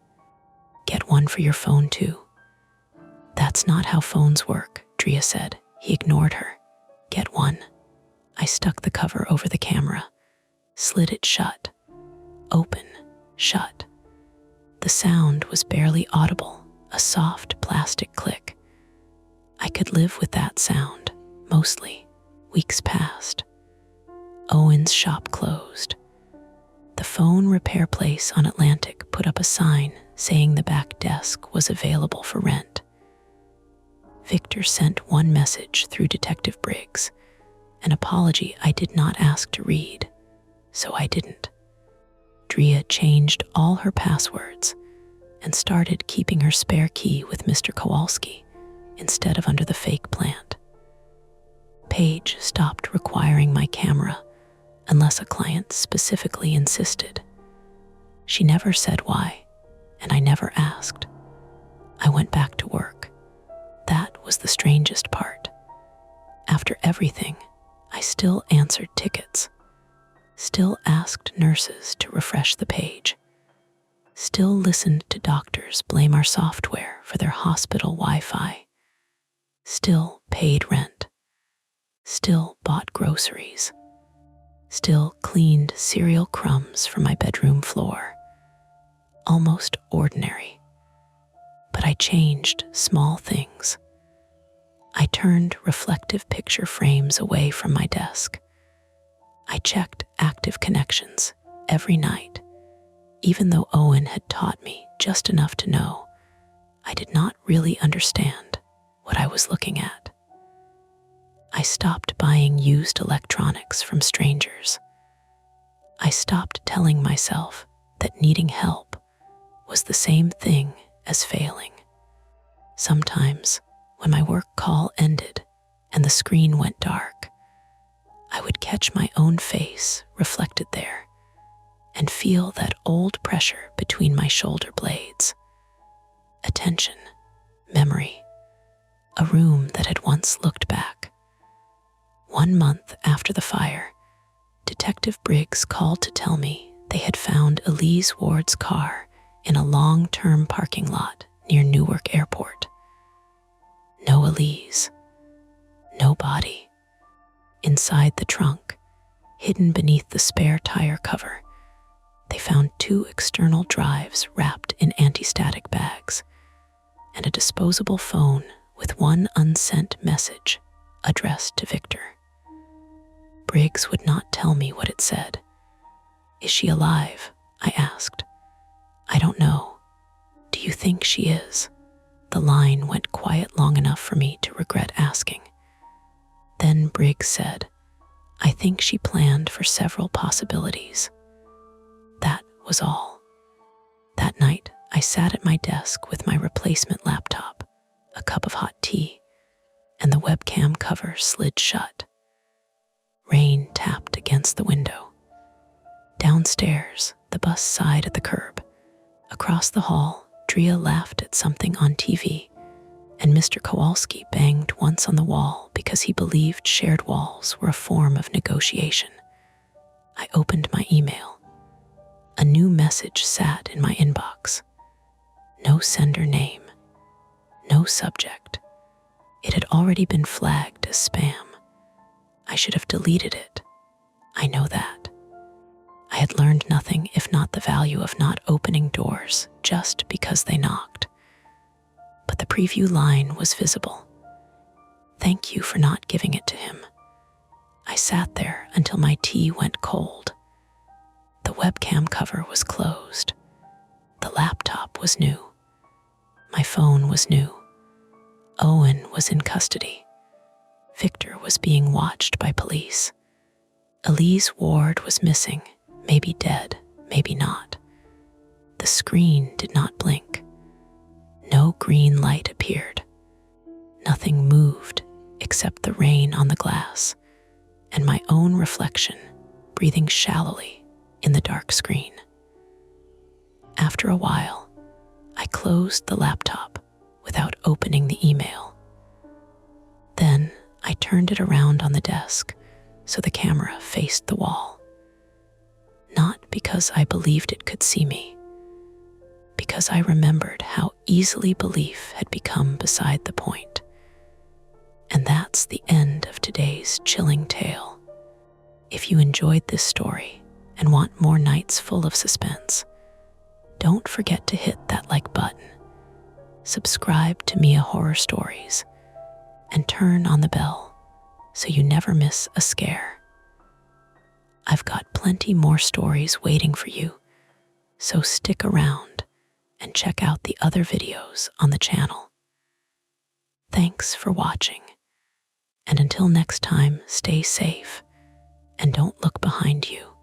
"Get one for your phone too." "That's not how phones work," Drea said. He ignored her. "Get one." I stuck the cover over the camera, slid it shut. Open, shut. The sound was barely audible, a soft plastic click. I could live with that sound, mostly. Weeks passed. Owen's shop closed. The phone repair place on Atlantic put up a sign saying the back desk was available for rent. Victor sent one message through Detective Briggs, an apology I did not ask to read, so I didn't. Drea changed all her passwords and started keeping her spare key with Mr. Kowalski instead of under the fake plant. Paige stopped requiring my camera unless a client specifically insisted. She never said why, and I never asked. I went back to work. That was the strangest part. After everything, I still answered tickets, still asked nurses to refresh the page, still listened to doctors blame our software for their hospital Wi-Fi, still paid rent, still bought groceries, still cleaned cereal crumbs from my bedroom floor. Almost ordinary. But I changed small things. I turned reflective picture frames away from my desk. I checked active connections every night, even though Owen had taught me just enough to know I did not really understand what I was looking at. I stopped buying used electronics from strangers. I stopped telling myself that needing help was the same thing as failing. Sometimes, when my work call ended and the screen went dark, I would catch my own face reflected there and feel that old pressure between my shoulder blades. Attention, memory, a room that had once looked back. 1 month after the fire, Detective Briggs called to tell me they had found Elise Ward's car in a long-term parking lot near Newark Airport. No Elise, no body. Inside the trunk, hidden beneath the spare tire cover, they found 2 external drives wrapped in anti-static bags and a disposable phone with 1 unsent message addressed to Victor. Briggs would not tell me what it said. "Is she alive?" I asked. "I don't know. Do you think she is?" The line went quiet long enough for me to regret asking. Then Briggs said, "I think she planned for several possibilities." That was all. That night, I sat at my desk with my replacement laptop, a cup of hot tea, and the webcam cover slid shut. Rain tapped against the window. Downstairs, the bus sighed at the curb. Across the hall, Drea laughed at something on TV, and Mr. Kowalski banged once on the wall because he believed shared walls were a form of negotiation. I opened my email. A new message sat in my inbox. No sender name, no subject. It had already been flagged as spam. I should have deleted it. I know that. I had learned nothing if not the value of not opening doors just because they knocked. But the preview line was visible. "Thank you for not giving it to him." I sat there until my tea went cold. The webcam cover was closed. The laptop was new. My phone was new. Owen was in custody. Victor was being watched by police. Elise Ward was missing, maybe dead, maybe not. The screen did not blink. No green light appeared. Nothing moved except the rain on the glass and my own reflection breathing shallowly in the dark screen. After a while, I closed the laptop without opening the email. Then I turned it around on the desk so the camera faced the wall. Not because I believed it could see me, because I remembered how easily belief had become beside the point. And that's the end of today's chilling tale. If you enjoyed this story and want more nights full of suspense, don't forget to hit that like button, subscribe to Mia Horror Stories, and turn on the bell so you never miss a scare. I've got plenty more stories waiting for you, so stick around and check out the other videos on the channel. Thanks for watching, And until next time, stay safe and don't look behind you.